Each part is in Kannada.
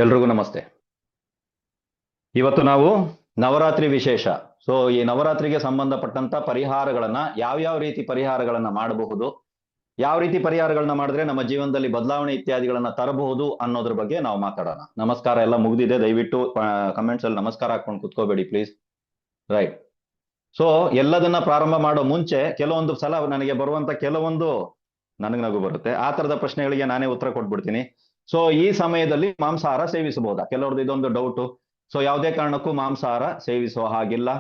ಎಲ್ರಿಗೂ ನಮಸ್ತೆ. ಇವತ್ತು ನಾವು ನವರಾತ್ರಿ ವಿಶೇಷ. ಸೊ ಈ ನವರಾತ್ರಿಗೆ ಸಂಬಂಧಪಟ್ಟಂತ ಪರಿಹಾರಗಳನ್ನ ಯಾವ್ಯಾವ ರೀತಿ ಪರಿಹಾರಗಳನ್ನ ಮಾಡಬಹುದು, ಯಾವ ರೀತಿ ಪರಿಹಾರಗಳನ್ನ ಮಾಡಿದ್ರೆ ನಮ್ಮ ಜೀವನದಲ್ಲಿ ಬದಲಾವಣೆ ಇತ್ಯಾದಿಗಳನ್ನ ತರಬಹುದು ಅನ್ನೋದ್ರ ಬಗ್ಗೆ ನಾವು ಮಾತಾಡೋಣ. ನಮಸ್ಕಾರ ಎಲ್ಲ ಮುಗ್ದಿದೆ, ದಯವಿಟ್ಟು ಕಮೆಂಟ್ಸ್ ಅಲ್ಲಿ ನಮಸ್ಕಾರ ಹಾಕೊಂಡು ಕುತ್ಕೋಬೇಡಿ ಪ್ಲೀಸ್. ರೈಟ್. ಸೊ ಎಲ್ಲದನ್ನ ಪ್ರಾರಂಭ ಮಾಡೋ ಮುಂಚೆ ಕೆಲವೊಂದು ಸಲ ನನಗೆ ಬರುವಂತ ಕೆಲವೊಂದು ನನಗೆ ನಗು ಬರುತ್ತೆ, ಆ ತರದ ಪ್ರಶ್ನೆಗಳಿಗೆ ನಾನೇ ಉತ್ತರ ಕೊಟ್ಬಿಡ್ತೀನಿ. ಸೊ ಈ ಸಮಯದಲ್ಲಿ ಮಾಂಸಾಹಾರ ಸೇವಿಸಬಹುದಾ, ಕೆಲವ್ರದ್ದು ಇದೊಂದು ಡೌಟು. ಸೊ ಯಾವುದೇ ಕಾರಣಕ್ಕೂ ಮಾಂಸಾಹಾರ ಸೇವಿಸುವ ಹಾಗಿಲ್ಲ.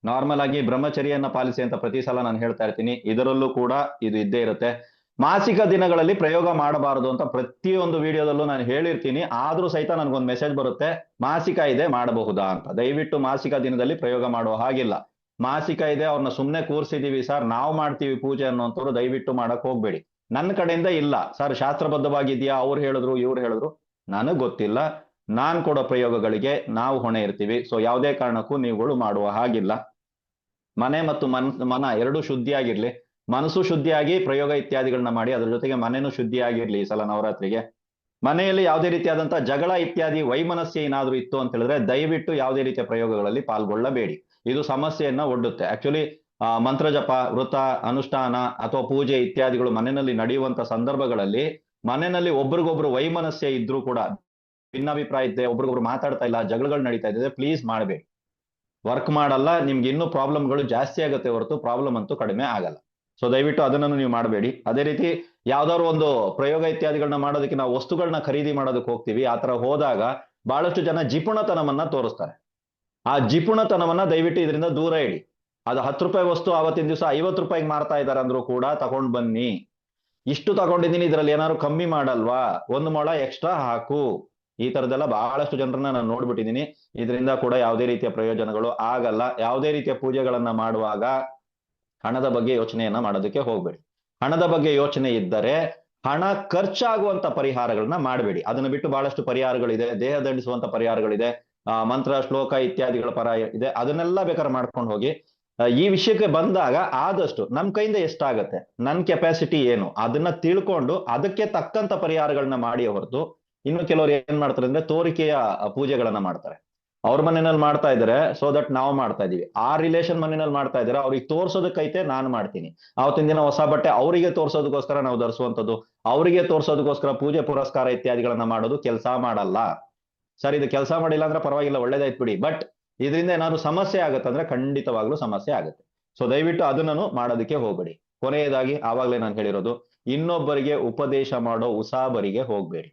ನಾರ್ಮಲ್ ಆಗಿ ಬ್ರಹ್ಮಚರ್ಯನ್ನ ಪಾಲಿಸಿ ಅಂತ ಪ್ರತಿ ಸಲ ನಾನು ಹೇಳ್ತಾ ಇರ್ತೀನಿ, ಇದರಲ್ಲೂ ಕೂಡ ಇದು ಇದ್ದೇ ಇರುತ್ತೆ. ಮಾಸಿಕ ದಿನಗಳಲ್ಲಿ ಪ್ರಯೋಗ ಮಾಡಬಾರದು ಅಂತ ಪ್ರತಿಯೊಂದು ವಿಡಿಯೋದಲ್ಲೂ ನಾನು ಹೇಳಿರ್ತೀನಿ. ಆದ್ರೂ ಸಹಿತ ನನಗೊಂದು ಮೆಸೇಜ್ ಬರುತ್ತೆ, ಮಾಸಿಕ ಇದೆ ಮಾಡಬಹುದಾ ಅಂತ. ದಯವಿಟ್ಟು ಮಾಸಿಕ ದಿನದಲ್ಲಿ ಪ್ರಯೋಗ ಮಾಡುವ ಹಾಗಿಲ್ಲ. ಮಾಸಿಕ ಇದೆ, ಅವ್ರನ್ನ ಸುಮ್ಮನೆ ಕೂರ್ಸಿದೀವಿ ಸರ್, ನಾವು ಮಾಡ್ತೀವಿ ಪೂಜೆ ಅನ್ನೋಂಥವ್ರು ದಯವಿಟ್ಟು ಮಾಡಕ್ ಹೋಗ್ಬೇಡಿ. ನನ್ನ ಕಡೆಯಿಂದ ಇಲ್ಲ ಸರ್, ಶಾಸ್ತ್ರಬದ್ಧವಾಗಿದ್ಯಾ, ಅವ್ರು ಹೇಳಿದ್ರು ಇವ್ರು ಹೇಳಿದ್ರು ನನಗ್ ಗೊತ್ತಿಲ್ಲ. ನಾನ್ ಕೊಡೋ ಪ್ರಯೋಗಗಳಿಗೆ ನಾವು ಹೊಣೆ ಇರ್ತೀವಿ. ಸೊ ಯಾವುದೇ ಕಾರಣಕ್ಕೂ ನೀವುಗಳು ಮಾಡುವ ಹಾಗಿಲ್ಲ. ಮನೆ ಮತ್ತು ಮನ ಎರಡು ಶುದ್ಧಿಯಾಗಿರ್ಲಿ, ಮನಸ್ಸು ಶುದ್ಧಿಯಾಗಿ ಪ್ರಯೋಗ ಇತ್ಯಾದಿಗಳನ್ನ ಮಾಡಿ, ಅದ್ರ ಜೊತೆಗೆ ಮನೆನೂ ಶುದ್ಧಿಯಾಗಿರ್ಲಿ. ಈ ಸಲ ನವರಾತ್ರಿಗೆ ಮನೆಯಲ್ಲಿ ಯಾವುದೇ ರೀತಿಯಾದಂತಹ ಜಗಳ ಇತ್ಯಾದಿ ವೈಮನಸ್ಯ ಏನಾದ್ರೂ ಇತ್ತು ಅಂತ ಹೇಳಿದ್ರೆ ದಯವಿಟ್ಟು ಯಾವುದೇ ರೀತಿಯ ಪ್ರಯೋಗಗಳಲ್ಲಿ ಪಾಲ್ಗೊಳ್ಳಬೇಡಿ. ಇದು ಸಮಸ್ಯೆಯನ್ನ ಒಡ್ಡುತ್ತೆ. ಆಕ್ಚುಲಿ ಮಂತ್ರ ಜಪ, ವೃತ, ಅನುಷ್ಠಾನ ಅಥವಾ ಪೂಜೆ ಇತ್ಯಾದಿಗಳು ಮನೆಯಲ್ಲಿ ನಡೆಯುವಂತ ಸಂದರ್ಭಗಳಲ್ಲಿ ಮನೆಯಲ್ಲಿ ಒಬ್ರಿಗೊಬ್ರು ವೈಮನಸ್ಯ ಇದ್ರೂ ಕೂಡ, ಭಿನ್ನಾಭಿಪ್ರಾಯ ಇದ್ದೆ, ಒಬ್ರಿಗೊಬ್ರು ಮಾತಾಡ್ತಾ ಇಲ್ಲ, ಜಗಳಗಳು ನಡೀತಾ ಇದ್ದೆ, ಪ್ಲೀಸ್ ಮಾಡಬೇಡಿ. ವರ್ಕ್ ಮಾಡಲ್ಲ, ನಿಮ್ಗೆ ಇನ್ನೂ ಪ್ರಾಬ್ಲಮ್ಗಳು ಜಾಸ್ತಿ ಆಗುತ್ತೆ ಹೊರತು ಪ್ರಾಬ್ಲಮ್ ಅಂತೂ ಕಡಿಮೆ ಆಗಲ್ಲ. ಸೊ ದಯವಿಟ್ಟು ಅದನ್ನು ನೀವು ಮಾಡಬೇಡಿ. ಅದೇ ರೀತಿ ಯಾವ್ದಾದ್ರು ಒಂದು ಪ್ರಯೋಗ ಇತ್ಯಾದಿಗಳನ್ನ ಮಾಡೋದಕ್ಕೆ ನಾವು ವಸ್ತುಗಳನ್ನ ಖರೀದಿ ಮಾಡೋದಕ್ಕೆ ಹೋಗ್ತೀವಿ. ಆ ತರ ಹೋದಾಗ ಬಹಳಷ್ಟು ಜನ ಜಿಪುಣತನವನ್ನ ತೋರಿಸ್ತಾರೆ. ಆ ಜಿಪುಣತನವನ್ನ ದಯವಿಟ್ಟು ಇದರಿಂದ ದೂರ ಇಡಿ. ಅದು 10 ರೂಪಾಯಿ ವಸ್ತು ಆವತ್ತಿನ ದಿವಸ 50 ರೂಪಾಯಿಗೆ ಮಾರ್ತಾ ಇದ್ದಾರೆ ಅಂದ್ರೂ ಕೂಡ ತಗೊಂಡ್ ಬನ್ನಿ. ಇಷ್ಟು ತಗೊಂಡಿದ್ದೀನಿ, ಇದರಲ್ಲಿ ಏನಾದ್ರು ಕಮ್ಮಿ ಮಾಡಲ್ವಾ, 1 ಮೊಳ ಎಕ್ಸ್ಟ್ರಾ ಹಾಕು. ಈ ತರದೆಲ್ಲ ಬಹಳಷ್ಟು ಜನರನ್ನ ನಾನು ನೋಡ್ಬಿಟ್ಟಿದ್ದೀನಿ. ಇದರಿಂದ ಕೂಡ ಯಾವುದೇ ರೀತಿಯ ಪ್ರಯೋಜನಗಳು ಆಗಲ್ಲ. ಯಾವುದೇ ರೀತಿಯ ಪೂಜೆಗಳನ್ನ ಮಾಡುವಾಗ ಹಣದ ಬಗ್ಗೆ ಯೋಚನೆಯನ್ನ ಮಾಡೋದಕ್ಕೆ ಹೋಗ್ಬೇಡಿ. ಹಣದ ಬಗ್ಗೆ ಯೋಚನೆ ಇದ್ದರೆ ಹಣ ಖರ್ಚಾಗುವಂತ ಪರಿಹಾರಗಳನ್ನ ಮಾಡಬೇಡಿ. ಅದನ್ನ ಬಿಟ್ಟು ಬಹಳಷ್ಟು ಪರಿಹಾರಗಳಿದೆ, ದೇಹ ದಂಡಿಸುವಂತ ಪರಿಹಾರಗಳಿದೆ, ಮಂತ್ರ ಶ್ಲೋಕ ಇತ್ಯಾದಿಗಳ ಪರ ಇದೆ, ಅದನ್ನೆಲ್ಲ ಬೇಕಾದ್ರೆ ಮಾಡ್ಕೊಂಡು ಹೋಗಿ. ಈ ವಿಷಯಕ್ಕೆ ಬಂದಾಗ ಆದಷ್ಟು ನಮ್ ಕೈಯಿಂದ ಎಷ್ಟಾಗತ್ತೆ, ನನ್ ಕೆಪಾಸಿಟಿ ಏನು ಅದನ್ನ ತಿಳ್ಕೊಂಡು ಅದಕ್ಕೆ ತಕ್ಕಂತ ಪರಿಹಾರಗಳನ್ನ ಮಾಡಿ ಹೊರತು, ಇನ್ನು ಕೆಲವರು ಏನ್ ಮಾಡ್ತಾರೆ ಅಂದ್ರೆ ತೋರಿಕೆಯ ಪೂಜೆಗಳನ್ನ ಮಾಡ್ತಾರೆ. ಅವ್ರ ಮನೆಯಲ್ಲಿ ಮಾಡ್ತಾ ಇದಾರೆ, ಸೊ ದಟ್ ನಾವು ಮಾಡ್ತಾ ಇದೀವಿ. ಆ ರಿಲೇಷನ್ ಮನೆಯಲ್ಲಿ ಮಾಡ್ತಾ ಇದಾರೆ, ಅವ್ರಿಗೆ ತೋರ್ಸೋದಕ್ಕೈತೆ ನಾನು ಮಾಡ್ತೀನಿ. ಅವತ್ತಿನ ದಿನ ಹೊಸ ಬಟ್ಟೆ ಅವರಿಗೆ ತೋರ್ಸೋದಕ್ಕೋಸ್ಕರ ನಾವು ಧರಿಸುವಂಥದ್ದು, ಅವರಿಗೆ ತೋರ್ಸೋದಕ್ಕೋಸ್ಕರ ಪೂಜೆ ಪುರಸ್ಕಾರ ಇತ್ಯಾದಿಗಳನ್ನ ಮಾಡೋದು ಕೆಲಸ ಮಾಡಲ್ಲ. ಸರ್ ಇದು ಕೆಲಸ ಮಾಡಿಲ್ಲ ಅಂದ್ರೆ ಪರವಾಗಿಲ್ಲ, ಒಳ್ಳೇದಾಯ್ತು ಬಿಡಿ. ಬಟ್ ಇದರಿಂದ ಏನಾದ್ರು ಸಮಸ್ಯೆ ಆಗತ್ತೆ ಅಂದ್ರೆ ಖಂಡಿತವಾಗ್ಲೂ ಸಮಸ್ಯೆ ಆಗುತ್ತೆ. ಸೊ ದಯವಿಟ್ಟು ಅದನ್ನು ಮಾಡೋದಕ್ಕೆ ಹೋಗ್ಬೇಡಿ. ಕೊನೆಯದಾಗಿ ಆವಾಗಲೇ ನಾನು ಹೇಳಿರೋದು, ಇನ್ನೊಬ್ಬರಿಗೆ ಉಪದೇಶ ಮಾಡೋ ಉಸಾಬರಿಗೆ ಹೋಗ್ಬೇಡಿ.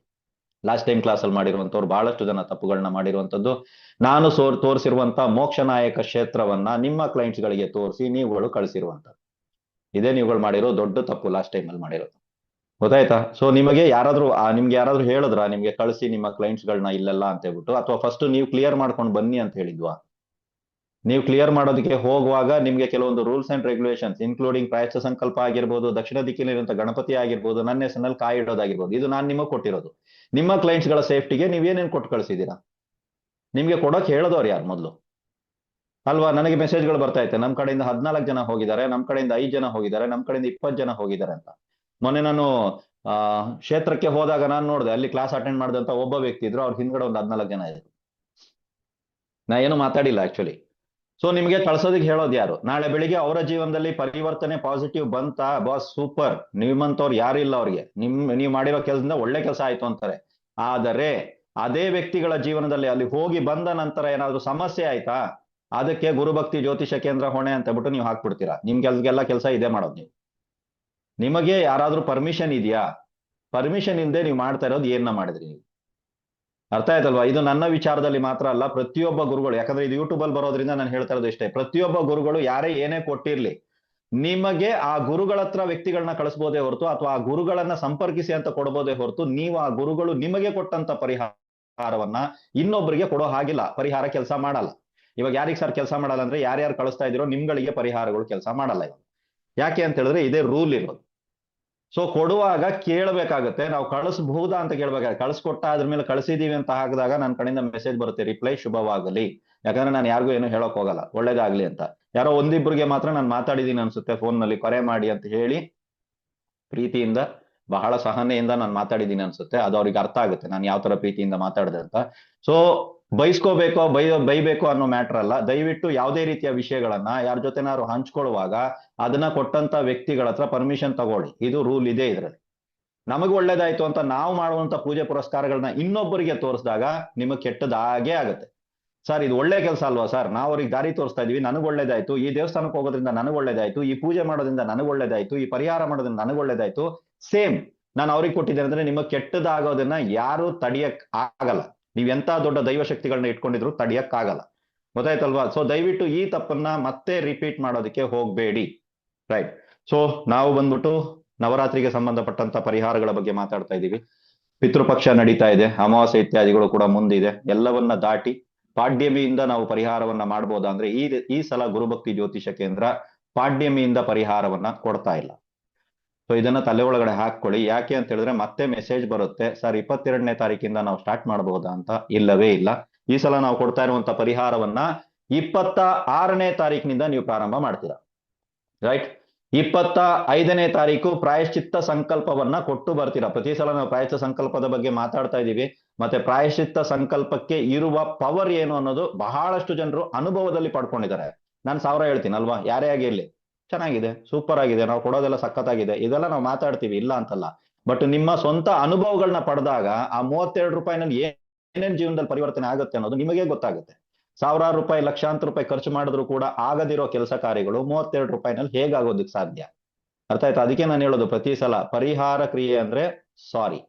ಲಾಸ್ಟ್ ಟೈಮ್ ಕ್ಲಾಸ್ ಅಲ್ಲಿ ಮಾಡಿರುವಂತವ್ರು ಬಹಳಷ್ಟು ಜನ ತಪ್ಪುಗಳನ್ನ ಮಾಡಿರುವಂತದ್ದು. ನಾನು ತೋರಿಸಿರುವಂತ ಮೋಕ್ಷನಾಯಕ ಕ್ಷೇತ್ರವನ್ನ ನಿಮ್ಮ ಕ್ಲೈಂಟ್ಸ್ ಗಳಿಗೆ ತೋರಿಸಿ ನೀವುಗಳು ಕಳಿಸಿರುವಂತದ್ದು. ಇದೇ ನೀವುಗಳು ಮಾಡಿರೋ ದೊಡ್ಡ ತಪ್ಪು, ಲಾಸ್ಟ್ ಟೈಮ್ ಅಲ್ಲಿ ಮಾಡಿರೋದು. ಗೊತ್ತಾಯ್ತಾ? ಸೊ ನಿಮ್ಗೆ ಯಾರಾದ್ರೂ ಹೇಳಿದ್ರ ನಿಮ್ಗೆ ಕಳಿಸಿ ನಿಮ್ಮ ಕ್ಲೈಂಟ್ಸ್ ಗಳನ್ನ ಇಲ್ಲೆಲ್ಲ ಅಂತ ಹೇಳ್ಬಿಟ್ಟು, ಅಥವಾ ಫಸ್ಟ್ ನೀವು ಕ್ಲಿಯರ್ ಮಾಡ್ಕೊಂಡು ಬನ್ನಿ ಅಂತ ಹೇಳಿದ್ವಾ? ನೀವು ಕ್ಲಿಯರ್ ಮಾಡೋದಕ್ಕೆ ಹೋಗುವಾಗ ನಿಮ್ಗೆ ಕೆಲವೊಂದು ರೂಲ್ಸ್ ಅಂಡ್ ರೆಗ್ಯುಲೇಷನ್ಸ್, ಇನ್ಕ್ಲೂಡಿಂಗ್ ಪ್ರಾಯಶ್ಚ ಸಂಕಲ್ಪ ಆಗಿರ್ಬೋದು, ದಕ್ಷಿಣ ದಿಕ್ಕಿನಲ್ಲಿರುವಂತ ಗಣಪತಿ ಆಗಿರ್ಬೋದು, ನನ್ನ ಹೆಸರಿನಲ್ಲಿ ಕಾಯಿ ಇಡೋದಾಗಿರ್ಬೋದು, ಇದು ನಾನು ನಿಮಗೆ ಕೊಟ್ಟಿರೋದು. ನಿಮ್ಮ ಕ್ಲೈಂಟ್ಸ್ ಗಳ ಸೇಫ್ಟಿಗೆ ನೀವೇನೇನು ಕೊಟ್ಟು ಕಳಿಸಿದ್ದೀರಾ? ನಿಮ್ಗೆ ಕೊಡೋಕೆ ಹೇಳೋದವ್ರು ಯಾರು ಮೊದಲು ಅಲ್ವಾ? ನನಗೆ ಮೆಸೇಜ್ಗಳು ಬರ್ತಾ ಇತ್ತೆ, ನಮ್ ಕಡೆಯಿಂದ 14 ಜನ ಹೋಗಿದ್ದಾರೆ, ನಮ್ ಕಡೆಯಿಂದ 5 ಜನ ಹೋಗಿದ್ದಾರೆ, ನಮ್ ಕಡೆಯಿಂದ 20 ಜನ ಹೋಗಿದ್ದಾರೆ ಅಂತ. ಮೊನ್ನೆ ನಾನು ಕ್ಷೇತ್ರಕ್ಕೆ ಹೋದಾಗ ನಾನು ನೋಡಿದೆ, ಅಲ್ಲಿ ಕ್ಲಾಸ್ ಅಟೆಂಡ್ ಮಾಡಿದಂತ ಒಬ್ಬ ವ್ಯಕ್ತಿ ಇದ್ರು, ಅವ್ರ ಹಿಂದ್ಗಡೆ ಒಂದು 14 ಜನ ಇದ್ರು. ನಾ ಏನು ಮಾತಾಡಿಲ್ಲ ಆಕ್ಚುಲಿ. ಸೊ ನಿಮ್ಗೆ ಕಳ್ಸೋದಕ್ಕೆ ಹೇಳೋದು ಯಾರು? ನಾಳೆ ಬೆಳಿಗ್ಗೆ ಅವರ ಜೀವನದಲ್ಲಿ ಪರಿವರ್ತನೆ ಪಾಸಿಟಿವ್ ಬಂತ, ಬಾಸ್ ಸೂಪರ್, ನಿಮ್ಮಂತವ್ರು ಯಾರು ಇಲ್ಲ ಅವ್ರಿಗೆ, ನೀವು ಮಾಡಿರೋ ಕೆಲಸದಿಂದ ಒಳ್ಳೆ ಕೆಲಸ ಆಯ್ತು ಅಂತಾರೆ. ಆದರೆ ಅದೇ ವ್ಯಕ್ತಿಗಳ ಜೀವನದಲ್ಲಿ ಅಲ್ಲಿ ಹೋಗಿ ಬಂದ ನಂತರ ಏನಾದ್ರು ಸಮಸ್ಯೆ ಆಯ್ತಾ, ಅದಕ್ಕೆ ಗುರುಭಕ್ತಿ ಜ್ಯೋತಿಷ ಕೇಂದ್ರ ಹೊಣೆ ಅಂತ ಬಿಟ್ಟು ನೀವು ಹಾಕ್ಬಿಡ್ತೀರಾ. ನಿಮ್ ಕೆಲ್ಸಗೆಲ್ಲ ಕೆಲಸ ಇದೇ ಮಾಡೋದು ನೀವು. ನಿಮಗೆ ಯಾರಾದ್ರೂ ಪರ್ಮಿಷನ್ ಇದೆಯಾ? ಪರ್ಮಿಷನ್ ಇಲ್ಲದೆ ನೀವು ಮಾಡ್ತಾ ಇರೋದು ಏನ ಮಾಡಿದ್ರಿ ನೀವು? ಅರ್ಥ ಆಯ್ತಲ್ವಾ? ಇದು ನನ್ನ ವಿಚಾರದಲ್ಲಿ ಮಾತ್ರ ಅಲ್ಲ, ಪ್ರತಿಯೊಬ್ಬ ಗುರುಗಳು, ಯಾಕಂದ್ರೆ ಇದು ಯೂಟ್ಯೂಬ್ ಅಲ್ಲಿ ಬರೋದ್ರಿಂದ ನಾನು ಹೇಳ್ತಾ ಇರೋದು ಇಷ್ಟೇ. ಪ್ರತಿಯೊಬ್ಬ ಗುರುಗಳು ಯಾರೇ ಏನೇ ಕೊಟ್ಟಿರ್ಲಿ, ನಿಮಗೆ ಆ ಗುರುಗಳ ಹತ್ರ ವ್ಯಕ್ತಿಗಳನ್ನ ಕಳಿಸ್ಬೋದೇ ಹೊರತು, ಅಥವಾ ಆ ಗುರುಗಳನ್ನ ಸಂಪರ್ಕಿಸಿ ಅಂತ ಕೊಡಬಹುದೇ ಹೊರತು, ನೀವು ಆ ಗುರುಗಳು ನಿಮಗೆ ಕೊಟ್ಟಂತ ಪರಿಹಾರವನ್ನ ಇನ್ನೊಬ್ಬರಿಗೆ ಕೊಡೋ ಹಾಗಿಲ್ಲ. ಪರಿಹಾರ ಕೆಲಸ ಮಾಡಲ್ಲ. ಇವಾಗ ಯಾರಿಗೆ ಸರ್ ಕೆಲಸ ಮಾಡಲ್ಲ ಅಂದ್ರೆ, ಯಾರ್ಯಾರು ಕಳಿಸ್ತಾ ಇದ್ದೀರೋ ನಿಮ್ಗಳಿಗೆ ಪರಿಹಾರಗಳು ಕೆಲಸ ಮಾಡಲ್ಲ ಇವಾಗ. ಯಾಕೆ ಅಂತ ಹೇಳಿದ್ರೆ ಇದೇ ರೂಲ್ ಇರೋದು. ಸೊ ಕೊಡುವಾಗ ಕೇಳಬೇಕಾಗತ್ತೆ, ನಾವು ಕಳಿಸಬಹುದಾ ಅಂತ ಕೇಳ್ಬೇಕಾಗುತ್ತೆ. ಕಳಿಸ್ಕೊಟ್ಟ ಅದ್ರ ಮೇಲೆ ಕಳಿಸಿದೀವಿ ಅಂತ ಹಾಕಿದಾಗ ನನ್ನ ಕಡೆಯಿಂದ ಮೆಸೇಜ್ ಬರುತ್ತೆ, ರಿಪ್ಲೈ ಶುಭವಾಗಲಿ. ಯಾಕಂದ್ರೆ ನಾನು ಯಾರಿಗೂ ಏನು ಹೇಳಕ್ ಹೋಗಲ್ಲ, ಒಳ್ಳೇದಾಗ್ಲಿ ಅಂತ. ಯಾರೋ ಒಂದಿಬ್ರಿಗೆ ಮಾತ್ರ ನಾನು ಮಾತಾಡಿದೀನಿ ಅನ್ಸುತ್ತೆ ಫೋನ್ ನಲ್ಲಿ, ಕರೆ ಮಾಡಿ ಅಂತ ಹೇಳಿ ಪ್ರೀತಿಯಿಂದ ಬಹಳ ಸಹನೆಯಿಂದ ನಾನು ಮಾತಾಡಿದ್ದೀನಿ ಅನ್ಸುತ್ತೆ, ಅದು ಅವ್ರಿಗೆ ಅರ್ಥ ಆಗುತ್ತೆ ನಾನು ಯಾವ ತರ ಪ್ರೀತಿಯಿಂದ ಮಾತಾಡಿದೆ ಅಂತ. ಸೊ ಬೈಸ್ಕೋಬೇಕೋ ಬೈಬೇಕು ಅನ್ನೋ ಮ್ಯಾಟರ್ ಅಲ್ಲ. ದಯವಿಟ್ಟು ಯಾವುದೇ ರೀತಿಯ ವಿಷಯಗಳನ್ನ ಯಾರ ಜೊತೆನಾದ್ರು ಹಂಚ್ಕೊಳ್ಳುವಾಗ ಅದನ್ನ ಕೊಟ್ಟಂತ ವ್ಯಕ್ತಿಗಳ ಹತ್ರ ಪರ್ಮಿಷನ್ ತಗೊಳ್ಳಿ. ಇದು ರೂಲ್ ಇದೆ ಇದ್ರಲ್ಲಿ. ನಮಗೆ ಒಳ್ಳೇದಾಯ್ತು ಅಂತ ನಾವು ಮಾಡುವಂತ ಪೂಜೆ ಪುರಸ್ಕಾರಗಳನ್ನ ಇನ್ನೊಬ್ಬರಿಗೆ ತೋರಿಸಿದಾಗ ನಿಮಗೆ ಕೆಟ್ಟದಾಗೇ ಆಗುತ್ತೆ. ಸರ್ ಇದು ಒಳ್ಳೆ ಕೆಲಸ ಅಲ್ವಾ ಸರ್, ನಾವು ಅವ್ರಿಗೆ ದಾರಿ ತೋರಿಸ್ತಾ ಇದೀವಿ, ನನಗೆ ಒಳ್ಳೇದಾಯ್ತು, ಈ ದೇವಸ್ಥಾನಕ್ಕೆ ಹೋಗೋದ್ರಿಂದ ನನಗೆ ಒಳ್ಳೇದಾಯ್ತು, ಈ ಪೂಜೆ ಮಾಡೋದ್ರಿಂದ ನನಗೆ ಒಳ್ಳೇದಾಯ್ತು, ಈ ಪರಿಹಾರ ಮಾಡೋದ್ರಿಂದ ನನಗೆ ಒಳ್ಳೇದಾಯ್ತು, ಸೇಮ್ ನಾನು ಅವ್ರಿಗೆ ಕೊಟ್ಟಿದ್ದೇನೆ ಅಂದ್ರೆ ನಿಮಗೆ ಕೆಟ್ಟದಾಗೋದನ್ನ ಯಾರು ತಡಿಯಕ್ ಆಗಲ್ಲ. ನೀವ್ ಎಂತ ದೊಡ್ಡ ದೈವ ಶಕ್ತಿಗಳನ್ನ ಇಟ್ಕೊಂಡಿದ್ರು ತಡಿಯಕ್ ಆಗಲ್ಲ. ಗೊತ್ತಾಯ್ತಲ್ವಾ? ಸೊ ದಯವಿಟ್ಟು ಈ ತಪ್ಪನ್ನ ಮತ್ತೆ ರಿಪೀಟ್ ಮಾಡೋದಕ್ಕೆ ಹೋಗ್ಬೇಡಿ. ರೈಟ್. ಸೊ ನಾವು ಬಂದ್ಬಿಟ್ಟು ನವರಾತ್ರಿಗೆ ಸಂಬಂಧಪಟ್ಟಂತ ಪರಿಹಾರಗಳ ಬಗ್ಗೆ ಮಾತಾಡ್ತಾ ಇದ್ದೀವಿ. ಪಿತೃಪಕ್ಷ ನಡೀತಾ ಇದೆ, ಅಮಾವಾಸ್ಯೆ ಇತ್ಯಾದಿಗಳು ಕೂಡ ಮುಂದಿದೆ. ಎಲ್ಲವನ್ನ ದಾಟಿ ಪಾಡ್ಯಮಿಯಿಂದ ನಾವು ಪರಿಹಾರವನ್ನ ಮಾಡ್ಬೋದಾ ಅಂದ್ರೆ ಈ ಸಲ ಗುರುಭಕ್ತಿ ಜ್ಯೋತಿಷ ಕೇಂದ್ರ ಪಾಡ್ಯಮಿಯಿಂದ ಪರಿಹಾರವನ್ನ ಕೊಡ್ತಾ ಇಲ್ಲ. ಸೊ ಇದನ್ನ ತಲೆ ಒಳಗಡೆ ಹಾಕೊಳ್ಳಿ. ಯಾಕೆ ಅಂತ ಹೇಳಿದ್ರೆ ಮತ್ತೆ ಮೆಸೇಜ್ ಬರುತ್ತೆ, ಸರ್ 22ನೇ ತಾರೀಕಿಂದ ನಾವು ಸ್ಟಾರ್ಟ್ ಮಾಡಬಹುದಾ ಅಂತ. ಇಲ್ಲವೇ ಇಲ್ಲ. ಈ ಸಲ ನಾವು ಕೊಡ್ತಾ ಇರುವಂತ ಪರಿಹಾರವನ್ನ 26ನೇ ತಾರೀಕಿನಿಂದ ನೀವು ಪ್ರಾರಂಭ ಮಾಡ್ತೀರಾ. ರೈಟ್. 25ನೇ ತಾರೀಕು ಪ್ರಾಯಶ್ಚಿತ್ತ ಸಂಕಲ್ಪವನ್ನ ಕೊಟ್ಟು ಬರ್ತೀರಾ. ಪ್ರತಿ ಸಲ ನಾವು ಪ್ರಾಯಶ್ಚಿತ್ತ ಸಂಕಲ್ಪದ ಬಗ್ಗೆ ಮಾತಾಡ್ತಾ ಇದ್ದೀವಿ. ಮತ್ತೆ ಪ್ರಾಯಶ್ಚಿತ್ತ ಸಂಕಲ್ಪಕ್ಕೆ ಇರುವ ಪವರ್ ಏನು ಅನ್ನೋದು ಬಹಳಷ್ಟು ಜನರು ಅನುಭವದಲ್ಲಿ ಪಡ್ಕೊಂಡಿದ್ದಾರೆ. ನಾನು 1000 ಹೇಳ್ತೀನಿ ಅಲ್ವಾ, ಯಾರೇ ಆಗಿರ್ಲಿ, ಚೆನ್ನಾಗಿದೆ, ಸೂಪರ್ ಆಗಿದೆ, ನಾವು ಕೊಡೋದೆಲ್ಲ ಸಖತ್ತಾಗಿದೆ, ಇದೆಲ್ಲ ನಾವು ಮಾತಾಡ್ತೀವಿ, ಇಲ್ಲ ಅಂತಲ್ಲ. ಬಟ್ ನಿಮ್ಮ ಸ್ವಂತ ಅನುಭವಗಳನ್ನ ಪಡೆದಾಗ ಆ 32 ರೂಪಾಯಿನಲ್ಲಿ ಏನೇನ್ ಜೀವನದಲ್ಲಿ ಪರಿವರ್ತನೆ ಆಗುತ್ತೆ ಅನ್ನೋದು ನಿಮಗೆ ಗೊತ್ತಾಗುತ್ತೆ. ಸಾವಿರಾರು ರೂಪಾಯಿ, ಲಕ್ಷಾಂತರ ರೂಪಾಯಿ ಖರ್ಚು ಮಾಡಿದ್ರು ಕೂಡ ಆಗದಿರೋ ಕೆಲಸ ಕಾರ್ಯಗಳು 32 ರೂಪಾಯಿನಲ್ಲಿ ಹೇಗಾಗೋದಕ್ಕೆ ಸಾಧ್ಯ? ಅರ್ಥ ಆಯ್ತಾ? ಅದಕ್ಕೆ ನಾನು ಹೇಳೋದು ಪ್ರತಿ ಸಲ ಪರಿಹಾರ ಕ್ರಿಯೆ ಅಂದ್ರೆ ಸಾರಿ,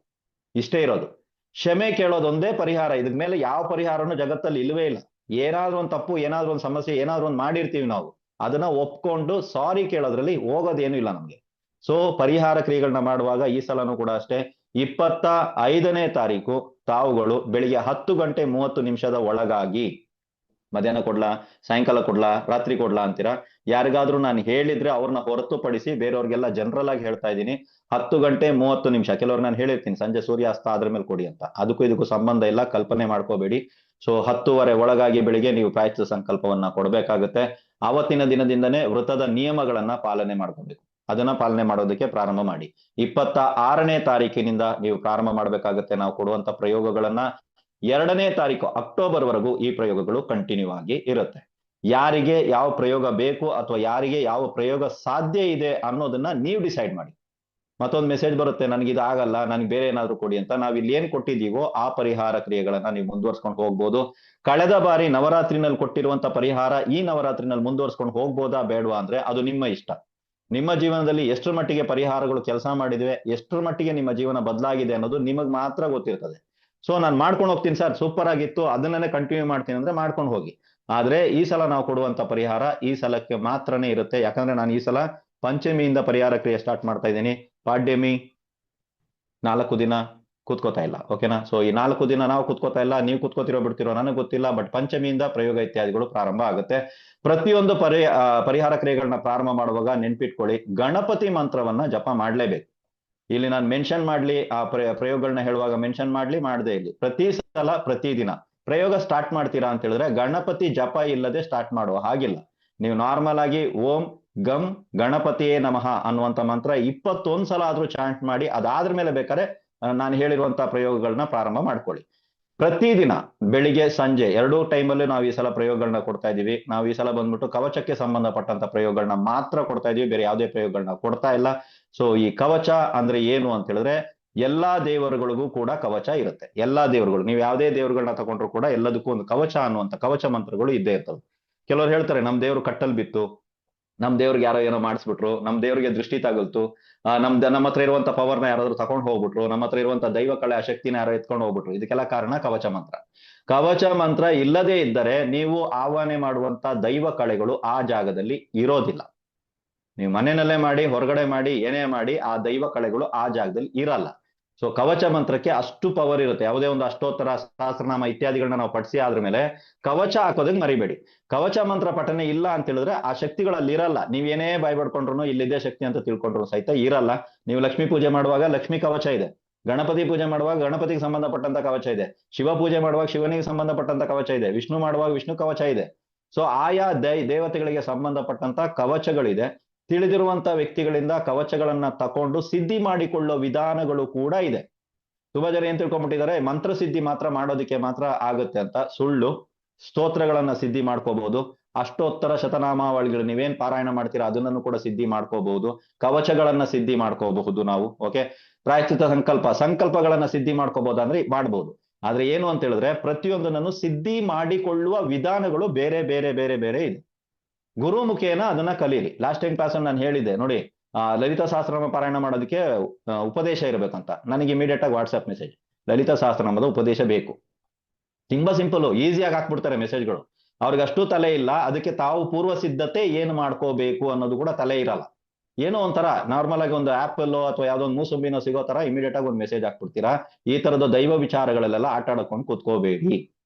ಇಷ್ಟೇ ಇರೋದು. ಕ್ಷಮೆ ಕೇಳೋದೊಂದೇ ಪರಿಹಾರ. ಇದ್ರ ಮೇಲೆ ಯಾವ ಪರಿಹಾರನೂ ಜಗತ್ತಲ್ಲಿ ಇಲ್ವೇ ಇಲ್ಲ. ಏನಾದ್ರೂ ಒಂದು ತಪ್ಪು, ಏನಾದ್ರೂ ಒಂದು ಸಮಸ್ಯೆ, ಏನಾದ್ರೂ ಒಂದು ಮಾಡಿರ್ತೀವಿ ನಾವು, ಅದನ್ನ ಒಪ್ಕೊಂಡು ಸಾರಿ ಕೇಳೋದ್ರಲ್ಲಿ ಹೋಗೋದೇನು ಇಲ್ಲ ನಮ್ಗೆ. ಸೊ ಪರಿಹಾರ ಕ್ರಿಯೆಗಳನ್ನ ಮಾಡುವಾಗ ಈ ಸಲನೂ ಕೂಡ ಅಷ್ಟೇ, 25ನೇ ತಾರೀಕು ತಾವುಗಳು ಬೆಳಿಗ್ಗೆ 10:30 ಒಳಗಾಗಿ, ಮಧ್ಯಾಹ್ನ ಕೊಡ್ಲಾ, ಸಾಯಂಕಾಲ ಕೊಡ್ಲಾ, ರಾತ್ರಿ ಕೊಡ್ಲಾ ಅಂತೀರಾ. ಯಾರಿಗಾದ್ರೂ ನಾನು ಹೇಳಿದ್ರೆ ಅವ್ರನ್ನ ಹೊರತುಪಡಿಸಿ ಬೇರೆಯವ್ರಿಗೆಲ್ಲ ಜನರಲ್ ಆಗಿ ಹೇಳ್ತಾ ಇದ್ದೀನಿ, 10:30. ಕೆಲವ್ರು ನಾನು ಹೇಳಿರ್ತೀನಿ ಸಂಜೆ ಸೂರ್ಯಾಸ್ತ ಆದ್ರ ಮೇಲೆ ಕೊಡಿ ಅಂತ. ಅದಕ್ಕೂ ಇದಕ್ಕೂ ಸಂಬಂಧ ಇಲ್ಲ, ಕಲ್ಪನೆ ಮಾಡ್ಕೋಬೇಡಿ. ಸೊ 10:30 ಒಳಗಾಗಿ ಬೆಳಿಗ್ಗೆ ನೀವು ಪ್ರಾಯಶ್ಚಿತ್ತ ಸಂಕಲ್ಪವನ್ನ ಕೊಡ್ಬೇಕಾಗುತ್ತೆ. ಆವತ್ತಿನ ದಿನದಿಂದನೇ ವೃತದ ನಿಯಮಗಳನ್ನ ಪಾಲನೆ ಮಾಡ್ಕೋಬೇಕು. ಅದನ್ನ ಪಾಲನೆ ಮಾಡೋದಕ್ಕೆ ಪ್ರಾರಂಭ ಮಾಡಿ. 26ನೇ ತಾರೀಕಿನಿಂದ ನೀವು ಪ್ರಾರಂಭ ಮಾಡ್ಬೇಕಾಗತ್ತೆ ನಾವು ಕೊಡುವಂತ ಪ್ರಯೋಗಗಳನ್ನ. 2ನೇ ತಾರೀಕು ಅಕ್ಟೋಬರ್ ವರೆಗೂ ಈ ಪ್ರಯೋಗಗಳು ಕಂಟಿನ್ಯೂ ಆಗಿ ಇರುತ್ತೆ. ಯಾರಿಗೆ ಯಾವ ಪ್ರಯೋಗ ಬೇಕು ಅಥವಾ ಯಾರಿಗೆ ಯಾವ ಪ್ರಯೋಗ ಸಾಧ್ಯ ಇದೆ ಅನ್ನೋದನ್ನ ನೀವು ಡಿಸೈಡ್ ಮಾಡಿ. ಮತ್ತೊಂದು ಮೆಸೇಜ್ ಬರುತ್ತೆ, ನನಗೆ ಇದು ಆಗಲ್ಲ, ನನಗೆ ಬೇರೆ ಏನಾದ್ರು ಕೊಡಿ ಅಂತ. ನಾವ್ ಇಲ್ಲಿ ಏನ್ ಕೊಟ್ಟಿದ್ದೀವೋ ಆ ಪರಿಹಾರ ಕ್ರಿಯೆಗಳನ್ನ ನೀವು ಮುಂದುವರ್ಸ್ಕೊಂಡು ಹೋಗ್ಬೋದು. ಕಳೆದ ಬಾರಿ ನವರಾತ್ರಿನಲ್ಲಿ ಕೊಟ್ಟಿರುವಂತ ಪರಿಹಾರ ಈ ನವರಾತ್ರಿನಲ್ಲಿ ಮುಂದುವರ್ಸ್ಕೊಂಡು ಹೋಗ್ಬೋದಾ ಬೇಡವಾ ಅಂದ್ರೆ ಅದು ನಿಮ್ಮ ಇಷ್ಟ. ನಿಮ್ಮ ಜೀವನದಲ್ಲಿ ಎಷ್ಟರ ಮಟ್ಟಿಗೆ ಪರಿಹಾರಗಳು ಕೆಲಸ ಮಾಡಿದಿವೆ, ಎಷ್ಟರ ಮಟ್ಟಿಗೆ ನಿಮ್ಮ ಜೀವನ ಬದಲಾಗಿದೆ ಅನ್ನೋದು ನಿಮಗ್ ಮಾತ್ರ ಗೊತ್ತಿರ್ತದೆ. ಸೊ ನಾನು ಮಾಡ್ಕೊಂಡು ಹೋಗ್ತೀನಿ ಸರ್, ಸೂಪರ್ ಆಗಿತ್ತು, ಅದನ್ನೇ ಕಂಟಿನ್ಯೂ ಮಾಡ್ತೀನಿ ಅಂದ್ರೆ ಮಾಡ್ಕೊಂಡು ಹೋಗಿ. ಆದ್ರೆ ಈ ಸಲ ನಾವು ಕೊಡುವಂತ ಪರಿಹಾರ ಈ ಸಲಕ್ಕೆ ಮಾತ್ರನೇ ಇರುತ್ತೆ. ಯಾಕಂದ್ರೆ ನಾನು ಈ ಸಲ ಪಂಚಮಿಯಿಂದ ಪರಿಹಾರ ಕ್ರಿಯೆ ಸ್ಟಾರ್ಟ್ ಮಾಡ್ತಾ ಇದ್ದೀನಿ. ಪಾಡ್ಯಮಿ 4 ದಿನ ಕೂತ್ಕೋತಾ ಇಲ್ಲ, ಓಕೆನಾ? ಸೊ ಈ 4 ದಿನ ನಾವು ಕೂತ್ಕೋತಾ ಇಲ್ಲ, ನೀವು ಕೂತ್ಕೋತಿರೋ ಬಿಡ್ತಿರೋ ನನಗೆ ಗೊತ್ತಿಲ್ಲ. ಬಟ್ ಪಂಚಮಿಯಿಂದ ಪ್ರಯೋಗ ಇತ್ಯಾದಿಗಳು ಪ್ರಾರಂಭ ಆಗುತ್ತೆ. ಪ್ರತಿಯೊಂದು ಪರಿಹಾರ ಕ್ರಿಯೆಗಳನ್ನ ಪ್ರಾರಂಭ ಮಾಡುವಾಗ ನೆನ್ಪಿಟ್ಕೊಳ್ಳಿ, ಗಣಪತಿ ಮಂತ್ರವನ್ನ ಜಪ ಮಾಡ್ಲೇಬೇಕು. ಇಲ್ಲಿ ನಾನು ಮೆನ್ಷನ್ ಮಾಡ್ಲಿ, ಆ ಪ್ರಯೋಗಗಳನ್ನ ಹೇಳುವಾಗ ಮೆನ್ಷನ್ ಮಾಡ್ಲಿ, ಮಾಡದೇ ಇಲ್ಲಿ ಪ್ರತಿ ಸಲ ಪ್ರತಿದಿನ ಪ್ರಯೋಗ ಸ್ಟಾರ್ಟ್ ಮಾಡ್ತೀರಾ ಅಂತ ಹೇಳಿದ್ರೆ ಗಣಪತಿ ಜಪ ಇಲ್ಲದೆ ಸ್ಟಾರ್ಟ್ ಮಾಡುವ ಹಾಗಿಲ್ಲ. ನೀವು ನಾರ್ಮಲ್ ಆಗಿ ಓಂ ಗಂ ಗಣಪತಿಯೇ ನಮಃ ಅನ್ನುವಂತ ಮಂತ್ರ 21 ಸಲ ಆದ್ರೂ ಚಾಂಟ್ ಮಾಡಿ, ಅದಾದ್ರ ಮೇಲೆ ಬೇಕಾದ್ರೆ ನಾನು ಹೇಳಿರುವಂತ ಪ್ರಯೋಗಗಳನ್ನ ಪ್ರಾರಂಭ ಮಾಡ್ಕೊಳ್ಳಿ. ಪ್ರತಿದಿನ ಬೆಳಿಗ್ಗೆ ಸಂಜೆ 2 ಟೈಮಲ್ಲೂ ನಾವು ಈ ಸಲ ಪ್ರಯೋಗಗಳನ್ನ ಕೊಡ್ತಾ ಇದೀವಿ. ನಾವು ಈ ಸಲ ಬಂದ್ಬಿಟ್ಟು ಕವಚಕ್ಕೆ ಸಂಬಂಧಪಟ್ಟಂತ ಪ್ರಯೋಗಗಳನ್ನ ಮಾತ್ರ ಕೊಡ್ತಾ ಇದೀವಿ, ಬೇರೆ ಯಾವುದೇ ಪ್ರಯೋಗಗಳನ್ನ ಕೊಡ್ತಾ ಇಲ್ಲ. ಸೊ ಈ ಕವಚ ಅಂದ್ರೆ ಏನು ಅಂತ ಹೇಳಿದ್ರೆ, ಎಲ್ಲಾ ದೇವರುಗಳಿಗೂ ಕೂಡ ಕವಚ ಇರುತ್ತೆ. ಎಲ್ಲಾ ದೇವರುಗಳು, ನೀವು ಯಾವುದೇ ದೇವರುಗಳನ್ನ ತಗೊಂಡ್ರು ಕೂಡ ಎಲ್ಲದಕ್ಕೂ ಒಂದು ಕವಚ ಅನ್ನುವಂತ ಕವಚ ಮಂತ್ರಗಳು ಇದ್ದೇ ಇರ್ತವೆ. ಕೆಲವರು ಹೇಳ್ತಾರೆ ನಮ್ ದೇವ್ರು ಕಟ್ಟಲ್ ಬಿತ್ತು, ನಮ್ ದೇವ್ರಿಗೆ ಯಾರೋ ಏನೋ ಮಾಡಿಸ್ಬಿಟ್ರು, ನಮ್ ದೇವ್ರಿಗೆ ದೃಷ್ಟಿ ತಗಲ್ತು, ನಮ್ಮ ಹತ್ರ ಇರುವಂತ ಪವರ್ನ ಯಾರಾದ್ರೂ ತಗೊಂಡು ಹೋಗ್ಬಿಟ್ರು, ನಮ್ಮ ಹತ್ರ ಇರುವಂತ ದೈವ ಕಳೆ ಆ ಶಕ್ತಿನ ಯಾರೋ ಎತ್ಕೊಂಡು ಹೋಗ್ಬಿಟ್ರು. ಇದಕ್ಕೆಲ್ಲ ಕಾರಣ ಕವಚ ಮಂತ್ರ. ಕವಚ ಮಂತ್ರ ಇಲ್ಲದೆ ಇದ್ದರೆ ನೀವು ಆಹ್ವಾನ ಮಾಡುವಂತ ದೈವ ಕಳೆಗಳು ಆ ಜಾಗದಲ್ಲಿ ಇರೋದಿಲ್ಲ. ನೀವು ಮನೆಯಲ್ಲೇ ಮಾಡಿ, ಹೊರಗಡೆ ಮಾಡಿ, ಏನೇ ಮಾಡಿ, ಆ ದೈವ ಕಳೆಗಳು ಆ ಜಾಗದಲ್ಲಿ ಇರಲ್ಲ. ಸೊ ಕವಚ ಮಂತ್ರಕ್ಕೆ ಅಷ್ಟು ಪವರ್ ಇರುತ್ತೆ. ಯಾವುದೇ ಒಂದು ಅಷ್ಟೋತ್ತರ, ಸಹಸ್ರನಾಮ ಇತ್ಯಾದಿಗಳನ್ನ ನಾವು ಪಡಿಸಿ ಆದ್ರ ಮೇಲೆ ಕವಚ ಹಾಕೋದಕ್ಕೆ ಮರಿಬೇಡಿ. ಕವಚ ಮಂತ್ರ ಪಠನೆ ಇಲ್ಲ ಅಂತ ಹೇಳಿದ್ರೆ ಆ ಶಕ್ತಿಗಳಲ್ಲಿ ಇರಲ್ಲ. ನೀವೇನೇ ಬಾಯ್ ಪಡ್ಕೊಂಡ್ರು ಇಲ್ಲಿದೆ ಶಕ್ತಿ ಅಂತ ತಿಳ್ಕೊಂಡ್ರು ಸಹಿತ ಇರಲ್ಲ. ನೀವು ಲಕ್ಷ್ಮೀ ಪೂಜೆ ಮಾಡುವಾಗ ಲಕ್ಷ್ಮೀ ಕವಚ ಇದೆ, ಗಣಪತಿ ಪೂಜೆ ಮಾಡುವಾಗ ಗಣಪತಿಗೆ ಸಂಬಂಧಪಟ್ಟಂತ ಕವಚ ಇದೆ, ಶಿವ ಪೂಜೆ ಮಾಡುವಾಗ ಶಿವನಿಗೆ ಸಂಬಂಧಪಟ್ಟಂತ ಕವಚ ಇದೆ, ವಿಷ್ಣು ಮಾಡುವಾಗ ವಿಷ್ಣು ಕವಚ ಇದೆ. ಸೊ ಆಯಾ ದೇವತೆಗಳಿಗೆ ಸಂಬಂಧಪಟ್ಟಂತ ಕವಚಗಳಿದೆ. ತಿಳಿದಿರುವಂತ ವ್ಯಕ್ತಿಗಳಿಂದ ಕವಚಗಳನ್ನ ತಕೊಂಡು ಸಿದ್ಧಿ ಮಾಡಿಕೊಳ್ಳೋ ವಿಧಾನಗಳು ಕೂಡ ಇದೆ. ತುಂಬಾ ಜನ ಏನ್ ತಿಳ್ಕೊಂಡ್ಬಿಟ್ಟಿದ್ದಾರೆ, ಮಂತ್ರ ಸಿದ್ಧಿ ಮಾತ್ರ ಮಾಡೋದಕ್ಕೆ ಮಾತ್ರ ಆಗುತ್ತೆ ಅಂತ. ಸುಳ್ಳು. ಸ್ತೋತ್ರಗಳನ್ನ ಸಿದ್ಧಿ ಮಾಡ್ಕೋಬಹುದು, ಅಷ್ಟೋತ್ತರ ಶತನಾಮಾವಳಿಗಳು ನೀವೇನ್ ಪಾರಾಯಣ ಮಾಡ್ತೀರಾ ಅದನ್ನು ಕೂಡ ಸಿದ್ಧಿ ಮಾಡ್ಕೋಬಹುದು, ಕವಚಗಳನ್ನ ಸಿದ್ಧಿ ಮಾಡ್ಕೋಬಹುದು ನಾವು. ಓಕೆ, ಪ್ರಾಯಶ್ಚಿತ್ತ ಸಂಕಲ್ಪಗಳನ್ನ ಸಿದ್ಧಿ ಮಾಡ್ಕೋಬಹುದು ಅಂದ್ರೆ ಮಾಡ್ಬೋದು. ಆದ್ರೆ ಏನು ಅಂತ ಹೇಳಿದ್ರೆ ಪ್ರತಿಯೊಂದನ್ನು ಸಿದ್ಧಿ ಮಾಡಿಕೊಳ್ಳುವ ವಿಧಾನಗಳು ಬೇರೆ ಬೇರೆ ಬೇರೆ ಬೇರೆ ಇದೆ. ಗುರು ಮುಖೇನ ಅದನ್ನ ಕಲೀರಿ. ಲಾಸ್ಟ್ ಟೈಮ್ ಕ್ಲಾಸ್ ನಾನು ಹೇಳಿದ್ದೆ ನೋಡಿ, ಲಲಿತಾ ಸಹಸ್ರನಾಮ ಪಾರಾಯಣ ಮಾಡೋದಕ್ಕೆ ಉಪದೇಶ ಇರಬೇಕಂತ. ನನಗೆ ಇಮಿಡಿಯೇಟ್ ಆಗಿ ವಾಟ್ಸ್ಆಪ್ ಮೆಸೇಜ್, ಲಲಿತಾ ಸಹಸ್ರನಾಮದ ಉಪದೇಶ ಬೇಕು. ತುಂಬಾ ಸಿಂಪಲ್, ಈಸಿಯಾಗಿ ಹಾಕ್ಬಿಡ್ತಾರೆ ಮೆಸೇಜ್ಗಳು. ಅವ್ರಿಗೆ ಅಷ್ಟು ತಲೆ ಇಲ್ಲ, ಅದಕ್ಕೆ ತಾವು ಪೂರ್ವ ಸಿದ್ಧತೆ ಏನು ಮಾಡ್ಕೋಬೇಕು ಅನ್ನೋದು ಕೂಡ ತಲೆ ಇರಲ್ಲ. ಏನೋ ಒಂಥರ ನಾರ್ಮಲ್ ಆಗಿ ಒಂದು ಆಪಲ್ ಅಥವಾ ಯಾವ್ದೋ ಒಂದು ಮೂಸುಂಬಿನೋ ಸಿಗೋ ತರ ಇಮಿಡಿಯೇಟ್ ಆಗಿ ಒಂದು ಮೆಸೇಜ್ ಹಾಕ್ಬಿಡ್ತೀರಾ. ಈ ತರದ ದೈವ ವಿಚಾರಗಳಲ್ಲೆಲ್ಲ ಆಟ ಆಡ್ಕೊಂಡು ಕೂತ್ಕೋಬೇಡಿ.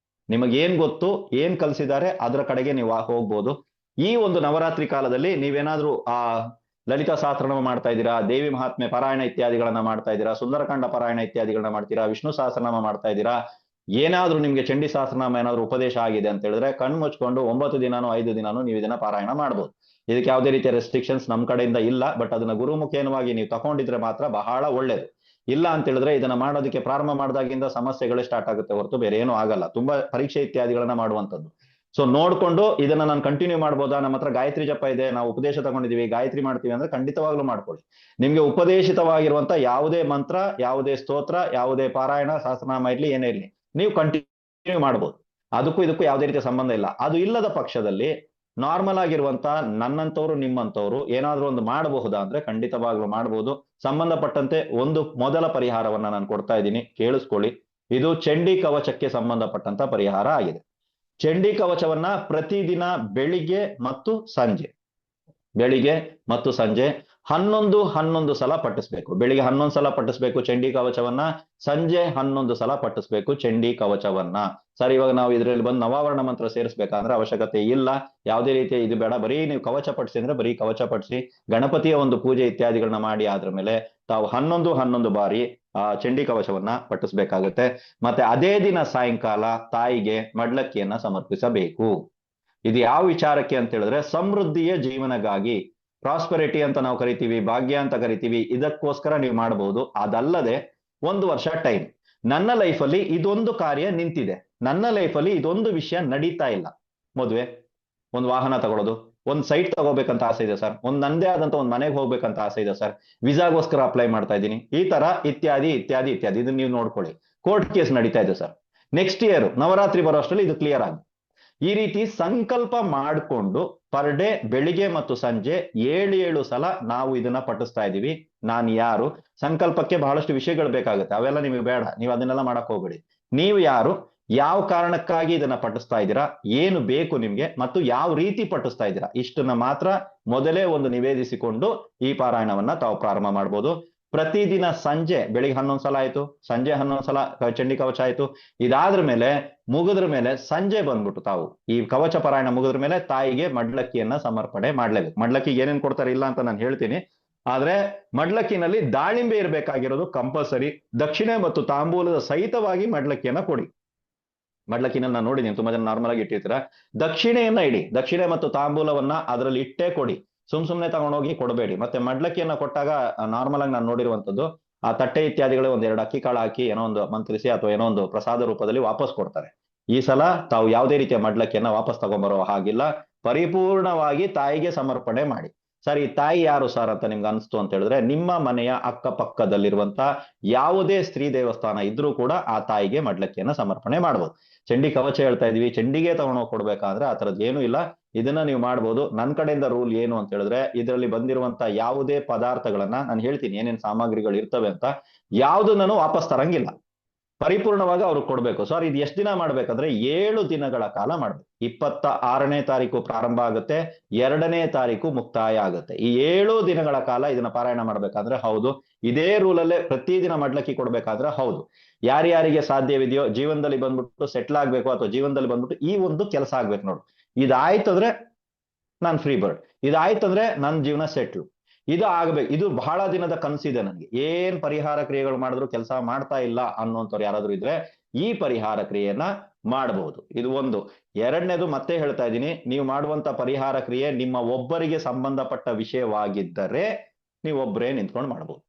ನಿಮಗೆ ಏನ್ ಗೊತ್ತು, ಏನ್ ಕಲ್ಸಿದ್ದಾರೆ ಅದರ ಕಡೆಗೆ ನೀವು ಹೋಗ್ಬೋದು. ಈ ಒಂದು ನವರಾತ್ರಿ ಕಾಲದಲ್ಲಿ ನೀವೇನಾದ್ರೂ ಲಲಿತಾ ಸಹಸ್ರನಾಮ ಮಾಡ್ತಾ ಇದ್ದೀರಾ, ದೇವಿ ಮಹಾತ್ಮೆ ಪಾರಾಯಣ ಇತ್ಯಾದಿಗಳನ್ನ ಮಾಡ್ತಾ ಇದ್ದೀರಾ, ಸುಂದರಕಾಂಡ ಪಾರಾಯಣ ಇತ್ಯಾದಿಗಳನ್ನ ಮಾಡ್ತೀರಾ, ವಿಷ್ಣು ಸಹಸ್ರನಾಮ ಮಾಡ್ತಾ ಇದ್ದೀರಾ, ಏನಾದ್ರೂ ನಿಮ್ಗೆ ಚಂಡಿ ಸಹಸ್ರನಾಮ ಏನಾದ್ರು ಉಪದೇಶ ಆಗಿದೆ ಅಂತ ಹೇಳಿದ್ರೆ ಕಣ್ಣು ಮುಚ್ಕೊಂಡು 9 ದಿನಾನೋ 5 ದಿನಾನೋ ನೀವು ಇದನ್ನ ಪಾರಾಯಣ ಮಾಡ್ಬೋದು. ಇದಕ್ಕೆ ಯಾವುದೇ ರೀತಿಯ ರೆಸ್ಟ್ರಿಕ್ಷನ್ಸ್ ನಮ್ಮ ಕಡೆಯಿಂದ ಇಲ್ಲ. ಬಟ್ ಅದನ್ನ ಗುರುಮುಖೇನವಾಗಿ ನೀವು ತಗೊಂಡಿದ್ರೆ ಮಾತ್ರ ಬಹಳ ಒಳ್ಳೇದು. ಇಲ್ಲ ಅಂತ ಹೇಳಿದ್ರೆ ಇದನ್ನ ಮಾಡೋದಕ್ಕೆ ಪ್ರಾರಂಭ ಮಾಡಿದಾಗಿಂದ ಸಮಸ್ಯೆಗಳೇ ಸ್ಟಾರ್ಟ್ ಆಗುತ್ತೆ ಹೊರತು ಬೇರೆ ಏನೂ ಆಗಲ್ಲ. ತುಂಬಾ ಪರೀಕ್ಷೆ ಇತ್ಯಾದಿಗಳನ್ನ ಮಾಡುವಂಥದ್ದು. ಸೊ ನೋಡ್ಕೊಂಡು ಇದನ್ನ ನಾನು ಕಂಟಿನ್ಯೂ ಮಾಡ್ಬೋದಾ, ನಮ್ಮ ಹತ್ರ ಗಾಯತ್ರಿ ಜಪ ಇದೆ, ನಾವು ಉಪದೇಶ ತಗೊಂಡಿದೀವಿ, ಗಾಯತ್ರಿ ಮಾಡ್ತೀವಿ ಅಂದ್ರೆ ಖಂಡಿತವಾಗ್ಲೂ ಮಾಡ್ಕೊಳ್ಳಿ. ನಿಮ್ಗೆ ಉಪದೇಶಿತವಾಗಿರುವಂತ ಯಾವುದೇ ಮಂತ್ರ, ಯಾವುದೇ ಸ್ತೋತ್ರ, ಯಾವುದೇ ಪಾರಾಯಣ ಸಹಸ್ರನಾಮ ಇರ್ಲಿ, ಏನೇ ಇರ್ಲಿ, ನೀವು ಕಂಟಿನ್ಯೂ ಮಾಡ್ಬೋದು. ಅದಕ್ಕೂ ಇದಕ್ಕೂ ಯಾವುದೇ ರೀತಿಯ ಸಂಬಂಧ ಇಲ್ಲ. ಅದು ಇಲ್ಲದ ಪಕ್ಷದಲ್ಲಿ ನಾರ್ಮಲ್ ಆಗಿರುವಂತ ನನ್ನಂತವ್ರು ನಿಮ್ಮಂತವ್ರು ಏನಾದ್ರೂ ಒಂದು ಮಾಡಬಹುದಾ ಅಂದ್ರೆ ಖಂಡಿತವಾಗ್ಲೂ ಮಾಡಬಹುದು. ಸಂಬಂಧಪಟ್ಟಂತೆ ಒಂದು ಮೊದಲ ಪರಿಹಾರವನ್ನ ನಾನು ಕೊಡ್ತಾ ಇದ್ದೀನಿ, ಕೇಳಿಸ್ಕೊಳ್ಳಿ. ಇದು ಚಂಡಿ ಕವಚಕ್ಕೆ ಸಂಬಂಧಪಟ್ಟಂತ ಪರಿಹಾರ ಆಗಿದೆ. ಚಂಡಿ ಕವಚವನ್ನ ಪ್ರತಿದಿನ ಬೆಳಿಗ್ಗೆ ಮತ್ತು ಸಂಜೆ 11 ಸಲ ಪಠಿಸ್ಬೇಕು. ಬೆಳಿಗ್ಗೆ 11 ಸಲ ಪಠಿಸ್ಬೇಕು ಚಂಡಿ ಕವಚವನ್ನ, ಸಂಜೆ 11 ಸಲ ಪಠಿಸ್ಬೇಕು ಚಂಡಿ ಕವಚವನ್ನ. ಸರ್, ಇವಾಗ ನಾವು ಇದರಲ್ಲಿ ಬಂದು ನವಾವರಣ ಮಂತ್ರ ಸೇರಿಸ್ಬೇಕಂದ್ರೆ ಅವಶ್ಯಕತೆ ಇಲ್ಲ. ಯಾವುದೇ ರೀತಿಯ ಇದು ಬೇಡ. ಬರೀ ನೀವು ಕವಚ ಪಠಿಸಿ ಅಂದ್ರೆ ಬರೀ ಕವಚ ಪಠಿಸಿ, ಗಣಪತಿಯ ಒಂದು ಪೂಜೆ ಇತ್ಯಾದಿಗಳನ್ನ ಮಾಡಿ ಆದ್ರ ಮೇಲೆ ತಾವು 11 ಬಾರಿ ಚಂಡಿ ಕವಚವನ್ನ ಪಠಿಸ್ಬೇಕಾಗುತ್ತೆ. ಮತ್ತೆ ಅದೇ ದಿನ ಸಾಯಂಕಾಲ ತಾಯಿಗೆ ಮಡ್ಲಕ್ಕಿಯನ್ನ ಸಮರ್ಪಿಸಬೇಕು. ಇದು ಯಾವ ವಿಚಾರಕ್ಕೆ ಅಂತ ಹೇಳಿದ್ರೆ ಸಮೃದ್ಧಿಯ ಜೀವನಗಾಗಿ, ಪ್ರಾಸ್ಪರಿಟಿ ಅಂತ ನಾವು ಕರಿತೀವಿ, ಭಾಗ್ಯ ಅಂತ ಕರಿತೀವಿ, ಇದಕ್ಕೋಸ್ಕರ ನೀವು ಮಾಡಬಹುದು. ಅದಲ್ಲದೆ 1 ವರ್ಷ ಟೈಮ್, ನನ್ನ ಲೈಫಲ್ಲಿ ಇದೊಂದು ಕಾರ್ಯ ನಿಂತಿದೆ, ನನ್ನ ಲೈಫಲ್ಲಿ ಇದೊಂದು ವಿಷಯ ನಡೀತಾ ಇಲ್ಲ. ಮದುವೆ, ಒಂದು ವಾಹನ ತಗೊಳ್ಳೋದು, ಒಂದು ಸೈಟ್ ತಗೋಬೇಕಂತ ಆಸೆ ಇದೆ ಸರ್, ನಂದೇ ಆದಂತ ಒಂದು ಮನೆಗೆ ಹೋಗ್ಬೇಕಂತ ಆಸೆ ಇದೆ ಸರ್, ವಿಸಾಗೋಸ್ಕರ ಅಪ್ಲೈ ಮಾಡ್ತಾ ಇದ್ದೀನಿ, ಈ ತರ ಇತ್ಯಾದಿ ಇತ್ಯಾದಿ ಇತ್ಯಾದಿ. ಇದನ್ನ ನೀವು ನೋಡ್ಕೊಳ್ಳಿ. ಕೋರ್ಟ್ ಕೇಸ್ ನಡೀತಾ ಇದೆ ಸರ್, ನೆಕ್ಸ್ಟ್ ಇಯರ್ ನವರಾತ್ರಿ ಬರೋ ಅಷ್ಟರಲ್ಲಿ ಇದು ಕ್ಲಿಯರ್ ಆಗಿ. ಈ ರೀತಿ ಸಂಕಲ್ಪ ಮಾಡಿಕೊಂಡು ಪರ್ ಡೇ ಬೆಳಿಗ್ಗೆ ಮತ್ತು ಸಂಜೆ 7 ಸಲ ನಾವು ಇದನ್ನ ಪಠಿಸ್ತಾ ಇದೀವಿ. ನಾನು ಯಾರು, ಸಂಕಲ್ಪಕ್ಕೆ ಬಹಳಷ್ಟು ವಿಷಯಗಳು ಬೇಕಾಗುತ್ತೆ, ಅವೆಲ್ಲ ನಿಮಗೆ ಬೇಡ, ನೀವು ಅದನ್ನೆಲ್ಲ ಮಾಡಕ್ ಹೋಗ್ಬೇಡಿ. ನೀವು ಯಾರು, ಯಾವ ಕಾರಣಕ್ಕಾಗಿ ಇದನ್ನ ಪಠಿಸ್ತಾ ಇದ್ದೀರಾ, ಏನು ಬೇಕು ನಿಮ್ಗೆ, ಮತ್ತು ಯಾವ ರೀತಿ ಪಠಿಸ್ತಾ ಇದ್ದೀರಾ, ಇಷ್ಟನ್ನ ಮಾತ್ರ ಮೊದಲೇ ಒಂದು ನಿವೇದಿಸಿಕೊಂಡು ಈ ಪಾರಾಯಣವನ್ನ ತಾವು ಪ್ರಾರಂಭ ಮಾಡ್ಬೋದು. ಪ್ರತಿದಿನ ಸಂಜೆ, ಬೆಳಿಗ್ಗೆ 11 ಸಲ ಆಯ್ತು, ಸಂಜೆ 11 ಸಲ ಚಂಡಿ ಕವಚ ಆಯ್ತು. ಇದಾದ್ರ ಮೇಲೆ ಮುಗಿದ್ರ ಮೇಲೆ ಸಂಜೆ ಬಂದ್ಬಿಟ್ಟು ತಾವು ಈ ಕವಚ ಪಾರಾಯಣ ಮುಗಿದ್ರ ಮೇಲೆ ತಾಯಿಗೆ ಮಡ್ಲಕ್ಕಿಯನ್ನ ಸಮರ್ಪಣೆ ಮಾಡ್ಲೇಬೇಕು. ಮಡ್ಲಕ್ಕಿಗೆ ಏನೇನ್ ಕೊಡ್ತಾರೆ ಇಲ್ಲ ಅಂತ ನಾನು ಹೇಳ್ತೀನಿ. ಆದ್ರೆ ಮಡ್ಲಕ್ಕಿನಲ್ಲಿ ದಾಳಿಂಬೆ ಇರಬೇಕಾಗಿರೋದು ಕಂಪಲ್ಸರಿ. ದಕ್ಷಿಣೆ ಮತ್ತು ತಾಂಬೂಲದ ಸಹಿತವಾಗಿ ಮಡ್ಲಕ್ಕಿಯನ್ನ ಕೊಡಿ. ಮಡ್ಲಕ್ಕಿನಲ್ಲಿ ನಾನು ನೋಡಿದ್ದೀನಿ ತುಂಬಾ ಜನ ನಾರ್ಮಲ್ ಆಗಿ ಇಟ್ಟಿರ್ತೀರ, ದಕ್ಷಿಣೆಯನ್ನ ಇಡಿ, ದಕ್ಷಿಣೆ ಮತ್ತು ತಾಂಬೂಲವನ್ನ ಅದರಲ್ಲಿ ಇಟ್ಟೇ ಕೊಡಿ, ಸುಮ್ನೆ ತಗೊಂಡೋಗಿ ಕೊಡಬೇಡಿ. ಮತ್ತೆ ಮಡ್ಲಕ್ಕಿಯನ್ನ ಕೊಟ್ಟಾಗ ನಾರ್ಮಲ್ ಆಗಿ ನಾನು ನೋಡಿರುವಂತದ್ದು, ಆ ತಟ್ಟೆ ಇತ್ಯಾದಿಗಳು 1-2 ಅಕ್ಕಿ ಕಾಳು ಹಾಕಿ ಏನೋ ಒಂದು ಮಂತ್ರಿಸಿ ಅಥವಾ ಏನೋ ಒಂದು ಪ್ರಸಾದ ರೂಪದಲ್ಲಿ ವಾಪಸ್ ಕೊಡ್ತಾರೆ. ಈ ಸಲ ತಾವು ಯಾವುದೇ ರೀತಿಯ ಮಡ್ಲಕ್ಕಿಯನ್ನ ವಾಪಸ್ ತಗೊಂಡ್ಬರೋ ಹಾಗಿಲ್ಲ, ಪರಿಪೂರ್ಣವಾಗಿ ತಾಯಿಗೆ ಸಮರ್ಪಣೆ ಮಾಡಿ. ಸರ್, ಈ ತಾಯಿ ಯಾರು ಸರ್ ಅಂತ ನಿಮ್ಗೆ ಅನಿಸ್ತು ಅಂತ ಹೇಳಿದ್ರೆ, ನಿಮ್ಮ ಮನೆಯ ಅಕ್ಕಪಕ್ಕದಲ್ಲಿರುವಂತ ಯಾವುದೇ ಸ್ತ್ರೀ ದೇವಸ್ಥಾನ ಇದ್ರೂ ಕೂಡ ಆ ತಾಯಿಗೆ ಮಡ್ಲಕ್ಕಿಯನ್ನ ಸಮರ್ಪಣೆ ಮಾಡ್ಬೋದು. ಚಂಡಿ ಕವಚ ಹೇಳ್ತಾ ಇದೀವಿ, ಚಂಡಿಗೆ ತಗೊಂಡೋಗಿ ಕೊಡ್ಬೇಕಾದ್ರೆ ಆ ಥರದ್ದು ಏನೂ ಇಲ್ಲ, ಇದನ್ನ ನೀವು ಮಾಡ್ಬೋದು. ನನ್ನ ಕಡೆಯಿಂದ ರೂಲ್ ಏನು ಅಂತ ಹೇಳಿದ್ರೆ, ಇದರಲ್ಲಿ ಬಂದಿರುವಂತ ಯಾವುದೇ ಪದಾರ್ಥಗಳನ್ನ ನಾನು ಹೇಳ್ತೀನಿ ಏನೇನ್ ಸಾಮಗ್ರಿಗಳು ಇರ್ತವೆ ಅಂತ, ಯಾವುದನ್ನು ವಾಪಸ್ ತರಂಗಿಲ್ಲ, ಪರಿಪೂರ್ಣವಾಗಿ ಅವ್ರಿಗೆ ಕೊಡ್ಬೇಕು. ಸರ್, ಇದು ಎಷ್ಟು ದಿನ ಮಾಡ್ಬೇಕಂದ್ರೆ 7 ದಿನಗಳ ಕಾಲ ಮಾಡ್ಬೇಕು. 26ನೇ ತಾರೀಕು ಪ್ರಾರಂಭ ಆಗುತ್ತೆ, 2ನೇ ತಾರೀಕು ಮುಕ್ತಾಯ ಆಗುತ್ತೆ. ಈ 7 ದಿನಗಳ ಕಾಲ ಇದನ್ನ ಪಾರಾಯಣ ಮಾಡ್ಬೇಕಾದ್ರೆ ಹೌದು. ಇದೇ ರೂಲಲ್ಲೇ ಪ್ರತಿದಿನ ಮಡ್ಲಕ್ಕಿ ಕೊಡ್ಬೇಕಾದ್ರೆ ಹೌದು. ಯಾರ್ಯಾರಿಗೆ ಸಾಧ್ಯವಿದೆಯೋ, ಜೀವನದಲ್ಲಿ ಬಂದ್ಬಿಟ್ಟು ಸೆಟ್ಲ್ ಆಗ್ಬೇಕು ಅಥವಾ ಜೀವನದಲ್ಲಿ ಬಂದ್ಬಿಟ್ಟು ಈ ಒಂದು ಕೆಲಸ ಆಗ್ಬೇಕು ನೋಡು, ಇದಾಯ್ತಂದ್ರೆ ನಾನು ಫ್ರೀ ಬರ್ಡ್, ಇದಾಯ್ತಂದ್ರೆ ನನ್ನ ಜೀವನ ಸೆಟ್ಲು, ಇದು ಆಗ್ಬೇಕು, ಇದು ಬಹಳ ದಿನದ ಕನಸಿದೆ ನನಗೆ, ಏನ್ ಪರಿಹಾರ ಕ್ರಿಯೆಗಳು ಮಾಡಿದ್ರು ಕೆಲಸ ಮಾಡ್ತಾ ಇಲ್ಲ ಅನ್ನೋಂಥವ್ರು ಯಾರಾದ್ರೂ ಇದ್ರೆ ಈ ಪರಿಹಾರ ಕ್ರಿಯೆಯನ್ನ ಮಾಡಬಹುದು. ಇದು ಒಂದು. ಎರಡನೇದು ಮತ್ತೆ ಹೇಳ್ತಾ ಇದ್ದೀನಿ, ನೀವು ಮಾಡುವಂತ ಪರಿಹಾರ ಕ್ರಿಯೆ ನಿಮ್ಮ ಒಬ್ಬರಿಗೆ ಸಂಬಂಧಪಟ್ಟ ವಿಷಯವಾಗಿದ್ದರೆ ನೀವು ಒಬ್ಬರೇ ನಿಂತ್ಕೊಂಡು ಮಾಡಬಹುದು.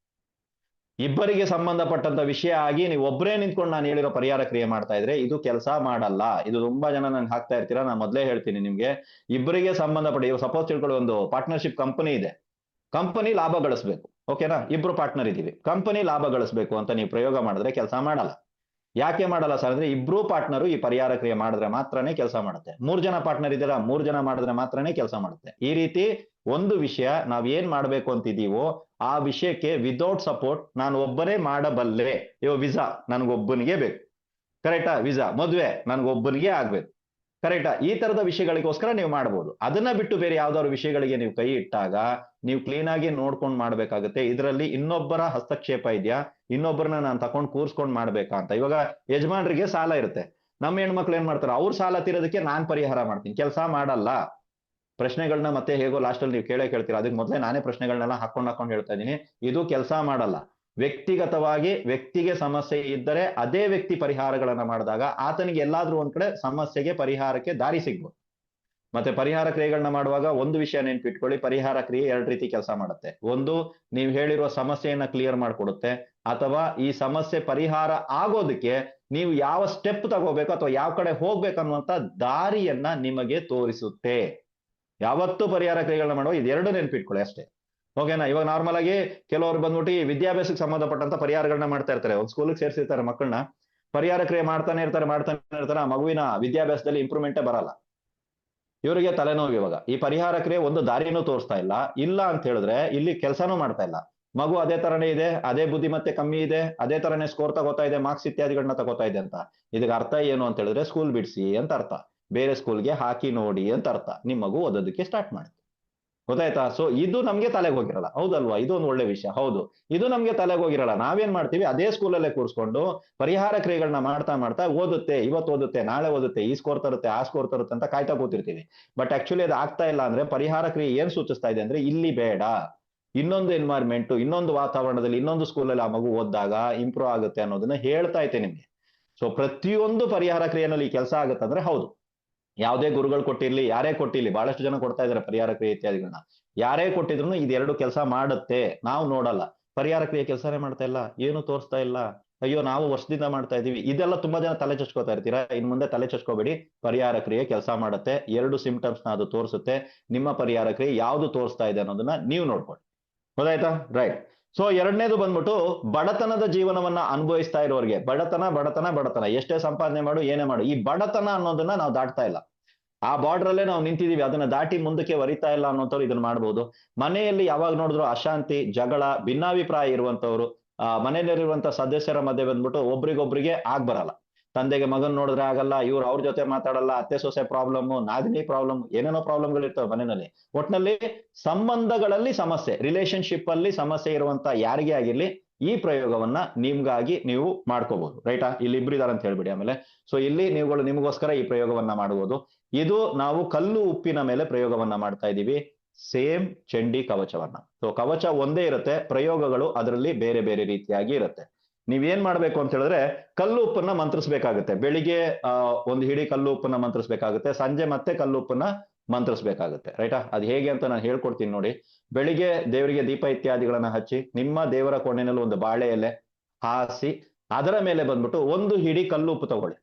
ಇಬ್ಬರಿಗೆ ಸಂಬಂಧಪಟ್ಟಂತ ವಿಷಯ ಆಗಿ ನೀವು ಒಬ್ಬರೇ ನಿಂತ್ಕೊಂಡು ನಾನು ಹೇಳಿರೋ ಪರಿಹಾರ ಕ್ರಿಯೆ ಮಾಡ್ತಾ ಇದ್ರೆ ಇದು ಕೆಲಸ ಮಾಡಲ್ಲ. ಇದು ತುಂಬಾ ಜನ ನನ್ಗೆ ಹಾಕ್ತಾ ಇರ್ತೀರಾ, ನಾನು ಮೊದಲೇ ಹೇಳ್ತೀನಿ ನಿಮ್ಗೆ, ಇಬ್ಬರಿಗೆ ಸಂಬಂಧಪಟ್ಟ, ಇವಾಗ ಸಪೋಸ್ ತಿಳ್ಕೊಳ್ಳಿ ಒಂದು ಪಾರ್ಟ್ನರ್ಶಿಪ್ ಕಂಪನಿ ಇದೆ, ಕಂಪನಿ ಲಾಭ ಗಳಿಸ್ಬೇಕು, ಓಕೆನಾ, ಇಬ್ರು ಪಾರ್ಟ್ನರ್ ಇದೀವಿ, ಕಂಪನಿ ಲಾಭ ಗಳಿಸ್ಬೇಕು ಅಂತ ನೀವು ಪ್ರಯೋಗ ಮಾಡಿದ್ರೆ ಕೆಲಸ ಮಾಡಲ್ಲ. ಯಾಕೆ ಮಾಡಲ್ಲ ಸರ್ ಅಂದ್ರೆ ಇಬ್ರು ಪಾರ್ಟ್ನರು ಈ ಪರಿಹಾರ ಕ್ರಿಯೆ ಮಾಡಿದ್ರೆ ಮಾತ್ರನೇ ಕೆಲಸ ಮಾಡುತ್ತೆ. 3 ಜನ ಪಾರ್ಟ್ನರ್ ಇದ್ದೀರಾ, 3 ಜನ ಮಾಡಿದ್ರೆ ಮಾತ್ರನೇ ಕೆಲಸ ಮಾಡುತ್ತೆ. ಈ ರೀತಿ ಒಂದು ವಿಷಯ ನಾವ್ ಏನ್ ಮಾಡ್ಬೇಕು ಅಂತಿದೀವೋ ಆ ವಿಷಯಕ್ಕೆ ವಿದೌಟ್ ಸಪೋರ್ಟ್ ನಾನು ಒಬ್ಬನೇ ಮಾಡಬಲ್ಲೆ. ಇವಾಗ ವಿಸಾ ನನ್ಗೊಬ್ಬನಿಗೆ ಬೇಕು, ಕರೆಕ್ಟಾ, ವಿಸಾ ಮದುವೆ ನನ್ಗೊಬ್ಬನಿಗೆ ಆಗ್ಬೇಕು, ಕರೆಕ್ಟಾ, ಈ ತರದ ವಿಷಯಗಳಿಗೋಸ್ಕರ ನೀವು ಮಾಡ್ಬೋದು. ಅದನ್ನ ಬಿಟ್ಟು ಬೇರೆ ಯಾವ್ದಾದ್ರು ವಿಷಯಗಳಿಗೆ ನೀವು ಕೈ ಇಟ್ಟಾಗ ನೀವು ಕ್ಲೀನ್ ಆಗಿ ನೋಡ್ಕೊಂಡು ಮಾಡ್ಬೇಕಾಗುತ್ತೆ. ಇದರಲ್ಲಿ ಇನ್ನೊಬ್ಬರ ಹಸ್ತಕ್ಷೇಪ ಇದೆಯಾ, ಇನ್ನೊಬ್ಬರನ್ನ ನಾನು ತಗೊಂಡು ಕೂರ್ಸ್ಕೊಂಡು ಮಾಡ್ಬೇಕಾ ಅಂತ. ಇವಾಗ ಯಜಮಾನ್ರಿಗೆ ಸಾಲ ಇರುತ್ತೆ, ನಮ್ಮ ಹೆಣ್ಮಕ್ಳು ಏನ್ ಮಾಡ್ತಾರೆ, ಅವ್ರ ಸಾಲ ತೀರೋದಕ್ಕೆ ನಾನ್ ಪರಿಹಾರ ಮಾಡ್ತೀನಿ, ಕೆಲಸ ಮಾಡಲ್ಲ. ಪ್ರಶ್ನೆಗಳನ್ನ ಮತ್ತೆ ಹೇಗೋ ಲಾಸ್ಟ್ ಅಲ್ಲಿ ನೀವು ಕೇಳ್ತೀರಾ, ಅದಕ್ಕೆ ಮೊದಲೇ ನಾನೇ ಪ್ರಶ್ನೆಗಳನ್ನೆಲ್ಲ ಹಾಕೊಂಡು ಹೇಳ್ತಾ ಇದ್ದೀನಿ. ಇದು ಕೆಲಸ ಮಾಡಲ್ಲ. ವ್ಯಕ್ತಿಗತವಾಗಿ ವ್ಯಕ್ತಿಗೆ ಸಮಸ್ಯೆ ಇದ್ದರೆ ಅದೇ ವ್ಯಕ್ತಿ ಪರಿಹಾರಗಳನ್ನ ಮಾಡಿದಾಗ ಆತನಿಗೆ ಎಲ್ಲಾದ್ರೂ ಒಂದ್ ಕಡೆ ಸಮಸ್ಯೆಗೆ ಪರಿಹಾರಕ್ಕೆ ದಾರಿ ಸಿಗ್ಬೋದು. ಮತ್ತೆ ಪರಿಹಾರ ಕ್ರಿಯೆಗಳನ್ನ ಮಾಡುವಾಗ ಒಂದು ವಿಷಯ ನೆನ್ಪಿಟ್ಕೊಳ್ಳಿ, ಪರಿಹಾರ ಕ್ರಿಯೆ 2 ರೀತಿ ಕೆಲಸ ಮಾಡುತ್ತೆ. ಒಂದು, ನೀವು ಹೇಳಿರುವ ಸಮಸ್ಯೆಯನ್ನ ಕ್ಲಿಯರ್ ಮಾಡ್ಕೊಡುತ್ತೆ, ಅಥವಾ ಈ ಸಮಸ್ಯೆ ಪರಿಹಾರ ಆಗೋದಕ್ಕೆ ನೀವು ಯಾವ ಸ್ಟೆಪ್ ತಗೋಬೇಕು ಅಥವಾ ಯಾವ ಕಡೆ ಹೋಗ್ಬೇಕನ್ನುವಂತ ದಾರಿಯನ್ನ ನಿಮಗೆ ತೋರಿಸುತ್ತೆ. ಯಾವತ್ತೂ ಪರಿಹಾರ ಕ್ರಿಯೆಗಳನ್ನ ಮಾಡುವ ಇದೆರಡು ನೆನ್ಪಿಟ್ಕೊಳ್ಳಿ ಅಷ್ಟೇ, ಓಕೆನಾ. ಇವಾಗ ನಾರ್ಮಲ್ ಆಗಿ ಕೆಲವರು ಬಂದ್ಬಿಟ್ಟು ವಿದ್ಯಾಭ್ಯಾಸಕ್ಕೆ ಸಂಬಂಧಪಟ್ಟಂತ ಪರಿಹಾರಗಳನ್ನ ಮಾಡ್ತಾ ಇರ್ತಾರೆ. ಒಂದು ಸ್ಕೂಲಿಗೆ ಸೇರಿಸಿರ್ತಾರೆ ಮಕ್ಕಳನ್ನ, ಪರಿಹಾರ ಕ್ರಿಯೆ ಮಾಡ್ತಾನೆ ಇರ್ತಾರೆ, ಆ ಮಗುವಿನ ವಿದ್ಯಾಭ್ಯಾಸದಲ್ಲಿ ಇಂಪ್ರೂವ್ಮೆಂಟೇ ಬರಲ್ಲ. ಇವರಿಗೆ ತಲೆನೋವು. ಇವಾಗ ಈ ಪರಿಹಾರ ಕ್ರಿಯೆ ಒಂದು ದಾರಿನೂ ತೋರಿಸ್ತಾ ಇಲ್ಲ ಅಂತ ಹೇಳಿದ್ರೆ ಇಲ್ಲಿ ಕೆಲಸನೂ ಮಾಡ್ತಾ ಇಲ್ಲ. ಮಗು ಅದೇ ತರನೇ ಇದೆ, ಅದೇ ಬುದ್ಧಿಮತ್ತೆ ಕಮ್ಮಿ ಇದೆ, ಅದೇ ತರನೇ ಸ್ಕೋರ್ ತಗೋತಾ ಇದೆ, ಮಾರ್ಕ್ಸ್ ಇತ್ಯಾದಿಗಳನ್ನ ತಗೋತಾ ಇದೆ ಅಂತ. ಇದಕ್ಕೆ ಅರ್ಥ ಏನು ಅಂತ ಹೇಳಿದ್ರೆ ಸ್ಕೂಲ್ ಬಿಡಿಸಿ ಅಂತ ಅರ್ಥ, ಬೇರೆ ಸ್ಕೂಲ್ಗೆ ಹಾಕಿ ನೋಡಿ ಅಂತ ಅರ್ಥ. ನಿಮ್ ಮಗು ಓದೋದಕ್ಕೆ ಸ್ಟಾರ್ಟ್ ಮಾಡುತ್ತೆ, ಗೊತ್ತಾಯ್ತಾ. ಸೊ ಇದು ನಮ್ಗೆ ತಲೆಗೆ ಹೋಗಿರಲ್ಲ, ಹೌದಲ್ವಾ, ಇದು ಒಂದು ಒಳ್ಳೆ ವಿಷಯ. ಹೌದು, ಇದು ನಮ್ಗೆ ತಲೆಗೆ ಹೋಗಿರಲ್ಲ. ನಾವೇನ್ ಮಾಡ್ತೀವಿ, ಅದೇ ಸ್ಕೂಲಲ್ಲೇ ಕೂರಿಸ್ಕೊಂಡು ಪರಿಹಾರ ಕ್ರಿಯೆಗಳನ್ನ ಮಾಡ್ತಾ ಓದುತ್ತೆ, ಇವತ್ತು ಓದುತ್ತೆ, ನಾಳೆ ಓದುತ್ತೆ, ಈ ಸ್ಕೋರ್ ತರುತ್ತೆ, ಆ ಸ್ಕೋರ್ ತರುತ್ತೆ ಅಂತ ಕಾಯ್ತಾ ಕೂತಿರ್ತೀವಿ. ಬಟ್ ಆಕ್ಚುಲಿ ಅದು ಆಗ್ತಾ ಇಲ್ಲ. ಅಂದ್ರೆ ಪರಿಹಾರ ಕ್ರಿಯೆ ಏನ್ ಸೂಚಿಸ್ತಾ ಇದೆ ಅಂದ್ರೆ ಇಲ್ಲಿ ಬೇಡ, ಇನ್ನೊಂದು ಎನ್ವೈರ್ಮೆಂಟ್, ಇನ್ನೊಂದು ವಾತಾವರಣದಲ್ಲಿ, ಇನ್ನೊಂದು ಸ್ಕೂಲಲ್ಲಿ ಆ ಮಗು ಓದಿದಾಗ ಇಂಪ್ರೂವ್ ಆಗುತ್ತೆ ಅನ್ನೋದನ್ನ ಹೇಳ್ತಾ ಐತೆ ನಿಮ್ಗೆ. ಸೊ ಪ್ರತಿಯೊಂದು ಪರಿಹಾರ ಕ್ರಿಯೆನಲ್ಲಿ ಕೆಲಸ ಆಗುತ್ತೆ ಅಂದ್ರೆ ಹೌದು, ಯಾವುದೇ ಗುರುಗಳು ಕೊಟ್ಟಿರ್ಲಿ, ಯಾರೇ ಕೊಟ್ಟಿರ್ಲಿ, ಬಹಳಷ್ಟು ಜನ ಕೊಡ್ತಾ ಇದಾರೆ ಪರಿಹಾರ ಕ್ರಿಯೆ ಇತ್ಯಾದಿಗಳನ್ನ. ಯಾರೇ ಕೊಟ್ಟಿದ್ರು ಇದೆರಡು ಕೆಲಸ ಮಾಡುತ್ತೆ. ನಾವು ನೋಡಲ್ಲ, ಪರಿಹಾರ ಕ್ರಿಯೆ ಕೆಲಸನೇ ಮಾಡ್ತಾ ಇಲ್ಲ, ಏನು ತೋರಿಸ್ತಾ ಇಲ್ಲ, ಅಯ್ಯೋ ನಾವು ವರ್ಷದಿಂದ ಮಾಡ್ತಾ ಇದೀವಿ, ಇದೆಲ್ಲ ತುಂಬಾ ಜನ ತಲೆ ಚಚ್ಕೋತಾ ಇರ್ತೀರಾ. ಇನ್ ಮುಂದೆ ತಲೆ ಚಚ್ಕೋಬೇಡಿ, ಪರಿಹಾರ ಕ್ರಿಯೆ ಕೆಲಸ ಮಾಡುತ್ತೆ. 2 ಸಿಂಪ್ಟಮ್ಸ್ ನ ಅದು ತೋರಿಸುತ್ತೆ. ನಿಮ್ಮ ಪರಿಹಾರ ಕ್ರಿಯೆ ಯಾವ್ದು ತೋರಿಸ್ತಾ ಇದೆ ಅನ್ನೋದನ್ನ ನೀವು ನೋಡ್ಕೊಳ್ಳಿ, ಗೊತ್ತಾಯ್ತಾ. ರೈಟ್. ಸೊ ಎರಡನೇದು ಬಂದ್ಬಿಟ್ಟು ಬಡತನದ ಜೀವನವನ್ನ ಅನುಭವಿಸ್ತಾ ಇರೋರಿಗೆ, ಬಡತನ ಎಷ್ಟೇ ಸಂಪಾದನೆ ಮಾಡು, ಏನೇ ಮಾಡು, ಈ ಬಡತನ ಅನ್ನೋದನ್ನ ನಾವು ದಾಟ್ತಾ ಇಲ್ಲ, ಆ ಬಾರ್ಡರ್ ಅಲ್ಲೇ ನಾವು ನಿಂತಿದೀವಿ, ಅದನ್ನ ದಾಟಿ ಮುಂದಕ್ಕೆ ವರಿತಾ ಇಲ್ಲ ಅನ್ನೋಂಥವ್ರು ಇದನ್ನ ಮಾಡ್ಬೋದು. ಮನೆಯಲ್ಲಿ ಯಾವಾಗ ನೋಡಿದ್ರು ಅಶಾಂತಿ, ಜಗಳ, ಭಿನ್ನಾಭಿಪ್ರಾಯ ಇರುವಂತವ್ರು, ಮನೆಯಲ್ಲಿರುವಂತ ಸದಸ್ಯರ ಮಧ್ಯೆ ಬಂದ್ಬಿಟ್ಟು ಒಬ್ರಿಗೊಬ್ರಿಗೆ ಬರಲ್ಲ. ತಂದೆಗೆ ಮಗನ್ ನೋಡಿದ್ರೆ ಆಗಲ್ಲ, ಇವ್ರು ಅವ್ರ ಜೊತೆ ಮಾತಾಡಲ್ಲ, ಅತ್ತೆ ಸೊಸೆ ಪ್ರಾಬ್ಲಮ್, ನಾದಿನಿ ಪ್ರಾಬ್ಲಮ್, ಏನೇನೋ ಪ್ರಾಬ್ಲಮ್ಗಳು ಇರ್ತವೆ ಮನೆಯಲ್ಲಿ. ಒಟ್ನಲ್ಲಿ ಸಂಬಂಧಗಳಲ್ಲಿ ಸಮಸ್ಯೆ, ರಿಲೇಶನ್ಶಿಪ್ ಅಲ್ಲಿ ಸಮಸ್ಯೆ ಇರುವಂತ ಯಾರಿಗೇ ಆಗಿರ್ಲಿ ಈ ಪ್ರಯೋಗವನ್ನ ನಿಮ್ಗಾಗಿ ನೀವು ಮಾಡ್ಕೋಬಹುದು. ರೈಟಾ, ಇಲ್ಲಿ ಇಬ್ರು ಇದಾರೆ ಅಂತ ಹೇಳ್ಬಿಡಿ ಆಮೇಲೆ. ಸೊ ಇಲ್ಲಿ ನೀವುಗಳು ನಿಮಗೋಸ್ಕರ ಈ ಪ್ರಯೋಗವನ್ನ ಮಾಡಬಹುದು. ಇದು ನಾವು ಕಲ್ಲು ಉಪ್ಪಿನ ಮೇಲೆ ಪ್ರಯೋಗವನ್ನ ಮಾಡ್ತಾ ಇದೀವಿ, ಸೇಮ್ ಚಂಡಿ ಕವಚವನ್ನ. ಸೊ ಕವಚ ಒಂದೇ ಇರುತ್ತೆ, ಪ್ರಯೋಗಗಳು ಅದರಲ್ಲಿ ಬೇರೆ ಬೇರೆ ರೀತಿಯಾಗಿ ಇರುತ್ತೆ. ನೀವೇನ್ ಮಾಡ್ಬೇಕು ಅಂತ ಹೇಳಿದ್ರೆ ಕಲ್ಲು ಉಪ್ಪನ್ನ ಮಂತ್ರಿಸ್ಬೇಕಾಗುತ್ತೆ. ಬೆಳಿಗ್ಗೆ ಒಂದು ಹಿಡಿ ಕಲ್ಲು ಉಪ್ಪನ್ನ ಮಂತ್ರಿಸ್ಬೇಕಾಗುತ್ತೆ, ಸಂಜೆ ಮತ್ತೆ ಕಲ್ಲು ಉಪ್ಪನ್ನ ಮಂತ್ರಿಸ್ಬೇಕಾಗುತ್ತೆ. ರೈಟಾ, ಅದು ಹೇಗೆ ಅಂತ ನಾನು ಹೇಳ್ಕೊಡ್ತೀನಿ ನೋಡಿ. ಬೆಳಿಗ್ಗೆ ದೇವರಿಗೆ ದೀಪ ಇತ್ಯಾದಿಗಳನ್ನ ಹಚ್ಚಿ, ನಿಮ್ಮ ದೇವರ ಕೋಣೆನಲ್ಲಿ ಒಂದು ಬಾಳೆ ಎಲೆ ಹಾಸಿ, ಅದರ ಮೇಲೆ ಬಂದ್ಬಿಟ್ಟು ಒಂದು ಹಿಡಿ ಕಲ್ಲು ಉಪ್ಪು ತಗೊಳ್ಳಿ.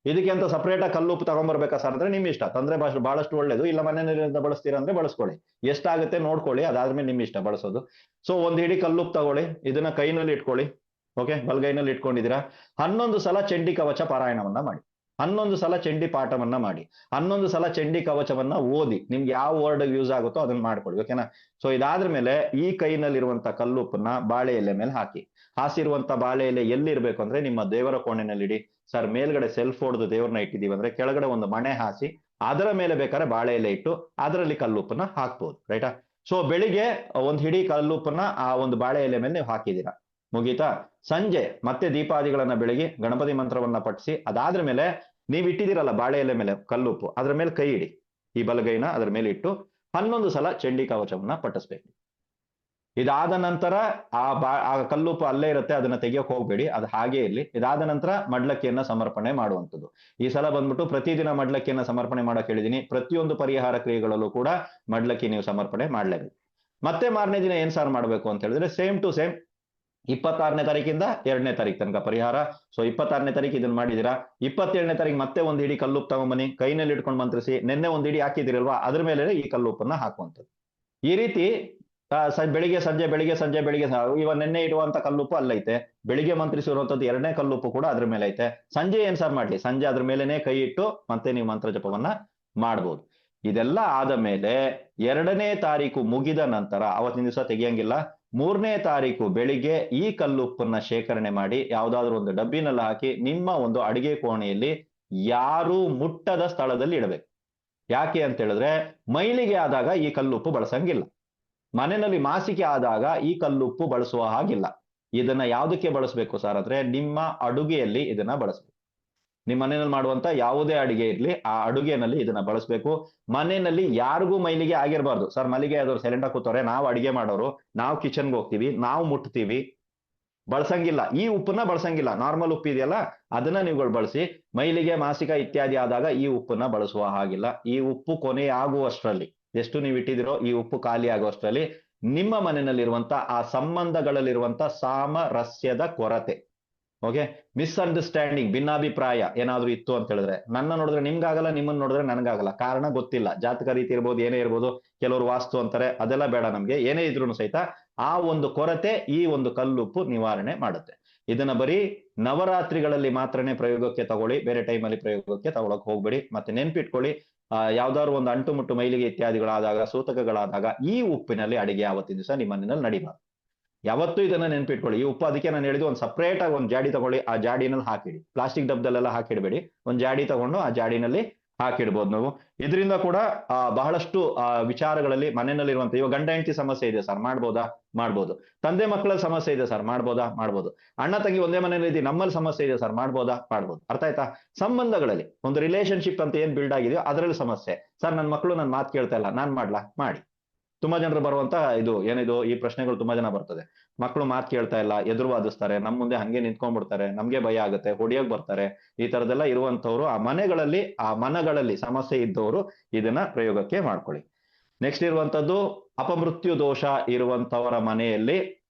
ಇದಕ್ಕೆ ಅಂತ ಸಪರೇಟ್ ಆಗಿ ಕಲ್ಲು ಉಪ್ಪು ತಗೊಂಡ್ಬರ್ಬೇಕಾ ಸರ್ ಅಂದ್ರೆ ನಿಮ್ ಇಷ್ಟ, ತಂದ್ರೆ ಬಹಳಷ್ಟು ಒಳ್ಳೇದು, ಇಲ್ಲ ಮನೆಯಿಂದ ಬಳಸ್ತೀರಾ ಅಂದ್ರೆ ಬಳಸ್ಕೊಳ್ಳಿ, ಎಷ್ಟಾಗುತ್ತೆ ನೋಡ್ಕೊಳ್ಳಿ, ಅದಾದ್ಮೇಲೆ ನಿಮ್ ಇಷ್ಟ ಬಳಸೋದು. ಸೊ ಒಂದ್ ಹಿಡಿ ಕಲ್ಲು ಉಪ್ಪು ತಗೊಳ್ಳಿ, ಇದನ್ನ ಕೈನಲ್ಲಿ ಇಟ್ಕೊಳ್ಳಿ. ಓಕೆ, ಬಲ್ಗೈನಲ್ಲಿ ಇಟ್ಕೊಂಡಿದ್ದೀರಾ. 11 ಸಲ ಚಂಡಿ ಕವಚ ಪಾರಾಯಣವನ್ನ ಮಾಡಿ, 11 ಸಲ ಚಂಡಿ ಪಾಠವನ್ನ ಮಾಡಿ, 11 ಸಲ ಚಂಡಿ ಕವಚವನ್ನ ಓದಿ. ನಿಮ್ಗೆ ಯಾವ ವರ್ಡ್ ಯೂಸ್ ಆಗುತ್ತೋ ಅದನ್ನ ಮಾಡ್ಕೊಳ್ಳಿ, ಓಕೆನಾ. ಸೊ ಇದಾದ್ರ ಮೇಲೆ ಈ ಕೈನಲ್ಲಿರುವಂತ ಕಲ್ಲುಪ್ಪನ್ನ ಬಾಳೆ ಎಲೆ ಮೇಲೆ ಹಾಕಿ. ಹಾಸಿರುವಂತ ಬಾಳೆ ಎಲೆ ಎಲ್ಲಿರ್ಬೇಕು ಅಂದ್ರೆ ನಿಮ್ಮ ದೇವರ ಕೋಣೆನಲ್ಲಿ ಇಡಿ. ಸರ್ ಮೇಲ್ಗಡೆ ಸೆಲ್ಫ್ ಹೊಡೆದು ದೇವ್ರನ್ನ ಇಟ್ಟಿದೀವಿ ಅಂದ್ರೆ ಕೆಳಗಡೆ ಒಂದು ಮಣೆ ಹಾಸಿ, ಅದರ ಮೇಲೆ ಬೇಕಾದ್ರೆ ಬಾಳೆ ಎಲೆ ಇಟ್ಟು ಅದರಲ್ಲಿ ಕಲ್ಲುಪ್ಪನ್ನ ಹಾಕ್ಬೋದು. ರೈಟಾ. ಸೊ ಬೆಳಿಗ್ಗೆ ಒಂದ್ ಹಿಡಿ ಕಲ್ಲುಪ್ಪನ್ನ ಆ ಒಂದು ಬಾಳೆ ಎಲೆ ಮೇಲೆ ನೀವು ಹಾಕಿದೀರಾ, ಮುಗೀತಾ. ಸಂಜೆ ಮತ್ತೆ ದೀಪಾದಿಗಳನ್ನ ಬೆಳಗಿ ಗಣಪತಿ ಮಂತ್ರವನ್ನ ಪಠಿಸಿ, ಅದಾದ್ರ ಮೇಲೆ ನೀವು ಇಟ್ಟಿದ್ದೀರಲ್ಲ ಬಾಳೆ ಎಲೆ ಮೇಲೆ ಕಲ್ಲುಪ್ಪು, ಅದ್ರ ಮೇಲೆ ಕೈ ಇಡಿ, ಈ ಬಲಗೈನ ಅದ್ರ ಮೇಲೆ ಇಟ್ಟು 11 ಸಲ ಚಂಡಿ ಕವಚವನ್ನ ಪಠಿಸ್ಬೇಕು. ಇದಾದ ನಂತರ ಆ ಕಲ್ಲುಪ್ಪು ಅಲ್ಲೇ ಇರುತ್ತೆ, ಅದನ್ನ ತೆಗಿಯೋಕೆ ಹೋಗ್ಬೇಡಿ, ಅದು ಹಾಗೆ ಇರ್ಲಿ. ಇದಾದ ನಂತರ ಮಡ್ಲಕ್ಕಿಯನ್ನ ಸಮರ್ಪಣೆ ಮಾಡುವಂಥದ್ದು. ಈ ಸಲ ಬಂದ್ಬಿಟ್ಟು ಪ್ರತಿದಿನ ಮಡ್ಲಕ್ಕಿಯನ್ನ ಸಮರ್ಪಣೆ ಮಾಡಕ್ ಹೇಳಿದೀನಿ. ಪ್ರತಿಯೊಂದು ಪರಿಹಾರ ಕ್ರಿಯೆಗಳಲ್ಲೂ ಕೂಡ ಮಡ್ಲಕ್ಕಿ ನೀವು ಸಮರ್ಪಣೆ ಮಾಡ್ಲೇಬೇಕು. ಮತ್ತೆ ಮಾರನೇ ದಿನ ಏನ್ ಸಾರ್ ಮಾಡ್ಬೇಕು ಅಂತ ಹೇಳಿದ್ರೆ ಸೇಮ್ ಟು ಸೇಮ್ 26ನೇ ತಾರೀಕಿಂದ 2ನೇ ತಾರೀಕು ತನಕ ಪರಿಹಾರ. ಸೊ 26ನೇ ತಾರೀಕು ಇದನ್ನ ಮಾಡಿದೀರಾ, 27ನೇ ತಾರೀಕು ಮತ್ತೆ ಒಂದು ಇಡೀ ಕಲ್ಲುಪ್ಪು ತಗೊಂಬನ್ನಿ, ಕೈನಲ್ಲಿ ಇಟ್ಕೊಂಡು ಮಂತ್ರಿಸಿ, ನಿನ್ನೆ ಒಂದು ಇಡೀ ಹಾಕಿದಿರಲ್ವಾ ಅದ್ರ ಮೇಲೆ ಈ ಕಲ್ಲುಪ್ಪನ್ನ ಹಾಕುವಂಥದ್ದು. ಈ ರೀತಿ ಬೆಳಿಗ್ಗೆ ಸಂಜೆ ಇವಾಗ ನಿನ್ನೆ ಇಡುವಂತ ಕಲ್ಲುಪ್ಪು ಅಲ್ಲೈತೆ, ಬೆಳಿಗ್ಗೆ ಮಂತ್ರಿಸಿರುವಂತದ್ದು 2ನೇ ಕಲ್ಲುಪ್ಪು ಕೂಡ ಅದ್ರ ಮೇಲೆ ಐತೆ. ಸಂಜೆ ಏನ್ ಸಾರ್ ಮಾಡ್ಲಿ, ಸಂಜೆ ಅದ್ರ ಮೇಲೆನೆ ಕೈ ಇಟ್ಟು ಮತ್ತೆ ನೀವು ಮಂತ್ರ ಜಪವನ್ನ ಮಾಡ್ಬೋದು. ಇದೆಲ್ಲ ಆದ ಮೇಲೆ 2ನೇ ತಾರೀಕು ಮುಗಿದ ನಂತರ ಅವತ್ತಿನ ದಿವಸ ತೆಗಿಯಂಗಿಲ್ಲ. 3ನೇ ತಾರೀಕು ಬೆಳಿಗ್ಗೆ ಈ ಕಲ್ಲುಪ್ಪನ್ನ ಶೇಖರಣೆ ಮಾಡಿ ಯಾವ್ದಾದ್ರು ಒಂದು ಡಬ್ಬಿನಲ್ಲಿ ಹಾಕಿ ನಿಮ್ಮ ಒಂದು ಅಡಿಗೆ ಕೋಣೆಯಲ್ಲಿ ಯಾರು ಮುಟ್ಟದ ಸ್ಥಳದಲ್ಲಿ ಇಡಬೇಕು. ಯಾಕೆ ಅಂತ ಹೇಳಿದ್ರೆ ಮೈಲಿಗೆ ಆದಾಗ ಈ ಕಲ್ಲುಪ್ಪು ಬಳಸಂಗಿಲ್ಲ. ಮನೆಯಲ್ಲಿ ಮಾಸಿಕೆ ಆದಾಗ ಈ ಕಲ್ಲುಪ್ಪು ಬಳಸುವ ಹಾಗಿಲ್ಲ. ಇದನ್ನ ಯಾವುದಕ್ಕೆ ಬಳಸಬೇಕು ಸರ್ ಅಂದ್ರೆ ನಿಮ್ಮ ಅಡುಗೆಯಲ್ಲಿ ಇದನ್ನ ಬಳಸಬೇಕು. ನಿಮ್ಮ ಮನೆಯಲ್ಲಿ ಮಾಡುವಂತ ಯಾವುದೇ ಅಡಿಗೆ ಇರ್ಲಿ ಆ ಅಡುಗೆನಲ್ಲಿ ಇದನ್ನ ಬಳಸಬೇಕು. ಮನೆಯಲ್ಲಿ ಯಾರಿಗೂ ಮೈಲಿಗೆ ಆಗಿರಬಾರ್ದು. ಸರ್ ಮಲ್ಲಿಗೆ ಆದವ್ರು ಸೈಲೆಂಟ್ ಆಗಿ ಕೂತವ್ರೆ, ನಾವು ಅಡಿಗೆ ಮಾಡೋರು, ನಾವು ಕಿಚನ್ಗೆ ಹೋಗ್ತೀವಿ, ನಾವು ಮುಟ್ತೀವಿ, ಬಳಸಂಗಿಲ್ಲ. ಈ ಉಪ್ಪನ್ನ ಬಳಸಂಗಿಲ್ಲ. ನಾರ್ಮಲ್ ಉಪ್ಪು ಇದೆಯಲ್ಲ ಅದನ್ನ ನೀವುಗಳು ಬಳಸಿ. ಮೈಲಿಗೆ ಮಾಸಿಕ ಇತ್ಯಾದಿ ಆದಾಗ ಈ ಉಪ್ಪನ್ನ ಬಳಸುವ ಹಾಗಿಲ್ಲ. ಈ ಉಪ್ಪು ಕೊನೆ ಆಗುವಷ್ಟರಲ್ಲಿ, ಎಷ್ಟು ನೀವು ಇಟ್ಟಿದಿರೋ ಈ ಉಪ್ಪು ಖಾಲಿ ಆಗುವಷ್ಟರಲ್ಲಿ ನಿಮ್ಮ ಮನೆಯಲ್ಲಿರುವಂತ ಆ ಸಂಬಂಧಗಳಲ್ಲಿರುವಂತ ಸಾಮರಸ್ಯದ ಕೊರತೆ, ಓಕೆ, ಮಿಸ್ಅಂಡರ್ಸ್ಟ್ಯಾಂಡಿಂಗ್, ಭಿನ್ನಾಭಿಪ್ರಾಯ ಏನಾದ್ರೂ ಇತ್ತು ಅಂತ ಹೇಳಿದ್ರೆ, ನನ್ನ ನೋಡಿದ್ರೆ ನಿಮ್ಗಾಗಲ್ಲ, ನಿಮ್ಮನ್ನ ನೋಡಿದ್ರೆ ನನ್ಗಾಗಲ್ಲ, ಕಾರಣ ಗೊತ್ತಿಲ್ಲ, ಜಾತಕ ರೀತಿ ಇರ್ಬೋದು, ಏನೇ ಇರ್ಬೋದು, ಕೆಲವರು ವಾಸ್ತು ಅಂತಾರೆ, ಅದೆಲ್ಲ ಬೇಡ ನಮ್ಗೆ. ಏನೇ ಇದ್ರು ಸಹಿತ ಆ ಒಂದು ಕೊರತೆ ಈ ಒಂದು ಕಲ್ಲುಪ್ಪು ನಿವಾರಣೆ ಮಾಡುತ್ತೆ. ಇದನ್ನ ಬರೀ ನವರಾತ್ರಿಗಳಲ್ಲಿ ಮಾತ್ರನೇ ಪ್ರಯೋಗಕ್ಕೆ ತಗೊಳ್ಳಿ, ಬೇರೆ ಟೈಮಲ್ಲಿ ಪ್ರಯೋಗಕ್ಕೆ ತಗೊಳಕ್ ಹೋಗ್ಬೇಡಿ. ಮತ್ತೆ ನೆನ್ಪಿಟ್ಕೊಳ್ಳಿ, ಯಾವ್ದಾದ್ರು ಒಂದು ಅಂಟು ಮುಟ್ಟು ಮೈಲಿಗೆ ಇತ್ಯಾದಿಗಳಾದಾಗ, ಸೂತಕಗಳಾದಾಗ ಈ ಉಪ್ಪಿನಲ್ಲಿ ಅಡಿಗೆ ಆವತ್ತಿನ ದಿವಸ ನಿಮ್ಮ ಮನೆಯಲ್ಲಿ ನಡಿಬಾರ್ದು. ಯಾವತ್ತೂ ಇದನ್ನ ನೆನ್ಪಿಟ್ಕೊಳ್ಳಿ. ಈ ಉಪ್ಪು ಅದಕ್ಕೆ ನಾನು ಹೇಳಿದ್ದು, ಒಂದು ಸಪ್ರೇಟ್ ಆಗಿ ಒಂದು ಜಾಡಿ ತಗೊಳ್ಳಿ, ಆ ಜಾಡಿನಲ್ಲಿ ಹಾಕಿಡಿ. ಪ್ಲಾಸ್ಟಿಕ್ ಡಬ್ಬದಲ್ಲೆಲ್ಲ ಹಾಕಿಡ್ಬೇಡಿ, ಒಂದು ಜಾಡಿ ತಗೊಂಡು ಆ ಜಾಡಿನಲ್ಲಿ ಹಾಕಿಡ್ಬೋದು ನಾವು. ಇದರಿಂದ ಕೂಡ ಬಹಳಷ್ಟು ವಿಚಾರಗಳಲ್ಲಿ ಮನೆಯಲ್ಲಿರುವಂತ, ಇವಾಗ ಗಂಡ ಹೆಂಡತಿ ಸಮಸ್ಯೆ ಇದೆ ಸರ್, ಮಾಡ್ಬೋದಾ? ಮಾಡ್ಬೋದು. ತಂದೆ ಮಕ್ಕಳ ಸಮಸ್ಯೆ ಇದೆ ಸರ್, ಮಾಡ್ಬೋದಾ? ಮಾಡ್ಬೋದು. ಅಣ್ಣ ತಂಗಿ ಒಂದೇ ಮನೆಯಲ್ಲಿ ಇದ್ದೀವಿ, ನಮ್ಮಲ್ಲಿ ಸಮಸ್ಯೆ ಇದೆ ಸರ್, ಮಾಡ್ಬೋದಾ? ಮಾಡ್ಬೋದು. ಅರ್ಥ ಆಯ್ತಾ? ಸಂಬಂಧಗಳಲ್ಲಿ ಒಂದು ರಿಲೇಶನ್ಶಿಪ್ ಅಂತ ಏನ್ ಬಿಲ್ಡ್ ಆಗಿದೆಯೋ ಅದರಲ್ಲಿ ಸಮಸ್ಯೆ, ಸರ್ ನನ್ನ ಮಕ್ಕಳು ನನ್ನ ಮಾತು ಕೇಳ್ತಾ ಇಲ್ಲ, ನಾನ್ ಮಾಡ್ಲಾ? ಮಾಡಿ. ತುಂಬಾ ಜನರು ಬರುವಂತ ಇದು ಏನಿದು, ಈ ಪ್ರಶ್ನೆಗಳು ತುಂಬಾ ಜನ ಬರ್ತದೆ. ಮಕ್ಕಳು ಮಾತು ಕೇಳ್ತಾ ಇಲ್ಲ, ಎದುರು ವಾದಿಸ್ತಾರೆ, ನಮ್ ಮುಂದೆ ಹಂಗೆ ನಿಂತ್ಕೊಂಡ್ಬಿಡ್ತಾರೆ, ನಮ್ಗೆ ಭಯ ಆಗುತ್ತೆ, ಹೊಡಿಯೋಕ್ ಬರ್ತಾರೆ. ಈ ತರದೆಲ್ಲ ಇರುವಂತವ್ರು, ಆ ಮನಗಳಲ್ಲಿ ಸಮಸ್ಯೆ ಇದ್ದವರು ಇದನ್ನ ಪ್ರಯೋಗಕ್ಕೆ ಮಾಡ್ಕೊಳ್ಳಿ. ನೆಕ್ಸ್ಟ್ ಇರುವಂತದ್ದು ಅಪಮೃತ್ಯು ದೋಷ ಇರುವಂತವರ ಮನೆಯಲ್ಲಿ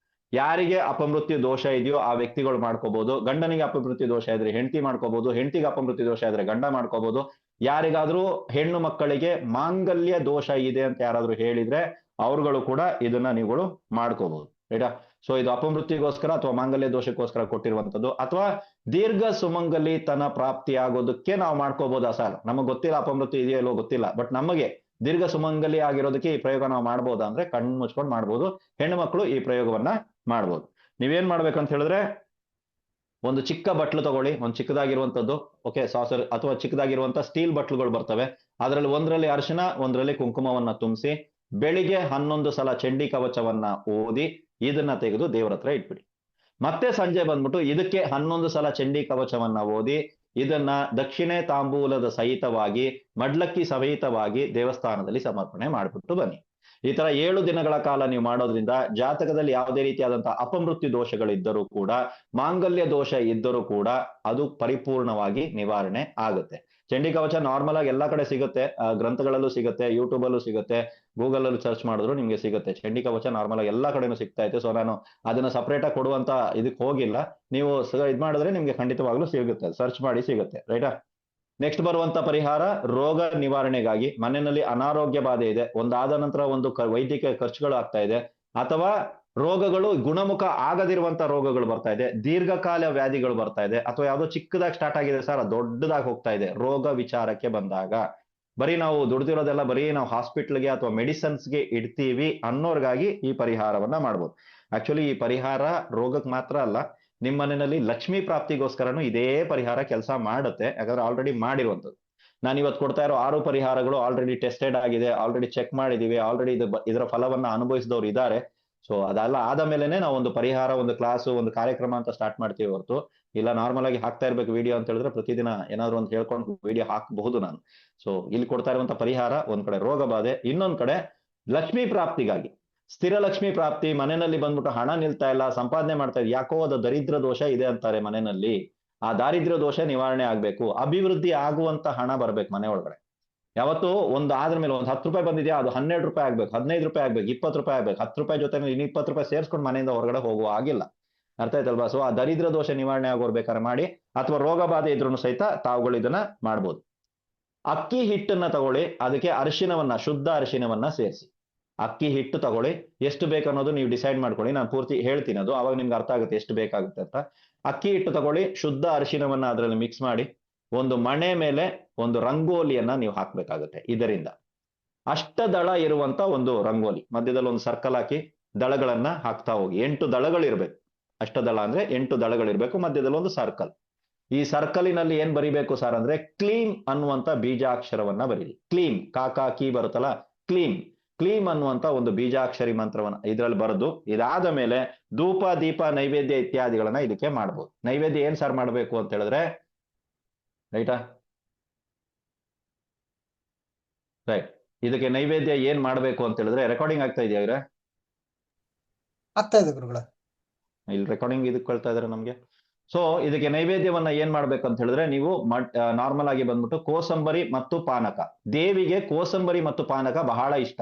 ಯಾರಿಗೆ ಅಪಮೃತ್ಯು ದೋಷ ಇದೆಯೋ ಆ ವ್ಯಕ್ತಿಗಳು ಮಾಡ್ಕೋಬಹುದು. ಗಂಡನಿಗೆ ಅಪಮೃತ್ಯು ದೋಷ ಇದ್ರೆ ಹೆಂಡತಿ ಮಾಡ್ಕೋಬಹುದು, ಹೆಂಡತಿಗೆ ಅಪಮೃತ್ಯು ದೋಷ ಇದ್ರೆ ಗಂಡ ಮಾಡ್ಕೋಬಹುದು. ಯಾರಿಗಾದ್ರೂ ಹೆಣ್ಣು ಮಕ್ಕಳಿಗೆ ಮಾಂಗಲ್ಯ ದೋಷ ಇದೆ ಅಂತ ಯಾರಾದ್ರೂ ಹೇಳಿದ್ರೆ ಅವ್ರುಗಳು ಕೂಡ ಇದನ್ನ ನೀವುಗಳು ಮಾಡ್ಕೋಬಹುದು. ರೈಟಾ? ಸೊ ಇದು ಅಪಮೃತ್ಯುಗೋಸ್ಕರ ಅಥವಾ ಮಾಂಗಲ್ಯ ದೋಷಕ್ಕೋಸ್ಕರ ಕೊಟ್ಟಿರುವಂತದ್ದು, ಅಥವಾ ದೀರ್ಘ ಸುಮಂಗಲಿತನ ಪ್ರಾಪ್ತಿ ಆಗೋದಕ್ಕೆ ನಾವು ಮಾಡ್ಕೋಬಹುದಾ ಸರ್? ನಮಗ್ ಗೊತ್ತಿಲ್ಲ ಅಪಮೃತ್ಯು ಇದೆಯೋ ಇಲ್ಲೋ ಗೊತ್ತಿಲ್ಲ, ಬಟ್ ನಮಗೆ ದೀರ್ಘ ಸುಮಂಗಲಿ ಆಗಿರೋದಕ್ಕೆ ಈ ಪ್ರಯೋಗ ನಾವು ಮಾಡ್ಬೋದಾ ಅಂದ್ರೆ ಕಣ್ಣು ಮುಚ್ಕೊಂಡು ಮಾಡ್ಬೋದು. ಹೆಣ್ಣು ಮಕ್ಕಳು ಈ ಪ್ರಯೋಗವನ್ನ ಮಾಡ್ಬೋದು. ನೀವೇನ್ ಮಾಡ್ಬೇಕಂತ ಹೇಳಿದ್ರೆ, ಒಂದು ಚಿಕ್ಕ ಬಟ್ಲು ತಗೊಳ್ಳಿ, ಒಂದು ಚಿಕ್ಕದಾಗಿರುವಂತದ್ದು, ಓಕೆ, ಸಾಸರ್ ಅಥವಾ ಚಿಕ್ಕದಾಗಿರುವಂತ ಸ್ಟೀಲ್ ಬಟ್ಲುಗಳು ಬರ್ತವೆ. ಅದರಲ್ಲಿ ಒಂದರಲ್ಲಿ ಅರಿಶಿನ, ಒಂದರಲ್ಲಿ ಕುಂಕುಮವನ್ನ ತುಂಬಿಸಿ ಬೆಳಿಗ್ಗೆ 11 ಸಲ ಚಂಡಿ ಕವಚವನ್ನ ಓದಿ ಇದನ್ನ ತೆಗೆದು ದೇವರ ಹತ್ರ ಇಟ್ಬಿಡಿ. ಮತ್ತೆ ಸಂಜೆ ಬಂದ್ಬಿಟ್ಟು ಇದಕ್ಕೆ 11 ಸಲ ಚಂಡಿ ಕವಚವನ್ನ ಓದಿ ಇದನ್ನ ದಕ್ಷಿಣೆ ತಾಂಬೂಲದ ಸಹಿತವಾಗಿ, ಮಡ್ಲಕ್ಕಿ ಸಹಿತವಾಗಿ ದೇವಸ್ಥಾನದಲ್ಲಿ ಸಮರ್ಪಣೆ ಮಾಡಿಬಿಟ್ಟು ಬನ್ನಿ. ಈ ತರ 7 ದಿನಗಳ ಕಾಲ ನೀವು ಮಾಡೋದ್ರಿಂದ ಜಾತಕದಲ್ಲಿ ಯಾವುದೇ ರೀತಿಯಾದಂತಹ ಅಪಮೃತ್ಯು ದೋಷಗಳಿದ್ದರೂ ಕೂಡ, ಮಾಂಗಲ್ಯ ದೋಷ ಇದ್ದರೂ ಕೂಡ ಅದು ಪರಿಪೂರ್ಣವಾಗಿ ನಿವಾರಣೆ ಆಗುತ್ತೆ. ಚಂಡಿ ಕವಚ ನಾರ್ಮಲ್ ಆಗಿ ಎಲ್ಲಾ ಕಡೆ ಸಿಗುತ್ತೆ, ಗ್ರಂಥಗಳಲ್ಲೂ ಸಿಗುತ್ತೆ, ಯೂಟ್ಯೂಬ್ ಅಲ್ಲೂ ಸಿಗುತ್ತೆ, ಗೂಗಲ್ ಅಲ್ಲಿ ಸರ್ಚ್ ಮಾಡಿದ್ರು ನಿಮ್ಗೆ ಸಿಗುತ್ತೆ. ಚಂಡಿ ಕವಚ ನಾರ್ಮಲ್ ಆಗಿ ಎಲ್ಲಾ ಕಡೆನೂ ಸಿಗ್ತಾ ಇತ್ತು. ಸೊ ನಾನು ಅದನ್ನ ಸಪರೇಟ್ ಆಗಿ ಕೊಡುವಂತ ಇದಕ್ಕೆ ಹೋಗಿಲ್ಲ. ನೀವು ಇದ್ ಮಾಡಿದ್ರೆ ನಿಮ್ಗೆ ಖಂಡಿತವಾಗ್ಲೂ ಸಿಗುತ್ತೆ, ಸರ್ಚ್ ಮಾಡಿ ಸಿಗುತ್ತೆ. ರೈಟಾ? ನೆಕ್ಸ್ಟ್ ಬರುವಂತ ಪರಿಹಾರ ರೋಗ ನಿವಾರಣೆಗಾಗಿ. ಮನೆಯಲ್ಲಿ ಅನಾರೋಗ್ಯ ಬಾಧೆ ಇದೆ, ಒಂದಾದ ನಂತರ ಒಂದು ವೈದ್ಯಕೀಯ ಖರ್ಚುಗಳು ಆಗ್ತಾ ಇದೆ, ಅಥವಾ ರೋಗಗಳು ಗುಣಮುಖ ಆಗದಿರುವಂತ ರೋಗಗಳು ಬರ್ತಾ ಇದೆ, ದೀರ್ಘಕಾಲ ವ್ಯಾಧಿಗಳು ಬರ್ತಾ ಇದೆ, ಅಥವಾ ಯಾವುದೋ ಚಿಕ್ಕದಾಗಿ ಸ್ಟಾರ್ಟ್ ಆಗಿದೆ ಸರ್ ದೊಡ್ಡದಾಗಿ ಹೋಗ್ತಾ ಇದೆ. ರೋಗ ವಿಚಾರಕ್ಕೆ ಬಂದಾಗ ಬರೀ ನಾವು ದುಡ್ದಿರೋದೆಲ್ಲ ಬರೀ ನಾವು ಹಾಸ್ಪಿಟ್ಲ್ಗೆ ಅಥವಾ ಮೆಡಿಸನ್ಸ್ಗೆ ಇಡ್ತೀವಿ ಅನ್ನೋರ್ಗಾಗಿ ಈ ಪರಿಹಾರವನ್ನ ಮಾಡ್ಬೋದು. ಆಕ್ಚುಲಿ ಈ ಪರಿಹಾರ ರೋಗಕ್ಕೆ ಮಾತ್ರ ಅಲ್ಲ, ನಿಮ್ಮ ಮನೆಯಲ್ಲಿ ಲಕ್ಷ್ಮೀ ಪ್ರಾಪ್ತಿಗೋಸ್ಕರನು ಇದೇ ಪರಿಹಾರ ಕೆಲಸ ಮಾಡುತ್ತೆ. ಯಾಕಂದ್ರೆ ಆಲ್ರೆಡಿ ಮಾಡಿರುವಂಥದ್ದು. ನಾನು ಇವತ್ತು ಕೊಡ್ತಾ ಇರೋ 6 ಪರಿಹಾರಗಳು ಆಲ್ರೆಡಿ ಟೆಸ್ಟೆಡ್ ಆಗಿದೆ, ಆಲ್ರೆಡಿ ಚೆಕ್ ಮಾಡಿದೀವಿ, ಆಲ್ರೆಡಿ ಇದರ ಫಲವನ್ನ ಅನುಭವಿಸಿದವರು ಇದ್ದಾರೆ. ಸೊ ಅದೆಲ್ಲ ಆದ ಮೇಲೆನೆ ನಾವು ಒಂದು ಪರಿಹಾರ, ಒಂದು ಕ್ಲಾಸು, ಒಂದು ಕಾರ್ಯಕ್ರಮ ಅಂತ ಸ್ಟಾರ್ಟ್ ಮಾಡ್ತೀವಿ ಹೊರತು ಇಲ್ಲ ನಾರ್ಮಲ್ ಆಗಿ ಹಾಕ್ತಾ ಇರ್ಬೇಕು ವಿಡಿಯೋ ಅಂತ ಹೇಳಿದ್ರೆ ಪ್ರತಿದಿನ ಏನಾದ್ರು ಒಂದು ಹೇಳ್ಕೊಂಡು ವಿಡಿಯೋ ಹಾಕಬಹುದು ನಾನು. ಸೊ ಇಲ್ಲಿ ಕೊಡ್ತಾ ಇರುವಂತ ಪರಿಹಾರ ಒಂದ್ ಕಡೆ ರೋಗ ಬಾಧೆ, ಇನ್ನೊಂದ್ ಕಡೆ ಲಕ್ಷ್ಮೀ ಪ್ರಾಪ್ತಿಗಾಗಿ. ಸ್ಥಿರ ಲಕ್ಷ್ಮಿ ಪ್ರಾಪ್ತಿ, ಮನೆಯಲ್ಲಿ ಬಂದ್ಬಿಟ್ಟು ಹಣ ನಿಲ್ತಾ ಇಲ್ಲ, ಸಂಪಾದನೆ ಮಾಡ್ತಾ ಇದೆ, ಯಾಕೋ ಅದು ದರಿದ್ರ ದೋಷ ಇದೆ ಅಂತಾರೆ ಮನೆಯಲ್ಲಿ. ಆ ದಾರಿದ್ರ್ಯ ದೋಷ ನಿವಾರಣೆ ಆಗ್ಬೇಕು, ಅಭಿವೃದ್ಧಿ ಆಗುವಂತ ಹಣ ಬರ್ಬೇಕು ಮನೆ ಒಳಗಡೆ. ಯಾವತ್ತು ಒಂದು ಆದ್ರ ಮೇಲೆ ಒಂದು 10 ರೂಪಾಯಿ ಬಂದಿದ್ಯಾ, ಅದು 12 ರೂಪಾಯಿ ಆಗ್ಬೇಕು, 15 ರೂಪಾಯಿ ಆಗ್ಬೇಕು, 20 ರೂಪಾಯಿ ಆಗ್ಬೇಕು. 10 ರೂಪಾಯಿ ಜೊತೆ ಇನ್ನು 20 ರೂಪಾಯಿ ಸೇರ್ಸ್ಕೊಂಡು ಮನೆಯಿಂದ ಹೊರಗಡೆ ಹೋಗುವ ಆಗಿಲ್ಲ. ಅರ್ಥ ಆಯ್ತಲ್ವಾ? ಸೊ ಆ ದರಿದ್ರ ದೋಷ ನಿವಾರಣೆ ಆಗೋರ್ಬೇಕಾದ್ರೆ ಮಾಡಿ, ಅಥವಾ ರೋಗ ಬಾಧೆ ಇದ್ರೂ ಸಹಿತ ತಾವುಗಳು ಇದನ್ನ ಮಾಡ್ಬೋದು. ಅಕ್ಕಿ ಹಿಟ್ಟನ್ನ ತಗೊಳ್ಳಿ, ಅದಕ್ಕೆ ಅರಿಶಿನವನ್ನ, ಶುದ್ಧ ಅರಿಶಿನವನ್ನ ಸೇರಿಸಿ. ಅಕ್ಕಿ ಹಿಟ್ಟು ತಗೊಳ್ಳಿ, ಎಷ್ಟು ಬೇಕನ್ನೋದು ನೀವು ಡಿಸೈಡ್ ಮಾಡ್ಕೊಳ್ಳಿ. ನಾನು ಪೂರ್ತಿ ಹೇಳ್ತೀನಿ, ಅದು ಅವಾಗ ನಿಮ್ಗೆ ಅರ್ಥ ಆಗುತ್ತೆ ಎಷ್ಟು ಬೇಕಾಗುತ್ತೆ ಅಂತ. ಅಕ್ಕಿ ಹಿಟ್ಟು ತಗೊಳ್ಳಿ, ಶುದ್ಧ ಅರಿಶಿನವನ್ನ ಅದರಲ್ಲಿ ಮಿಕ್ಸ್ ಮಾಡಿ, ಒಂದು ಮಣೆ ಮೇಲೆ ಒಂದು ರಂಗೋಲಿಯನ್ನ ನೀವು ಹಾಕ್ಬೇಕಾಗುತ್ತೆ. ಇದರಿಂದ ಅಷ್ಟದಳ ಇರುವಂತ ಒಂದು ರಂಗೋಲಿ, ಮಧ್ಯದಲ್ಲಿ ಒಂದು ಸರ್ಕಲ್ ಹಾಕಿ ದಳಗಳನ್ನ ಹಾಕ್ತಾ ಹೋಗಿ. 8 ದಳಗಳಿರ್ಬೇಕು. ಅಷ್ಟದಳ ಅಂದ್ರೆ 8 ದಳಗಳಿರ್ಬೇಕು, ಮಧ್ಯದಲ್ಲಿ ಒಂದು ಸರ್ಕಲ್. ಈ ಸರ್ಕಲಿನಲ್ಲಿ ಏನ್ ಬರಿಬೇಕು ಸರ್ ಅಂದ್ರೆ, ಕ್ಲೀಮ್ ಅನ್ನುವಂತ ಬೀಜಾಕ್ಷರವನ್ನ ಬರೀರಿ. ಕ್ಲೀಮ್, ಕಾಕಾ ಕೀ ಬರುತ್ತಲ್ಲ, ಕ್ಲೀಮ್ ಕ್ಲೀಮ್ ಅನ್ನುವಂತ ಒಂದು ಬೀಜಾಕ್ಷರಿ ಮಂತ್ರವನ್ನ ಇದ್ರಲ್ಲಿ ಬರೆದು, ಇದಾದ ಮೇಲೆ ಧೂಪ ದೀಪ ನೈವೇದ್ಯ ಇತ್ಯಾದಿಗಳನ್ನ ಇದಕ್ಕೆ ಮಾಡ್ಬೋದು. ನೈವೇದ್ಯ ಏನ್ ಸರ್ ಮಾಡ್ಬೇಕು ಅಂತ ಹೇಳಿದ್ರೆ, ರೈಟಾ? ರೈಟ್. ಇದಕ್ಕೆ ನೈವೇದ್ಯ ಏನ್ ಮಾಡ್ಬೇಕು ಅಂತ ಹೇಳಿದ್ರೆ, ರೆಕಾರ್ಡಿಂಗ್ ಆಗ್ತಾ ಇದೆಯಾ ಇವ್ರೆ? ಆಗ್ತಾ ಇದೆ ಗುರುಗಳ. ಇಲ್ಲಿ ರೆಕಾರ್ಡಿಂಗ್ ಇದಕ್ಕೆ ಕೊಳ್ತಾ ಇದಾರೆ ನಮ್ಗೆ. ಸೊ ಇದಕ್ಕೆ ನೈವೇದ್ಯವನ್ನ ಏನ್ ಮಾಡ್ಬೇಕು ಅಂತ ಹೇಳಿದ್ರೆ, ನೀವು ನಾರ್ಮಲ್ ಆಗಿ ಬಂದ್ಬಿಟ್ಟು ಕೋಸಂಬರಿ ಮತ್ತು ಪಾನಕ. ದೇವಿಗೆ ಕೋಸಂಬರಿ ಮತ್ತು ಪಾನಕ ಬಹಳ ಇಷ್ಟ.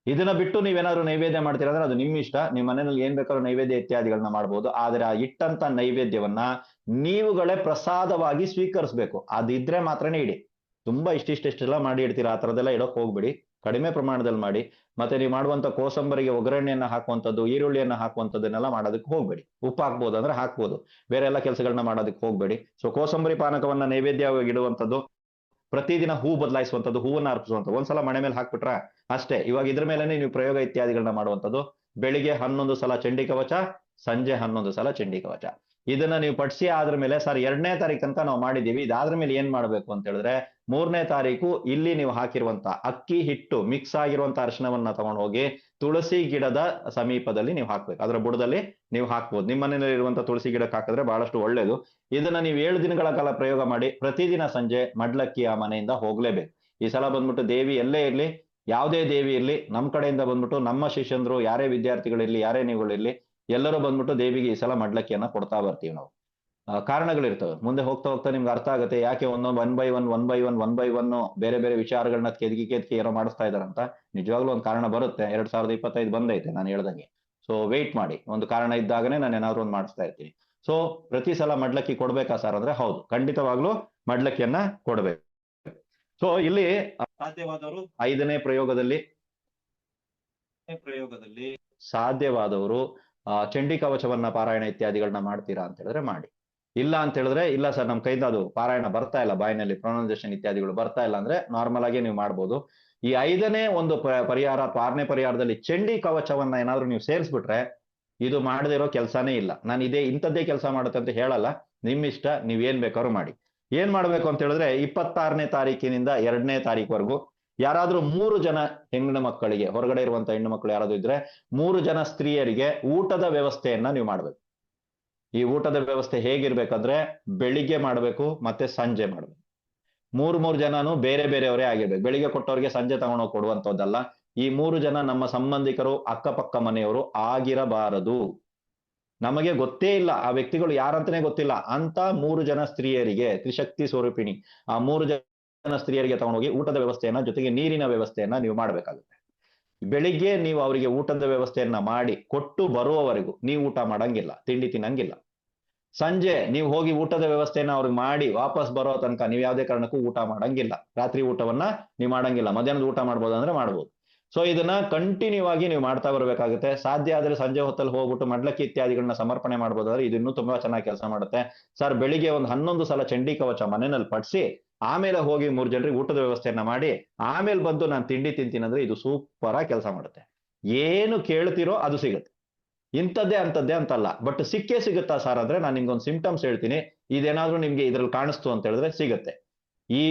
ಇದನ್ನ ಬಿಟ್ಟು ನೀವೇನಾದ್ರು ನೈವೇದ್ಯ ಮಾಡ್ತೀರಾ ಅಂದ್ರೆ ಅದು ನಿಮ್ ಇಷ್ಟ. ನಿಮ್ಮ ಮನೆಯಲ್ಲಿ ಏನ್ ಬೇಕಾದ್ರೂ ನೈವೇದ್ಯ ಇತ್ಯಾದಿಗಳನ್ನ ಮಾಡ್ಬೋದು. ಆದ್ರೆ ಆ ಇಟ್ಟಂತ ನೈವೇದ್ಯವನ್ನ ನೀವುಗಳೇ ಪ್ರಸಾದವಾಗಿ ಸ್ವೀಕರಿಸಬೇಕು. ಅದಿದ್ರೆ ಮಾತ್ರನೇ ಇಡಿ. ತುಂಬಾ ಇಷ್ಟಿಷ್ಟೆಲ್ಲ ಮಾಡಿ ಇಡ್ತೀರಾ, ಆ ತರದೆಲ್ಲ ಇಡೋಕ್ ಹೋಗ್ಬಿಡಿ. ಕಡಿಮೆ ಪ್ರಮಾಣದಲ್ಲಿ ಮಾಡಿ. ಮತ್ತೆ ನೀವು ಮಾಡುವಂತ ಕೋಸಂಬರಿಗೆ ಒಗ್ಗರಣೆಯನ್ನ ಹಾಕುವಂಥದ್ದು, ಈರುಳ್ಳಿಯನ್ನ ಹಾಕುವಂಥದ್ದನ್ನೆಲ್ಲ ಮಾಡೋದಕ್ಕೆ ಹೋಗ್ಬೇಡಿ. ಉಪ್ಪು ಹಾಕ್ಬೋದು ಅಂದ್ರೆ ಹಾಕ್ಬೋದು, ಬೇರೆ ಎಲ್ಲ ಕೆಲಸಗಳನ್ನ ಮಾಡೋದಕ್ಕೆ ಹೋಗ್ಬೇಡಿ. ಸೊ ಕೋಸಂಬರಿ ಪಾನಕವನ್ನ ನೈವೇದ್ಯವಾಗಿ ಇಡುವಂಥದ್ದು, ಪ್ರತಿದಿನ ಹೂ ಬದಲಾಯಿಸುವಂಥದ್ದು, ಹೂವನ್ನ ಅರ್ಪಿಸುವಂಥದ್ದು. ಒಂದ್ಸಲ ಮನೆ ಮೇಲೆ ಹಾಕ್ಬಿಟ್ರ ಅಷ್ಟೇ. ಇವಾಗ ಇದ್ರ ಮೇಲೆ ನೀವು ಪ್ರಯೋಗ ಇತ್ಯಾದಿಗಳನ್ನ ಮಾಡುವಂಥದ್ದು. ಬೆಳಿಗ್ಗೆ 11 ಸಲ ಚಂಡಿ ಕವಚ, ಸಂಜೆ 11 ಸಲ ಚಂಡಿ ಕವಚ. ಇದನ್ನ ನೀವು ಪಡಿಸಿ ಆದ್ರ ಮೇಲೆ, ಸರ್ 2ನೇ ತಾರೀಕು ಅಂತ ನಾವು ಮಾಡಿದೀವಿ, ಇದಾದ್ರ ಮೇಲೆ ಏನ್ ಮಾಡ್ಬೇಕು ಅಂತ ಹೇಳಿದ್ರೆ, 3ನೇ ತಾರೀಕು ಇಲ್ಲಿ ನೀವು ಹಾಕಿರುವಂತ ಅಕ್ಕಿ ಹಿಟ್ಟು ಮಿಕ್ಸ್ ಆಗಿರುವಂತ ಅರಿಶಿನವನ್ನ ತಗೊಂಡು ಹೋಗಿ ತುಳಸಿ ಗಿಡದ ಸಮೀಪದಲ್ಲಿ ನೀವು ಹಾಕ್ಬೇಕು. ಅದರ ಬುಡದಲ್ಲಿ ನೀವು ಹಾಕ್ಬೋದು. ನಿಮ್ಮ ಮನೆಯಲ್ಲಿ ಇರುವಂತ ತುಳಸಿ ಗಿಡಕ್ಕೆ ಹಾಕಿದ್ರೆ ಬಹಳಷ್ಟು ಒಳ್ಳೇದು. ಇದನ್ನ ನೀವು 7 ದಿನಗಳ ಕಾಲ ಪ್ರಯೋಗ ಮಾಡಿ. ಪ್ರತಿದಿನ ಸಂಜೆ ಮಡ್ಲಕ್ಕಿ ಆ ಮನೆಯಿಂದ ಹೋಗ್ಲೇಬೇಕು. ಈ ಸಲ ಬಂದ್ಬಿಟ್ಟು ದೇವಿ ಎಲ್ಲೇ ಇರ್ಲಿ, ಯಾವುದೇ ದೇವಿ ಇರ್ಲಿ, ನಮ್ಮ ಕಡೆಯಿಂದ ಬಂದ್ಬಿಟ್ಟು ನಮ್ಮ ಶಿಷ್ಯಂದ್ರು, ಯಾರೇ ವಿದ್ಯಾರ್ಥಿಗಳಿರ್ಲಿ, ಯಾರೇ ನೀವುಗಳಿರ್ಲಿ, ಎಲ್ಲರೂ ಬಂದ್ಬಿಟ್ಟು ದೇವಿಗೆ ಈ ಸಲ ಮಡ್ಲಕ್ಕಿಯನ್ನ ಕೊಡ್ತಾ ಬರ್ತೀವಿ ನಾವು. ಕಾರಣಗಳಿರ್ತವೆ, ಮುಂದೆ ಹೋಗ್ತಾ ಹೋಗ್ತಾ ನಿಮ್ಗೆ ಅರ್ಥ ಆಗುತ್ತೆ ಯಾಕೆ ಒಂದೊಂದು 1 by 1 ಬೇರೆ ಬೇರೆ ವಿಚಾರಗಳನ್ನ ಕೆದಕಿ ಏನೋ ಮಾಡಿಸ್ತಾ ಇದಾರಂತ. ನಿಜವಾಗ್ಲೂ ಒಂದು ಕಾರಣ ಬರುತ್ತೆ. 2025 ಬಂದೈತೆ ನಾನು ಹೇಳ್ದಂಗೆ. ಸೊ ವೇಟ್ ಮಾಡಿ, ಒಂದು ಕಾರಣ ಇದ್ದಾಗನೇ ನಾನು ಏನಾದ್ರು ಒಂದು ಮಾಡಿಸ್ತಾ ಇರ್ತೀನಿ. ಸೊ ಪ್ರತಿ ಸಲ ಮಡ್ಲಕ್ಕಿ ಕೊಡ್ಬೇಕಾ ಸರ್ ಅಂದ್ರೆ, ಹೌದು, ಖಂಡಿತವಾಗ್ಲೂ ಮಡ್ಲಕ್ಕಿಯನ್ನ ಕೊಡ್ಬೇಕು. ಸೊ ಇಲ್ಲಿ ಸಾಧ್ಯವಾದವರು 5ನೇ ಪ್ರಯೋಗದಲ್ಲಿ ಸಾಧ್ಯವಾದವರು ಚಂಡಿ ಕವಚವನ್ನ ಪಾರಾಯಣ ಇತ್ಯಾದಿಗಳನ್ನ ಮಾಡ್ತೀರಾ ಅಂತ ಹೇಳಿದ್ರೆ ಮಾಡಿ. ಇಲ್ಲ ಅಂತ ಹೇಳಿದ್ರೆ, ಇಲ್ಲ ಸರ್ ನಮ್ ಕೈಯಿಂದ ಅದು ಪಾರಾಯಣ ಬರ್ತಾ ಇಲ್ಲ, ಬಾಯಿನಲ್ಲಿ ಪ್ರೊನೌನ್ಸಿಯೇಷನ್ ಇತ್ಯಾದಿಗಳು ಬರ್ತಾ ಇಲ್ಲ ಅಂದ್ರೆ ನಾರ್ಮಲ್ ಆಗಿ ನೀವು ಮಾಡ್ಬೋದು. ಈ 5ನೇ ಒಂದು ಪರಿಹಾರ ಅಥವಾ 6ನೇ ಪರಿಹಾರದಲ್ಲಿ ಚಂಡಿ ಕವಚವನ್ನ ಏನಾದ್ರು ನೀವು ಸೇರಿಸ್ಬಿಟ್ರೆ, ಇದು ಮಾಡದೇ ಇರೋ ಕೆಲಸನೇ ಇಲ್ಲ. ನಾನು ಇಂಥದ್ದೇ ಕೆಲಸ ಮಾಡುತ್ತೆ ಅಂತ ಹೇಳಲ್ಲ, ನಿಮ್ ಇಷ್ಟ, ನೀವ್ ಏನ್ ಬೇಕಾದ್ರೂ ಮಾಡಿ. ಏನ್ ಮಾಡ್ಬೇಕು ಅಂತ ಹೇಳಿದ್ರೆ, 26ನೇ ತಾರೀಕಿನಿಂದ 2ನೇ ತಾರೀಕುವರೆಗೂ ಯಾರಾದ್ರೂ 3 ಜನ ಹೆಣ್ಣು ಮಕ್ಕಳಿಗೆ, ಹೊರಗಡೆ ಇರುವಂತ ಹೆಣ್ಣು ಮಕ್ಕಳು ಯಾರಾದ್ರೂ ಇದ್ರೆ 3 ಜನ ಸ್ತ್ರೀಯರಿಗೆ ಊಟದ ವ್ಯವಸ್ಥೆಯನ್ನ ನೀವು ಮಾಡ್ಬೇಕು. ಈ ಊಟದ ವ್ಯವಸ್ಥೆ ಹೇಗಿರ್ಬೇಕಂದ್ರೆ, ಬೆಳಿಗ್ಗೆ ಮಾಡ್ಬೇಕು ಮತ್ತೆ ಸಂಜೆ ಮಾಡ್ಬೇಕು. 3 ಜನನು ಬೇರೆ ಬೇರೆಯವರೇ ಆಗಿರ್ಬೇಕು. ಬೆಳಿಗ್ಗೆ ಕೊಟ್ಟವ್ರಿಗೆ ಸಂಜೆ ತಗೊಂಡೋಗಿ ಕೊಡುವಂತದ್ದಲ್ಲ. ಈ 3 ಜನ ನಮ್ಮ ಸಂಬಂಧಿಕರು, ಅಕ್ಕಪಕ್ಕ ಮನೆಯವರು ಆಗಿರಬಾರದು. ನಮಗೆ ಗೊತ್ತೇ ಇಲ್ಲ, ಆ ವ್ಯಕ್ತಿಗಳು ಯಾರಂತಾನೆ ಗೊತ್ತಿಲ್ಲ ಅಂತ 3 ಜನ ಸ್ತ್ರೀಯರಿಗೆ, ತ್ರಿಶಕ್ತಿ ಸ್ವರೂಪಿಣಿ, ಆ 3 ಜನ ಸ್ತ್ರೀಯರಿಗೆ ತಗೊಂಡೋಗಿ ಊಟದ ವ್ಯವಸ್ಥೆಯನ್ನ, ಜೊತೆಗೆ ನೀರಿನ ವ್ಯವಸ್ಥೆಯನ್ನ ನೀವು ಮಾಡ್ಬೇಕಾಗುತ್ತೆ. ಬೆಳಿಗ್ಗೆ ನೀವು ಅವರಿಗೆ ಊಟದ ವ್ಯವಸ್ಥೆಯನ್ನ ಮಾಡಿ ಕೊಟ್ಟು ಬರುವವರೆಗೂ ನೀವು ಊಟ ಮಾಡಂಗಿಲ್ಲ, ತಿಂಡಿ ತಿನ್ನಂಗಿಲ್ಲ. ಸಂಜೆ ನೀವು ಹೋಗಿ ಊಟದ ವ್ಯವಸ್ಥೆಯನ್ನ ಅವ್ರಿಗೆ ಮಾಡಿ ವಾಪಸ್ ಬರೋ ತನಕ ನೀವು ಯಾವುದೇ ಕಾರಣಕ್ಕೂ ಊಟ ಮಾಡಂಗಿಲ್ಲ. ರಾತ್ರಿ ಊಟವನ್ನ ನೀವು ಮಾಡಂಗಿಲ್ಲ. ಮಧ್ಯಾಹ್ನದ ಊಟ ಮಾಡ್ಬೋದು ಅಂದ್ರೆ ಮಾಡ್ಬೋದು. ಸೊ ಇದನ್ನ ಕಂಟಿನ್ಯೂ ಆಗಿ ನೀವು ಮಾಡ್ತಾ ಬರ್ಬೇಕಾಗುತ್ತೆ. ಸಾಧ್ಯ ಆದ್ರೆ ಸಂಜೆ ಹೊತ್ತಲ್ಲಿ ಹೋಗ್ಬಿಟ್ಟು ಮಡ್ಲಕ್ಕಿ ಇತ್ಯಾದಿಗಳನ್ನ ಸಮರ್ಪಣೆ ಮಾಡ್ಬೋದಾದ್ರೆ ಇದು ಇನ್ನೂ ತುಂಬಾ ಚೆನ್ನಾಗಿ ಕೆಲಸ ಮಾಡುತ್ತೆ. ಸರ್ ಬೆಳಿಗ್ಗೆ ಒಂದು 11 ಸಲ ಚಂಡಿ ಕವಚ ಮನೆಯಲ್ಲಿ ಪಡಿಸಿ ಆಮೇಲೆ ಹೋಗಿ 3 ಜನರಿಗೆ ಊಟದ ವ್ಯವಸ್ಥೆಯನ್ನ ಮಾಡಿ ಆಮೇಲೆ ಬಂದು ನಾನು ತಿಂಡಿ ತಿಂತೀನಿ ಅಂದ್ರೆ ಇದು ಸೂಪರ್ ಆಗಿ ಕೆಲಸ ಮಾಡುತ್ತೆ. ಏನು ಕೇಳ್ತಿರೋ ಅದು ಸಿಗುತ್ತೆ. ಇಂಥದ್ದೇ ಅಂತದ್ದೇ ಅಂತಲ್ಲ, ಬಟ್ ಸಿಕ್ಕೇ ಸಿಗುತ್ತಾ ಸರ್ ಅಂದ್ರೆ, ನಾನು ನಿಮ್ಗೊಂದು ಸಿಂಪ್ಟಮ್ಸ್ ಹೇಳ್ತೀನಿ, ಇದೇನಾದ್ರೂ ನಿಮ್ಗೆ ಇದ್ರಲ್ಲಿ ಕಾಣಿಸ್ತು ಅಂತ ಹೇಳಿದ್ರೆ ಸಿಗುತ್ತೆ. ಈ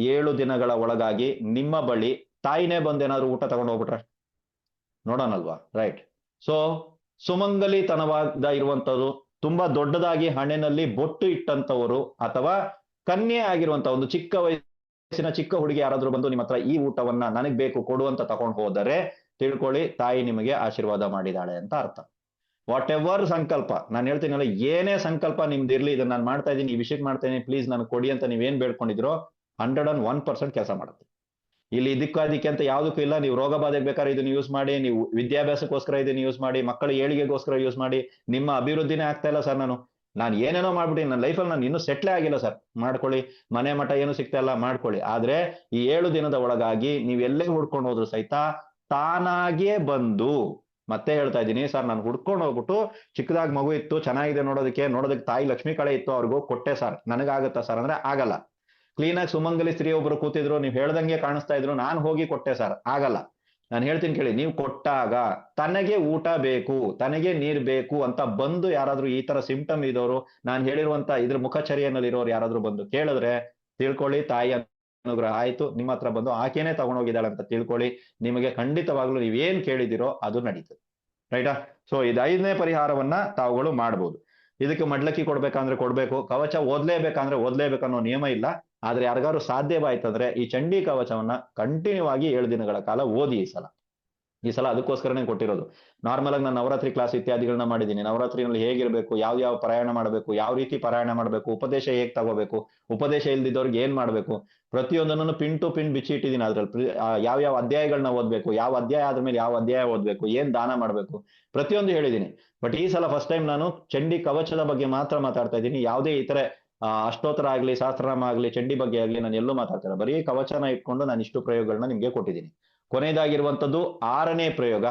7 ದಿನಗಳ ಒಳಗಾಗಿ ನಿಮ್ಮ ಬಳಿ ತಾಯಿನೇ ಬಂದೇನಾದ್ರೂ ಊಟ ತಗೊಂಡು ಹೋಗ್ಬಿಟ್ರೆ ನೋಡೋಣಲ್ವಾ? ರೈಟ್. ಸೊ ಸುಮಂಗಲಿತನವಾದ ಇರುವಂತದ್ದು, ತುಂಬಾ ದೊಡ್ಡದಾಗಿ ಹಣೆನಲ್ಲಿ ಬೊಟ್ಟು ಇಟ್ಟಂತವರು, ಅಥವಾ ಕನ್ಯೆ ಆಗಿರುವಂತ ಒಂದು ಚಿಕ್ಕ ವಯಸ್ಸಿನ ಚಿಕ್ಕ ಹುಡುಗಿ ಯಾರಾದ್ರೂ ಬಂದು ನಿಮ್ಮ ಹತ್ರ ಈ ಊಟವನ್ನ ನನಗ್ ಬೇಕು ಕೊಡು ಅಂತ ತಗೊಂಡು ಹೋದರೆ ತಿಳ್ಕೊಳ್ಳಿ ತಾಯಿ ನಿಮಗೆ ಆಶೀರ್ವಾದ ಮಾಡಿದಾಳೆ ಅಂತ ಅರ್ಥ. ವಾಟ್ ಎವರ್ ಸಂಕಲ್ಪ, ನಾನು ಹೇಳ್ತೀನಲ್ಲ, ಏನೇ ಸಂಕಲ್ಪ ನಿಮ್ದು ಇರ್ಲಿ, ಇದನ್ನ ನಾನು ಮಾಡ್ತಾ ಇದ್ದೀನಿ, ಈ ವಿಷಯಕ್ಕೆ ಮಾಡ್ತಾ ಇದೀನಿ, ಪ್ಲೀಸ್ ನನಗೆ ಕೊಡಿ ಅಂತ ನೀವೇನ್ ಬೇಡ್ಕೊಂಡಿದ್ರೋ 101% ಕೆಲಸ ಮಾಡುತ್ತೆ. ಇಲ್ಲಿ ಇದಕ್ಕೆ ಅಂತ ಯಾವುದಕ್ಕೂ ಇಲ್ಲ. ನೀವು ರೋಗ ಬಾಧೆಗೆ ಬೇಕಾದ್ರೆ ಇದನ್ನ ಯೂಸ್ ಮಾಡಿ, ನೀವು ವಿದ್ಯಾಭ್ಯಾಸಕ್ಕೋಸ್ಕರ ಇದನ್ನ ಯೂಸ್ ಮಾಡಿ, ಮಕ್ಕಳ ಏಳಿಗೆಗೋಸ್ಕರ ಯೂಸ್ ಮಾಡಿ. ನಿಮ್ಮ ಅಭಿವೃದ್ಧಿನೇ ಆಗ್ತಾ ಇಲ್ಲ ಸರ್, ನಾನು ಏನೇನೋ ಮಾಡ್ಬಿಟ್ಟು ನನ್ನ ಲೈಫಲ್ಲಿ ನಾನು ಇನ್ನೂ ಸೆಟ್ಲೇ ಆಗಿಲ್ಲ ಸರ್, ಮಾಡ್ಕೊಳ್ಳಿ. ಮನೆ ಮಠ ಏನು ಸಿಗ್ತಾ ಇಲ್ಲ, ಮಾಡ್ಕೊಳ್ಳಿ. ಆದ್ರೆ ಈ 7 ದಿನದ ಒಳಗಾಗಿ ನೀವು ಎಲ್ಲೇ ಹುಡ್ಕೊಂಡು ಹೋದ್ರು ಸಹಿತ ತಾನಾಗಿಯೇ ಬಂದು, ಮತ್ತೆ ಹೇಳ್ತಾ ಇದ್ದೀನಿ ಸರ್, ನಾನು ಹುಡ್ಕೊಂಡು ಹೋಗ್ಬಿಟ್ಟು ಚಿಕ್ಕದಾಗಿ ಮಗು ಇತ್ತು, ಚೆನ್ನಾಗಿದೆ ನೋಡೋದಕ್ಕೆ ತಾಯಿ ಲಕ್ಷ್ಮೀ ಕಳೆ ಇತ್ತು, ಅವ್ರಿಗೂ ಕೊಟ್ಟೆ ಸರ್, ನನಗಾಗತ್ತಾ ಸರ್ ಅಂದ್ರೆ ಆಗಲ್ಲ. ಕ್ಲೀನಾಗಿ ಸುಮಂಗಲಿ ಸ್ತ್ರೀ ಒಬ್ರು ಕೂತಿದ್ರು, ನೀವು ಹೇಳ್ದಂಗೆ ಕಾಣಿಸ್ತಾ ಇದ್ರು, ನಾನು ಹೋಗಿ ಕೊಟ್ಟೆ ಸರ್, ಆಗಲ್ಲ. ನಾನು ಹೇಳ್ತೀನಿ ಕೇಳಿ, ನೀವು ಕೊಟ್ಟಾಗ ತನಗೆ ಊಟ ಬೇಕು, ತನಗೆ ನೀರ್ ಬೇಕು ಅಂತ ಬಂದು ಯಾರಾದ್ರೂ ಈ ತರ ಸಿಂಪ್ಟಮ್ ಇರೋರು, ನಾನು ಹೇಳಿರುವಂತ ಇದ್ರ ಮುಖಚರ್ಯನಲ್ಲಿ ಇರೋರು ಯಾರಾದ್ರೂ ಬಂದು ಕೇಳಿದ್ರೆ ತಿಳ್ಕೊಳ್ಳಿ ತಾಯಿ ಅನುಗ್ರಹ ಆಯ್ತು, ನಿಮ್ಮ ಹತ್ರ ಬಂದು ಆಕೆನೇ ತಗೊಂಡೋಗಿದ್ದಾಳೆ ಅಂತ ತಿಳ್ಕೊಳ್ಳಿ. ನಿಮಗೆ ಖಂಡಿತವಾಗ್ಲೂ ನೀವೇನ್ ಕೇಳಿದಿರೋ ಅದು ನಡೀತದೆ. ರೈಟಾ? ಸೊ ಇದು 5ನೇ ಪರಿಹಾರವನ್ನ ತಾವುಗಳು ಮಾಡ್ಬೋದು. ಇದಕ್ಕೆ ಮಡ್ಲಕ್ಕಿ ಕೊಡ್ಬೇಕಂದ್ರೆ ಕೊಡ್ಬೇಕು, ಕವಚ ಓದ್ಲೇಬೇಕಂದ್ರೆ ಓದ್ಲೇಬೇಕನ್ನೋ ನಿಯಮ ಇಲ್ಲ. ಆದ್ರೆ ಯಾರಿಗಾದ್ರು ಸಾಧ್ಯವಾಯ್ತಂದ್ರೆ ಈ ಚಂಡಿ ಕವಚವನ್ನ ಕಂಟಿನ್ಯೂ ಆಗಿ 7 ದಿನಗಳ ಕಾಲ ಓದಿ. ಈ ಸಲ ಅದಕ್ಕೋಸ್ಕರನೇ ಕೊಟ್ಟಿರೋದು. ನಾರ್ಮಲ್ ಆಗಿ ನಾನು ನವರಾತ್ರಿ ಕ್ಲಾಸ್ ಇತ್ಯಾದಿಗಳನ್ನ ಮಾಡಿದ್ದೀನಿ. ನವರಾತ್ರಿನಲ್ಲಿ ಹೇಗಿರ್ಬೇಕು, ಯಾವ ಪಾರಾಯಣ ಮಾಡಬೇಕು, ಯಾವ ರೀತಿ ಪಾರಾಯಣ ಮಾಡಬೇಕು, ಉಪದೇಶ ಹೇಗ್ ತಗೋಬೇಕು, ಉಪದೇಶ ಇಲ್ದಿದ್ದವ್ರಿಗೆ ಏನ್ ಮಾಡ್ಬೇಕು, ಪ್ರತಿಯೊಂದನ್ನು ಪಿನ್ ಟು ಪಿನ್ ಬಿಚ್ಚಿ ಇಟ್ಟಿದ್ದೀನಿ. ಅದ್ರಲ್ಲಿ ಯಾವ ಅಧ್ಯಾಯಗಳನ್ನ ಓದ್ಬೇಕು, ಯಾವ ಅಧ್ಯಾಯ ಆದ್ಮೇಲೆ ಯಾವ ಅಧ್ಯಾಯ ಓದ್ಬೇಕು, ಏನ್ ದಾನ ಮಾಡ್ಬೇಕು, ಪ್ರತಿಯೊಂದು ಹೇಳಿದ್ದೀನಿ. ಬಟ್ ಈ ಸಲ ಫಸ್ಟ್ ಟೈಮ್ ನಾನು ಚಂಡಿ ಕವಚದ ಬಗ್ಗೆ ಮಾತ್ರ ಮಾತಾಡ್ತಾ ಇದ್ದೀನಿ. ಯಾವುದೇ ಇತರ ಅಷ್ಟೋತ್ತರ ಆಗ್ಲಿ, ಸಹಸ್ರನಾಮ ಆಗ್ಲಿ, ಚಂಡಿ ಬಗ್ಗೆ ಆಗ್ಲಿ ನಾನು ಎಲ್ಲೂ ಮಾತಾಡ್ತಾರೆ. ಬರೀ ಕವಚನ ಇಟ್ಕೊಂಡು ನಾನು ಇಷ್ಟು ಪ್ರಯೋಗಗಳನ್ನ ನಿಮ್ಗೆ ಕೊಟ್ಟಿದ್ದೀನಿ. ಕೊನೆಯದಾಗಿರುವಂತದ್ದು 6ನೇ ಪ್ರಯೋಗ.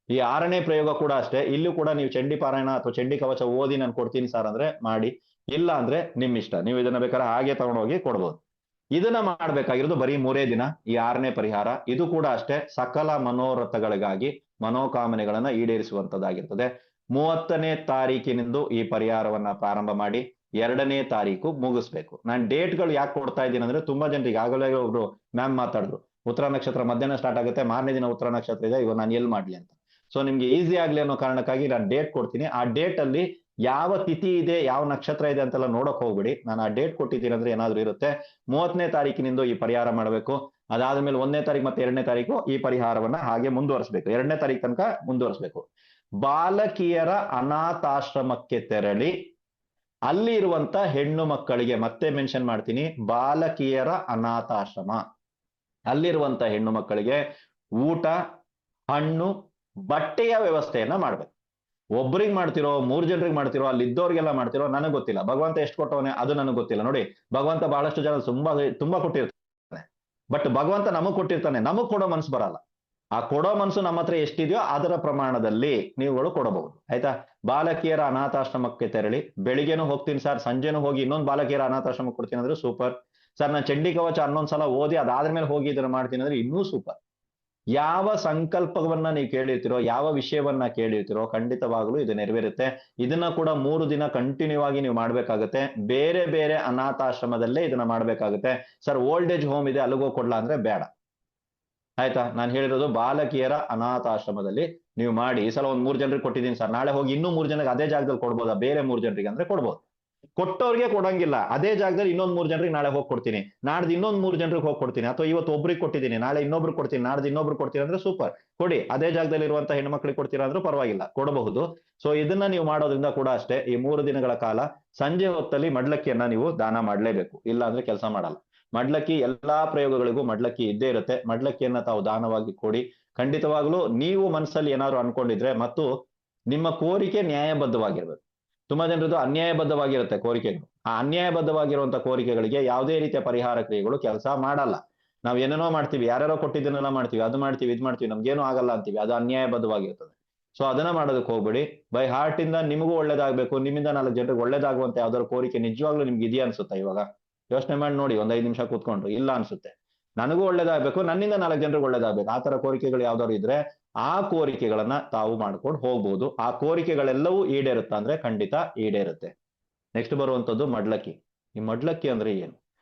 ಈ 6ನೇ ಪ್ರಯೋಗ ಕೂಡ ಅಷ್ಟೇ. ಇಲ್ಲೂ ಕೂಡ ನೀವು ಚಂಡಿ ಪಾರಾಯಣ ಅಥವಾ ಚಂಡಿ ಕವಚ ಓದಿ ನಾನು ಕೊಡ್ತೀನಿ ಸರ್ ಅಂದ್ರೆ ಮಾಡಿ, ಇಲ್ಲ ಅಂದ್ರೆ ನಿಮ್ ಇಷ್ಟ. ನೀವು ಇದನ್ನ ಬೇಕಾದ್ರೆ ಹಾಗೆ ತಗೊಂಡೋಗಿ ಕೊಡ್ಬೋದು. ಇದನ್ನ ಮಾಡ್ಬೇಕಾಗಿರೋದು ಬರೀ 3 ದಿನ. ಈ 6ನೇ ಪರಿಹಾರ ಇದು ಕೂಡ ಅಷ್ಟೇ ಸಕಲ ಮನೋರಥಗಳಿಗಾಗಿ, ಮನೋಕಾಮನೆಗಳನ್ನ ಈಡೇರಿಸುವಂತದ್ದಾಗಿರ್ತದೆ. 30ನೇ ತಾರೀಕಿನಿಂದ ಈ ಪರಿಹಾರವನ್ನ ಪ್ರಾರಂಭ ಮಾಡಿ 2ನೇ ತಾರೀಕು ಮುಗಿಸ್ಬೇಕು. ನಾನು ಡೇಟ್ಗಳು ಯಾಕೆ ಕೊಡ್ತಾ ಇದ್ದೀನಿ ಅಂದ್ರೆ, ತುಂಬಾ ಜನರಿಗೆ ಆಗಲೇ ಒಬ್ರು ಮ್ಯಾಮ್ ಮಾತಾಡಿದ್ರು, ಉತ್ತರ ನಕ್ಷತ್ರ ಮಧ್ಯಾಹ್ನ ಸ್ಟಾರ್ಟ್ ಆಗುತ್ತೆ, ಮಾರನೇ ದಿನ ಉತ್ತರ ನಕ್ಷತ್ರ ಇದೆ, ಇವಾಗ ನಾನು ಎಲ್ಲಿ ಮಾಡ್ಲಿ ಅಂತ. ಸೊ ನಿಮ್ಗೆ ಈಸಿ ಆಗ್ಲಿ ಅನ್ನೋ ಕಾರಣಕ್ಕಾಗಿ ನಾನು ಡೇಟ್ ಕೊಡ್ತೀನಿ. ಆ ಡೇಟ್ ಅಲ್ಲಿ ಯಾವ ತಿಥಿ ಇದೆ, ಯಾವ ನಕ್ಷತ್ರ ಇದೆ ಅಂತೆಲ್ಲ ನೋಡಕ್ ಹೋಗ್ಬಿಡಿ. ನಾನು ಆ ಡೇಟ್ ಕೊಟ್ಟಿದ್ದೀನಿ ಅಂದ್ರೆ ಏನಾದ್ರು ಇರುತ್ತೆ. 30ನೇ ತಾರೀಕಿನಿಂದ ಈ ಪರಿಹಾರ ಮಾಡಬೇಕು. ಅದಾದ್ಮೇಲೆ 1ನೇ ತಾರೀಕು ಮತ್ತೆ 2ನೇ ತಾರೀಕು ಈ ಪರಿಹಾರವನ್ನ ಹಾಗೆ ಮುಂದುವರಿಸಬೇಕು. 2ನೇ ತಾರೀಕು ತನಕ ಮುಂದುವರಿಸಬೇಕು. ಬಾಲಕಿಯರ ಅನಾಥಾಶ್ರಮಕ್ಕೆ ತೆರಳಿ ಅಲ್ಲಿ ಇರುವಂತ ಹೆಣ್ಣು ಮಕ್ಕಳಿಗೆ, ಮತ್ತೆ ಮೆನ್ಷನ್ ಮಾಡ್ತೀನಿ, ಬಾಲಕಿಯರ ಅನಾಥಾಶ್ರಮ, ಅಲ್ಲಿರುವಂತ ಹೆಣ್ಣು ಮಕ್ಕಳಿಗೆ ಊಟ, ಹಣ್ಣು, ಬಟ್ಟೆಯ ವ್ಯವಸ್ಥೆಯನ್ನ ಮಾಡ್ಬೇಕು. ಒಬ್ರಿಗೆ ಮಾಡ್ತಿರೋ, 3 ಜನರಿಗೆ ಮಾಡ್ತಿರೋ, ಅಲ್ಲಿ ಇದ್ದವ್ರಿಗೆಲ್ಲ ಮಾಡ್ತಿರೋ ನನಗೆ ಗೊತ್ತಿಲ್ಲ. ಭಗವಂತ ಎಷ್ಟು ಕೊಟ್ಟವನೇ ಅದು ನನಗೆ ಗೊತ್ತಿಲ್ಲ. ನೋಡಿ, ಭಗವಂತ ಬಹಳಷ್ಟು ಜನ ತುಂಬಾ ಕೊಟ್ಟಿರ್ತಾನೆ. ಬಟ್ ಭಗವಂತ ನಮಗ್ ಕೊಟ್ಟಿರ್ತಾನೆ, ನಮಗ್ ಕೊಡೋ ಮನ್ಸು ಬರಲ್ಲ. ಆ ಕೊಡೋ ಮನ್ಸು ನಮ್ಮ ಹತ್ರ ಎಷ್ಟಿದೆಯೋ ಅದರ ಪ್ರಮಾಣದಲ್ಲಿ ನೀವುಗಳು ಕೊಡಬಹುದು. ಆಯ್ತಾ? ಬಾಲಕಿಯರ ಅನಾಥಾಶ್ರಮಕ್ಕೆ ತೆರಳಿ, ಬೆಳಿಗ್ಗೆನೂ ಹೋಗ್ತೀನಿ ಸರ್, ಸಂಜೆನೂ ಹೋಗಿ ಇನ್ನೊಂದು ಬಾಲಕಿಯರ ಅನಾಥಾಶ್ರಮಕ್ಕೆ ಕೊಡ್ತೀನಿ ಅಂದ್ರೆ ಸೂಪರ್ ಸರ್. ನಾನು ಚಂಡಿ ಕವಚ 11 ಸಲ ಓದಿ ಅದಾದ್ಮೇಲೆ ಹೋಗಿ ಇದನ್ನ ಮಾಡ್ತೀನಿ ಅಂದ್ರೆ ಇನ್ನೂ ಸೂಪರ್. ಯಾವ ಸಂಕಲ್ಪವನ್ನ ನೀವು ಕೇಳಿರ್ತೀರೋ, ಯಾವ ವಿಷಯವನ್ನ ಕೇಳಿರ್ತೀರೋ ಖಂಡಿತವಾಗ್ಲೂ ಇದು ನೆರವೇರುತ್ತೆ. ಇದನ್ನ ಕೂಡ 3 ದಿನ ಕಂಟಿನ್ಯೂ ಆಗಿ ನೀವು ಮಾಡ್ಬೇಕಾಗತ್ತೆ. ಬೇರೆ ಬೇರೆ ಅನಾಥಾಶ್ರಮದಲ್ಲೇ ಇದನ್ನ ಮಾಡ್ಬೇಕಾಗುತ್ತೆ. ಸರ್ ಓಲ್ಡ್ ಏಜ್ ಹೋಮ್ ಇದೆ ಅಲ್ಲಿಗೋ ಕೊಡ್ಲಾ ಅಂದ್ರೆ ಬೇಡ. ಆಯ್ತಾ? ನಾನು ಹೇಳಿರೋದು ಬಾಲಕಿಯರ ಅನಾಥಾಶ್ರಮದಲ್ಲಿ ನೀವು ಮಾಡಿ. ಈ ಸಲ 3 ಜನರಿಗೆ ಕೊಟ್ಟಿದ್ದೀನಿ ಸರ್, ನಾಳೆ ಹೋಗಿ ಇನ್ನೂ 3 ಜನರಿಗೆ ಅದೇ ಜಾಗದಲ್ಲಿ ಕೊಡ್ಬೋದಾ? ಬೇರೆ 3 ಜನರಿಗೆ ಅಂದ್ರೆ ಕೊಡ್ಬೋದು. ಕೊಟ್ಟವ್ರಿಗೆ ಕೊಡಂಗಿಲ್ಲ, ಅದೇ ಜಾಗದಲ್ಲಿ ಇನ್ನೊಂದು 3 ಜನರಿಗೆ ನಾಳೆ ಹೋಗಿ ಕೊಡ್ತೀನಿ, ನಾಡ್ದು ಇನ್ನೊಂದು 3 ಜನರಿಗೆ ಹೋಗಿ ಕೊಡ್ತೀನಿ, ಅಥವಾ ಇವತ್ತು ಒಬ್ರಿಗೆ ಕೊಟ್ಟಿದ್ದೀನಿ, ನಾಳೆ ಇನ್ನೊಬ್ರು ಕೊಡ್ತೀನಿ, ನಾಡ್ದು ಇನ್ನೊಬ್ರು ಕೊಡ್ತೀನಿ ಅಂದ್ರೆ ಸೂಪರ್. ಕೊಡಿ. ಅದೇ ಜಾಗದಲ್ಲಿ ಇರುವಂತ ಹೆಣ್ಮಕ್ಳಿಗೆ ಕೊಡ್ತೀರಾ ಅಂದ್ರೂ ಪರವಾಗಿಲ್ಲ, ಕೊಡಬಹುದು. ಸೊ ಇದನ್ನ ನೀವು ಮಾಡೋದ್ರಿಂದ ಕೂಡ ಅಷ್ಟೇ ಈ 3 ದಿನಗಳ ಕಾಲ ಸಂಜೆ ಹೊತ್ತಲ್ಲಿ ಮಡ್ಲಕ್ಕಿಯನ್ನ ನೀವು ದಾನ ಮಾಡ್ಲೇಬೇಕು, ಇಲ್ಲ ಅಂದ್ರೆ ಕೆಲಸ ಮಾಡಲ್ಲ. ಮಡ್ಲಕ್ಕಿ ಎಲ್ಲಾ ಪ್ರಯೋಗಗಳಿಗೂ ಮಡ್ಲಕ್ಕಿ ಇದ್ದೇ ಇರುತ್ತೆ. ಮಡ್ಲಕ್ಕಿಯನ್ನ ತಾವು ದಾನವಾಗಿ ಕೊಡಿ. ಖಂಡಿತವಾಗ್ಲೂ ನೀವು ಮನಸ್ಸಲ್ಲಿ ಏನಾದ್ರು ಅನ್ಕೊಂಡಿದ್ರೆ ಮತ್ತು ನಿಮ್ಮ ಕೋರಿಕೆ ನ್ಯಾಯಬದ್ಧವಾಗಿರ್ಬೇಕು. ತುಂಬಾ ಜನರದು ಅನ್ಯಾಯಬದ್ಧವಾಗಿರುತ್ತೆ ಕೋರಿಕೆಗಳು. ಆ ಅನ್ಯಾಯಬದ್ಧವಾಗಿರುವಂತ ಕೋರಿಕೆಗಳಿಗೆ ಯಾವುದೇ ರೀತಿಯ ಪರಿಹಾರ ಕ್ರಿಯೆಗಳು ಕೆಲಸ ಮಾಡಲ್ಲ. ನಾವ್ ಏನೇನೋ ಮಾಡ್ತೀವಿ, ಯಾರ್ಯಾರೋ ಕೊಟ್ಟಿದ್ದನ್ನೆಲ್ಲ ಮಾಡ್ತೀವಿ, ಅದು ಮಾಡ್ತೀವಿ, ಇದು ಮಾಡ್ತೀವಿ, ನಮ್ಗೇನು ಆಗಲ್ಲ ಅಂತೀವಿ, ಅದು ಅನ್ಯಾಯಬದ್ಧವಾಗಿರ್ತದೆ. ಸೊ ಅದನ್ನ ಮಾಡೋದಕ್ಕೆ ಹೋಗ್ಬೇಡಿ. ಬೈ ಹಾರ್ಟ್ ಇಂದ ನಿಮಗೂ ಒಳ್ಳೇದಾಗ್ಬೇಕು, ನಿಮ್ಮಿಂದ 4 ಜನರಿಗೆ ಒಳ್ಳೇದಾಗುವಂತೆ ಯಾವ್ದಾದ್ರು ಕೋರಿಕೆ ನಿಜವಾಗ್ಲೂ ನಿಮ್ಗೆ ಇದೆಯಾ ಅನ್ಸುತ್ತಾ? ಇವಾಗ ಯೋಚನೆ ಮಾಡಿ ನೋಡಿ, ಒಂದ್ 5 ನಿಮಿಷ ಕೂತ್ಕೊಂಡ್ರು. ಇಲ್ಲ ಅನ್ಸುತ್ತೆ, ನನಗೂ ಒಳ್ಳೇದಾಗ್ಬೇಕು, ನನ್ನಿಂದ 4 ಜನರಿಗೆ ಒಳ್ಳೇದಾಗ್ಬೇಕು, ಆ ತರ ಕೋರಿಕೆಗಳು ಯಾವ್ದಾದ್ರು ಇದ್ರೆ ಆ ಕೋರಿಕೆಗಳನ್ನ ತಾವು ಮಾಡ್ಕೊಂಡು ಹೋಗ್ಬೋದು. ಆ ಕೋರಿಕೆಗಳೆಲ್ಲವೂ ಈಡೇರುತ್ತಾ ಅಂದ್ರೆ ಖಂಡಿತ ಈಡೇರುತ್ತೆ. ನೆಕ್ಸ್ಟ್ ಬರುವಂತದ್ದು ಮಡ್ಲಕ್ಕಿ. ಈ ಮಡ್ಲಕ್ಕಿ ಅಂದ್ರೆ ಏನು?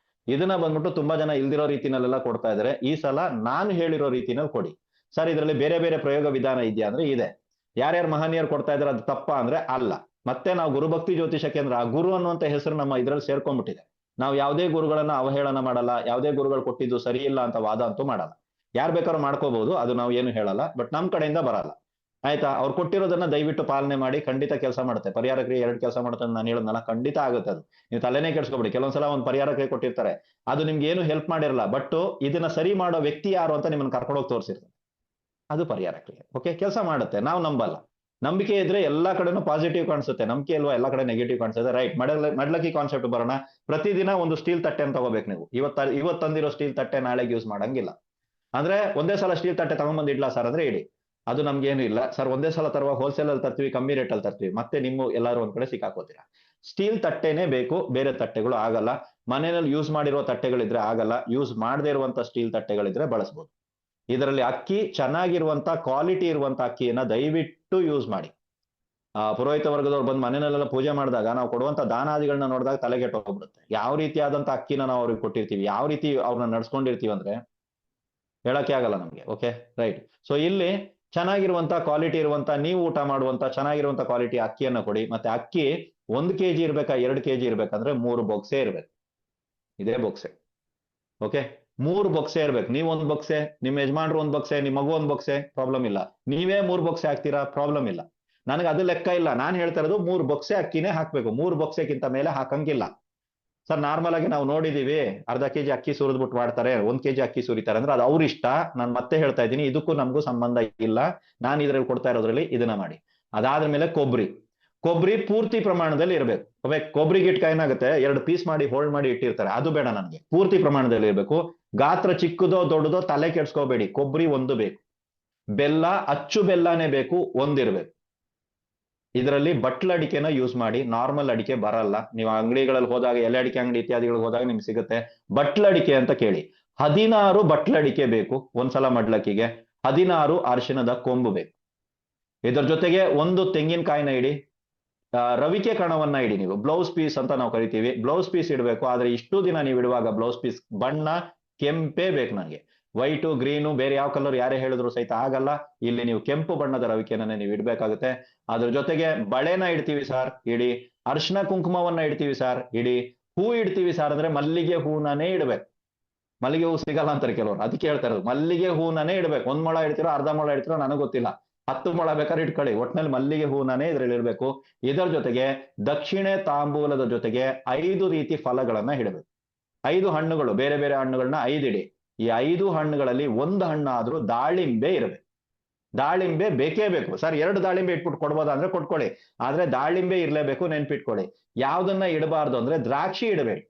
ಇದನ್ನ ಬಂದ್ಬಿಟ್ಟು ತುಂಬಾ ಜನ ಇಲ್ದಿರೋ ರೀತಿನಲ್ಲೆಲ್ಲ ಕೊಡ್ತಾ ಇದಾರೆ. ಈ ಸಲ ನಾನು ಹೇಳಿರೋ ರೀತಿನಲ್ಲಿ ಕೊಡಿ. ಸರ್ ಇದರಲ್ಲಿ ಬೇರೆ ಬೇರೆ ಪ್ರಯೋಗ ವಿಧಾನ ಇದೆಯಾ ಅಂದ್ರೆ ಇದೆ. ಯಾರ್ಯಾರು ಮಹನೀಯರು ಕೊಡ್ತಾ ಇದಾರೆ ಅದು ತಪ್ಪಾ ಅಂದ್ರೆ ಅಲ್ಲ. ಮತ್ತೆ ನಾವು ಗುರುಭಕ್ತಿ ಜ್ಯೋತಿಷ ಕೇಂದ್ರ, ಆ ಗುರು ಅನ್ನುವಂತ ಹೆಸರು ನಮ್ಮ ಇದ್ರಲ್ಲಿ ಸೇರ್ಕೊಂಡ್ಬಿಟ್ಟಿದೆ. ನಾವು ಯಾವುದೇ ಗುರುಗಳನ್ನ ಅವಹೇಳನ ಮಾಡಲ್ಲ, ಯಾವುದೇ ಗುರುಗಳು ಕೊಟ್ಟಿದ್ದು ಸರಿ ಇಲ್ಲ ಅಂತ ವಾದ ಅಂತೂ ಮಾಡಲ್ಲ. ಯಾರು ಬೇಕಾದ್ರೂ ಮಾಡ್ಕೋಬಹುದು, ಅದು ನಾವು ಏನು ಹೇಳಲ್ಲ, ಬಟ್ ನಮ್ ಕಡೆಯಿಂದ ಬರಲ್ಲ. ಆಯ್ತಾ? ಅವ್ರು ಕೊಟ್ಟಿರೋದನ್ನ ದಯವಿಟ್ಟು ಪಾಲನೆ ಮಾಡಿ, ಖಂಡಿತ ಕೆಲಸ ಮಾಡುತ್ತೆ. ಪರಿಹಾರ ಕ್ರಿಯೆ 2 ಕೆಲಸ ಮಾಡುತ್ತೆ ಅಂತ ನಾನು ಹೇಳದ್ನಲ್ಲ, ಖಂಡಿತ ಆಗುತ್ತೆ ಅದು. ನೀವು ತಲೆನೇ ಕೆಡ್ಸ್ಕೊಬೇಡಿ. ಕೆಲವೊಂದ್ಸಲ ಒಂದು ಪರಿಹಾರ ಕ್ರಿಯೆ ಕೊಟ್ಟಿರ್ತಾರೆ, ಅದು ನಿಮ್ಗೆ ಏನು ಹೆಲ್ಪ್ ಮಾಡಿರಲ್ಲ, ಬಟ್ ಇದನ್ನ ಸರಿ ಮಾಡೋ ವ್ಯಕ್ತಿ ಯಾರು ಅಂತ ನಿಮ್ಮನ್ನ ಕರ್ಕೊಂಡೋಗಿ ತೋರಿಸಿರ್ತಾರೆ, ಅದು ಪರಿಹಾರ ಕ್ರಿಯೆ. ಓಕೆ, ಕೆಲಸ ಮಾಡುತ್ತೆ, ನಾವು ನಂಬಲ್ಲ. ನಂಬಿಕೆ ಇದ್ರೆ ಎಲ್ಲಾ ಕಡೆನೂ ಪಾಸಿಟಿವ್ ಕಾಣಿಸುತ್ತೆ, ನಂಬಿಕೆ ಇಲ್ವಾ ಎಲ್ಲಾ ಕಡೆ ನೆಗೆಟಿವ್ ಕಾಣಿಸುತ್ತೆ. ರೈಟ್, ಮಡ್ಲಕ್ಕಿ ಕಾನ್ಸೆಪ್ಟ್ ಬರೋಣ. ಪ್ರತಿದಿನ ಒಂದು ಸ್ಟೀಲ್ ತಟ್ಟೆನ ತಗೋಬೇಕು ನೀವು. ಇವತ್ತು ತಂದಿರೋ ಸ್ಟೀಲ್ ತಟ್ಟೆ ನಾಳೆಗೆ ಯೂಸ್ ಮಾಡಂಗಿಲ್ಲ. ಅಂದ್ರೆ ಒಂದೇ ಸಲ ಸ್ಟೀಲ್ ತಟ್ಟೆ ತಗೊಂಡ್ಬಂದು ಇಡ್ಲಾ ಸರ್ ಅಂದ್ರೆ ಇಡಿ, ಅದು ನಮ್ಗೇನು ಇಲ್ಲ ಸರ್. ಒಂದೇ ಸಲ ತರುವ ಹೋಲ್ಸೇಲ್ ಅಲ್ಲಿ ತರ್ತೀವಿ, ಕಮ್ಮಿ ರೇಟ್ ಅಲ್ಲಿ ತರ್ತೀವಿ, ಮತ್ತೆ ನಿಮ್ಮ ಎಲ್ಲಾರು ಒಂದ್ ಕಡೆ ಸಿಕ್ಕಾಕೋತೀರಾ. ಸ್ಟೀಲ್ ತಟ್ಟೆನೇ ಬೇಕು, ಬೇರೆ ತಟ್ಟೆಗಳು ಆಗಲ್ಲ. ಮನೆಯಲ್ಲಿ ಯೂಸ್ ಮಾಡಿರುವ ತಟ್ಟೆಗಳಿದ್ರೆ ಆಗಲ್ಲ, ಯೂಸ್ ಮಾಡದೇ ಇರುವಂತ ಸ್ಟೀಲ್ ತಟ್ಟೆಗಳಿದ್ರೆ ಬಳಸಬಹುದು. ಇದರಲ್ಲಿ ಅಕ್ಕಿ ಚೆನ್ನಾಗಿರುವಂತ ಕ್ವಾಲಿಟಿ ಇರುವಂತ ಅಕ್ಕಿಯನ್ನ ದಯವಿಟ್ಟು ಯೂಸ್ ಮಾಡಿ. ಪುರೋಹಿತ ವರ್ಗದವ್ರು ಬಂದು ಮನೆಯಲ್ಲೆಲ್ಲ ಪೂಜೆ ಮಾಡಿದಾಗ ನಾವು ಕೊಡುವಂತ ದಾನಾದಿಗಳನ್ನ ನೋಡಿದಾಗ ತಲೆಗೆಟ್ಟು ಹೋಗ್ಬಿಡುತ್ತೆ. ಯಾವ ರೀತಿಯಾದಂತ ಅಕ್ಕಿನ ನಾವು ಅವ್ರಿಗೆ ಕೊಟ್ಟಿರ್ತೀವಿ, ಯಾವ ರೀತಿ ಅವ್ರನ್ನ ನಡ್ಸ್ಕೊಂಡಿರ್ತೀವಿ ಅಂದ್ರೆ ಹೇಳಕ್ಕೆ ಆಗಲ್ಲ ನಮ್ಗೆ. Okay, right. ಸೊ ಇಲ್ಲಿ ಚೆನ್ನಾಗಿರುವಂತ ಕ್ವಾಲಿಟಿ ಇರುವಂತ, ನೀವು ಊಟ ಮಾಡುವಂತ ಚೆನ್ನಾಗಿರುವಂತ ಕ್ವಾಲಿಟಿ ಅಕ್ಕಿಯನ್ನ ಕೊಡಿ. ಮತ್ತೆ ಅಕ್ಕಿ 1 kg ಇರ್ಬೇಕಾ 2 kg ಇರ್ಬೇಕಂದ್ರೆ 3 ಬೊಕ್ಸೆ ಇರ್ಬೇಕು. ಇದೇ ಬೊಕ್ಸೆ. ಓಕೆ, 3 ಬೊಕ್ಸೆ ಇರ್ಬೇಕು. ನೀವು 1 ಬೊಕ್ಸೆ, ನಿಮ್ಮ ಯಜಮಾನ್ರು 1 ಬೊಕ್ಸೆ, ನಿಮ್ಮ ಮಗು 1 ಬೊಕ್ಸೆ, ಪ್ರಾಬ್ಲಮ್ ಇಲ್ಲ. ನೀವೇ 3 ಬೊಕ್ಸೆ ಹಾಕ್ತೀರಾ, ಪ್ರಾಬ್ಲಮ್ ಇಲ್ಲ. ನನಗೆ ಅದು ಲೆಕ್ಕ ಇಲ್ಲ. ನಾನು ಹೇಳ್ತಾ ಇರೋದು 3 ಬೊಕ್ಸೆ ಅಕ್ಕಿನೇ ಹಾಕ್ಬೇಕು, 3 ಬೊಕ್ಸೆಗಿಂತ ಮೇಲೆ ಹಾಕಂಗಿಲ್ಲ. ಸರ್ ನಾರ್ಮಲ್ ಆಗಿ ನಾವು ನೋಡಿದೀವಿ, ಅರ್ಧ ಕೆಜಿ ಅಕ್ಕಿ ಸುರಿದ್ಬಿಟ್ಟು ಮಾಡ್ತಾರೆ, 1 kg ಅಕ್ಕಿ ಸುರಿತಾರೆ ಅಂದ್ರೆ ಅದು ಅವ್ರ ಇಷ್ಟ. ನಾನು ಮತ್ತೆ ಹೇಳ್ತಾ ಇದ್ದೀನಿ, ಇದಕ್ಕೂ ನಮಗೂ ಸಂಬಂಧ ಇಲ್ಲ. ನಾನು ಇದ್ರಲ್ಲಿ ಕೊಡ್ತಾ ಇರೋದ್ರಲ್ಲಿ ಇದನ್ನ ಮಾಡಿ. ಅದಾದ ಮೇಲೆ ಕೊಬ್ಬರಿ ಪೂರ್ತಿ ಪ್ರಮಾಣದಲ್ಲಿ ಇರಬೇಕು. ಕೊಬ್ಬರಿ ಗಿಟ್ಕ ಏನಾಗುತ್ತೆ, 2 ಪೀಸ್ ಮಾಡಿ ಹೋಲ್ಡ್ ಮಾಡಿ ಇಟ್ಟಿರ್ತಾರೆ, ಅದು ಬೇಡ ನನಗೆ. ಪೂರ್ತಿ ಪ್ರಮಾಣದಲ್ಲಿ ಇರಬೇಕು. ಗಾತ್ರ ಚಿಕ್ಕದೋ ದೊಡ್ಡದೋ ತಲೆ ಕೆಡ್ಸ್ಕೋಬೇಡಿ, ಕೊಬ್ಬರಿ 1 ಬೇಕು. ಬೆಲ್ಲ, ಅಚ್ಚು ಬೆಲ್ಲನೇ ಬೇಕು, 1 ಇರ್ಬೇಕು. ಇದರಲ್ಲಿ ಬಟ್ಲ ಅಡಿಕೆನ ಯೂಸ್ ಮಾಡಿ, ನಾರ್ಮಲ್ ಅಡಿಕೆ ಬರಲ್ಲ. ನೀವು ಅಂಗಡಿಗಳಲ್ಲಿ ಹೋದಾಗ, ಎಲೆ ಅಡಿಕೆ ಅಂಗಡಿ ಇತ್ಯಾದಿಗಳಿಗೆ ಹೋದಾಗ ನಿಮ್ಗೆ ಸಿಗುತ್ತೆ. ಬಟ್ಲ ಅಡಿಕೆ ಅಂತ ಕೇಳಿ. 16 ಬಟ್ಲ ಅಡಿಕೆ ಬೇಕು ಒಂದ್ಸಲ ಮಡ್ಲಕ್ಕಿಗೆ. 16 ಅರಿಶಿಣದ ಕೊಂಬು ಬೇಕು. ಇದರ ಜೊತೆಗೆ 1 ತೆಂಗಿನಕಾಯಿನ ಇಡಿ. ರವಿಕೆ ಕಣವನ್ನ ಇಡಿ. ನೀವು ಬ್ಲೌಸ್ ಪೀಸ್ ಅಂತ ನಾವು ಕರಿತೀವಿ, ಬ್ಲೌಸ್ ಪೀಸ್ ಇಡಬೇಕು. ಆದ್ರೆ ಇಷ್ಟು ದಿನ ನೀವು ಇಡುವಾಗ ಬ್ಲೌಸ್ ಪೀಸ್ ಬಣ್ಣ ಕೆಂಪೇ ಬೇಕು ನನಗೆ. ವೈಟು ಗ್ರೀನು ಬೇರೆ ಯಾವ ಕಲರ್ ಯಾರೇ ಹೇಳಿದ್ರು ಸಹಿತ ಆಗಲ್ಲ. ಇಲ್ಲಿ ನೀವು ಕೆಂಪು ಬಣ್ಣದ ರವಿಕೆನ ನೀವು ಇಡ್ಬೇಕಾಗುತ್ತೆ. ಅದ್ರ ಜೊತೆಗೆ ಬಳೆನ ಇಡ್ತೀವಿ ಸರ್, ಇಡಿ. ಅರ್ಶಿನ ಕುಂಕುಮವನ್ನ ಇಡ್ತೀವಿ ಸರ್, ಇಡಿ. ಹೂ ಇಡ್ತೀವಿ ಸರ್ ಅಂದ್ರೆ ಮಲ್ಲಿಗೆ ಹೂನೇ ಇಡ್ಬೇಕು. ಮಲ್ಲಿಗೆ ಹೂ ಸಿಗಲ್ಲ ಅಂತಾರೆ ಕೆಲವರು, ಅದಕ್ಕೆ ಹೇಳ್ತಾ ಇರೋದು ಮಲ್ಲಿಗೆ ಹೂನೇ ಇಡ್ಬೇಕು. 1 ಮೊಳ ಇಡ್ತೀರೋ, ಅರ್ಧ ಮೊಳ ಇಡ್ತೀರೋ ನನಗೆ ಗೊತ್ತಿಲ್ಲ, 10 ಮೊಳ ಬೇಕಾದ್ರೆ ಇಟ್ಕೊಳ್ಳಿ, ಒಟ್ನಲ್ಲಿ ಮಲ್ಲಿಗೆ ಹೂನೇ ಇದ್ರಲ್ಲಿ ಇಡ್ಬೇಕು. ಇದರ ಜೊತೆಗೆ ದಕ್ಷಿಣೆ ತಾಂಬೂಲದ ಜೊತೆಗೆ 5 ರೀತಿ ಫಲಗಳನ್ನ ಇಡಬೇಕು. 5 ಹಣ್ಣುಗಳು, ಬೇರೆ ಬೇರೆ ಹಣ್ಣುಗಳನ್ನ 5 ಇಡಿ. ಈ 5 ಹಣ್ಣುಗಳಲ್ಲಿ 1 ಹಣ್ಣಾದ್ರೂ ದಾಳಿಂಬೆ ಇರಬೇಕು. ದಾಳಿಂಬೆ ಬೇಕೇ ಬೇಕು ಸರ್. 2 ದಾಳಿಂಬೆ ಇಟ್ಬಿಟ್ಟು ಕೊಡ್ಬೋದಾ ಅಂದ್ರೆ ಕೊಟ್ಕೊಳ್ಳಿ, ಆದ್ರೆ ದಾಳಿಂಬೆ ಇರ್ಲೇಬೇಕು, ನೆನ್ಪಿಟ್ಕೊಳ್ಳಿ. ಯಾವ್ದನ್ನ ಇಡಬಾರ್ದು ಅಂದ್ರೆ ದ್ರಾಕ್ಷಿ ಇಡಬೇಡಿ.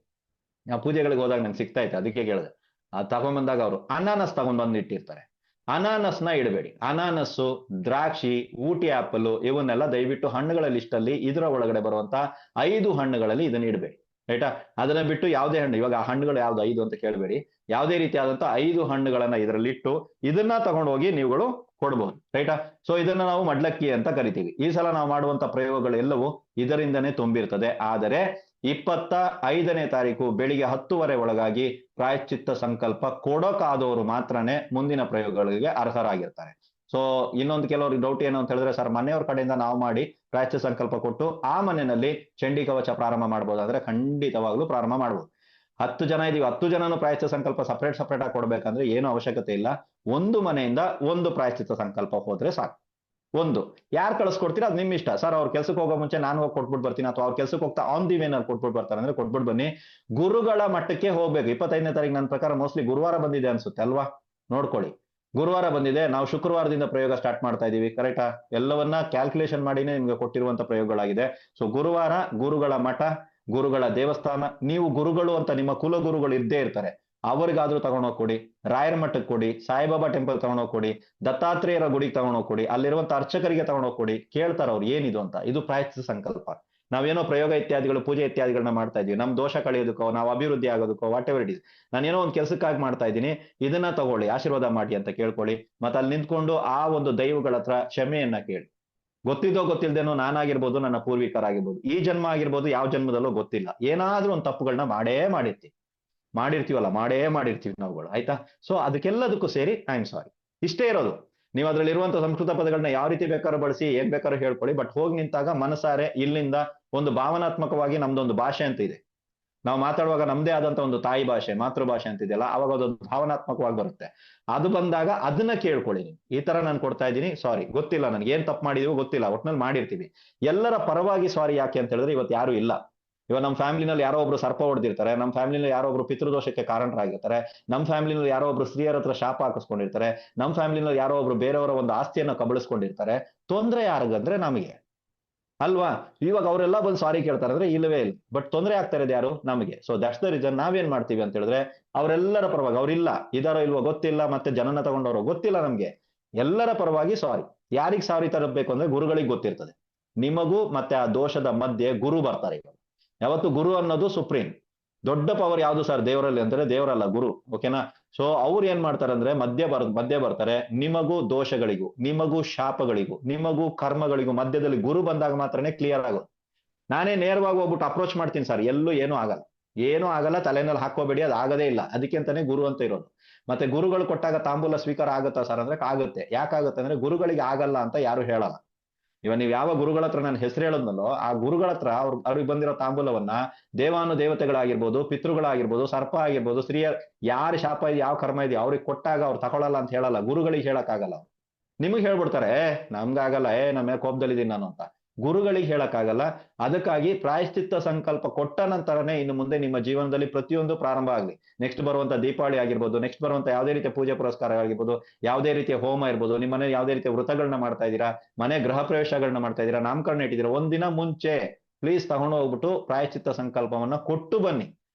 ನಾವು ಪೂಜೆಗಳಿಗೆ ಹೋದಾಗ ನಂಗೆ ಸಿಗ್ತಾ ಇತ್ತು, ಅದಕ್ಕೆ ಕೇಳಿದೆ. ತಗೊಂಡ್ಬಂದಾಗ ಅವರು ಅನಾನಸ್ ತಗೊಂಡ್ಬಂದು ಇಟ್ಟಿರ್ತಾರೆ, ಅನಾನಸ್ನ ಇಡಬೇಡಿ. ಅನಾನಸ್ಸು, ದ್ರಾಕ್ಷಿ, ಊಟಿ ಆಪಲ್ ಇವನ್ನೆಲ್ಲ ದಯವಿಟ್ಟು ಹಣ್ಣುಗಳ ಲಿಸ್ಟ್ ಅಲ್ಲಿ ಇದರ ಒಳಗಡೆ ಬರುವಂತ 5 ಹಣ್ಣುಗಳಲ್ಲಿ ಇದನ್ನ ಇಡಬೇಡಿ. ರೈಟಾ? ಅದನ್ನ ಬಿಟ್ಟು ಯಾವುದೇ ಹಣ್ಣು, ಇವಾಗ ಆ ಹಣ್ಣುಗಳು ಯಾವ್ದು 5 ಅಂತ ಕೇಳಬೇಡಿ, ಯಾವುದೇ ರೀತಿಯಾದಂತ 5 ಹಣ್ಣುಗಳನ್ನ ಇದರಲ್ಲಿಟ್ಟು ಇದನ್ನ ತಗೊಂಡೋಗಿ ನೀವುಗಳು ಕೊಡಬಹುದು. ರೈಟಾ? ಸೊ ಇದನ್ನ ನಾವು ಮಡ್ಲಕ್ಕಿ ಅಂತ ಕರಿತೀವಿ. ಈ ಸಲ ನಾವು ಮಾಡುವಂತ ಪ್ರಯೋಗಗಳು ಎಲ್ಲವೂ ಇದರಿಂದನೇ ತುಂಬಿರ್ತದೆ. ಆದರೆ 25ನೇ ತಾರೀಕು ಬೆಳಿಗ್ಗೆ 10:30 ಒಳಗಾಗಿ ಪ್ರಾಯಶ್ಚಿತ್ತ ಸಂಕಲ್ಪ ಕೊಡೋಕಾದವರು ಮಾತ್ರನೇ ಮುಂದಿನ ಪ್ರಯೋಗಗಳಿಗೆ ಅರ್ಹರಾಗಿರ್ತಾರೆ. ಸೊ ಇನ್ನೊಂದು ಕೆಲವ್ರಿಗೆ ಡೌಟ್ ಏನು ಅಂತ ಹೇಳಿದ್ರೆ, ಸರ್ ಮನೆಯವ್ರ ಕಡೆಯಿಂದ ನಾವು ಮಾಡಿ ಪ್ರಾಯಶ್ಚಿತ್ತ ಸಂಕಲ್ಪ ಕೊಟ್ಟು ಆ ಮನೆಯಲ್ಲಿ ಚಂಡಿ ಕವಚ ಪ್ರಾರಂಭ ಮಾಡ್ಬೋದಾದ್ರೆ ಖಂಡಿತವಾಗ್ಲೂ ಪ್ರಾರಂಭ ಮಾಡ್ಬೋದು. 10 ಜನ ಇದೀವಿ, 10 ಜನನು ಪ್ರಾಯಶ್ಚಿತ್ತ ಸಂಕಲ್ಪ ಸಪರೇಟ್ ಆಗಿ ಕೊಡ್ಬೇಕಂದ್ರೆ ಏನು ಅವಶ್ಯಕತೆ ಇಲ್ಲ. ಒಂದು ಮನೆಯಿಂದ ಒಂದು ಪ್ರಾಯಶ್ಚಿತ್ತ ಸಂಕಲ್ಪ ಹೋದ್ರೆ ಸಾಕು. ಒಂದು ಯಾರು ಕಳಿಸ್ಕೊಡ್ತೀರಾ ಅದು ನಿಮ್ ಇಷ್ಟ. ಸರ್ ಅವ್ರ ಕೆಲ್ಸಕ್ಕೆ ಹೋಗೋ ಮುಂಚೆ ನಾನು ಹೋಗಿ ಕೊಟ್ಬಿಟ್ಟು ಬರ್ತೀನಿ, ಅಥವಾ ಅವ್ರ ಕೆಲ್ಸಕ್ಕೆ ಹೋಗ್ತಾ ಆನ್ ದಿ ವೇನಲ್ಲಿ ಕೊಟ್ಬಿಟ್ಟು ಬರ್ತಾರೆ ಅಂದ್ರೆ ಕೊಟ್ಬಿಟ್ಟು ಬನ್ನಿ. ಗುರುಗಳ ಮಟ್ಟಕ್ಕೆ ಹೋಗ್ಬೇಕು. 25ನೇ ತಾರೀಕು ನನ್ನ ಪ್ರಕಾರ ಮೋಸ್ಟ್ಲಿ ಗುರುವಾರ ಬಂದಿದೆ ಅನ್ಸುತ್ತೆ ಅಲ್ವಾ? ನೋಡ್ಕೊಳ್ಳಿ, ಗುರುವಾರ ಬಂದಿದೆ. ನಾವು ಶುಕ್ರವಾರದಿಂದ ಪ್ರಯೋಗ ಸ್ಟಾರ್ಟ್ ಮಾಡ್ತಾ ಇದೀವಿ. ಕರೆಕ್ಟಾ? ಎಲ್ಲವನ್ನ ಕ್ಯಾಲ್ಕುಲೇಷನ್ ಮಾಡಿನೇ ನಿಮ್ಗೆ ಕೊಟ್ಟಿರುವಂತ ಪ್ರಯೋಗಗಳಾಗಿದೆ. ಸೊ ಗುರುವಾರ ಗುರುಗಳ ಮಠ, ಗುರುಗಳ ದೇವಸ್ಥಾನ, ನೀವು ಗುರುಗಳು ಅಂತ ನಿಮ್ಮ ಕುಲ ಗುರುಗಳು ಇದ್ದೇ ಇರ್ತಾರೆ, ಅವ್ರಿಗಾದ್ರೂ ತಗೊಂಡೋಗಿ ಕೊಡಿ. ರಾಯರ ಮಠಕ್ಕೆ ಕೊಡಿ, ಸಾಯಿಬಾಬಾ ಟೆಂಪಲ್ ತಗೊಂಡೋಗಿ ಕೊಡಿ, ದತ್ತಾತ್ರೇಯರ ಗುಡಿಗೆ ತಗೊಂಡೋಗಿ ಕೊಡಿ, ಅಲ್ಲಿರುವಂತ ಅರ್ಚಕರಿಗೆ ತಗೊಂಡೋಗಿ ಕೊಡಿ. ಕೇಳ್ತಾರ ಅವ್ರು ಏನಿದು ಅಂತ. ಇದು ಪ್ರಾಯಶ್ಚಿತ್ತ ಸಂಕಲ್ಪ. ನಾವೇನೋ ಪ್ರಯೋಗ ಇತ್ಯಾದಿಗಳು, ಪೂಜೆ ಇತ್ಯಾದಿಗಳನ್ನ ಮಾಡ್ತಾ ಇದೀವಿ ನಮ್ ದೋಷ ಕಳೆಯೋದಕ್ಕೋ, ನಾವು ಅಭಿವೃದ್ಧಿ ಆಗೋದಕ್ಕೋ, ವಾಟ್ ಎವರ್ ಇಟ್ ಇಸ್. ನಾನೇನೋ ಒಂದು ಕೆಲ್ಸಕ್ಕಾಗಿ ಮಾಡ್ತಾ ಇದ್ದೀನಿ, ಇದನ್ನ ತಗೊಳ್ಳಿ, ಆಶೀರ್ವಾದ ಮಾಡಿ ಅಂತ ಕೇಳ್ಕೊಳ್ಳಿ. ಮತ್ತೆ ಅಲ್ಲಿ ನಿಂತ್ಕೊಂಡು ಆ ಒಂದು ದೈವಗಳ ಹತ್ರ ಕ್ಷಮೆಯನ್ನ ಕೇಳಿ. ಗೊತ್ತಿದ್ದೋ ಗೊತ್ತಿಲ್ದೇನೋ ನಾನಾಗಿರ್ಬೋದು, ನನ್ನ ಪೂರ್ವಿಕರಾಗಿರ್ಬೋದು, ಈ ಜನ್ಮ ಆಗಿರ್ಬೋದು, ಯಾವ ಜನ್ಮದಲ್ಲೋ ಗೊತ್ತಿಲ್ಲ, ಏನಾದ್ರೂ ಒಂದು ತಪ್ಪುಗಳನ್ನ ಮಾಡಿರ್ತೀವಿ ನಾವುಗಳು. ಆಯ್ತಾ? ಸೊ ಅದಕ್ಕೆಲ್ಲದಕ್ಕೂ ಸೇರಿ ಐ ಆಮ್ ಸಾರಿ, ಇಷ್ಟೇ ಇರೋದು. ನೀವು ಅದ್ರಲ್ಲಿ ಇರುವಂತ ಸಂಸ್ಕೃತ ಪದಗಳನ್ನ ಯಾವ ರೀತಿ ಬೇಕಾದ್ರೂ ಬಳಸಿ, ಏನ್ ಬೇಕಾದ್ರೂ ಹೇಳ್ಕೊಳ್ಳಿ. ಬಟ್ ಹೋಗಿ ನಿಂತಾಗ ಮನಸಾರೆ ಇಲ್ಲಿಂದ ಒಂದು ಭಾವನಾತ್ಮಕವಾಗಿ ನಮ್ದೊಂದು ಭಾಷೆ ಅಂತ ಇದೆ, ನಾವು ಮಾತಾಡುವಾಗ ನಮ್ದೇ ಆದಂತ ಒಂದು ತಾಯಿ ಭಾಷೆ, ಮಾತೃಭಾಷೆ ಅಂತಿದೆಯಲ್ಲ, ಅವಾಗ ಅದೊಂದು ಭಾವನಾತ್ಮಕವಾಗಿ ಬರುತ್ತೆ. ಅದು ಬಂದಾಗ ಅದನ್ನ ಕೇಳ್ಕೊಳ್ಳಿ ನೀವು. ಈ ತರ ನಾನು ಕೊಡ್ತಾ ಇದ್ದೀನಿ, ಸಾರಿ, ಗೊತ್ತಿಲ್ಲ ನನಗೆ ಏನ್ ತಪ್ಪು ಮಾಡಿದೀವೋ ಗೊತ್ತಿಲ್ಲ, ಒಟ್ನಲ್ಲಿ ಮಾಡಿರ್ತೀವಿ. ಎಲ್ಲರ ಪರವಾಗಿ ಸಾರಿ ಯಾಕೆ ಅಂತ ಹೇಳಿದ್ರೆ ಇವತ್ತು ಯಾರು ಇಲ್ಲ. ಇವಾಗ ನಮ್ಮ ಫ್ಯಾಮಿಲಿನಲ್ಲಿ ಯಾರೋ ಒಬ್ರು ಸರ್ಪ ಹೊಡೆದಿರ್ತಾರೆ, ನಮ್ಮ ಫ್ಯಾಮಿಲಿನಲ್ಲಿ ಯಾರೋ ಒಬ್ರು ಪಿತೃದೋಷಕ್ಕೆ ಕಾರಣರಾಗಿರ್ತಾರೆ, ನಮ್ಮ ಫ್ಯಾಮಿಲಿನಲ್ಲಿ ಯಾರೋ ಒಬ್ರು ಸ್ತ್ರೀಯರ ಹತ್ರ ಶಾಪ ಹಾಕಿಸ್ಕೊಂಡಿರ್ತಾರೆ, ನಮ್ಮ ಫ್ಯಾಮಿಲಿನಲ್ಲಿ ಯಾರೋ ಒಬ್ರು ಬೇರೆಯವರ ಒಂದು ಆಸ್ತಿಯನ್ನು ಕಬಳಿಸ್ಕೊಂಡಿರ್ತಾರೆ. ತೊಂದ್ರೆ ಯಾರಿಗಂದ್ರೆ ನಮಗೆ, ಅಲ್ವಾ? ಇವಾಗ ಅವರೆಲ್ಲ ಬಂದು ಸಾರಿ ಕೇಳ್ತಾರೆ ಅಂದ್ರೆ ಇಲ್ಲವೇ ಇಲ್ಲ. ಬಟ್ ತೊಂದರೆ ಆಗ್ತಾ ಇರೋದು ಯಾರು? ನಮಗೆ. ಸೊ ದಟ್ಸ್ ದ ರೀಸನ್ ನಾವೇನ್ ಮಾಡ್ತೀವಿ ಅಂತ ಹೇಳಿದ್ರೆ ಅವರೆಲ್ಲರ ಪರವಾಗಿ, ಅವ್ರಿಲ್ಲ, ಇದಾರೋ ಇಲ್ವೋ ಗೊತ್ತಿಲ್ಲ, ಮತ್ತೆ ಜನನ ತಗೊಂಡವರು ಗೊತ್ತಿಲ್ಲ ನಮ್ಗೆ, ಎಲ್ಲರ ಪರವಾಗಿ ಸಾರಿ. ಯಾರಿಗ್ ಸಾರಿ ತರಬೇಕು ಅಂದ್ರೆ ಗುರುಗಳಿಗೆ ಗೊತ್ತಿರ್ತದೆ. ನಿಮಗೂ ಮತ್ತೆ ಆ ದೋಷದ ಮಧ್ಯೆ ಗುರು ಬರ್ತಾರೆ. ಇವಾಗ ಯಾವತ್ತು ಗುರು ಅನ್ನೋದು ಸುಪ್ರೀಂ ದೊಡ್ಡ ಪವರ್ ಯಾವ್ದು ಸರ್ ದೇವರಲ್ಲಿ ಅಂದ್ರೆ ದೇವರಲ್ಲ, ಗುರು. ಓಕೆನಾ? ಸೊ ಅವ್ರು ಏನ್ ಮಾಡ್ತಾರೆ ಅಂದ್ರೆ ಮಧ್ಯೆ ಬರ್ತಾರೆ. ನಿಮಗೂ ದೋಷಗಳಿಗೂ, ನಿಮಗೂ ಶಾಪಗಳಿಗೂ, ನಿಮಗೂ ಕರ್ಮಗಳಿಗೂ ಮಧ್ಯದಲ್ಲಿ ಗುರು ಬಂದಾಗ ಮಾತ್ರನೇ ಕ್ಲಿಯರ್ ಆಗೋದು. ನಾನೇ ನೇರವಾಗಿ ಹೋಗ್ಬಿಟ್ಟು ಅಪ್ರೋಚ್ ಮಾಡ್ತೀನಿ ಸರ್, ಎಲ್ಲೂ ಏನೂ ಆಗಲ್ಲ, ಏನೂ ಆಗಲ್ಲ, ತಲೆನಲ್ಲಿ ಹಾಕೋಬೇಡಿ, ಅದು ಆಗದೇ ಇಲ್ಲ. ಅದಕ್ಕೆ ಅಂತಾನೆ ಗುರು ಅಂತ ಇರೋದು. ಮತ್ತೆ ಗುರುಗಳು ಕೊಟ್ಟಾಗ ತಾಂಬೂಲ ಸ್ವೀಕಾರ ಆಗುತ್ತಾ ಸರ್ ಅಂದ್ರೆ ಆಗುತ್ತೆ. ಯಾಕಾಗುತ್ತೆ ಅಂದ್ರೆ ಗುರುಗಳಿಗೆ ಆಗಲ್ಲ ಅಂತ ಯಾರು ಹೇಳಲ್ಲ. ಇವಾಗ ನೀವು ಯಾವ ಗುರುಗಳ ಹತ್ರ ನಾನು ಹೆಸರು ಹೇಳದ್ನಲ್ಲೋ ಆ ಗುರುಗಳ ಹತ್ರ ಅವ್ರಿಗೆ ಬಂದಿರೋ ತಾಂಬೂಲವನ್ನ ದೇವಾನು ದೇವತೆಗಳಾಗಿರ್ಬೋದು, ಪಿತೃಗಳಾಗಿರ್ಬೋದು, ಸರ್ಪ ಆಗಿರ್ಬೋದು, ಸ್ತ್ರೀಯ ಯಾರ ಶಾಪ ಇದೆ, ಯಾವ ಕರ್ಮ ಇದೆ ಅವ್ರಿಗೆ ಕೊಟ್ಟಾಗ ಅವ್ರು ತಗೊಳಲ್ಲ ಅಂತ ಹೇಳಲ್ಲ. ಗುರುಗಳಿಗೆ ಹೇಳಕ್ ಆಗಲ್ಲ. ನಿಮಗೆ ಹೇಳ್ಬಿಡ್ತಾರೆ ನಮ್ಗಾಗಲ್ಲ, ನಮ್ಮ ಕೋಪದಲ್ಲಿದ್ದೀನಿ ನಾನು ಅಂತ. ಗುರುಗಳಿಗೆ ಹೇಳಕ್ಕಾಗಲ್ಲ. ಅದಕ್ಕಾಗಿ ಪ್ರಾಯಶ್ಚಿತ್ತ ಸಂಕಲ್ಪ ಕೊಟ್ಟ ನಂತರನೇ ಇನ್ನು ಮುಂದೆ ನಿಮ್ಮ ಜೀವನದಲ್ಲಿ ಪ್ರತಿಯೊಂದು ಪ್ರಾರಂಭ ಆಗ್ಲಿ. ನೆಕ್ಸ್ಟ್ ಬರುವಂತ ದೀಪಾವಳಿ ಆಗಿರ್ಬೋದು, ನೆಕ್ಸ್ಟ್ ಬರುವಂತ ಯಾವುದೇ ರೀತಿಯ ಪೂಜೆ ಪುರಸ್ಕಾರ ಆಗಿರ್ಬೋದು, ಯಾವುದೇ ರೀತಿಯ ಹೋಮ ಇರ್ಬೋದು, ನಿಮ್ಮ ಮನೆ ಯಾವುದೇ ರೀತಿಯ ವೃತಗಳನ್ನ ಮಾಡ್ತಾ ಇದ್ದೀರಾ, ಮನೆ ಗೃಹ ಪ್ರವೇಶಗಳನ್ನ ಮಾಡ್ತಾ ಇದ್ದೀರಾ, ನಾಮಕರಣ ಇಟ್ಟಿದ್ದೀರಾ, ಒಂದಿನ ಮುಂಚೆ ಪ್ಲೀಸ್ ತಗೊಂಡು ಹೋಗ್ಬಿಟ್ಟು ಪ್ರಾಯಶ್ಚಿತ್ತ ಸಂಕಲ್ಪವನ್ನ ಕೊಟ್ಟು ಬನ್ನಿ.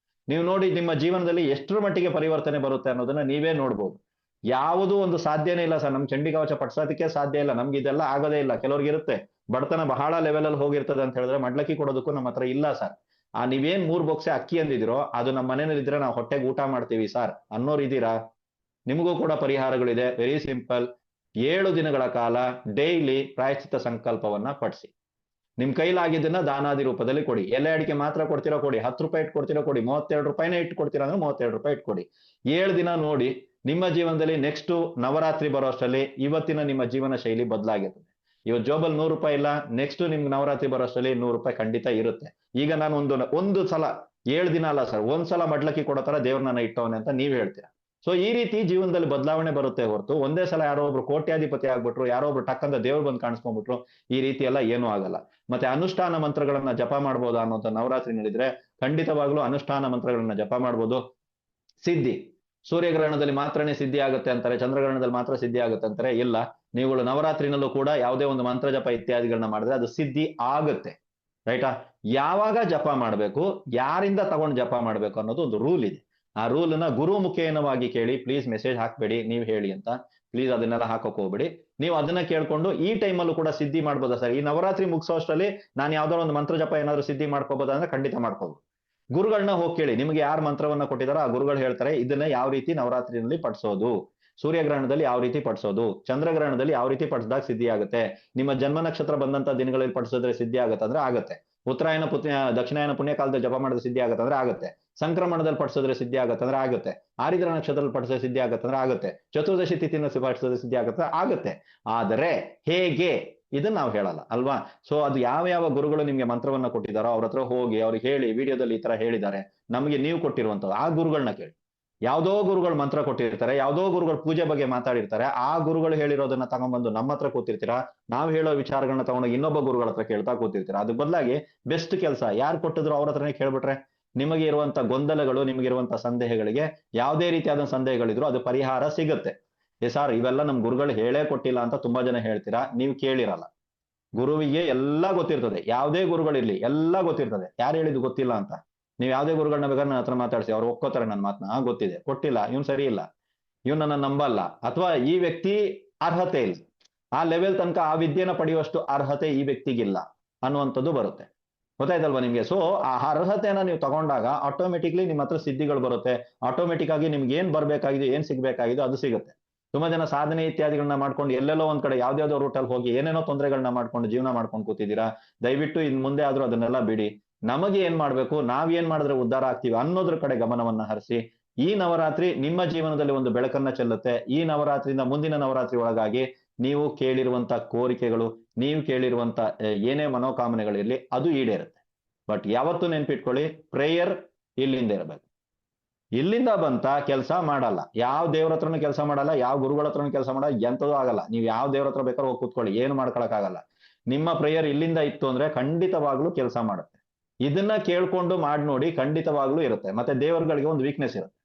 ನೀವು ನೋಡಿ ನಿಮ್ಮ ಜೀವನದಲ್ಲಿ ಎಷ್ಟರ ಮಟ್ಟಿಗೆ ಪರಿವರ್ತನೆ ಬರುತ್ತೆ ಅನ್ನೋದನ್ನ ನೀವೇ ನೋಡ್ಬೋದು. ಯಾವುದೂ ಒಂದು ಸಾಧ್ಯನೇ ಇಲ್ಲ ಸರ್, ನಮ್ ಚಂಡಿ ಕವಚ ಪಡ್ಸೋದಕ್ಕೆ ಸಾಧ್ಯ ಇಲ್ಲ, ನಮ್ಗೆ ಇದೆಲ್ಲ ಆಗೋದೇ ಇಲ್ಲ. ಕೆಲವ್ರಿಗೆ ಇರುತ್ತೆ, ಬಡತನ ಬಹಳ ಲೆವೆಲ್ ಅಲ್ಲಿ ಹೋಗಿರ್ತದೆ ಅಂತ ಹೇಳಿದ್ರೆ ಮಡ್ಲಕ್ಕಿ ಕೊಡೋದಕ್ಕೂ ನಮ್ಮ ಹತ್ರ ಇಲ್ಲ ಸರ್. ನೀವೇನ್ 3 ಬೊಕ್ಸೆ ಅಕ್ಕಿ ಅಂದಿದಿರೋ ಅದು ನಮ್ಮ ಮನೇಲಿ ಇದ್ರೆ ನಾವು ಹೊಟ್ಟೆಗೆ ಊಟ ಮಾಡ್ತೀವಿ ಸರ್ ಅನ್ನೋರು ಇದ್ದೀರಾ? ನಿಮಗೂ ಕೂಡ ಪರಿಹಾರಗಳಿದೆ. Very simple. 7 ದಿನಗಳ ಕಾಲ ಡೈಲಿ ಪ್ರಾಯಶ್ಚಿತ್ತ ಸಂಕಲ್ಪವನ್ನ ಪಡಿಸಿ. ನಿಮ್ ಕೈಲಾಗಿದ್ದನ್ನ ದಾನಾದಿ ರೂಪದಲ್ಲಿ ಕೊಡಿ. ಎಲೆ ಅಡಿಕೆ ಮಾತ್ರ ಕೊಡ್ತೀರಾ ಕೊಡಿ, 10 ರೂಪಾಯಿ ಇಟ್ಟು ಕೊಡ್ತೀರಾ ಕೊಡಿ, 32 ರೂಪಾಯಿನೇ ಇಟ್ಟು ಕೊಡ್ತೀರಾ ಅಂದ್ರೆ 32 ರೂಪಾಯಿ ಇಟ್ಟು ಕೊಡಿ. 7 ದಿನ ನೋಡಿ ನಿಮ್ಮ ಜೀವನದಲ್ಲಿ ನೆಕ್ಸ್ಟ್ ನವರಾತ್ರಿ ಬರೋ ಅಷ್ಟರಲ್ಲಿ ಇವತ್ತಿನ ನಿಮ್ಮ ಜೀವನ ಶೈಲಿ ಬದಲಾಗಿರ್ತದೆ. ಇವತ್ತು ಜೋಬಲ್ 100 ರೂಪಾಯಿ ಇಲ್ಲ, ನೆಕ್ಸ್ಟ್ ನಿಮ್ಗೆ ನವರಾತ್ರಿ ಬರೋ ಅಷ್ಟರಲ್ಲಿ 100 ರೂಪಾಯಿ ಖಂಡಿತ ಇರುತ್ತೆ. ಈಗ ನಾನು ಒಂದು ಸಲ 7 ದಿನ ಅಲ್ಲ ಸರ್, ಒಂದ್ಸಲ ಮಡ್ಲಕ್ಕಿ ಕೊಡೋ ತರ ದೇವ್ರನ್ನ ಇಟ್ಟವನೆ ಅಂತ ನೀವ್ ಹೇಳ್ತೀರಾ. ಸೊ ಈ ರೀತಿ ಜೀವನದಲ್ಲಿ ಬದಲಾವಣೆ ಬರುತ್ತೆ ಹೊರತು ಒಂದೇ ಸಲ ಯಾರೋ ಒಬ್ರು ಕೋಟ್ಯಾಧಿಪತಿ ಆಗ್ಬಿಟ್ರು, ಯಾರೋ ಒಬ್ರು ಟಕ್ಕಂತ ದೇವ್ರು ಬಂದು ಕಾಣಿಸ್ಕೊಂಡ್ಬಿಟ್ರು, ಈ ರೀತಿ ಎಲ್ಲ ಏನೂ ಆಗಲ್ಲ. ಮತ್ತೆ ಅನುಷ್ಠಾನ ಮಂತ್ರಗಳನ್ನ ಜಪ ಮಾಡ್ಬೋದಾ ಅನ್ನೋಂಥ ನವರಾತ್ರಿ ನಡೆದ್ರೆ ಖಂಡಿತವಾಗ್ಲೂ ಅನುಷ್ಠಾನ ಮಂತ್ರಗಳನ್ನ ಜಪ ಮಾಡ್ಬೋದು. ಸಿದ್ಧಿ ಸೂರ್ಯಗ್ರಹಣದಲ್ಲಿ ಮಾತ್ರನೇ ಸಿದ್ಧಿ ಆಗುತ್ತೆ ಅಂತಾರೆ, ಚಂದ್ರಗ್ರಹಣದಲ್ಲಿ ಮಾತ್ರ ಸಿದ್ಧಿ ಆಗುತ್ತೆ ಅಂತಾರೆ. ಇಲ್ಲ, ನೀವುಗಳು ನವರಾತ್ರಿನಲ್ಲೂ ಕೂಡ ಯಾವುದೇ ಒಂದು ಮಂತ್ರ ಜಪ ಇತ್ಯಾದಿಗಳನ್ನ ಮಾಡಿದ್ರೆ ಅದು ಸಿದ್ಧಿ ಆಗುತ್ತೆ. ರೈಟಾ? ಯಾವಾಗ ಜಪ ಮಾಡ್ಬೇಕು, ಯಾರಿಂದ ತಗೊಂಡು ಜಪ ಮಾಡ್ಬೇಕು ಅನ್ನೋದು ಒಂದು ರೂಲ್ ಇದೆ. ಆ ರೂಲ್ ನ ಗುರು ಮುಖೇನವಾಗಿ ಕೇಳಿ. ಪ್ಲೀಸ್ ಮೆಸೇಜ್ ಹಾಕ್ಬೇಡಿ ನೀವ್ ಹೇಳಿ ಅಂತ, ಪ್ಲೀಸ್ ಅದನ್ನೆಲ್ಲ ಹಾಕಕ್ ಹೋಗ್ಬೇಡಿ. ನೀವು ಅದನ್ನ ಕೇಳ್ಕೊಂಡು ಈ ಟೈಮಲ್ಲೂ ಕೂಡ ಸಿದ್ಧಿ ಮಾಡ್ಬೋದಾ ಸರ್, ಈ ನವರಾತ್ರಿ ಮುಗಿಸೋ ಅಷ್ಟರಲ್ಲಿ ನಾನು ಯಾವ್ದಾದ್ರು ಒಂದು ಮಂತ್ರ ಜಪ ಏನಾದ್ರು ಸಿದ್ಧಿ ಮಾಡ್ಕೋಬೋದಾ ಅಂದ್ರೆ ಖಂಡಿತ ಮಾಡ್ಕೋಬಹುದು. ಗುರುಗಳನ್ನ ಹೋಗಿ ಕೇಳಿ, ನಿಮ್ಗೆ ಯಾರು ಮಂತ್ರವನ್ನ ಕೊಟ್ಟಿದಾರೋ ಆ ಗುರುಗಳು ಹೇಳ್ತಾರೆ ಇದನ್ನ ಯಾವ ರೀತಿ ನವರಾತ್ರಿನಲ್ಲಿ ಪಡಿಸೋದು, ಸೂರ್ಯಗ್ರಹಣದಲ್ಲಿ ಯಾವ ರೀತಿ ಪಡಿಸೋದು, ಚಂದ್ರಗ್ರಹಣದಲ್ಲಿ ಯಾವ ರೀತಿ ಪಡಿಸಿದಾಗ ಸಿದ್ಧಿ ಆಗುತ್ತೆ, ನಿಮ್ಮ ಜನ್ಮ ನಕ್ಷತ್ರ ಬಂದಂತ ದಿನಗಳಲ್ಲಿ ಪಡಿಸಿದ್ರೆ ಸಿದ್ಧಿ ಆಗುತ್ತೆ ಅಂದ್ರೆ ಆಗುತ್ತೆ, ಉತ್ತರಾಯಣ ದಕ್ಷಿಣಾಯನ ಪುಣ್ಯ ಕಾಲದಲ್ಲಿ ಜಪ ಮಾಡಿದ್ರೆ ಸಿದ್ಧಿ ಆಗುತ್ತೆ ಅಂದ್ರೆ ಆಗುತ್ತೆ, ಸಂಕ್ರಮಣದಲ್ಲಿ ಪಡಿಸಿದ್ರೆ ಸಿದ್ಧಿ ಆಗುತ್ತೆ ಅಂದ್ರೆ ಆಗುತ್ತೆ, ಆರಿದ್ರ ನಕ್ಷತ್ರದಲ್ಲಿ ಪಡಿಸಿದ್ರೆ ಸಿದ್ಧಿ ಆಗುತ್ತೆ ಅಂದ್ರೆ ಆಗುತ್ತೆ, ಚತುರ್ದಶಿ ತಿಥಿನ ಪಡಿಸಿದ್ರೆ ಸಿದ್ಧಿ ಆಗುತ್ತೆ ಆಗುತ್ತೆ. ಆದರೆ ಹೇಗೆ ಇದನ್ನ ನಾವು ಹೇಳಲ್ಲ ಅಲ್ವಾ? ಸೊ ಅದು ಯಾವ ಗುರುಗಳು ನಿಮ್ಗೆ ಮಂತ್ರವನ್ನ ಕೊಟ್ಟಿದ್ದಾರೋ ಅವ್ರ ಹತ್ರ ಹೋಗಿ ಅವ್ರಿಗೆ ಹೇಳಿ, ವಿಡಿಯೋದಲ್ಲಿ ಈ ತರ ಹೇಳಿದ್ದಾರೆ, ನಮಗೆ ನೀವು ಕೊಟ್ಟಿರುವಂತದ್ದು ಆ ಗುರುಗಳನ್ನ ಕೇಳಿ. ಯಾವ್ದೋ ಗುರುಗಳು ಮಂತ್ರ ಕೊಟ್ಟಿರ್ತಾರೆ, ಯಾವ್ದೋ ಗುರುಗಳು ಪೂಜೆ ಬಗ್ಗೆ ಮಾತಾಡಿರ್ತಾರೆ, ಆ ಗುರುಗಳು ಹೇಳಿರೋದನ್ನ ತಗೊಂಡ್ಬಂದು ನಮ್ಮ ಹತ್ರ ಕೂತಿರ್ತೀರಾ, ನಾವು ಹೇಳೋ ವಿಚಾರಗಳನ್ನ ತಗೊಂಡೋಗಿ ಇನ್ನೊಬ್ಬ ಗುರುಗಳ ಹತ್ರ ಕೇಳ್ತಾ ಕೂತಿರ್ತೀರಾ. ಅದ್ರ ಬದಲಾಗಿ ಬೆಸ್ಟ್ ಕೆಲಸ ಯಾರು ಕೊಟ್ಟಿದ್ರು ಅವ್ರ ಹತ್ರನೇ ಕೇಳ್ಬಿಟ್ರೆ ನಿಮಗೆ ಇರುವಂತ ಗೊಂದಲಗಳು, ನಿಮಗಿರುವಂತ ಸಂದೇಹಗಳಿಗೆ ಯಾವುದೇ ರೀತಿಯಾದ ಸಂದೇಹಗಳಿದ್ರು ಅದು ಪರಿಹಾರ ಸಿಗುತ್ತೆ. ಸಾರ್ ಇವೆಲ್ಲ ನಮ್ ಗುರುಗಳು ಹೇಳೇ ಕೊಟ್ಟಿಲ್ಲ ಅಂತ ತುಂಬಾ ಜನ ಹೇಳ್ತೀರಾ, ನೀವು ಕೇಳಿರಲ್ಲ. ಗುರುವಿಗೆ ಎಲ್ಲ ಗೊತ್ತಿರ್ತದೆ, ಯಾವುದೇ ಗುರುಗಳಿರ್ಲಿ ಎಲ್ಲ ಗೊತ್ತಿರ್ತದೆ. ಯಾರು ಹೇಳಿದ್ದು ಗೊತ್ತಿಲ್ಲ ಅಂತ? ನೀವು ಯಾವುದೇ ಗುರುಗಳನ್ನ ಬೇಕಾದ್ರೆ ನನ್ನ ಹತ್ರ ಮಾತಾಡ್ಸಿ, ಅವ್ರು ಒಪ್ಕೋತಾರೆ ನನ್ನ ಮಾತನ್ನ. ಗೊತ್ತಿದೆ, ಕೊಟ್ಟಿಲ್ಲ, ಇವ್ನು ಸರಿ ಇಲ್ಲ, ಇವ್ನು ನನ್ನ ನಂಬಲ್ಲ, ಅಥವಾ ಈ ವ್ಯಕ್ತಿ ಅರ್ಹತೆ ಇಲ್ಲ, ಆ ಲೆವೆಲ್ ತನಕ ಆ ವಿದ್ಯೆನ ಪಡೆಯುವಷ್ಟು ಅರ್ಹತೆ ಈ ವ್ಯಕ್ತಿಗಿಲ್ಲ ಅನ್ನುವಂಥದ್ದು ಬರುತ್ತೆ. ಗೊತ್ತಾಯ್ತಲ್ವಾ ನಿಮ್ಗೆ? ಸೊ ಆ ಅರ್ಹತೆನ ನೀವು ತಗೊಂಡಾಗ ಆಟೋಮೆಟಿಕ್ಲಿ ನಿಮ್ಮ ಹತ್ರ ಸಿದ್ಧಿಗಳು ಬರುತ್ತೆ. ಆಟೋಮೆಟಿಕ್ ಆಗಿ ನಿಮ್ಗೆ ಏನ್ ಬರ್ಬೇಕಾಗಿದೆ, ಏನ್ ಸಿಗ್ಬೇಕಾಗಿದೆ ಅದು ಸಿಗುತ್ತೆ. ತುಂಬಾ ಜನ ಸಾಧನೆ ಇತ್ಯಾದಿಗಳನ್ನ ಮಾಡ್ಕೊಂಡು ಎಲ್ಲೆಲ್ಲೋ ಒಂದ್ ಕಡೆ ಯಾವ್ದಾವ್ದೋ ರೂಟಲ್ಲಿ ಹೋಗಿ ಏನೇನೋ ತೊಂದರೆಗಳನ್ನ ಮಾಡ್ಕೊಂಡು ಜೀವನ ಮಾಡ್ಕೊಂಡು ಕೂತಿದ್ದೀರಾ. ದಯವಿಟ್ಟು ಇನ್ ಮುಂದೆ ಆದ್ರೂ ಅದನ್ನೆಲ್ಲ ಬಿಡಿ. ನಮಗೆ ಏನ್ ಮಾಡ್ಬೇಕು, ನಾವ್ ಏನ್ ಮಾಡಿದ್ರೆ ಉದ್ಧಾರ ಆಗ್ತೀವಿ ಅನ್ನೋದ್ರ ಕಡೆ ಗಮನವನ್ನ ಹರಿಸಿ. ಈ ನವರಾತ್ರಿ ನಿಮ್ಮ ಜೀವನದಲ್ಲಿ ಒಂದು ಬೆಳಕನ್ನ ಚೆಲ್ಲುತ್ತೆ. ಈ ನವರಾತ್ರಿಯಿಂದ ಮುಂದಿನ ನವರಾತ್ರಿ ಒಳಗಾಗಿ ನೀವು ಕೇಳಿರುವಂತ ಕೋರಿಕೆಗಳು, ನೀವು ಕೇಳಿರುವಂತ ಏನೇ ಮನೋಕಾಮನೆಗಳಿರ್ಲಿ ಅದು ಈಡೇರುತ್ತೆ. ಬಟ್ ಯಾವತ್ತೂ ನೆನ್ಪಿಟ್ಕೊಳ್ಳಿ, ಪ್ರೇಯರ್ ಇಲ್ಲಿಂದ ಇರಬೇಕು. ಇಲ್ಲಿಂದ ಬಂತ ಕೆಲಸ ಮಾಡಲ್ಲ, ಯಾವ ದೇವ್ರ ಹತ್ರನೂ ಕೆಲಸ ಮಾಡಲ್ಲ, ಯಾವ ಗುರುಗಳ ಹತ್ರನೂ ಕೆಲಸ ಮಾಡಲ್ಲ, ಎಂತದೂ ಆಗಲ್ಲ. ನೀವು ಯಾವ ದೇವ್ರ ಹತ್ರ ಬೇಕಾದ್ರೂ ಹೋಗಿ ಕೂತ್ಕೊಳ್ಳಿ, ಏನು ಮಾಡ್ಕೊಳಕ್ಕಾಗಲ್ಲ. ನಿಮ್ಮ ಪ್ರೇಯರ್ ಇಲ್ಲಿಂದ ಇತ್ತು ಅಂದ್ರೆ ಖಂಡಿತವಾಗ್ಲೂ ಕೆಲಸ ಮಾಡುತ್ತೆ. ಇದನ್ನ ಕೇಳ್ಕೊಂಡು ಮಾಡಿ ನೋಡಿ, ಖಂಡಿತವಾಗ್ಲೂ ಇರುತ್ತೆ. ಮತ್ತೆ ದೇವರುಗಳಿಗೆ ಒಂದು ವೀಕ್ನೆಸ್ ಇರುತ್ತೆ.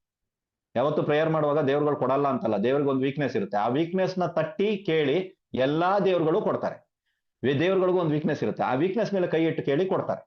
ಯಾವತ್ತು ಪ್ರೇಯರ್ ಮಾಡುವಾಗ ದೇವ್ರುಗಳು ಕೊಡಲ್ಲ ಅಂತಲ್ಲ, ದೇವ್ರಿಗೆ ಒಂದು ವೀಕ್ನೆಸ್ ಇರುತ್ತೆ. ಆ ವೀಕ್ನೆಸ್ ನ ತಟ್ಟಿ ಕೇಳಿ, ಎಲ್ಲಾ ದೇವ್ರುಗಳು ಕೊಡ್ತಾರೆ. ದೇವ್ರುಗಳಿಗೂ ಒಂದು ವೀಕ್ನೆಸ್ ಇರುತ್ತೆ, ಆ ವೀಕ್ನೆಸ್ ಮೇಲೆ ಕೈ ಇಟ್ಟು ಕೇಳಿ ಕೊಡ್ತಾರೆ.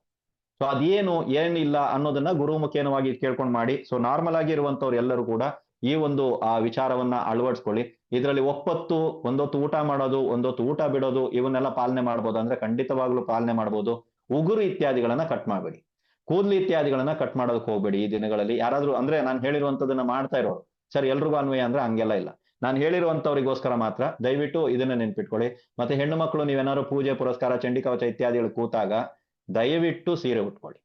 ಸೊ ಅದೇನು ಏನಿಲ್ಲ ಅನ್ನೋದನ್ನ ಗುರು ಮುಖೇನವಾಗಿ ಕೇಳ್ಕೊಂಡು ಮಾಡಿ. ಸೊ ನಾರ್ಮಲ್ ಆಗಿ ಇರುವಂತವ್ರು ಎಲ್ಲರೂ ಕೂಡ ಈ ಒಂದು ಆ ವಿಚಾರವನ್ನ ಅಳವಡಿಸ್ಕೊಳ್ಳಿ. ಇದರಲ್ಲಿ ಒಪ್ಪತ್ತು, ಒಂದೊತ್ತು ಊಟ ಮಾಡೋದು, ಒಂದೊತ್ತು ಊಟ ಬಿಡೋದು, ಇವನ್ನೆಲ್ಲ ಪಾಲನೆ ಮಾಡ್ಬೋದು ಅಂದ್ರೆ ಖಂಡಿತವಾಗ್ಲೂ ಪಾಲನೆ ಮಾಡ್ಬೋದು. ಉಗುರು ಇತ್ಯಾದಿಗಳನ್ನ ಕಟ್ ಮಾಡಬೇಡಿ, ಕೂದಲು ಇತ್ಯಾದಿಗಳನ್ನ ಕಟ್ ಮಾಡೋದಕ್ಕೆ ಹೋಗ್ಬೇಡಿ ಈ ದಿನಗಳಲ್ಲಿ. ಯಾರಾದ್ರೂ ಅಂದ್ರೆ ನಾನು ಹೇಳಿರುವಂತದನ್ನ ಮಾಡ್ತಾ ಇರೋರು ಸರ್ ಎಲ್ರಿಗೂ ಅನ್ವಯ ಅಂದ್ರೆ ಹಂಗೆಲ್ಲ ಇಲ್ಲ. ನಾನು ಹೇಳಿರುವಂತವ್ರಿಗೋಸ್ಕರ ಮಾತ್ರ ದಯವಿಟ್ಟು ಇದನ್ನ ನೆನ್ಪಿಟ್ಕೊಳ್ಳಿ. ಮತ್ತೆ ಹೆಣ್ಣು ಮಕ್ಕಳು ನೀವೇನಾದ್ರು ಪೂಜೆ ಪುರಸ್ಕಾರ ಚಂಡಿ ಕವಚ ಇತ್ಯಾದಿಗಳು ಕೂತಾಗ ದಯವಿಟ್ಟು ಸೀರೆ ಉಟ್ಕೊಳ್ಳಿ.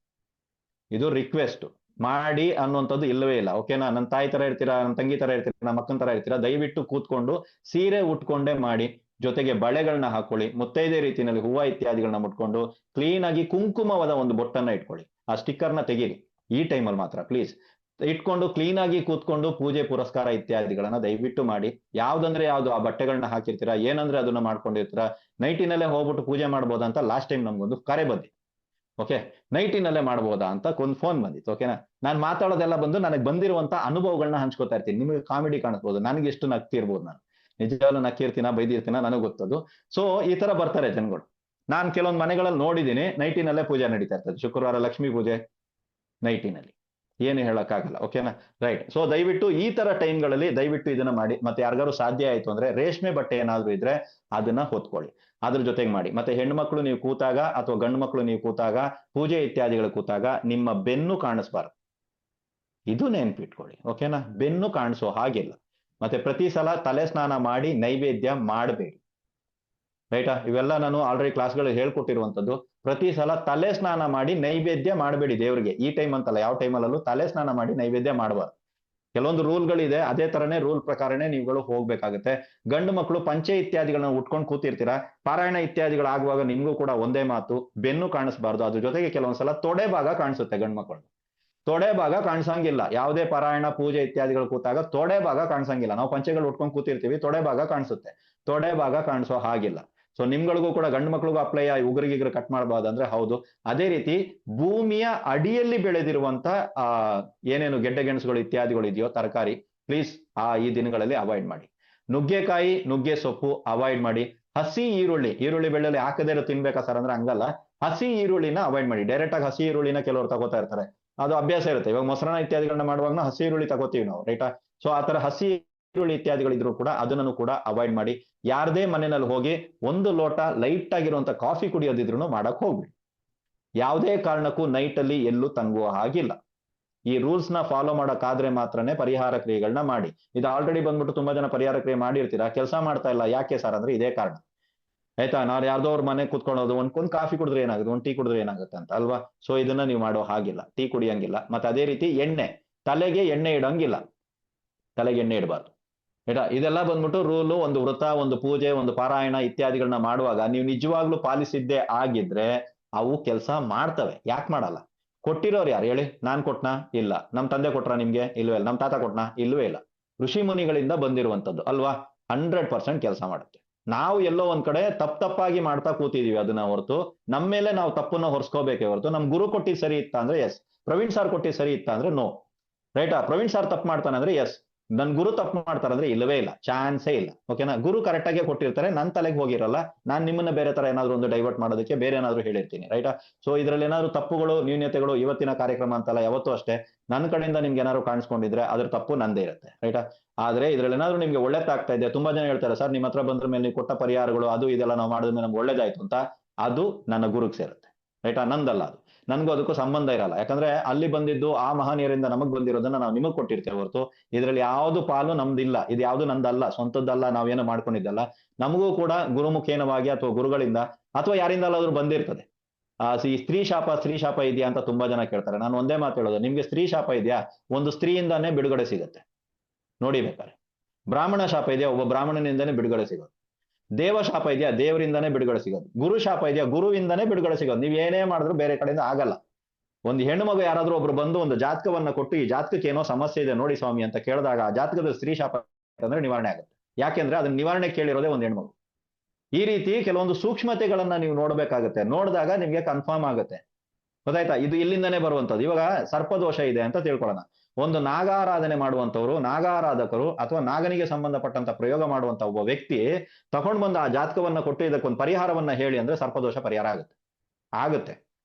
ಇದು ರಿಕ್ವೆಸ್ಟ್ ಮಾಡಿ ಅನ್ನುವಂಥದ್ದು ಇಲ್ಲವೇ ಇಲ್ಲ. ಓಕೆನಾ? ನನ್ನ ತಾಯಿ ತರ ಇರ್ತೀರಾ, ನನ್ನ ತಂಗಿ ತರ ಇರ್ತೀರಾ, ನಮ್ಮ ಅಕ್ಕನ ತರ ಇರ್ತೀರಾ, ದಯವಿಟ್ಟು ಕೂತ್ಕೊಂಡು ಸೀರೆ ಉಟ್ಕೊಂಡೇ ಮಾಡಿ. ಜೊತೆಗೆ ಬಳೆಗಳನ್ನ ಹಾಕೊಳ್ಳಿ, ಮುತ್ತೈದೆ ರೀತಿಯಲ್ಲಿ ಹೂವ ಇತ್ಯಾದಿಗಳನ್ನ ಮುಟ್ಕೊಂಡು ಕ್ಲೀನ್ ಆಗಿ ಕುಂಕುಮವಾದ ಒಂದು ಬೊಟ್ಟನ್ನ ಇಟ್ಕೊಳ್ಳಿ. ಆ ಸ್ಟಿಕ್ಕರ್ನ ತೆಗೀರಿ ಈ ಟೈಮಲ್ಲಿ ಮಾತ್ರ ಪ್ಲೀಸ್. ಇಟ್ಕೊಂಡು ಕ್ಲೀನ್ ಆಗಿ ಕೂತ್ಕೊಂಡು ಪೂಜೆ ಪುರಸ್ಕಾರ ಇತ್ಯಾದಿಗಳನ್ನ ದಯವಿಟ್ಟು ಮಾಡಿ. ಯಾವ್ದಂದ್ರೆ ಯಾವ್ದು ಆ ಬಟ್ಟೆಗಳನ್ನ ಹಾಕಿರ್ತೀರಾ, ಏನಂದ್ರೆ ಅದನ್ನ ಮಾಡ್ಕೊಂಡಿರ್ತೀರಾ. ನೈಟಿನಲ್ಲೇ ಹೋಗ್ಬಿಟ್ಟು ಪೂಜೆ ಮಾಡ್ಬೋದಾ ಅಂತ ಲಾಸ್ಟ್ ಟೈಮ್ ನಮ್ಗೊಂದು ಕರೆ ಬಂದಿತ್ತು. ಓಕೆ, ನೈಟಿನಲ್ಲೇ ಮಾಡ್ಬೋದಾ ಅಂತ ಒಂದು ಫೋನ್ ಬಂದಿತ್ತು. ಓಕೆನಾ? ನಾನು ಮಾತಾಡೋದೆಲ್ಲ ಬಂದು ನನಗೆ ಬಂದಿರುವಂತ ಅನುಭವಗಳನ್ನ ಹಂಚ್ಕೋತಾ ಇರ್ತೀನಿ. ನಿಮಗೆ ಕಾಮಿಡಿ ಕಾಣಿಸ್ಬೋದು, ನನಗೆ ಎಷ್ಟು ನಗ್ತಿರ್ಬೋದು, ನಾನು ನಿಜವಾಗ್ಲೂ ನಕ್ಕಿರ್ತೀನ ಬೈದಿರ್ತೀನ ನನಗೆ ಗೊತ್ತದು. ಸೊ ಈ ತರ ಬರ್ತಾರೆ ಜನಗಳು. ನಾನು ಕೆಲವೊಂದು ಮನೆಗಳಲ್ಲಿ ನೋಡಿದ್ದೀನಿ, ನೈಟಿನಲ್ಲೇ ಪೂಜೆ ನಡೀತಾ ಇರ್ತದೆ. ಶುಕ್ರವಾರ ಲಕ್ಷ್ಮೀ ಪೂಜೆ ನೈಟಿನಲ್ಲಿ, ಏನು ಹೇಳಕ್ಕಾಗಲ್ಲ. ಓಕೆನಾ? ರೈಟ್. ಸೊ ದಯವಿಟ್ಟು ಈ ತರ ಟೈಮ್ಗಳಲ್ಲಿ ದಯವಿಟ್ಟು ಇದನ್ನ ಮಾಡಿ. ಮತ್ತೆ ಯಾರಿಗಾರು ಸಾಧ್ಯ ಆಯ್ತು ಅಂದ್ರೆ ರೇಷ್ಮೆ ಬಟ್ಟೆ ಏನಾದ್ರು ಇದ್ರೆ ಅದನ್ನ ಹೊತ್ಕೊಳ್ಳಿ, ಅದ್ರ ಜೊತೆಗೆ ಮಾಡಿ. ಮತ್ತೆ ಹೆಣ್ಣು ಮಕ್ಕಳು ನೀವು ಕೂತಾಗ ಅಥವಾ ಗಂಡು ಮಕ್ಕಳು ನೀವು ಕೂತಾಗ, ಪೂಜೆ ಇತ್ಯಾದಿಗಳು ಕೂತಾಗ ನಿಮ್ಮ ಬೆನ್ನು ಕಾಣಿಸ್ಬಾರ್ದು, ಇದು ನೆನ್ಪಿಟ್ಕೊಳ್ಳಿ. ಓಕೆನಾ? ಬೆನ್ನು ಕಾಣಿಸೋ ಹಾಗಿಲ್ಲ. ಮತ್ತೆ ಪ್ರತಿ ಸಲ ತಲೆ ಸ್ನಾನ ಮಾಡಿ ನೈವೇದ್ಯ ಮಾಡಬೇಡಿ. ರೈಟಾ? ಇವೆಲ್ಲ ನಾನು ಆಲ್ರೆಡಿ ಕ್ಲಾಸ್ಗಳು ಹೇಳ್ಕೊಟ್ಟಿರುವಂತದ್ದು. ಪ್ರತಿ ಸಲ ತಲೆ ಸ್ನಾನ ಮಾಡಿ ನೈವೇದ್ಯ ಮಾಡಬೇಡಿ ದೇವರಿಗೆ. ಈ ಟೈಮ್ ಅಂತಲ್ಲ, ಯಾವ ಟೈಮಲ್ಲೂ ತಲೆ ಸ್ನಾನ ಮಾಡಿ ನೈವೇದ್ಯ ಮಾಡಬಾರ್ದು. ಕೆಲವೊಂದು ರೂಲ್ಗಳಿದೆ, ಅದೇ ತರನೇ ರೂಲ್ ಪ್ರಕಾರನೇ ನೀವುಗಳು ಹೋಗ್ಬೇಕಾಗುತ್ತೆ. ಗಂಡು ಮಕ್ಕಳು ಪಂಚೆ ಇತ್ಯಾದಿಗಳನ್ನ ಉಟ್ಕೊಂಡು ಕೂತಿರ್ತೀರಾ, ಪಾರಾಯಣ ಇತ್ಯಾದಿಗಳಾಗುವಾಗ ನಿಮ್ಗೂ ಕೂಡ ಒಂದೇ ಮಾತು, ಬೆನ್ನು ಕಾಣಿಸ್ಬಾರ್ದು. ಅದ್ರ ಜೊತೆಗೆ ಕೆಲವೊಂದ್ಸಲ ತೊಡೆ ಭಾಗ ಕಾಣಿಸುತ್ತೆ ಗಂಡು ಮಕ್ಕಳು, ತೊಡೆ ಭಾಗ ಕಾಣಿಸಂಗಿಲ್ಲ. ಯಾವುದೇ ಪಾರಾಯಣ ಪೂಜೆ ಇತ್ಯಾದಿಗಳು ಕೂತಾಗ ತೊಡೆ ಭಾಗ ಕಾಣಿಸಂಗಿಲ್ಲ. ನಾವು ಪಂಚೆಗಳು ಉಟ್ಕೊಂಡು ಕೂತಿರ್ತೀವಿ, ತೊಡೆ ಭಾಗ ಕಾಣಿಸುತ್ತೆ, ತೊಡೆ ಭಾಗ ಕಾಣಿಸೋ ಹಾಗಿಲ್ಲ. ಸೊ ನಿಮ್ಗಳಿಗೂ ಕೂಡ ಗಂಡು ಮಕ್ಳಿಗೂ ಅಪ್ಲೈ ಉಗುರಿಗಿಗ್ರು ಕಟ್ ಮಾಡಬಾರ್ದು ಅಂದ್ರೆ ಹೌದು. ಅದೇ ರೀತಿ ಭೂಮಿಯ ಅಡಿಯಲ್ಲಿ ಬೆಳೆದಿರುವಂತ ಏನೇನು ಗೆಡ್ಡೆ ಗೆಣಸುಗಳು ಇತ್ಯಾದಿಗಳು ಇದೆಯೋ ತರಕಾರಿ, ಪ್ಲೀಸ್ ಈ ದಿನಗಳಲ್ಲಿ ಅವಾಯ್ಡ್ ಮಾಡಿ. ನುಗ್ಗೆಕಾಯಿ, ನುಗ್ಗೆ ಸೊಪ್ಪು ಅವಾಯ್ಡ್ ಮಾಡಿ. ಹಸಿ ಈರುಳ್ಳಿ ಬೆಳ್ಳುಳ್ಳಿ ಹಾಕದೇ ಇರೋ ತಿನ್ಬೇಕಾ ಸರ್ ಅಂದ್ರೆ ಹಂಗಲ್ಲ. ಹಸಿ ಈರುಳ್ಳಿನ ಅವಾಯ್ಡ್ ಮಾಡಿ. ಡೈರೆಕ್ಟ್ ಆಗಿ ಹಸಿ ಈರುಳ್ಳಿನ ಕೆಲವರು ತಗೋತಾ ಇರ್ತಾರೆ, ಅದು ಅಭ್ಯಾಸ ಇರುತ್ತೆ. ಇವಾಗ ಮೊಸರನ್ನ ಇತ್ಯಾದಿಗಳನ್ನ ಮಾಡುವಾಗ ಹಸಿ ಈರುಳ್ಳಿ ತಗೋತೀವಿ ನಾವು, ರೈಟಾ? ಸೊ ಆ ತರ ಹಸಿ ಈರುಳ್ಳಿ ಇತ್ಯಾದಿಗಳಿದ್ರು ಕೂಡ ಅದನ್ನು ಕೂಡ ಅವಾಯ್ಡ್ ಮಾಡಿ. ಯಾರದೇ ಮನೆಯಲ್ಲಿ ಹೋಗಿ ಒಂದು ಲೋಟ ಲೈಟ್ ಆಗಿರುವಂತ ಕಾಫಿ ಕುಡಿಯೋದಿದ್ರು ಮಾಡಕ್ ಹೋಗ್ಬಿಡಿ. ಯಾವುದೇ ಕಾರಣಕ್ಕೂ ನೈಟ್ ಅಲ್ಲಿ ಎಲ್ಲೂ ತಂಗುವ ಹಾಗಿಲ್ಲ. ಈ ರೂಲ್ಸ್ ನ ಫಾಲೋ ಮಾಡಕ್ಕಾದ್ರೆ ಮಾತ್ರನೇ ಪರಿಹಾರ ಕ್ರಿಯೆಗಳನ್ನ ಮಾಡಿ. ಇದು ಆಲ್ರೆಡಿ ಬಂದ್ಬಿಟ್ಟು ತುಂಬಾ ಜನ ಪರಿಹಾರ ಕ್ರಿಯೆ ಮಾಡಿರ್ತೀರಾ, ಕೆಲಸ ಮಾಡ್ತಾ ಇಲ್ಲ. ಯಾಕೆ ಸರ್ ಅಂದ್ರೆ ಇದೇ ಕಾರಣ, ಆಯ್ತಾ? ನಾವು ಯಾರ್ದೋ ಅವ್ರ ಮನೆ ಕುತ್ಕೊಳ್ಳೋದು, ಒಂದ್ ಕಾಫಿ ಕುಡಿದ್ರೆ ಏನಾಗುತ್ತೆ, ಒಂದ್ ಟೀ ಕುಡಿದ್ರೆ ಏನಾಗುತ್ತೆ ಅಂತ ಅಲ್ವಾ? ಸೊ ಇದನ್ನ ನೀವು ಮಾಡೋ ಹಾಗಿಲ್ಲ, ಟೀ ಕುಡಿಯಂಗಿಲ್ಲ. ಮತ್ತೆ ಅದೇ ರೀತಿ ತಲೆಗೆ ಎಣ್ಣೆ ಇಡಂಗಿಲ್ಲ, ತಲೆಗೆ ಎಣ್ಣೆ ಇಡಬಾರ್ದು. ಆಯ್ತಾ? ಇದೆಲ್ಲ ಬಂದ್ಬಿಟ್ಟು ರೂಲು. ಒಂದು ವೃತ, ಒಂದು ಪೂಜೆ, ಒಂದು ಪಾರಾಯಣ ಇತ್ಯಾದಿಗಳನ್ನ ಮಾಡುವಾಗ ನೀವು ನಿಜವಾಗ್ಲೂ ಪಾಲಿಸಿದ್ದೇ ಆಗಿದ್ರೆ ಅವು ಕೆಲಸ ಮಾಡ್ತವೆ. ಯಾಕೆ ಮಾಡಲ್ಲ? ಕೊಟ್ಟಿರೋರು ಯಾರು ಹೇಳಿ? ನಾನ್ ಕೊಟ್ನಾ? ಇಲ್ಲ. ನಮ್ ತಂದೆ ಕೊಟ್ರ ನಿಮ್ಗೆ? ಇಲ್ವೇ ಇಲ್ಲ. ನಮ್ ತಾತ ಕೊಟ್ನಾ? ಇಲ್ವೇ ಇಲ್ಲ. ಋಷಿ ಮುನಿಗಳಿಂದ ಬಂದಿರುವಂತದ್ದು ಅಲ್ವಾ? 100% ಕೆಲಸ ಮಾಡುತ್ತೆ. ನಾವು ಎಲ್ಲೋ ಒಂದ್ ಕಡೆ ತಪ್ಪಾಗಿ ಮಾಡ್ತಾ ಕೂತಿದೀವಿ ಅದನ್ನ ಹೊರತು, ನಮ್ಮ ಮೇಲೆ ನಾವು ತಪ್ಪನ್ನ ಹೊರಿಸ್ಕೋಬೇಕೇ ಹೊರತು, ನಮ್ ಗುರು ಕೊಟ್ಟಿದ್ ಸರಿ ಇತ್ತ ಅಂದ್ರೆ ಎಸ್, ಪ್ರವೀಣ್ ಸಾರ್ ಕೊಟ್ಟಿದ್ ಸರಿ ಇತ್ತ ಅಂದ್ರೆ ನೋ. ರೈಟಾ? ಪ್ರವೀಣ್ ಸಾರ್ ತಪ್ಪು ಮಾಡ್ತಾನೆ ಅಂದ್ರೆ ಎಸ್, ನನ್ ಗುರು ತಪ್ಪು ಮಾಡ್ತಾರೆ ಅಂದ್ರೆ ಇಲ್ಲವೇ ಇಲ್ಲ, ಚಾನ್ಸೇ ಇಲ್ಲ. ಓಕೆನಾ? ಗುರು ಕರೆಕ್ಟ್ ಆಗಿ ಕೊಟ್ಟಿರ್ತಾರೆ, ನನ್ ತಲೆಗೆ ಹೋಗಿರಲ್ಲ. ನಾನ್ ನಿಮ್ಮನ್ನ ಬೇರೆ ತರ ಏನಾದ್ರು ಒಂದು ಡೈವರ್ಟ್ ಮಾಡೋದಕ್ಕೆ ಬೇರೆ ಏನಾದ್ರು ಹೇಳಿರ್ತೀನಿ, ರೈಟಾ? ಸೊ ಇದ್ರಲ್ಲಿ ಏನಾದ್ರು ತಪ್ಪುಗಳು, ನ್ಯೂನ್ಯತೆಗಳು ಇವತ್ತಿನ ಕಾರ್ಯಕ್ರಮ ಅಂತಲ್ಲ, ಯಾವತ್ತೂ ಅಷ್ಟೇ ನನ್ನ ಕಡೆಯಿಂದ ನಿಮ್ಗೆ ಏನಾದ್ರು ಕಾಣಿಸ್ಕೊಂಡಿದ್ರೆ ಅದ್ರ ತಪ್ಪು ನಂದೇ ಇರುತ್ತೆ, ರೈಟಾ? ಆದ್ರೆ ಇದ್ರಲ್ಲಿ ಏನಾದ್ರು ನಿಮ್ಗೆ ಒಳ್ಳೇದಾಗ್ತಾ ಇದೆ, ತುಂಬಾ ಜನ ಹೇಳ್ತಾರೆ ಸರ್ ನಿಮ್ಮ ಹತ್ರ ಬಂದ್ರ ಮೇಲೆ ನೀವು ಕೊಟ್ಟ ಪರಿಹಾರಗಳು ಅದು ಇದೆಲ್ಲ ನಾವು ಮಾಡಿದ್ಮೇಲೆ ನಮ್ಗೆ ಒಳ್ಳೇದಾಯ್ತು ಅಂತ, ಅದು ನನ್ನ ಗುರುಗ್ ಸೇರುತ್ತೆ, ರೈಟಾ? ನಂದಲ್ಲ ಅದು. ನನ್ಗೂ ಅದಕ್ಕೂ ಸಂಬಂಧ ಇರಲ್ಲ. ಯಾಕಂದ್ರೆ ಅಲ್ಲಿ ಬಂದಿದ್ದು ಆ ಮಹನೀಯರಿಂದ ನಮಗ್ ಬಂದಿರೋದನ್ನ ನಾವು ನಿಮಗ್ ಕೊಟ್ಟಿರ್ತೇವೆ ಹೊರತು ಇದ್ರಲ್ಲಿ ಯಾವ್ದು ಪಾಲು ನಮ್ದಿಲ್ಲ. ಇದು ಯಾವ್ದು ನಂದಲ್ಲ, ಸ್ವಂತದ್ದಲ್ಲ, ನಾವೇನೋ ಮಾಡ್ಕೊಂಡಿದ್ದಲ್ಲ. ನಮಗೂ ಕೂಡ ಗುರುಮುಖೇನವಾಗಿ ಅಥವಾ ಗುರುಗಳಿಂದ ಅಥವಾ ಯಾರಿಂದಲ್ಲಾದ್ರೂ ಬಂದಿರ್ತದೆ. ಈ ಸ್ತ್ರೀ ಶಾಪ ಇದೆಯಾ ಅಂತ ತುಂಬಾ ಜನ ಕೇಳ್ತಾರೆ. ನಾನು ಒಂದೇ ಮಾತು ಹೇಳೋದು, ನಿಮ್ಗೆ ಸ್ತ್ರೀ ಶಾಪ ಇದೆಯಾ? ಒಂದು ಸ್ತ್ರೀಯಿಂದಾನೇ ಬಿಡುಗಡೆ ಸಿಗುತ್ತೆ ನೋಡಿ ಬೇಕಾರೆ. ಬ್ರಾಹ್ಮಣ ಶಾಪ ಇದೆಯಾ? ಒಬ್ಬ ಬ್ರಾಹ್ಮಣನಿಂದಾನೇ ಬಿಡುಗಡೆ ಸಿಗೋದು. ದೇವ ಶಾಪ ಇದೆಯಾ? ದೇವರಿಂದಾನೇ ಬಿಡುಗಡೆ ಸಿಗೋದು. ಗುರು ಶಾಪ ಇದೆಯಾ? ಗುರುವಿಂದಾನೇ ಬಿಡುಗಡೆ ಸಿಗೋದು. ನೀವ್ ಏನೇ ಮಾಡಿದ್ರು ಬೇರೆ ಕಡೆಯಿಂದ ಆಗಲ್ಲ. ಒಂದು ಹೆಣ್ಣು ಮಗು ಯಾರಾದ್ರೂ ಒಬ್ರು ಬಂದು ಒಂದು ಜಾತಕವನ್ನ ಕೊಟ್ಟು ಈ ಜಾತಕಕ್ಕೆ ಏನೋ ಸಮಸ್ಯೆ ಇದೆ ನೋಡಿ ಸ್ವಾಮಿ ಅಂತ ಕೇಳಿದಾಗ ಆ ಜಾತಕದ ಸ್ತ್ರೀ ಶಾಪ ಅಂದ್ರೆ ನಿವಾರಣೆ ಆಗುತ್ತೆ. ಯಾಕೆಂದ್ರೆ ಅದನ್ನ ನಿವಾರಣೆ ಕೇಳಿರೋದೇ ಒಂದು ಹೆಣ್ಮಗು. ಈ ರೀತಿ ಕೆಲವೊಂದು ಸೂಕ್ಷ್ಮತೆಗಳನ್ನ ನೀವು ನೋಡ್ಬೇಕಾಗತ್ತೆ. ನೋಡಿದಾಗ ನಿಮ್ಗೆ ಕನ್ಫರ್ಮ್ ಆಗುತ್ತೆ. ಗೊತ್ತಾಯ್ತಾ? ಇದು ಇಲ್ಲಿಂದನೇ ಬರುವಂತದ್ದು. ಇವಾಗ ಸರ್ಪದೋಷ ಇದೆ ಅಂತ ತಿಳ್ಕೊಳ್ಳೋಣ. ಒಂದು ನಾಗಾರಾಧನೆ ಮಾಡುವಂತವ್ರು, ನಾಗಾರಾಧಕರು ಅಥವಾ ನಾಗನಿಗೆ ಸಂಬಂಧಪಟ್ಟಂತ ಪ್ರಯೋಗ ಮಾಡುವಂತ ಒಬ್ಬ ವ್ಯಕ್ತಿ ತಗೊಂಡ್ ಬಂದು ಆ ಜಾತಕವನ್ನ ಕೊಟ್ಟು ಇದಕ್ಕೊಂದು ಪರಿಹಾರವನ್ನ ಹೇಳಿ ಅಂದ್ರೆ ಸರ್ಪದೋಷ ಪರಿಹಾರ ಆಗುತ್ತೆ. ಆಗುತ್ತೆ,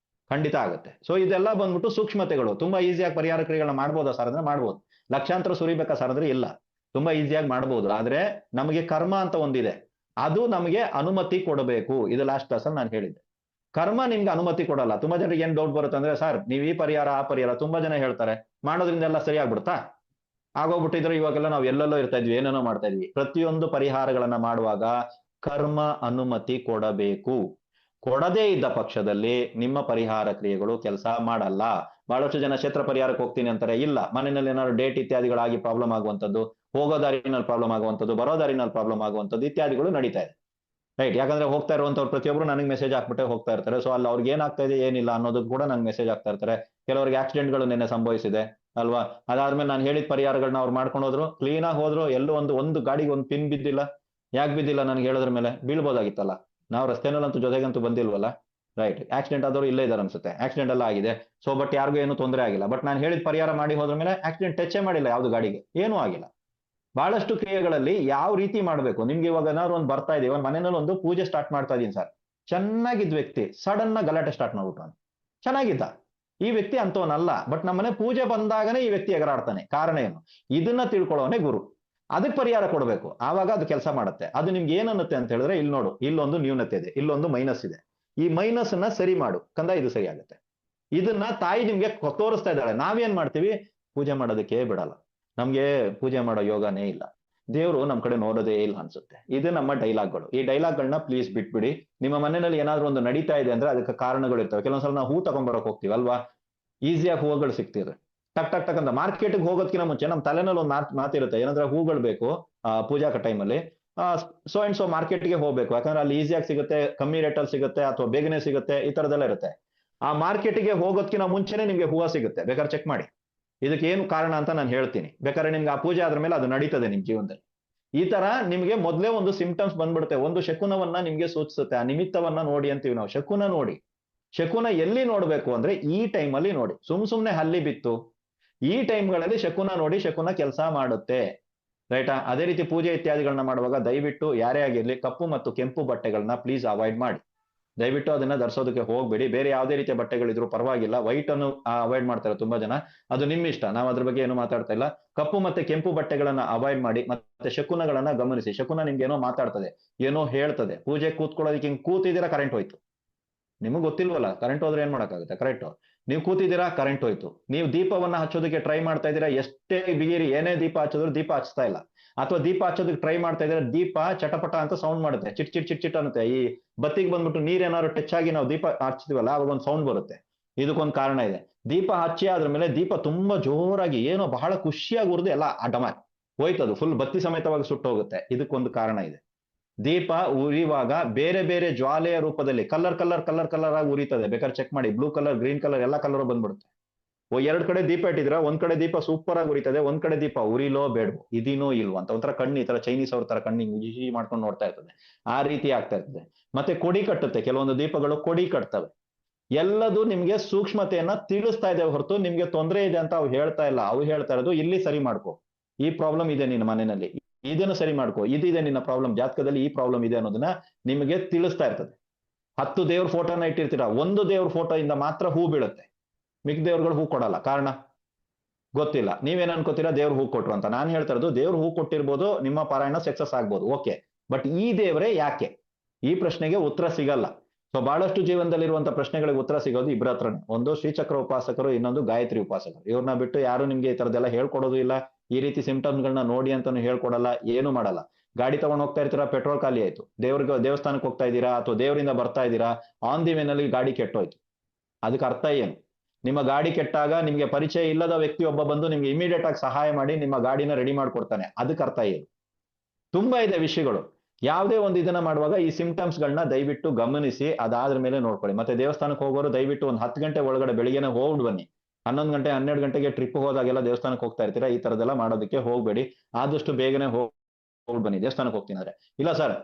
ಖಂಡಿತ ಆಗುತ್ತೆ. ಸೊ ಇದೆಲ್ಲ ಬಂದ್ಬಿಟ್ಟು ಸೂಕ್ಷ್ಮತೆಗಳು. ತುಂಬಾ ಈಸಿಯಾಗಿ ಪರಿಹಾರ ಕ್ರಿಯೆಗಳನ್ನ ಮಾಡ್ಬೋದಾ ಸರ್ ಅಂದ್ರೆ ಮಾಡ್ಬೋದು. ಲಕ್ಷಾಂತರ ಸುರಿಬೇಕಾ ಸರ್ ಅಂದ್ರೆ ಇಲ್ಲ, ತುಂಬಾ ಈಸಿಯಾಗಿ ಮಾಡ್ಬೋದು. ಆದ್ರೆ ನಮಗೆ ಕರ್ಮ ಅಂತ ಒಂದಿದೆ, ಅದು ನಮಗೆ ಅನುಮತಿ ಕೊಡಬೇಕು. ಇದು ಲಾಸ್ಟ್ ಕ್ಲಾಸ್ ಅಲ್ಲಿ ನಾನು ಹೇಳಿದ್ದೆ. ಕರ್ಮ ನಿಮ್ಗೆ ಅನುಮತಿ ಕೊಡಲ್ಲ. ತುಂಬಾ ಜನರಿಗೆ ಏನ್ ಡೌಟ್ ಬರುತ್ತೆ ಅಂದ್ರೆ, ಸರ್ ನೀವು ಈ ಪರಿಹಾರ ಆ ಪರಿಹಾರ ತುಂಬಾ ಜನ ಹೇಳ್ತಾರೆ, ಮಾಡೋದ್ರಿಂದ ಎಲ್ಲ ಸರಿ ಆಗ್ಬಿಡ್ತಾ? ಆಗೋಗ್ಬಿಟ್ಟಿದ್ರೆ ಇವಾಗೆಲ್ಲ ನಾವು ಎಲ್ಲೆಲ್ಲೋ ಇರ್ತಾ ಇದ್ವಿ, ಏನೇನೋ ಮಾಡ್ತಾ ಇದ್ವಿ. ಪ್ರತಿಯೊಂದು ಪರಿಹಾರಗಳನ್ನ ಮಾಡುವಾಗ ಕರ್ಮ ಅನುಮತಿ ಕೊಡಬೇಕು. ಕೊಡದೇ ಇದ್ದ ಪಕ್ಷದಲ್ಲಿ ನಿಮ್ಮ ಪರಿಹಾರ ಕ್ರಿಯೆಗಳು ಕೆಲಸ ಮಾಡಲ್ಲ. ಬಹಳಷ್ಟು ಜನ ಕ್ಷೇತ್ರ ಪರಿಹಾರಕ್ಕೆ ಹೋಗ್ತೀನಿ ಅಂತಾರೆ. ಇಲ್ಲ, ಮನೆಯಲ್ಲಿ ಏನಾದ್ರು ಡೇಟ್ ಇತ್ಯಾದಿಗಳಾಗಿ ಪ್ರಾಬ್ಲಮ್ ಆಗುವಂಥದ್ದು, ಹೋಗೋ ದಾರಿನಲ್ಲಿ ಪ್ರಾಬ್ಲಮ್ ಆಗುವಂಥದ್ದು, ಬರೋ ದಾರಿನಲ್ಲಿ ಪ್ರಾಬ್ಲಮ್ ಆಗುವಂಥದ್ದು ಇತ್ಯಾದಿಗಳು ನಡೀತಾ ಇದೆ. ರೈಟ್? ಯಾಕಂದ್ರೆ ಹೋಗ್ತಾ ಇರುವಂತವ್ರು ಪ್ರತಿಯೊಬ್ರು ನನಗೆ ಮೆಸೇಜ್ ಹಾಕ್ಬಿಟ್ಟೆ ಹೋಗ್ತಾ ಇರ್ತಾರೆ. ಸೊ ಅಲ್ಲಿ ಅವ್ರಿಗೆ ಏನಾಗ್ತಾ ಇದೆ ಏನಿಲ್ಲ ಅನ್ನೋದು ಕೂಡ ನಂಗೆ ಮೆಸೇಜ್ ಆಗ್ತಾ ಇರ್ತಾರೆ. ಕೆಲವರಿಗೆ ಆಕ್ಸಿಡೆಂಟ್ಗಳು ನಿನ್ನೆ ಸಂಭವಿಸಿದೆ ಅಲ್ವಾ? ಅದಾದ್ಮೇಲೆ ನಾನು ಹೇಳಿದ ಪರಿಹಾರಗಳನ್ನ ಅವ್ರು ಮಾಡ್ಕೊಂಡು ಹೋದ್ರು, ಕ್ಲೀನ್ ಆಗಿ ಹೋದ್ರು. ಎಲ್ಲೂ ಒಂದು ಗಾಡಿಗೆ ಒಂದು ಪಿನ್ ಬಿದ್ದಿಲ್ಲ. ಯಾಕೆ ಬಿದ್ದಿಲ್ಲ ನನಗೆ ಹೇಳೋದ್ರ ಮೇಲೆ? ಬೀಳ್ಬೋದಾಗಿತ್ತಲ್ಲ. ನಾವು ರಸ್ತೆನಲ್ಲಂತೂ ಜೊತೆಗಂತೂ ಬಂದಿಲ್ವಲ್ಲ. ರೈಟ್? ಆಕ್ಸಿಡೆಂಟ್ ಆದವರು ಇಲ್ಲೇ ಇದಾರೆ ಅನ್ಸುತ್ತೆ. ಆಕ್ಸಿಡೆಂಟ್ ಎಲ್ಲ ಆಗಿದೆ. ಸೊ ಬಟ್ ಯಾರಿಗೂ ಏನು ತೊಂದರೆ ಆಗಿಲ್ಲ. ಬಟ್ ನಾನು ಹೇಳಿದ ಪರಿಹಾರ ಮಾಡಿ ಹೋದ್ರ ಮೇಲೆ ಆಕ್ಸಿಡೆಂಟ್ ಟಚೇ ಮಾಡಿಲ್ಲ ಯಾವ್ದು ಗಾಡಿಗೆ, ಏನೂ ಆಗಿಲ್ಲ. ಬಹಳಷ್ಟು ಕ್ರಿಯೆಗಳಲ್ಲಿ ಯಾವ ರೀತಿ ಮಾಡಬೇಕು, ನಿಮ್ಗೆ ಇವಾಗ ಏನಾದ್ರು ಒಂದು ಬರ್ತಾ ಇದೀವಿ, ಒಂದು ಮನೆಯಲ್ಲಿ ಒಂದು ಪೂಜೆ ಸ್ಟಾರ್ಟ್ ಮಾಡ್ತಾ ಇದೀನಿ ಸರ್, ಚೆನ್ನಾಗಿದ್ದ ವ್ಯಕ್ತಿ ಸಡನ್ ಆಗಿ ಗಲಾಟೆ ಸ್ಟಾರ್ಟ್ ಮಾಡ್ಬಿಟ್ಟು ಚೆನ್ನಾಗಿದ್ದ ಈ ವ್ಯಕ್ತಿ ಅಂತವನಲ್ಲ, ಬಟ್ ನಮ್ಮನೆ ಪೂಜೆ ಬಂದಾಗನೇ ಈ ವ್ಯಕ್ತಿ ಎಗರಾಡ್ತಾನೆ. ಕಾರಣ ಏನು? ಇದನ್ನ ತಿಳ್ಕೊಳ್ಳೋನೆ ಗುರು. ಅದಕ್ಕೆ ಪರಿಹಾರ ಕೊಡಬೇಕು, ಆವಾಗ ಅದು ಕೆಲಸ ಮಾಡುತ್ತೆ. ಅದು ನಿಮ್ಗೆ ಏನನ್ನುತ್ತೆ ಅಂತ ಹೇಳಿದ್ರೆ, ಇಲ್ಲಿ ನೋಡು, ಇಲ್ಲೊಂದು ನ್ಯೂನತೆ ಇದೆ, ಇಲ್ಲೊಂದು ಮೈನಸ್ ಇದೆ. ಈ ಮೈನಸ್ ಅನ್ನ ಸರಿ ಮಾಡು ಕಂದ, ಇದು ಸರಿ ಆಗುತ್ತೆ. ಇದನ್ನ ತಾಯಿ ನಿಮ್ಗೆ ತೋರಿಸ್ತಾ ಇದ್ದಾಳೆ. ನಾವೇನ್ ಮಾಡ್ತೀವಿ? ಪೂಜೆ ಮಾಡೋದಕ್ಕೆ ಬಿಡಲ್ಲ. ನಮ್ಗೆ ಪೂಜೆ ಮಾಡೋ ಯೋಗನೇ ಇಲ್ಲ, ದೇವರು ನಮ್ ಕಡೆ ನೋಡೋದೇ ಇಲ್ಲ ಅನ್ಸುತ್ತೆ. ಇದು ನಮ್ಮ ಡೈಲಾಗ್ಗಳು. ಈ ಡೈಲಾಗ್ಗಳನ್ನ ಪ್ಲೀಸ್ ಬಿಟ್ಬಿಡಿ. ನಿಮ್ಮ ಮನೆಯಲ್ಲಿ ಏನಾದ್ರು ಒಂದು ನಡೀತಾ ಇದೆ ಅಂದ್ರೆ ಅದಕ್ಕೆ ಕಾರಣಗಳು ಇರ್ತವೆ. ಕೆಲವೊಂದ್ಸಲ ನಾವು ಹೂ ತಗೊಂಡ್ಬರಕ್ ಹೋಗ್ತೀವಿ ಅಲ್ವಾ, ಈಸಿಯಾಗಿ ಹೂಗಳು ಸಿಗ್ತಿದ್ರೆ ಟಕ್ ಟಕ್ ಟಕ್ ಅಂತ. ಮಾರ್ಕೆಟ್ಗೆ ಹೋಗೋದಕ್ಕಿಂತ ಮುಂಚೆ ನಮ್ಮ ತಲೆನಲ್ಲಿ ಒಂದು ಮಾತಿರುತ್ತೆ, ಏನಂದ್ರೆ ಹೂಗಳು ಬೇಕು ಪೂಜಾ ಟೈಮಲ್ಲಿ, ಸೊ ಅಂಡ್ ಸೊ ಮಾರ್ಕೆಟ್ಗೆ ಹೋಗ್ಬೇಕು, ಯಾಕಂದ್ರೆ ಅಲ್ಲಿ ಈಸಿಯಾಗಿ ಸಿಗುತ್ತೆ, ಕಮ್ಮಿ ರೇಟಲ್ಲಿ ಸಿಗುತ್ತೆ, ಅಥವಾ ಬೇಗನೆ ಸಿಗುತ್ತೆ, ಈ ತರದೆಲ್ಲ ಇರುತ್ತೆ. ಆ ಮಾರ್ಕೆಟ್ಗೆ ಹೋಗೋದಕ್ಕಿಂತ ಮುಂಚೆನೆ ನಿಮ್ಗೆ ಹೂವು ಸಿಗುತ್ತೆ, ಬೇಕಾದ್ರೆ ಚೆಕ್ ಮಾಡಿ. ಇದಕ್ಕೆ ಏನು ಕಾರಣ ಅಂತ ನಾನು ಹೇಳ್ತೀನಿ. ಬೇಕಾದ್ರೆ ನಿಮ್ಗೆ ಆ ಪೂಜೆ ಆದ್ರ ಮೇಲೆ ಅದು ನಡೀತದೆ ನಿಮ್ ಜೀವನದಲ್ಲಿ. ಈ ತರ ನಿಮ್ಗೆ ಮೊದಲೇ ಒಂದು ಸಿಂಪ್ಟಮ್ಸ್ ಬಂದ್ಬಿಡುತ್ತೆ, ಒಂದು ಶಕುನವನ್ನ ನಿಮ್ಗೆ ಸೂಚಿಸುತ್ತೆ. ಆ ನಿಮಿತ್ತವನ್ನ ನೋಡಿ ಅಂತೀವಿ ನಾವು. ಶಕುನ ನೋಡಿ. ಶಕುನ ಎಲ್ಲಿ ನೋಡ್ಬೇಕು ಅಂದ್ರೆ ಈ ಟೈಮಲ್ಲಿ ನೋಡಿ. ಸುಮ್ನೆ ಹಲ್ಲಿ ಬಿತ್ತು ಈ ಟೈಮ್ಗಳಲ್ಲಿ ಶಕುನ ನೋಡಿ, ಶಕುನ ಕೆಲಸ ಮಾಡುತ್ತೆ. ರೈಟಾ? ಅದೇ ರೀತಿ ಪೂಜೆ ಇತ್ಯಾದಿಗಳನ್ನ ಮಾಡುವಾಗ ದಯವಿಟ್ಟು ಯಾರೇ ಆಗಿರ್ಲಿ ಕಪ್ಪು ಮತ್ತು ಕೆಂಪು ಬಟ್ಟೆಗಳನ್ನ ಪ್ಲೀಸ್ ಅವಾಯ್ಡ್ ಮಾಡಿ. ದಯವಿಟ್ಟು ಅದನ್ನ ಧರಿಸೋದಕ್ಕೆ ಹೋಗ್ಬೇಡಿ. ಬೇರೆ ಯಾವುದೇ ರೀತಿಯ ಬಟ್ಟೆಗಳಿದ್ರು ಪರವಾಗಿಲ್ಲ, ವೈಟ್ ಅನ್ನು ಅವಾಯ್ಡ್ ಮಾಡ್ತಾರೆ ತುಂಬಾ ಜನ. ಅದು ನಿಮ್ ಇಷ್ಟ, ನಾವು ಅದ್ರ ಬಗ್ಗೆ ಏನು ಮಾತಾಡ್ತಾ ಇಲ್ಲ. ಕಪ್ಪು ಮತ್ತೆ ಕೆಂಪು ಬಟ್ಟೆಗಳನ್ನ ಅವಾಯ್ಡ್ ಮಾಡಿ. ಮತ್ತೆ ಶಕುನಗಳನ್ನ ಗಮನಿಸಿ. ಶಕುನ ನಿಮ್ಗೆ ಏನೋ ಮಾತಾಡ್ತದೆ, ಏನೋ ಹೇಳ್ತದೆ. ಪೂಜೆ ಕೂತ್ಕೊಳ್ಳೋದಕ್ಕೆ ಹಿಂಗ್ ಕೂತಿದ್ದೀರಾ, ಕರೆಂಟ್ ಹೋಯ್ತು. ನಿಮಗೆ ಗೊತ್ತಿಲ್ವಲ್ಲ, ಕರೆಂಟ್ ಹೋದ್ರೆ ಏನ್ ಮಾಡಕ್ಕಾಗುತ್ತೆ? ಕರೆಕ್ಟ್, ನೀವು ಕೂತಿದ್ದೀರಾ, ಕರೆಂಟ್ ಹೋಯ್ತು. ನೀವು ದೀಪವನ್ನ ಹಚ್ಚೋದಕ್ಕೆ ಟ್ರೈ ಮಾಡ್ತಾ ಇದ್ದೀರಾ, ಎಷ್ಟೇ ಬಿಗಿರಿ ಏನೇ ದೀಪ ಹಚ್ಚಿದ್ರು ದೀಪ ಹಚ್ತಾ ಇಲ್ಲ. ಅಥವಾ ದೀಪ ಹಚ್ಚೋದಕ್ಕೆ ಟ್ರೈ ಮಾಡ್ತಾ ಇದ್ರೆ ದೀಪ ಚಟಪಟ ಅಂತ ಸೌಂಡ್ ಮಾಡುತ್ತೆ, ಚಿಟ್ ಚಿಟ್ ಚಿಟ್ ಚಿಟ್ ಅನ್ನುತ್ತೆ. ಈ ಬತ್ತಿಗೆ ಬಂದ್ಬಿಟ್ಟು ನೀರೇನಾದ್ರು ಟಚ್ ಆಗಿ ನಾವು ದೀಪ ಹಚ್ತೀವಲ್ಲ, ಅವಾಗ ಒಂದು ಸೌಂಡ್ ಬರುತ್ತೆ. ಇದಕ್ಕೊಂದು ಕಾರಣ ಇದೆ. ದೀಪ ಹಚ್ಚಿ ಆದ್ರ ಮೇಲೆ ದೀಪ ತುಂಬಾ ಜೋರಾಗಿ ಏನೋ ಬಹಳ ಖುಷಿಯಾಗಿ ಉರಿದು ಎಲ್ಲ ಅಡಮಾರ್ ಹೋಯ್ತದು, ಫುಲ್ ಬತ್ತಿ ಸಮೇತವಾಗಿ ಸುಟ್ಟು ಹೋಗುತ್ತೆ. ಇದಕ್ಕೊಂದು ಕಾರಣ ಇದೆ. ದೀಪ ಉರಿಯುವಾಗ ಬೇರೆ ಬೇರೆ ಜ್ವಾಲೆಯ ರೂಪದಲ್ಲಿ ಕಲರ್ ಆಗಿ ಉರಿತದೆ. ಬೇಕಾದ್ರೆ ಚೆಕ್ ಮಾಡಿ, ಬ್ಲೂ ಕಲರ್, ಗ್ರೀನ್ ಕಲರ್, ಎಲ್ಲ ಕಲರ್ ಬಂದ್ಬಿಡುತ್ತೆ. ಎರಡ್ ಕಡೆ ದೀಪ ಇಟ್ಟಿದ್ರ, ಒಂದ್ ಕಡೆ ದೀಪ ಸೂಪರ್ ಆಗಿ ಉರಿತದೆ, ಒಂದ್ ಕಡೆ ದೀಪ ಉರಿಲೋ ಬೇಡವೋ, ಇದಿನೋ ಇಲ್ವೋ ಅಂತ ಒಂಥರ ಕಣ್ಣು ಈ ತರ ಚೈನೀಸ್ ಅವ್ರ ತರ ಕಣ್ಣಿಗೆ ಉಜಿ ಮಾಡ್ಕೊಂಡು ನೋಡ್ತಾ ಇರ್ತದೆ. ಆ ರೀತಿ ಆಗ್ತಾ ಇರ್ತದೆ. ಮತ್ತೆ ಕೊಡಿ ಕಟ್ಟುತ್ತೆ, ಕೆಲವೊಂದು ದೀಪಗಳು ಕೊಡಿ ಕಟ್ತವೆ. ಎಲ್ಲದೂ ನಿಮ್ಗೆ ಸೂಕ್ಷ್ಮತೆಯನ್ನ ತಿಳಿಸ್ತಾ ಇದೆ ಹೊರತು ನಿಮ್ಗೆ ತೊಂದರೆ ಇದೆ ಅಂತ ಅವು ಹೇಳ್ತಾ ಇಲ್ಲ. ಅವು ಹೇಳ್ತಾ ಇರೋದು ಇಲ್ಲಿ ಸರಿ ಮಾಡ್ಕೋ, ಈ ಪ್ರಾಬ್ಲಮ್ ಇದೆ ನಿನ್ನ ಮನೆಯಲ್ಲಿ, ಇದನ್ನು ಸರಿ ಮಾಡ್ಕೋ, ಇದಿದೆ ನಿನ್ನ ಪ್ರಾಬ್ಲಮ್, ಜಾತಕದಲ್ಲಿ ಈ ಪ್ರಾಬ್ಲಮ್ ಇದೆ ಅನ್ನೋದನ್ನ ನಿಮಗೆ ತಿಳಿಸ್ತಾ ಇರ್ತದೆ. 10 ದೇವ್ರ ಫೋಟೋನ ಇಟ್ಟಿರ್ತೀರಾ, ಒಂದು ದೇವ್ರ ಫೋಟೋ ಇಂದ ಮಾತ್ರ ಹೂ ಬೀಳುತ್ತೆ, ಮಿಕ್ಕ ದೇವ್ರುಗಳು ಹೂ ಕೊಡಲ್ಲ. ಕಾರಣ ಗೊತ್ತಿಲ್ಲ. ನೀವೇನ್ ಅನ್ಕೋತೀರಾ, ದೇವ್ರು ಹೂ ಕೊಟ್ರು ಅಂತ. ನಾನು ಹೇಳ್ತಾ ಇರೋದು, ದೇವ್ರು ಹೂ ಕೊಟ್ಟಿರ್ಬೋದು, ನಿಮ್ಮ ಪಾರಾಯಣ ಸಕ್ಸಸ್ ಆಗ್ಬೋದು, ಓಕೆ. ಬಟ್ ಈ ದೇವರೇ ಯಾಕೆ? ಈ ಪ್ರಶ್ನೆಗೆ ಉತ್ತರ ಸಿಗಲ್ಲ. ಸೊ ಬಹಳಷ್ಟು ಜೀವನದಲ್ಲಿರುವಂತ ಪ್ರಶ್ನೆಗಳಿಗೆ ಉತ್ತರ ಸಿಗೋದು ಇಬ್ಬರ ಹತ್ರನೇ. ಒಂದು ಶ್ರೀಚಕ್ರ ಉಪಾಸಕರು, ಇನ್ನೊಂದು ಗಾಯತ್ರಿ ಉಪಾಸಕರು. ಇವ್ರನ್ನ ಬಿಟ್ಟು ಯಾರು ನಿಮ್ಗೆ ಈ ತರದೆಲ್ಲ ಹೇಳ್ಕೊಡೋದು ಇಲ್ಲ. ಈ ರೀತಿ ಸಿಂಪ್ಟಮ್ಸ್ ಗಳನ್ನ ನೋಡಿ ಅಂತಾನು ಹೇಳ್ಕೊಡಲ್ಲ, ಏನು ಮಾಡಲ್ಲ. ಗಾಡಿ ತಗೊಂಡ್ ಹೋಗ್ತಾ ಇರ್ತೀರಾ, ಪೆಟ್ರೋಲ್ ಖಾಲಿ ಆಯ್ತು. ದೇವಸ್ಥಾನಕ್ಕೆ ಹೋಗ್ತಾ ಇದ್ದೀರಾ ಅಥವಾ ದೇವರಿಂದ ಬರ್ತಾ ಇದ್ದೀರಾ, ಆನ್ ದಿ ವೇನಲ್ಲಿ ಗಾಡಿ ಕೆಟ್ಟೋಯ್ತು. ಅದಕ್ಕೆ ಅರ್ಥ ಏನು? ನಿಮ್ಮ ಗಾಡಿ ಕೆಟ್ಟಾಗ ನಿಮ್ಗೆ ಪರಿಚಯ ಇಲ್ಲದ ವ್ಯಕ್ತಿ ಒಬ್ಬ ಬಂದು ನಿಮ್ಗೆ ಇಮಿಡಿಯೇಟ್ ಆಗಿ ಸಹಾಯ ಮಾಡಿ ನಿಮ್ಮ ಗಾಡಿನ ರೆಡಿ ಮಾಡ್ಕೊಡ್ತಾನೆ. ಅದಕ್ಕೆ ಅರ್ಥ ಏನು? ತುಂಬಾ ಇದೆ ವಿಷಯಗಳು. ಯಾವುದೇ ಒಂದು ಇದನ್ನ ಮಾಡುವಾಗ ಈ ಸಿಂಪ್ಟಮ್ಸ್ ಗಳನ್ನ ದಯವಿಟ್ಟು ಗಮನಿಸಿ ಅದಾದ್ರ ಮೇಲೆ ನೋಡ್ಕೊಳ್ಳಿ. ಮತ್ತೆ ದೇವಸ್ಥಾನಕ್ಕೆ ಹೋಗೋರು ದಯವಿಟ್ಟು ಒಂದು 10 ಗಂಟೆ ಒಳಗಡೆ ಬೆಳಿಗ್ಗೆನೆ ಹೋಗ್ಬಿಟ್ಟು ಬನ್ನಿ. 11 ಗಂಟೆ 12 ಗಂಟೆಗೆ ಟ್ರಿಪ್ ಹೋದಾಗೆಲ್ಲ ದೇವಸ್ಥಾನಕ್ಕೆ ಹೋಗ್ತಾ ಇರ್ತೀರಾ, ಈ ತರದೆಲ್ಲ ಮಾಡೋದಕ್ಕೆ ಹೋಗ್ಬೇಡಿ. ಆದಷ್ಟು ಬೇಗನೆ ಹೋಗ್ಬಿಟ್ಟು ಬನ್ನಿ. ದೇವಸ್ಥಾನಕ್ಕೆ ಹೋಗ್ತೀನಿ ಅಂದ್ರೆ ಇಲ್ಲ ಸರ್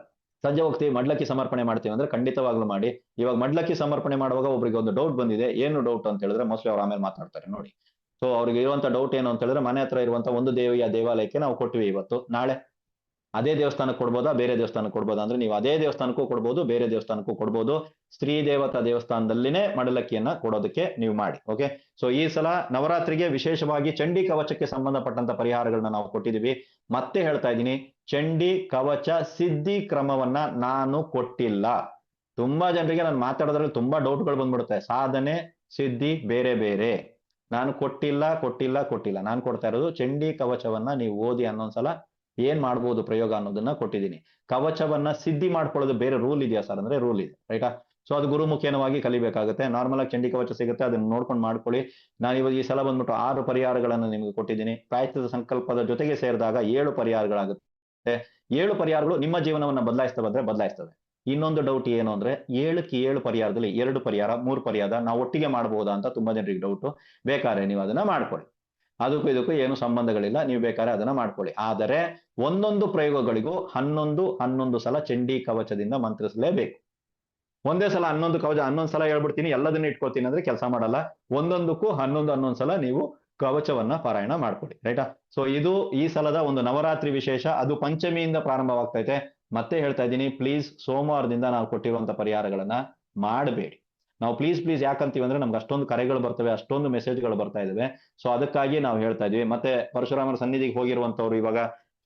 ಸಂಜೆ ಹೋಗ್ತೀವಿ ಮಡ್ಲಕ್ಕಿ ಸಮರ್ಪಣೆ ಮಾಡ್ತೀವಿ ಅಂದ್ರೆ ಖಂಡಿತವಾಗ್ಲೂ ಮಾಡಿ. ಇವಾಗ ಮಡ್ಲಕ್ಕಿ ಸಮರ್ಪಣೆ ಮಾಡುವಾಗ ಒಬ್ರಿಗೆ ಒಂದು ಡೌಟ್ ಬಂದಿದೆ. ಏನು ಡೌಟ್ ಅಂತ ಹೇಳಿದ್ರೆ ಮೋಸ್ಟ್ಲಿ ಅವ್ರು ಆಮೇಲೆ ಮಾತಾಡ್ತಾರೆ ನೋಡಿ. ಸೊ ಅವ್ರಿಗೆ ಇರುವಂತ ಡೌಟ್ ಏನು ಅಂತ ಹೇಳಿದ್ರೆ ಮನೆ ಹತ್ರ ಇರುವಂತ ಒಂದು ದೇವಿಯ ದೇವಾಲಯಕ್ಕೆ ನಾವು ಕೊಟ್ವಿ ಇವತ್ತು, ನಾಳೆ ಅದೇ ದೇವಸ್ಥಾನಕ್ಕೆ ಕೊಡ್ಬೋದಾ ಬೇರೆ ದೇವಸ್ಥಾನಕ್ಕೆ ಕೊಡ್ಬೋದಾ ಅಂದ್ರೆ ನೀವು ಅದೇ ದೇವಸ್ಥಾನಕ್ಕೂ ಕೊಡ್ಬೋದು, ಬೇರೆ ದೇವಸ್ಥಾನಕ್ಕೂ ಕೊಡ್ಬೋದು. ಸ್ತ್ರೀ ದೇವತಾ ದೇವಸ್ಥಾನದಲ್ಲಿನೇ ಮಡಲಕ್ಕಿಯನ್ನ ಕೊಡೋದಕ್ಕೆ ನೀವು ಮಾಡಿ. ಓಕೆ, ಸೊ ಈ ಸಲ ನವರಾತ್ರಿಗೆ ವಿಶೇಷವಾಗಿ ಚಂಡಿ ಕವಚಕ್ಕೆ ಸಂಬಂಧಪಟ್ಟಂತ ಪರಿಹಾರಗಳನ್ನ ನಾವು ಕೊಟ್ಟಿದೀವಿ. ಮತ್ತೆ ಹೇಳ್ತಾ ಇದ್ದೀನಿ, ಚಂಡಿ ಕವಚ ಸಿದ್ಧಿ ಕ್ರಮವನ್ನ ನಾನು ಕೊಟ್ಟಿಲ್ಲ. ತುಂಬಾ ಜನರಿಗೆ ನಾನು ಮಾತಾಡೋದ್ರಲ್ಲಿ ತುಂಬಾ ಡೌಟ್ಗಳು ಬಂದ್ಬಿಡುತ್ತೆ. ಸಾಧನೆ ಸಿದ್ಧಿ ಬೇರೆ ಬೇರೆ. ನಾನು ಕೊಟ್ಟಿಲ್ಲ. ನಾನು ಕೊಡ್ತಾ ಇರೋದು ಚಂಡಿ ಕವಚವನ್ನ ನೀವು ಓದಿ ಅನ್ನೊಂದ್ಸಲ ಏನ್ ಮಾಡ್ಬೋದು ಪ್ರಯೋಗ ಅನ್ನೋದನ್ನ ಕೊಟ್ಟಿದ್ದೀನಿ. ಕವಚವನ್ನ ಸಿದ್ಧಿ ಮಾಡ್ಕೊಳ್ಳೋದು ಬೇರೆ ರೂಲ್ ಇದೆಯಾ ಸರ್ ಅಂದ್ರೆ ರೂಲ್ ಇದೆ, ರೈಟಾ? ಸೊ ಅದು ಗುರುಮುಖೇನವಾಗಿ ಕಲಿಬೇಕಾಗುತ್ತೆ. ನಾರ್ಮಲ್ ಆಗಿ ಚಂಡಿ ಕವಚ ಸಿಗುತ್ತೆ, ಅದನ್ನ ನೋಡ್ಕೊಂಡು ಮಾಡ್ಕೊಳ್ಳಿ. ನಾನು ಇವಾಗ ಈ ಸಲ ಬಂದ್ಬಿಟ್ಟು 6 ಪರಿಹಾರಗಳನ್ನು ನಿಮಗೆ ಕೊಟ್ಟಿದ್ದೀನಿ. ಪ್ರಾಯಶ್ಚಿತ್ತ ಸಂಕಲ್ಪದ ಜೊತೆಗೆ ಸೇರಿದಾಗ 7 ಪರಿಹಾರಗಳಾಗುತ್ತೆ. 7 ಪರಿಹಾರಗಳು ನಿಮ್ಮ ಜೀವನವನ್ನ ಬದಲಾಯಿಸ್ತವೆ. ಇನ್ನೊಂದು ಡೌಟ್ ಏನು ಅಂದ್ರೆ 7ಕ್ಕೆ 7 ಪರಿಹಾರದಲ್ಲಿ 2 ಪರಿಹಾರ 3 ಪರಿಹಾರ ನಾವು ಒಟ್ಟಿಗೆ ಮಾಡಬಹುದಾ ಅಂತ ತುಂಬಾ ಜನರಿಗೆ ಡೌಟ್. ಬೇಕಾದ್ರೆ ನೀವು ಅದನ್ನ ಮಾಡ್ಕೊಳ್ಳಿ, ಅದಕ್ಕೂ ಇದಕ್ಕೂ ಏನು ಸಂಬಂಧಗಳಿಲ್ಲ, ನೀವು ಬೇಕಾದ್ರೆ ಅದನ್ನ ಮಾಡ್ಕೊಳ್ಳಿ. ಆದರೆ ಒಂದೊಂದು ಪ್ರಯೋಗಗಳಿಗೂ 11 ಸಲ ಚಂಡಿ ಕವಚದಿಂದ ಮಂತ್ರಿಸಲೇಬೇಕು. ಒಂದೇ ಸಲ 11 ಕವಚ 11 ಸಲ ಹೇಳ್ಬಿಡ್ತೀನಿ ಎಲ್ಲದನ್ನ ಇಟ್ಕೊಳ್ತೀನಿ ಅಂದ್ರೆ ಕೆಲಸ ಮಾಡಲ್ಲ. ಒಂದೊಂದಕ್ಕೂ 11 ಸಲ ನೀವು ಕವಚವನ್ನ ಪಾರಾಯಣ ಮಾಡ್ಕೊಳ್ಳಿ, ರೈಟಾ? ಸೊ ಇದು ಈ ಸಲದ ಒಂದು ನವರಾತ್ರಿ ವಿಶೇಷ. ಅದು ಪಂಚಮಿಯಿಂದ ಪ್ರಾರಂಭವಾಗ್ತೈತೆ. ಮತ್ತೆ ಹೇಳ್ತಾ ಇದ್ದೀನಿ, ಪ್ಲೀಸ್ ಸೋಮವಾರದಿಂದ ನಾವು ಕೊಟ್ಟಿರುವಂತ ಪರಿಹಾರಗಳನ್ನ ಮಾಡಬೇಡಿ. ನಾವು ಪ್ಲೀಸ್ ಯಾಕಂತೀವಿ ಅಂದ್ರೆ ನಮ್ಗೆ ಅಷ್ಟೊಂದು ಕರೆಗಳು ಬರ್ತವೆ, ಅಷ್ಟೊಂದು ಮೆಸೇಜ್ಗಳು ಬರ್ತಾ ಇದಾವೆ. ಸೊ ಅದಕ್ಕಾಗಿ ನಾವು ಹೇಳ್ತಾ ಇದೀವಿ. ಮತ್ತೆ ಪರಶುರಾಮರ ಸನ್ನಿಧಿಗೆ ಹೋಗಿರುವಂತವ್ರು ಇವಾಗ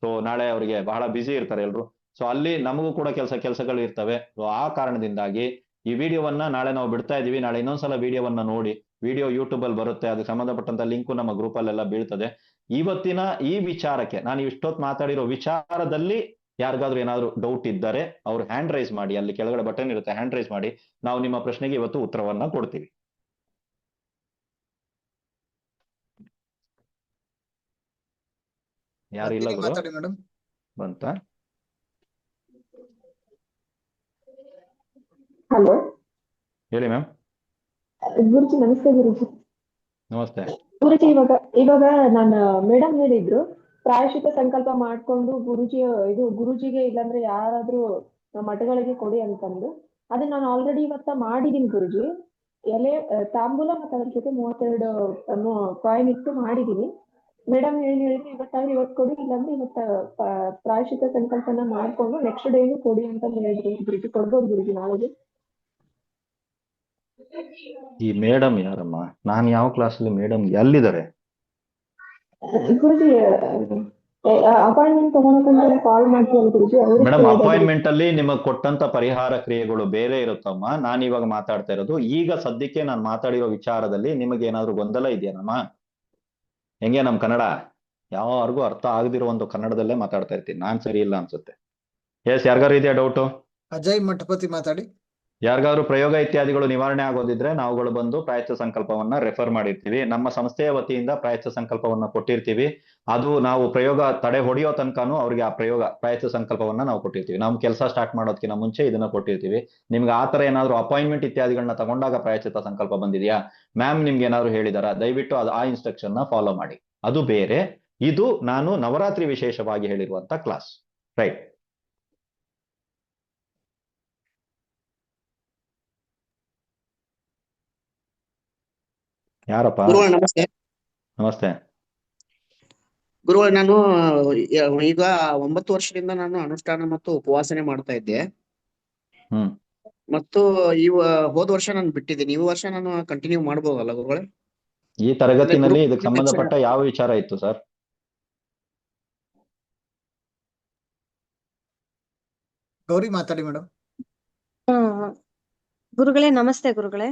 ಸೊ ನಾಳೆ ಅವರಿಗೆ ಬಹಳ ಬ್ಯುಸಿ ಇರ್ತಾರೆ ಎಲ್ರು. ಸೊ ಅಲ್ಲಿ ನಮಗೂ ಕೂಡ ಕೆಲಸಗಳು ಇರ್ತವೆ. ಸೊ ಆ ಕಾರಣದಿಂದಾಗಿ ಈ ವಿಡಿಯೋವನ್ನ ನಾಳೆ ನಾವು ಬಿಡ್ತಾ ಇದೀವಿ. ನಾಳೆ ಇನ್ನೊಂದ್ಸಲ ವಿಡಿಯೋವನ್ನ ನೋಡಿ. ವಿಡಿಯೋ ಯೂಟ್ಯೂಬ್ ಅಲ್ಲಿ ಬರುತ್ತೆ, ಅದಕ್ಕೆ ಸಂಬಂಧಪಟ್ಟಂತ ಲಿಂಕು ನಮ್ಮ ಗ್ರೂಪ್ ಅಲ್ಲೆಲ್ಲ ಬೀಳ್ತದೆ. ಇವತ್ತಿನ ಈ ವಿಚಾರಕ್ಕೆ ನಾನು ಇಷ್ಟೊತ್ತು ಮಾತಾಡಿರೋ ವಿಚಾರದಲ್ಲಿ ಯಾರಿಗಾದ್ರೂ ಏನಾದ್ರು ಡೌಟ್ ಇದ್ದರೆ ಅವ್ರು ಹ್ಯಾಂಡ್ ರೈಸ್ ಮಾಡಿ, ಅಲ್ಲಿ ಕೆಳಗಡೆ ಬಟನ್ ಇರುತ್ತೆ, ಹ್ಯಾಂಡ್ ರೈಸ್ ಮಾಡಿ. ನಾವು ನಿಮ್ಮ ಪ್ರಶ್ನೆಗೆ ಇವತ್ತು ಉತ್ತರವನ್ನ ಕೊಡ್ತೀವಿ. ಯಾರಿಲ್ಲ ಗುರು? ಮಾತಾಡಿ ಮೇಡಮ್. ಬಂತ? ಹಲೋ, ಹೇಳಿ ಮ್ಯಾಮ್. ಗುರುಜಿ ನಮಸ್ತೆ. ಗುರುಜಿ ನಮಸ್ತೆ. ಗುರುಜಿ ಇವಾಗ ನಾನು ಮೇಡಮ್ ಹೇಳಿದ್ರು ಪ್ರಾಯಶ್ಚಿತ್ತ ಸಂಕಲ್ಪ ಮಾಡ್ಕೊಂಡು ಗುರುಜಿಗೆ ಇಲ್ಲಾಂದ್ರೆ ಯಾರಾದ್ರೂ ಮಠಗಳಿಗೆ ಕೊಡಿ ಅಂತಂದು. ಅದನ್ನ ನಾನು ಆಲ್ರೆಡಿ ಇವತ್ತ ಮಾಡಿದೀನಿ ಗುರುಜಿ. ಎಲೆ ತಾಂಬೂಲ ಮತ್ತೆ ಅದ್ರ ಜೊತೆ 32 ಕಾಯಿನ್ ಇಟ್ಟು ಮಾಡಿದೀನಿ. ಮೇಡಮ್ ಹೇಳಿದ್ರು ಇವತ್ತಾದ್ರೆ ಇವತ್ತು ಕೊಡಿ, ಇಲ್ಲಾಂದ್ರೆ ಇವತ್ತ ಪ್ರಾಯಶ್ಚಿತ್ತ ಸಂಕಲ್ಪನ ಮಾಡ್ಕೊಂಡು ನೆಕ್ಸ್ಟ್ ಡೇನು ಕೊಡಿ ಅಂತ ಹೇಳಿದ್ರು ಗುರುಜಿ. ಕೊಡ್ಬೋದು ಗುರುಜಿ ನಾಳೆಗೆ? ಈ ಮೇಡಮ್ ಯಾರಮ್ಮ? ನಾನು ಯಾವ ಕ್ಲಾಸಲ್ಲಿ ಮೇಡಮ್ ಎಲ್ಲಿದ್ದಾರೆ? ಗುರುಜಿ ಅಪಾಯಿಂಟ್ಮೆಂಟ್ ತಗೊಳಕ್ಕೆ ಕಾಲ್ ಮಾಡ್ತೀವಲ್ಲ ಗುರುಜಿ. ಮೇಡಮ್ ಅಪಾಯಿಂಟ್ಮೆಂಟ್ ಅಲ್ಲಿ ನಿಮಗೆ ಕೊಟ್ಟಂತ ಪರಿಹಾರ ಕ್ರಿಯೆಗಳು ಬೇರೆ ಇರುತ್ತಮ್ಮ. ನಾನು ಇವಾಗ ಮಾತಾಡ್ತಾ ಇರೋದು ಈಗ ಸದ್ಯಕ್ಕೆ ನಾನು ಮಾತಾಡಿರೋ ವಿಚಾರದಲ್ಲಿ ನಿಮಗೆ ಏನಾದ್ರು ಗೊಂದಲ ಇದೆಯೇನಮ್ಮ? ಹೆಂಗೆ ನಮ್ ಕನ್ನಡ ಯಾರಿಗೂ ಅರ್ಥ ಆಗದಿರೋ ಒಂದು ಕನ್ನಡದಲ್ಲೇ ಮಾತಾಡ್ತಾ ಇರ್ತೀನಿ. ನಾನ್ ಸರಿ ಇಲ್ಲ ಅನ್ಸುತ್ತೆ. ಎಸ್, ಯಾರಿಗಾರು ಇದೆಯಾ ಡೌಟು? ಅಜಯ್ ಮಠಪತಿ ಮಾತಾಡಿ. ಯಾರಿಗಾದ್ರು ಪ್ರಯೋಗ ಇತ್ಯಾದಿಗಳು ನಿವಾರಣೆ ಆಗೋದಿದ್ರೆ ನಾವುಗಳು ಬಂದು ಪ್ರಾಯಶ್ಚಿತ್ತ ಸಂಕಲ್ಪವನ್ನ ರೆಫರ್ ಮಾಡಿರ್ತೀವಿ. ನಮ್ಮ ಸಂಸ್ಥೆಯ ವತಿಯಿಂದ ಪ್ರಾಯಶ್ಚಿತ್ತ ಸಂಕಲ್ಪವನ್ನ ಕೊಟ್ಟಿರ್ತೀವಿ. ಅದು ನಾವು ಪ್ರಯೋಗ ತಡೆ ಹೊಡೆಯೋ ತನಕನೂ ಅವ್ರಿಗೆ ಆ ಪ್ರಾಯಶ್ಚಿತ್ತ ಸಂಕಲ್ಪವನ್ನ ನಾವು ಕೊಟ್ಟಿರ್ತೀವಿ. ನಮ್ಮ ಕೆಲಸ ಸ್ಟಾರ್ಟ್ ಮಾಡೋದಕ್ಕಿಂತ ಮುಂಚೆ ಇದನ್ನ ಕೊಟ್ಟಿರ್ತೀವಿ. ನಿಮ್ಗೆ ಆ ತರ ಏನಾದ್ರು ಅಪಾಯಿಂಟ್ಮೆಂಟ್ ಇತ್ಯಾದಿಗಳನ್ನ ತಗೊಂಡಾಗ ಪ್ರಾಯಶ್ಚಿತ್ತ ಸಂಕಲ್ಪ ಬಂದಿದೆಯಾ ಮ್ಯಾಮ್ ನಿಮ್ಗೆ ಏನಾದ್ರು ಹೇಳಿದಾರ, ದಯವಿಟ್ಟು ಅದು ಆ ಇನ್ಸ್ಟ್ರಕ್ಷನ್ ನ ಫಾಲೋ ಮಾಡಿ. ಅದು ಬೇರೆ, ಇದು ನಾನು ನವರಾತ್ರಿ ವಿಶೇಷವಾಗಿ ಹೇಳಿರುವಂತ ಕ್ಲಾಸ್, ರೈಟ್? ಯಾರಪ್ಪ? ಗುರುಗಳೇ ನಮಸ್ತೆ. ನಮಸ್ತೆ ಗುರುಗಳೇ, ನಾನು ಈಗ 9 ವರ್ಷದಿಂದ ನಾನು ಅನುಷ್ಠಾನ ಮತ್ತು ಉಪವಾಸನೆ ಮಾಡ್ತಾ ಇದ್ದೆ. ಮತ್ತು ಹೋದ ವರ್ಷ ನಾನು ಬಿಟ್ಟಿದ್ದೀನಿ. ಈ ವರ್ಷ ನಾನು ಕಂಟಿನ್ಯೂ ಮಾಡಬಹುದಲ್ಲ ಗುರುಗಳೇ? ಈ ತರಗತಿನಲ್ಲಿ ಇದಕ್ಕೆ ಸಂಬಂಧಪಟ್ಟ ಯಾವ ವಿಚಾರ ಇತ್ತು ಸರ್? ಗೌರಿ ಮಾತಾಡಿ ಮೇಡಮ್. ಗುರುಗಳೇ ನಮಸ್ತೆ. ಗುರುಗಳೇ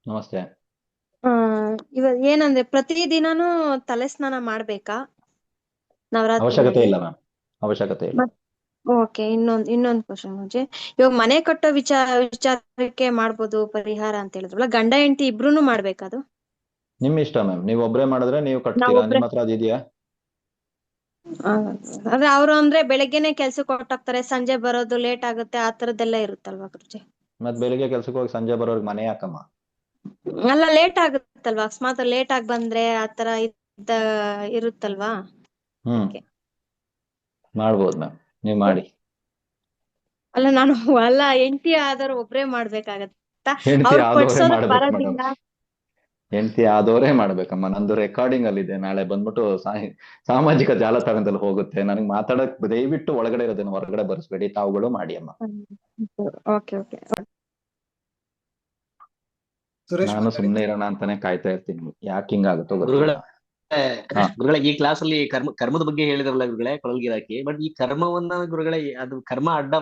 ನಮಸ್ತೆ. ಇವಾಗ ಏನಂದ್ರೆ ಪ್ರತಿದಿನಾನು ತಲೆ ಸ್ನಾನ ಮಾಡ್ಬೇಕಾ ನವರಾತ್ರಿ? ಅವಶ್ಯಕತೆ ಇಲ್ಲ ಮ್ಯಾಮ್, ಅವಶ್ಯಕತೆ ಇಲ್ಲ. ಓಕೆ, ಇನ್ನೊಂದ್ ಕ್ವಶನ್ ಮುಂಚೆ, ಇವಾಗ ಮನೆ ಕಟ್ಟೋ ವಿಚಾರಕ್ಕೆ ಮಾಡ್ಬೋದು ಪರಿಹಾರ ಅಂತ ಹೇಳಿದ್ರಲ್ಲ, ಗಂಡ ಹೆಂಡತಿ ಇಬ್ರುನು ಮಾಡ್ಬೇಕಾದು? ನಿಮ್ ಇಷ್ಟ ಮ್ಯಾಮ್. ನೀವು ಒಬ್ರೇ ಮಾಡಿದ್ರೆ ನೀವು ಕಟ್ತೀರಾ, ನಿಮ್ಮ ಹತ್ರ ಅದಿದೆಯಾ? ಅಂದ್ರೆ ಅವ್ರು ಅಂದ್ರೆ ಬೆಳಗ್ಗೆನೆ ಕೆಲ್ಸಕ್ಕೆ ಹೊರಟೋಗ್ತಾರೆ, ಸಂಜೆ ಬರೋದು ಲೇಟ್ ಆಗುತ್ತೆ, ಆ ತರದ್ದೆಲ್ಲ ಇರುತ್ತಲ್ವಾ ಗುರುಜಿ? ಮತ್ ಬೆಳಿಗ್ಗೆ ಕೆಲ್ಸಕ್ಕೆ ಹೋಗಿ ಸಂಜೆ ಬರೋರ್ಗೆ ಮನೆ ಯಾಕಮ್ಮ? ಅಲ್ಲ ಲೇಟ್ ಆಗುತ್ತಲ್ವಾ, ಅಕಸ್ಮಾತ್ ಲೇಟ್ ಆಗಿ ಬಂದ್ರೆ ಆತರ ಇರುತ್ತಲ್ವಾ ಅದಕ್ಕೆ. ಮಾಡ್ಬೋದು ಮ್ಯಾಮ್, ನೀವ್ ಮಾಡಿ. ಅಲ್ಲ ನಾನು ಅಲ್ಲ ಹೆಂಡತಿ ಆದವ್ರು ಒಬ್ರೇ ಮಾಡ್ಬೇಕಾಗತ್ತಾ? ಹೆಂಡತಿ ಅವ್ರು ಆದವರೇ ಕೊಡ್ಸೋದಕ್ ಮಾಡ್ಬೇಕು ಮೇಡಮ್, ಬರೋದಿಲ್ಲ. ಹೆಂಡತಿ ಆದವರೇ ಮಾಡ್ಬೇಕಮ್ಮ. ನಂದು ರೆಕಾರ್ಡಿಂಗ್ ಅಲ್ಲಿ ಇದೆ, ನಾಳೆ ಬಂದ್ಬಿಟ್ಟು ಸಾಮಾಜಿಕ ಜಾಲತಾಣದಲ್ಲಿ ಹೋಗುತ್ತೆ. ನನಗೆ ಮಾತಾಡಕ್ ದಯವಿಟ್ಟು ಒಳಗಡೆ ಇರೋದನ್ನ ಹೊರಗಡೆ ಬರ್ಸ್ಬೇಡಿ, ತಾವುಗಳು ಮಾಡಿ ಅಮ್ಮ. Okay okay. ಸುರೇಶ್ ನಾನು ಮಾತಾಡಿ. ಸುಮ್ನೆ ಇರೋಣ ಅಂತಾನೆ ಕಾಯ್ತಾ ಇರ್ತೀನಿ, ಯಾಕೆ ಹಿಂಗಾಗುತ್ತೋ ಗುರುಗಳೇ, ಗೊತ್ತಿಲ್ಲ. ಹಾ. ಗುರುಗಳೇ, ಈ ಕ್ಲಾಸ್ ಅಲ್ಲಿ ಕರ್ಮದ ಬಗ್ಗೆ ಹೇಳಿದ್ರಲ್ಲ ಗುರುಗಳೇ, ಕೊಳಲ್ಗಿರಾಕಿ. ಬಟ್ ಈ ಕರ್ಮವನ್ನ ಗುರುಗಳೇ, ಅದು ಕರ್ಮ ಅಡ್ಡ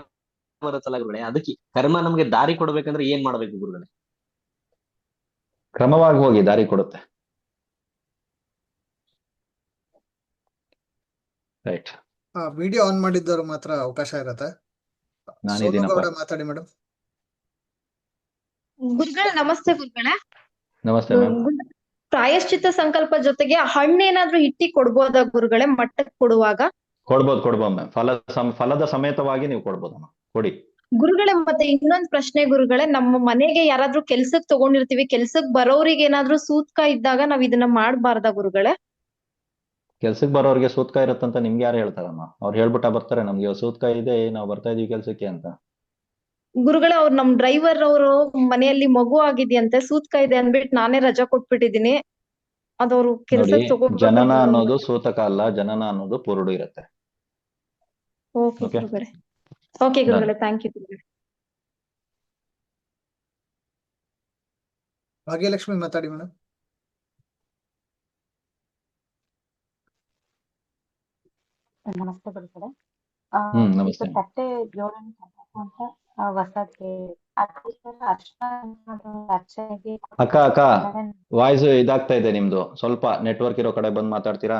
ಬರುತ್ತಲ್ಲ ಗುರುಗಳೇ, ಅದಕ್ಕೆ ಕರ್ಮ ನಮ್ಗೆ ದಾರಿ ಕೊಡ್ಬೇಕಂದ್ರೆ ಏನ್ ಮಾಡ್ಬೇಕು ಗುರುಗಳೇ? ಕ್ರಮವಾಗಿ ಹೋಗಿ, ದಾರಿ ಕೊಡುತ್ತೆ. ರೈಟ್. ವಿಡಿಯೋ ಆನ್ ಮಾಡಿದ್ದವ್ರು ಮಾತ್ರ ಅವಕಾಶ ಇರತ್ತೆ. ನಾನಿದ್ದೀನಪ್ಪ. ಸೋನುಗೌಡ ಮಾತಾಡಿ ಮೇಡಮ್. ಗುರುಗಳೇ ನಮಸ್ತೆ ಗುರುಗಳೇ. ನಮಸ್ತೆ ಮ್ಯಾಮ್. ಪ್ರಾಯಶ್ಚಿತ್ತ ಸಂಕಲ್ಪ ಜೊತೆಗೆ ಹಣ್ಣೇನಾದ್ರೂ ಇಟ್ಟಿ ಕೊಡ್ಬೋದಾ ಗುರುಗಳೇ ಮಟ್ಟಕ್ಕೆ ಕೊಡುವಾಗ? ಕೊಡ್ಬೋದು ಮ್ಯಾಮ್, ಫಲದ ಸಮೇತವಾಗಿ ನೀವು ಕೊಡ್ಬೋದಮ್ಮ, ಕೊಡಿ. ಗುರುಗಳೇ ಮತ್ತೆ ಇನ್ನೊಂದ್ ಪ್ರಶ್ನೆ ಗುರುಗಳೇ, ನಮ್ಮ ಮನೆಗೆ ಯಾರಾದ್ರೂ ಕೆಲ್ಸಕ್ ತಗೊಂಡಿರ್ತೀವಿ, ಕೆಲ್ಸಕ್ ಬರೋರಿಗೆ ಏನಾದ್ರೂ ಸೂತ್ಕ ಇದ್ದಾಗ ನಾವ್ ಇದನ್ನ ಮಾಡ್ಬಾರ್ದಾ ಗುರುಗಳೇ? ಕೆಲ್ಸಕ್ಕೆ ಬರೋರಿಗೆ ಸೂತ್ಕ ಇರುತ್ತಂತ ನಿಮ್ಗೆ ಯಾರು ಹೇಳ್ತಾರಮ್ಮ? ಅವ್ರು ಹೇಳ್ಬಿಟ್ಟ ಬರ್ತಾರೆ, ನಮ್ಗೆ ಸೂತ್ಕ ಇದೆ, ನಾವು ಬರ್ತಾ ಇದೀವಿ ಕೆಲ್ಸಕ್ಕೆ ಅಂತ. ಗುರುಗಳೇ, ಅವ್ರು ನಮ್ ಡ್ರೈವರ್ ಅವರು ಮನೆಯಲ್ಲಿ ಮಗು ಆಗಿದೆಯಂತೆ, ಸೂತ್ಕ ಇದೆ ಅಂದ್ಬಿಟ್ಟು ನಾನೇ ರಜಾ ಕೊಟ್ಬಿಟ್ಟಿದೀನಿ. ಅದವ್ರು ನೋಡಿ, ಕೆಲ್ಸಕ್ ತಗೊಂಡ್ ಜನನ ಅನ್ನೋದು ಸೂತಕ ಅಲ್ಲ, ಜನನ ಅನ್ನೋದು ಪುರುಡು ಇರುತ್ತೆ. Okay Okay. ಗುರುಗಳೇ. ಓಕೆ ಗುರುಗಳೇ, ಥ್ಯಾಂಕ್ ಯು ಗುರುಗಳೇ. ಭಾಗ್ಯಲಕ್ಷ್ಮಿ ಮಾತಾಡಿ ಮೇಡಮ್. ನಮಸ್ತೆ ಗುರುಗಳೇ. ನಮಸ್ತೆ. ಇದು ತಟ್ಟೆ ಜೋಡಣೆ ಅಂತ ಹೊಸಕ್ಕೆ ಅರ್ಚನೆಗೆ ಅಕ್ಕ ವಾಯ್ಸ್ ಇದಾಗ್ತಾ ಇದೆ ನಿಮ್ದು, ಸ್ವಲ್ಪ ನೆಟ್ವರ್ಕ್ ಇರೋ ಕಡೆ ಬಂದು ಮಾತಾಡ್ತೀರಾ?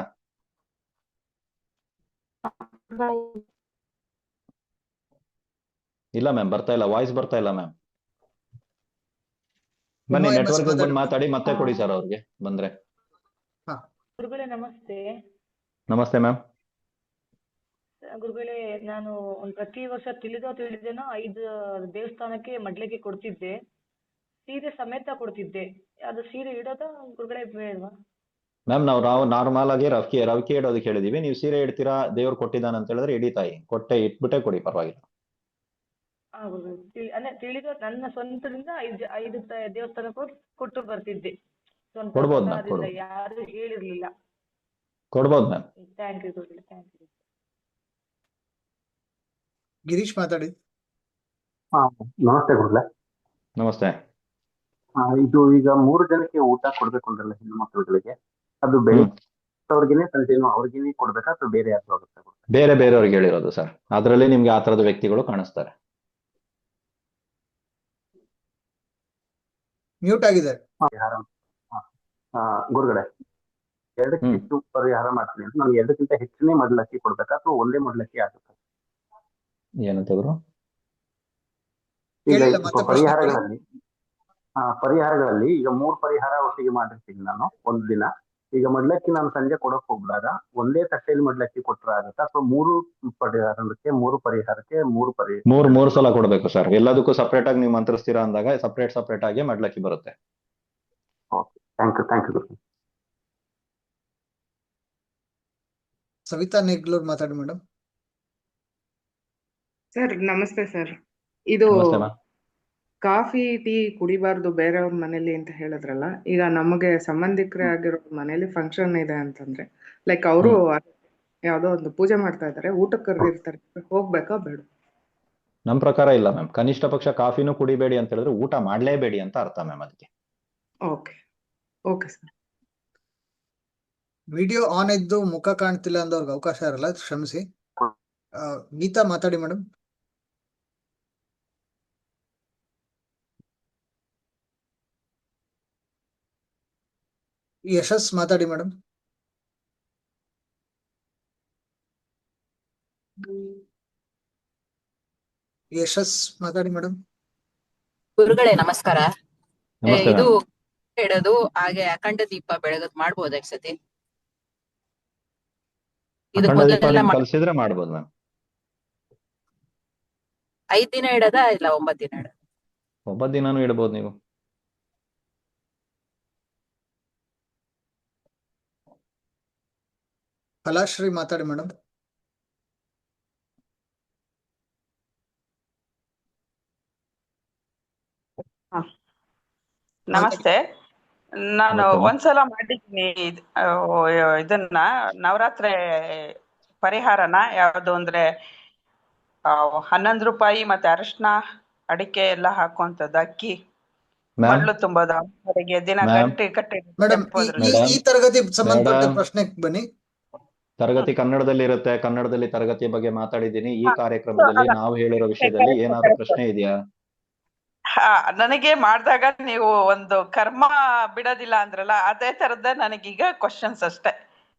ಇಲ್ಲ ಮ್ಯಾಮ್, ಬರ್ತಾ ಇಲ್ಲ, ವಾಯ್ಸ್ ಬರ್ತಾ ಇಲ್ಲ ಮ್ಯಾಮ್. ಬನ್ನಿ, ಉಮಾ MS ನೆಟ್ವರ್ಕ್ ಬಂದು ಮಾತಾಡಿ. ಮಾತಾಡಿ, ಮತ್ತೆ ಕೊಡಿ ಸರ್ ಅವ್ರಿಗೆ ಬಂದ್ರೆ. ಗುರುಗಳೇ ನಮಸ್ತೆ. ನಮಸ್ತೆ ಮ್ಯಾಮ್. ಗುರುಗಳೇ, ನಾನು ಪ್ರತಿ ವರ್ಷ ತಿಳಿದೇನೋ 5 ದೇವಸ್ಥಾನಕ್ಕೆ ಮಡ್ಲಿಗೆ ಕೊಡ್ತಿದ್ದೆ, ಸೀರೆ ಸಮೇತ ಕೊಡ್ತಿದ್ದೆ. ಅದು ಸೀರೆ ಇಡೋದ ಗುರುಗಳೇ ಬೇಡವಾ? ಮ್ಯಾಮ್, ನಾವು ನಾರ್ಮಲ್ ಆಗಿ ರವಿಕೆ ಇಡೋದಕ್ಕೆ ಹೇಳಿದೀವಿ. ನೀವು ಸೀರೆ ಇಡ್ತೀರಾ, ದೇವ್ರು ಕೊಟ್ಟಿದ್ದಾನೆ ಅಂತ ಹೇಳಿದ್ರೆ ಇಡಿ ತಾಯಿ, ಇಟ್ಬಿಟ್ಟೆ ಕೊಡಿ, ಪರವಾಗಿಲ್ಲ. ಅಂದ್ರೆ ತಿಳಿದ ನನ್ನ ಸ್ವಂತದಿಂದ 5 ದೇವಸ್ಥಾನಕ್ಕೆ ಕೊಟ್ಟು ಬರ್ತಿದ್ದೆ. ಸ್ವಂತ ಕೊಡ್ಬೋದು ಮ್ಯಾಮ್, ಪ್ರಕಾರದಿಂದ ಯಾರು ಹೇಳಿರ್ಲಿಲ್ಲ. ಕೊಡ್ಬೋದು ಮ್ಯಾಮ್. ಥ್ಯಾಂಕ್ ಯು ಗುರುಗಳೇ, ಥ್ಯಾಂಕ್ ಯು. ಗಿರೀಶ್ ಮಾತಾಡಿ. ನಮಸ್ತೆ ಗುರುಗಳೇ. ನಮಸ್ತೆ. ಇದು ಈಗ 3 ಜನಕ್ಕೆ ಊಟ ಕೊಡ್ಬೇಕು ಅಂದ್ರಲ್ಲ ಹೆಣ್ಣು ಮಕ್ಕಳುಗಳಿಗೆ, ಅದು ಬೆಳಿಗ್ಗೆವ್ರಿಗೇನೆ ಕಂಟಿನ್ಯೂ ಅವ್ರಿಗೇನೆ ಕೊಡ್ಬೇಕಾ ಅಥವಾ ಬೇರೆ ಯಾರು ಆಗುತ್ತೆ? ಬೇರೆಯವ್ರಿಗೆ ಹೇಳಿರೋದು ಸರ್, ಅದರಲ್ಲಿ ನಿಮ್ಗೆ ಆ ತರದ ವ್ಯಕ್ತಿಗಳು ಕಾಣಿಸ್ತಾರೆ. ಮ್ಯೂಟ್ ಆಗಿದೆ. ಪರಿಹಾರ ಗುರುಗಳೇ, 2ಕ್ಕೆ ಹೆಚ್ಚು ಪರಿಹಾರ ಮಾಡ್ತೀನಿ ಅಂತ, ನಾನು 2ಕ್ಕಿಂತ ಹೆಚ್ಚನೇ ಮಡ್ಲಕ್ಕಿ ಕೊಡ್ಬೇಕಾ ಅಥವಾ ಒಂದೇ ಮಡ್ಲಕ್ಕಿ ಆಗುತ್ತೆ? ಏನಂತ ಗುರು? ಈಗ ಕೇಳಿಲ್ಲ, ಮತ್ತೆ ಪ್ರಶ್ನೆ ಕೊಡಿ. ಪರಿಹಾರಗಳಲ್ಲಿ ಈಗ 3 ಪರಿಹಾರ ಒಟ್ಟಿಗೆ ಮಾಡಿರ್ತೀನಿ ನಾನು ಒಂದು ದಿನ. ಈಗ ಮಡ್ಲಕ್ಕಿ ನಾನು ಸಂಜೆ ಕೊಡಕ್ ಹೋಗ್ದಾಗ ಒಂದೇ ತಟ್ಟೆಯಲ್ಲಿ ಮಡ್ಲಕ್ಕಿ ಕೊಟ್ರೆ ಆಗುತ್ತಾ ಅಥವಾ 3 ಪರಿಹಾರಕ್ಕೆ 3 ಪರಿಹಾರಕ್ಕೆ 3 ಸಲ ಕೊಡ್ಬೇಕು ಸರ್. ಎಲ್ಲದಕ್ಕೂ ಸಪ್ರೇಟ್ ಆಗಿ ನೀವು ಮಂತ್ರಿಸ್ತೀರಾ ಅಂದಾಗ ಸಪ್ರೇಟ್ ಆಗಿ ಮಡ್ಲಕ್ಕಿ ಬರುತ್ತೆ. Okay, thank you. Savitha Neglur ಮಾತಾಡಿ ಮೇಡಮ್. ಸರ್ ನಮಸ್ತೆ ಸರ್. ಇದು ನಮಸ್ತೆ ಮ್ಯಾಮ್. ಕಾಫಿ ಟೀ ಕುಡಿಬಾರ್ದು ಬೇರೆಯವ್ರ ಮನೇಲಿ ಅಂತ ಹೇಳಿದ್ರಲ್ಲ, ಈಗ ನಮಗೆ ಸಂಬಂಧಿಕರೇ ಆಗಿರೋ ಮನೇಲಿ ಫಂಕ್ಷನ್ ಇದೆ ಅಂತಂದ್ರೆ, ಲೈಕ್ ಅವರು ಯಾವ್ದೋ ಒಂದು ಪೂಜೆ ಮಾಡ್ತಾ ಇದಾರೆ, ಊಟಕ್ಕೆ ಕರೆದಿರ್ತಾರೆ, ಹೋಗ್ಬೇಕಾ ಬೇಡ? ನಮ್ ಪ್ರಕಾರ ಇಲ್ಲ ಮ್ಯಾಮ್, ಕನಿಷ್ಠ ಪಕ್ಷ ಕಾಫಿನೂ ಕುಡಿಬೇಡಿ ಅಂತ ಹೇಳಿದ್ರೆ ಊಟ ಮಾಡ್ಲೇಬೇಡಿ ಅಂತ ಅರ್ಥ ಮ್ಯಾಮ್, ಅದಕ್ಕೆ. Okay sir. ವಿಡಿಯೋ ಆನ್ ಇದ್ದು ಮುಖ ಕಾಣ್ತಿಲ್ಲ ಅಂದವ್ರಿಗೆ ಅವಕಾಶ ಇರಲ್ಲ, ಕ್ಷಮಿಸಿ. ಗೀತಾ ಮಾತಾಡಿ ಮೇಡಮ್. ಯಶಸ್ ಮಾತಾಡಿ ಮೇಡಮ್. ಯಶಸ್ ಮಾತಾಡಿ ಮೇಡಮ್. ಗುರುಗಳೇ ನಮಸ್ಕಾರ. ನಮಸ್ತೆ ಇದು ಮ್ಯಾಮ್. ಇಡೋದು ಹಾಗೆ ಅಖಂಡ ದೀಪ ಬೆಳಗೋದು ಮಾಡ್ಬೋದಾ ಈ ಸತಿ? ಇದಕ್ ಅಖಂಡ ದೀಪ ಮೊದಲೆಲ್ಲ ನಿಮ್ಗೆ ಕಲ್ಸಿದ್ರೆ ಮಾಡ್ಬೋದು ಮ್ಯಾಮ್. 5 ದಿನ ಇಡದ ಇಲ್ಲ 9 ದಿನ ಇಡದ? 9 ದಿನಾನು ಇಡ್ಬೋದು ನೀವು. ಕಲಾಶ್ರೀ ಮಾತಾಡಿ ಮೇಡಮ್. ನಮಸ್ತೆ. ನಾನು ನಮಸ್ತೆ ಮ್ಯಾಮ್. ಒಂದ್ಸಲ ಮಾಡಿದ್ದೀನಿ ಇದನ್ನ ನವರಾತ್ರಿ ಪರಿಹಾರನ. ಯಾವುದು ಅಂದ್ರೆ 11 ರೂಪಾಯಿ ಮತ್ತೆ ಅರಿಶಿನ ಅಡಿಕೆ ಎಲ್ಲ ಹಾಕುವಂಥದ್ದು, ಅಕ್ಕಿ ಮ್ಯಾಮ್ ಮರಳು ತುಂಬೋದು ಅವರಿಗೆ ದಿನ ಮ್ಯಾಮ್ ಗಂಟೆ ಕಟ್ಟಿ ಮೇಡಮ್ ತೆಪ್ಪೋದ್ರಿಂದ. ಮೇಡಮ್ ಈ ತರಗತಿ ಸಂಬಂಧಪಟ್ಟ ಮೇಡಮ್ ಪ್ರಶ್ನೆಗೆ ಬನ್ನಿ. ತರಗತಿ ಕನ್ನಡದಲ್ಲಿ ಇರುತ್ತೆ. ಕನ್ನಡದಲ್ಲಿ ತರಗತಿಯ ಬಗ್ಗೆ ಮಾತಾಡಿದ್ದೀನಿ. ಈ ಹಾ, ಕಾರ್ಯಕ್ರಮದಲ್ಲಿ ಅಲ್ಲ, ನಾವು ಹೇಳಿರೋ ವಿಷಯದಲ್ಲಿ correct, ಏನಾದ್ರೂ correct. ಪ್ರಶ್ನೆ ಇದೆಯಾ? ನನಗೆ ಮಾಡಿದಾಗ ನೀವು ಒಂದು ಕರ್ಮ ಬಿಡೋದಿಲ್ಲ ಅಂದ್ರಲ್ಲ, ಅದೇ ತರದ ನನಗೀಗ ಕ್ವಶನ್ಸ್ ಅಷ್ಟೇ.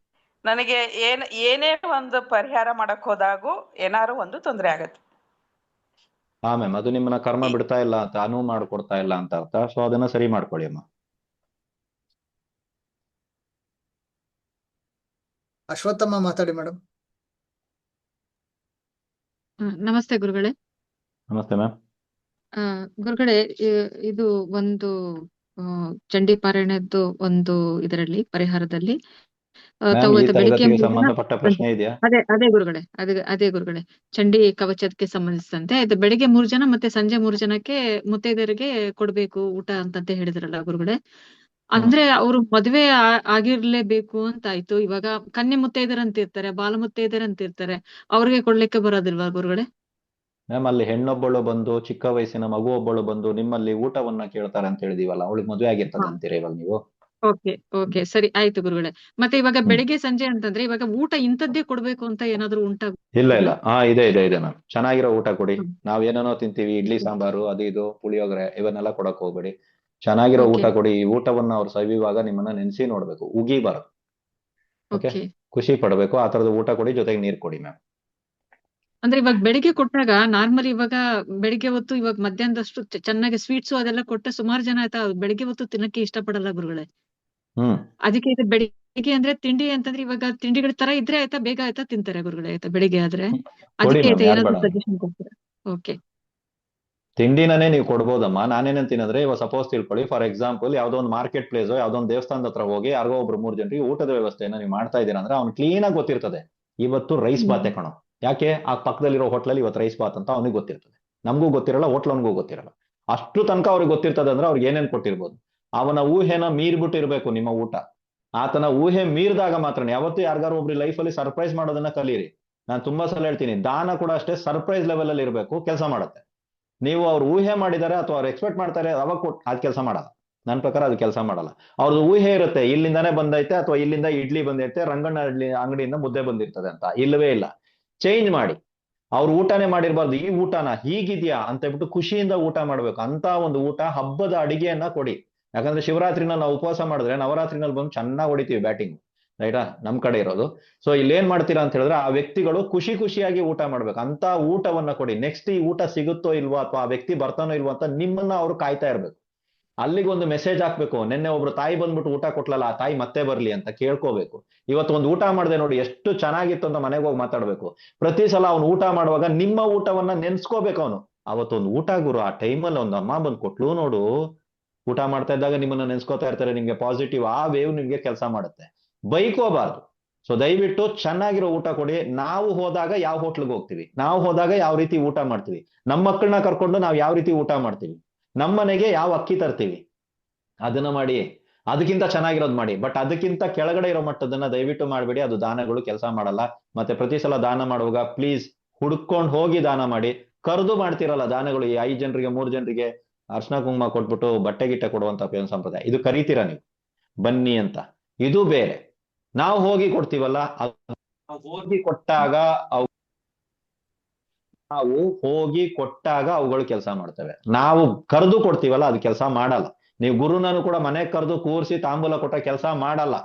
ನನಗೆ ಏನೇ ಒಂದು ಪರಿಹಾರ ಮಾಡಕ್ ಹೋದಾಗೂ ಏನಾದ್ರು ಒಂದು ತೊಂದರೆ ಆಗತ್ತೆ. ಹಾ ಮ್ಯಾಮ್, ಅದು ನಿಮ್ಮನ್ನ ಕರ್ಮ ಬಿಡ್ತಾ ಇಲ್ಲ ಅಂತ, ಅನುವು ಮಾಡ್ಕೊಡ್ತಾ ಇಲ್ಲ ಅಂತ ಅರ್ಥ. ಸೊ ಅದನ್ನ ಸರಿ ಮಾಡ್ಕೊಳ್ಳಿ ಅಮ್ಮ. ಅಶ್ವತ್ಥಮ್ಮ ಮಾತಾಡಿ ಮೇಡಮ್. ನಮಸ್ತೆ ಗುರುಗಳೇ. ನಮಸ್ತೆ ಮ್ಯಾಮ್. ಗುರುಗಳೇ, ಇದು ಒಂದು ಚಂಡಿ ಪಾರಾಯಣದ್ದು ಒಂದು ಇದರಲ್ಲಿ ಪರಿಹಾರದಲ್ಲಿ ಮ್ಯಾಮ್, ತಾವು ಈ ಬೆಳಿಗ್ಗೆ ತರಗತಿಗೆ 3 ಜನ ಸಂಬಂಧಪಟ್ಟ ಪ್ರಶ್ನೆ ಇದೆಯಾ? ಅದೇ ಗುರುಗಳೇ, ಅದೇ ಗುರುಗಳೇ, ಚಂಡಿ ಕವಚಕ್ಕೆ ಸಂಬಂಧಿಸಿದಂತೆ ಇದು ಬೆಳಿಗ್ಗೆ 3 ಜನ ಮತ್ತೆ ಸಂಜೆ 3 ಜನಕ್ಕೆ ಮುತ್ತೈದೆಯರಿಗೆ ಕೊಡ್ಬೇಕು ಊಟ ಅಂತಂತ ಹೇಳಿದ್ರಲ್ಲ ಗುರುಗಳೇ. ಅಂದ್ರೆ ಅವರು ಮದುವೆ ಆಗಿರ್ಲೇಬೇಕು ಅಂತ ಆಯ್ತು. ಇವಾಗ ಕನ್ಯೆ ಮುತ್ತೈದೆಯರಂತ ಇರ್ತಾರೆ, ಬಾಲ ಮುತ್ತೈದೆಯರಂತ ಇರ್ತಾರೆ, ಅವ್ರಿಗೆ ಕೊಡ್ಲಿಕ್ಕೆ ಬರೋದಿಲ್ವಾ ಗುರುಗಳೇ? ಮ್ಯಾಮ್, ಅಲ್ಲಿ ಹೆಣ್ಣೊಬ್ಬಳು ಬಂದು, ಚಿಕ್ಕ ವಯಸ್ಸಿನ ಮಗು ಒಬ್ಬಳು ಬಂದು ನಿಮ್ಮಲ್ಲಿ ಊಟವನ್ನ ಕೇಳ್ತಾರೆ ಅಂತ ಹೇಳಿದೀವಲ್ಲ, ಅವಳಿಗೆ ಮದುವೆ ಆಗಿರ್ತದೆ ಅಂತೀರಾ ಇವಾಗ ನೀವು? ಓಕೆ ಸರಿ ಆಯ್ತು ಗುರುಗಳೇ. ಮತ್ತೆ ಇವಾಗ ಬೆಳಿಗ್ಗೆ ಸಂಜೆ ಅಂತಂದ್ರೆ ಇವಾಗ ಊಟ ಇಂಥದ್ದೇ ಕೊಡ್ಬೇಕು ಅಂತ ಏನಾದ್ರು ಉಂಟಾ ಇಲ್ಲ ಗುರುಗಳೇ? ಹಾ, ಇದೆ ಮ್ಯಾಮ್. ಚೆನ್ನಾಗಿರೋ ಊಟ ಕೊಡಿ. ನಾವ್ ಏನೇನೋ ತಿಂತೀವಿ, ಇಡ್ಲಿ ಸಾಂಬಾರು ಅದು ಇದು ಪುಳಿಯೋಗರೆ ಇವನ್ನೆಲ್ಲ ಕೊಡಕ್ ಹೋಗ್ಬೇಡಿ. ಚೆನ್ನಾಗಿರೋ ಊಟ ಕೊಡಿ. ಈ ಊಟವನ್ನ ಅವ್ರು ಸವಿಯುವಾಗ ನಿಮ್ಮನ್ನ ನೆನ್ಸಿ ನೋಡ್ಬೇಕು, ಉಗಿಬಾರದು. Okay, okay. ಖುಷಿ ಪಡ್ಬೇಕು. ಆ ತರದ ಊಟ ಕೊಡಿ, ಜೊತೆಗೆ ನೀರ್ ಕೊಡಿ ಮ್ಯಾಮ್. ಅಂದ್ರೆ ಇವಾಗ ಬೆಳಿಗ್ಗೆ ಕೊಟ್ಟಾಗ ನಾರ್ಮಲ್ ಇವಾಗ ಬೆಳಿಗ್ಗೆ ಹೊತ್ತು ಇವಾಗ ಮಧ್ಯಾಹ್ನದಷ್ಟು ಚೆನ್ನಾಗಿ ಸ್ವೀಟ್ಸು ಅದೆಲ್ಲ ಕೊಟ್ಟ ಸುಮಾರು ಜನ ಆಯ್ತಾ ಬೆಳಿಗ್ಗೆ ಹೊತ್ತು ತಿನ್ನಕ್ಕೆ ಇಷ್ಟಪಡಲ್ಲ ಗುರುಗಳೇ. ಅದಕ್ಕೆ ಇದು ಬೆಳಿಗ್ಗೆ ಅಂದ್ರೆ ತಿಂಡಿ ಅಂತಂದ್ರೆ ಇವಾಗ ತಿಂಡಿಗಳ ತರ ಇದ್ರೆ ಆಯ್ತಾ ಬೇಗ ಆಯ್ತಾ ತಿಂತಾರೆ ಗುರುಗಳೇ ಆಯ್ತಾ ಬೆಳಿಗ್ಗೆ ಆದ್ರೆ. ಕೊಡಿ ಅದಕ್ಕೆ ಮ್ಯಾಮ್, ಆಯ್ತಾ ಯಾರು ಏನಾದ್ರು ಬೇಡ. ಸಜೆಷನ್ ಕೊಡ್ತೀರಾ? ಓಕೆ. ತಿಂಡಿನೇ ನೀವು ಕೊಡ್ಬೋದಮ್ಮ. ನಾನೇನೇನ್ ತಿನ್ನಂದ್ರೆ ಇವಾಗ ಸಪೋಸ್ ತಿಳ್ಕೊಳ್ಳಿ, ಫಾರ್ ಎಕ್ಸಾಂಪಲ್ ಯಾವ್ದೋ ಒಂದು ಮಾರ್ಕೆಟ್ ಪ್ಲೇಸ್, ಯಾವ್ದೋ ಒಂದು ದೇವಸ್ಥಾನದ ಹತ್ರ ಹೋಗಿ ಯಾರಿಗೋ ಒಬ್ರು 3 ಜನರಿಗೆ ಊಟದ ವ್ಯವಸ್ಥೆಯನ್ನ ನೀವು ಮಾಡ್ತಾ ಇದ್ದೀರಾ ಅಂದ್ರೆ ಅವ್ನು ಕ್ಲೀನ್ ಆಗಿ ಗೊತ್ತಿರ್ತದೆ ಇವತ್ತು ರೈಸ್ ಬಾತೆ ಕಣೋ. ಯಾಕೆ ಆ ಪಕ್ಕದಲ್ಲಿರೋ ಹೋಟ್ಲಲ್ಲಿ ಇವತ್ತು ರೈಸ್ ಬಾತ್ ಅಂತ ಅವನಿಗೆ ಗೊತ್ತಿರ್ತದೆ. ನಮಗೂ ಗೊತ್ತಿರಲ್ಲ, ಹೋಟ್ಲವನಿಗೂ ಗೊತ್ತಿರಲ್ಲ. ಅಷ್ಟು ತನಕ ಅವ್ರಿಗೆ ಗೊತ್ತಿರ್ತದೆ ಅಂದ್ರೆ ಅವ್ರಿಗೆ ಏನೇನ್ ಕೊಟ್ಟಿರ್ಬೋದು. ಅವನ ಊಹೆನ ಮೀರ್ಬಿಟ್ಟಿರ್ಬೇಕು ನಿಮ್ಮ ಊಟ. ಆತನ ಊಹೆ ಮೀರಿದಾಗ ಮಾತ್ರ ಯಾವತ್ತೂ ಯಾರಿಗಾರು ಒಬ್ರು ಲೈಫಲ್ಲಿ ಸರ್ಪ್ರೈಸ್ ಮಾಡೋದನ್ನ ಕಲೀರಿ. ನಾನು ತುಂಬಾ ಸಲ ಹೇಳ್ತೀನಿ, ದಾನ ಕೂಡ ಅಷ್ಟೇ ಸರ್ಪ್ರೈಸ್ ಲೆವೆಲ್ ಅಲ್ಲಿ ಇರಬೇಕು, ಕೆಲಸ ಮಾಡುತ್ತೆ. ನೀವು ಅವ್ರು ಊಹೆ ಮಾಡಿದ್ದಾರೆ ಅಥವಾ ಅವ್ರು ಎಕ್ಸ್ಪೆಕ್ಟ್ ಮಾಡ್ತಾರೆ ಅವಾಗ ಅದ್ ಕೆಲಸ ಮಾಡಲ್ಲ. ನನ್ನ ಪ್ರಕಾರ ಅದು ಕೆಲಸ ಮಾಡಲ್ಲ. ಅವ್ರದ್ದು ಊಹೆ ಇರುತ್ತೆ, ಇಲ್ಲಿಂದಾನೇ ಬಂದೈತೆ ಅಥವಾ ಇಲ್ಲಿಂದ ಇಡ್ಲಿ ಬಂದೈತೆ, ರಂಗಣ್ಣ ಅಂಗಡಿಯಿಂದ ಮುದ್ದೆ ಬಂದಿರ್ತದೆ ಅಂತ. ಇಲ್ಲವೇ ಇಲ್ಲ. ಚೇಂಜ್ ಮಾಡಿ. ಅವ್ರು ಊಟನೇ ಮಾಡಿರ್ಬಾರ್ದು, ಈ ಊಟನ ಹೀಗಿದ್ಯಾ ಅಂತ ಹೇಳ್ಬಿಟ್ಟು ಖುಷಿಯಿಂದ ಊಟ ಮಾಡ್ಬೇಕು. ಅಂತ ಒಂದು ಊಟ, ಹಬ್ಬದ ಅಡಿಗೆಯನ್ನ ಕೊಡಿ. ಯಾಕಂದ್ರೆ ಶಿವರಾತ್ರಿನಲ್ಲಿ ನಾವು ಉಪವಾಸ ಮಾಡಿದ್ರೆ ನವರಾತ್ರಿನಲ್ಲಿ ಬಂದು ಚೆನ್ನಾಗಿ ಹೊಡಿತೀವಿ ಬ್ಯಾಟಿಂಗ್, ರೈಟಾ? ನಮ್ ಕಡೆ ಇರೋದು. ಸೊ ಇಲ್ಲಿ ಏನ್ ಮಾಡ್ತೀರಾ ಅಂತ ಹೇಳಿದ್ರೆ ಆ ವ್ಯಕ್ತಿಗಳು ಖುಷಿಯಾಗಿ ಊಟ ಮಾಡ್ಬೇಕು. ಅಂತ ಊಟವನ್ನ ಕೊಡಿ. ನೆಕ್ಸ್ಟ್ ಈ ಊಟ ಸಿಗುತ್ತೋ ಇಲ್ವೋ ಅಥವಾ ಆ ವ್ಯಕ್ತಿ ಬರ್ತಾನೋ ಇಲ್ವೋ ಅಂತ ನಿಮ್ಮನ್ನ ಅವ್ರು ಕಾಯ್ತಾ ಇರ್ಬೇಕು. ಅಲ್ಲಿಗೆ ಒಂದು ಮೆಸೇಜ್ ಹಾಕ್ಬೇಕು. ನಿನ್ನೆ ಒಬ್ರು ತಾಯಿ ಬಂದ್ಬಿಟ್ಟು ಊಟ ಕೊಟ್ಲಲ್ಲ, ಆ ತಾಯಿ ಮತ್ತೆ ಬರ್ಲಿ ಅಂತ ಕೇಳ್ಕೋಬೇಕು. ಇವತ್ತು ಒಂದು ಊಟ ಮಾಡಿದೆ ನೋಡಿ ಎಷ್ಟು ಚೆನ್ನಾಗಿತ್ತು ಅಂತ ಮನೆಗೆ ಹೋಗಿ ಮಾತಾಡ್ಬೇಕು. ಪ್ರತಿ ಸಲ ಅವ್ನು ಊಟ ಮಾಡುವಾಗ ನಿಮ್ಮ ಊಟವನ್ನ ನೆನ್ಸ್ಕೋಬೇಕು ಅವನು. ಅವತ್ತೊಂದು ಊಟ ಗುರು, ಆ ಟೈಮಲ್ಲಿ ಒಂದು ಅಮ್ಮ ಬಂದು ಕೊಟ್ಲು ನೋಡು, ಊಟ ಮಾಡ್ತಾ ಇದ್ದಾಗ ನಿಮ್ಮನ್ನ ನೆನ್ಸ್ಕೋತಾ ಇರ್ತಾರೆ. ನಿಮ್ಗೆ ಪಾಸಿಟಿವ್ ಆ ವೇವ್ ನಿಮ್ಗೆ ಕೆಲಸ ಮಾಡುತ್ತೆ. ಬೈಕೋಬಾರ್ದು. ಸೊ ದಯವಿಟ್ಟು ಚೆನ್ನಾಗಿರೋ ಊಟ ಕೊಡಿ. ನಾವು ಹೋದಾಗ ಯಾವ ಹೋಟ್ಲಿಗೆ ಹೋಗ್ತೀವಿ, ನಾವು ಹೋದಾಗ ಯಾವ ರೀತಿ ಊಟ ಮಾಡ್ತೀವಿ, ನಮ್ಮ ಮಕ್ಕಳನ್ನ ಕರ್ಕೊಂಡು ನಾವು ಯಾವ ರೀತಿ ಊಟ ಮಾಡ್ತೀವಿ, ನಮ್ಮನೆಗೆ ಯಾವ ಅಕ್ಕಿ ತರ್ತೀವಿ, ಅದನ್ನ ಮಾಡಿ. ಅದಕ್ಕಿಂತ ಚೆನ್ನಾಗಿರೋದು ಮಾಡಿ. ಬಟ್ ಅದಕ್ಕಿಂತ ಕೆಳಗಡೆ ಇರೋ ಮಟ್ಟದನ್ನ ದಯವಿಟ್ಟು ಮಾಡಬೇಡಿ. ಅದು ದಾನಗಳು ಕೆಲಸ ಮಾಡಲ್ಲ. ಮತ್ತೆ ಪ್ರತಿ ಸಲ ದಾನ ಮಾಡುವಾಗ ಪ್ಲೀಸ್ ಹುಡ್ಕೊಂಡು ಹೋಗಿ ದಾನ ಮಾಡಿ. ಕರೆದು ಮಾಡ್ತಿರಲ್ಲ ದಾನಗಳು, ಈ 5 ಜನರಿಗೆ 3 ಜನರಿಗೆ ಅರ್ಶನ ಕುಂಕುಮ ಕೊಟ್ಬಿಟ್ಟು ಬಟ್ಟೆ ಗಿಟ್ಟೆ ಕೊಡುವಂತ ಸಂಪ್ರದಾಯ, ಇದು ಕರೀತೀರಾ ನೀವು ಬನ್ನಿ ಅಂತ. ಇದು ಬೇರೆ. ನಾವು ಹೋಗಿ ಕೊಡ್ತೀವಲ್ಲ, ಹೋಗಿ ಕೊಟ್ಟಾಗ ನಾವು ಹೋಗಿ ಕೊಟ್ಟಾಗ ಅವುಗಳು ಕೆಲಸ ಮಾಡ್ತವೆ. ನಾವು ಕರೆದು ಕೊಡ್ತೀವಲ್ಲ ಅದು ಕೆಲಸ ಮಾಡಲ್ಲ. ನೀವು ಗುರುನನ್ನು ಕೂಡ ಮನೆಗೆ ಕರೆದು ಕೂರಿಸಿ ತಾಂಬೂಲ ಕೊಟ್ಟ ಕೆಲಸ ಮಾಡಲ್ಲ.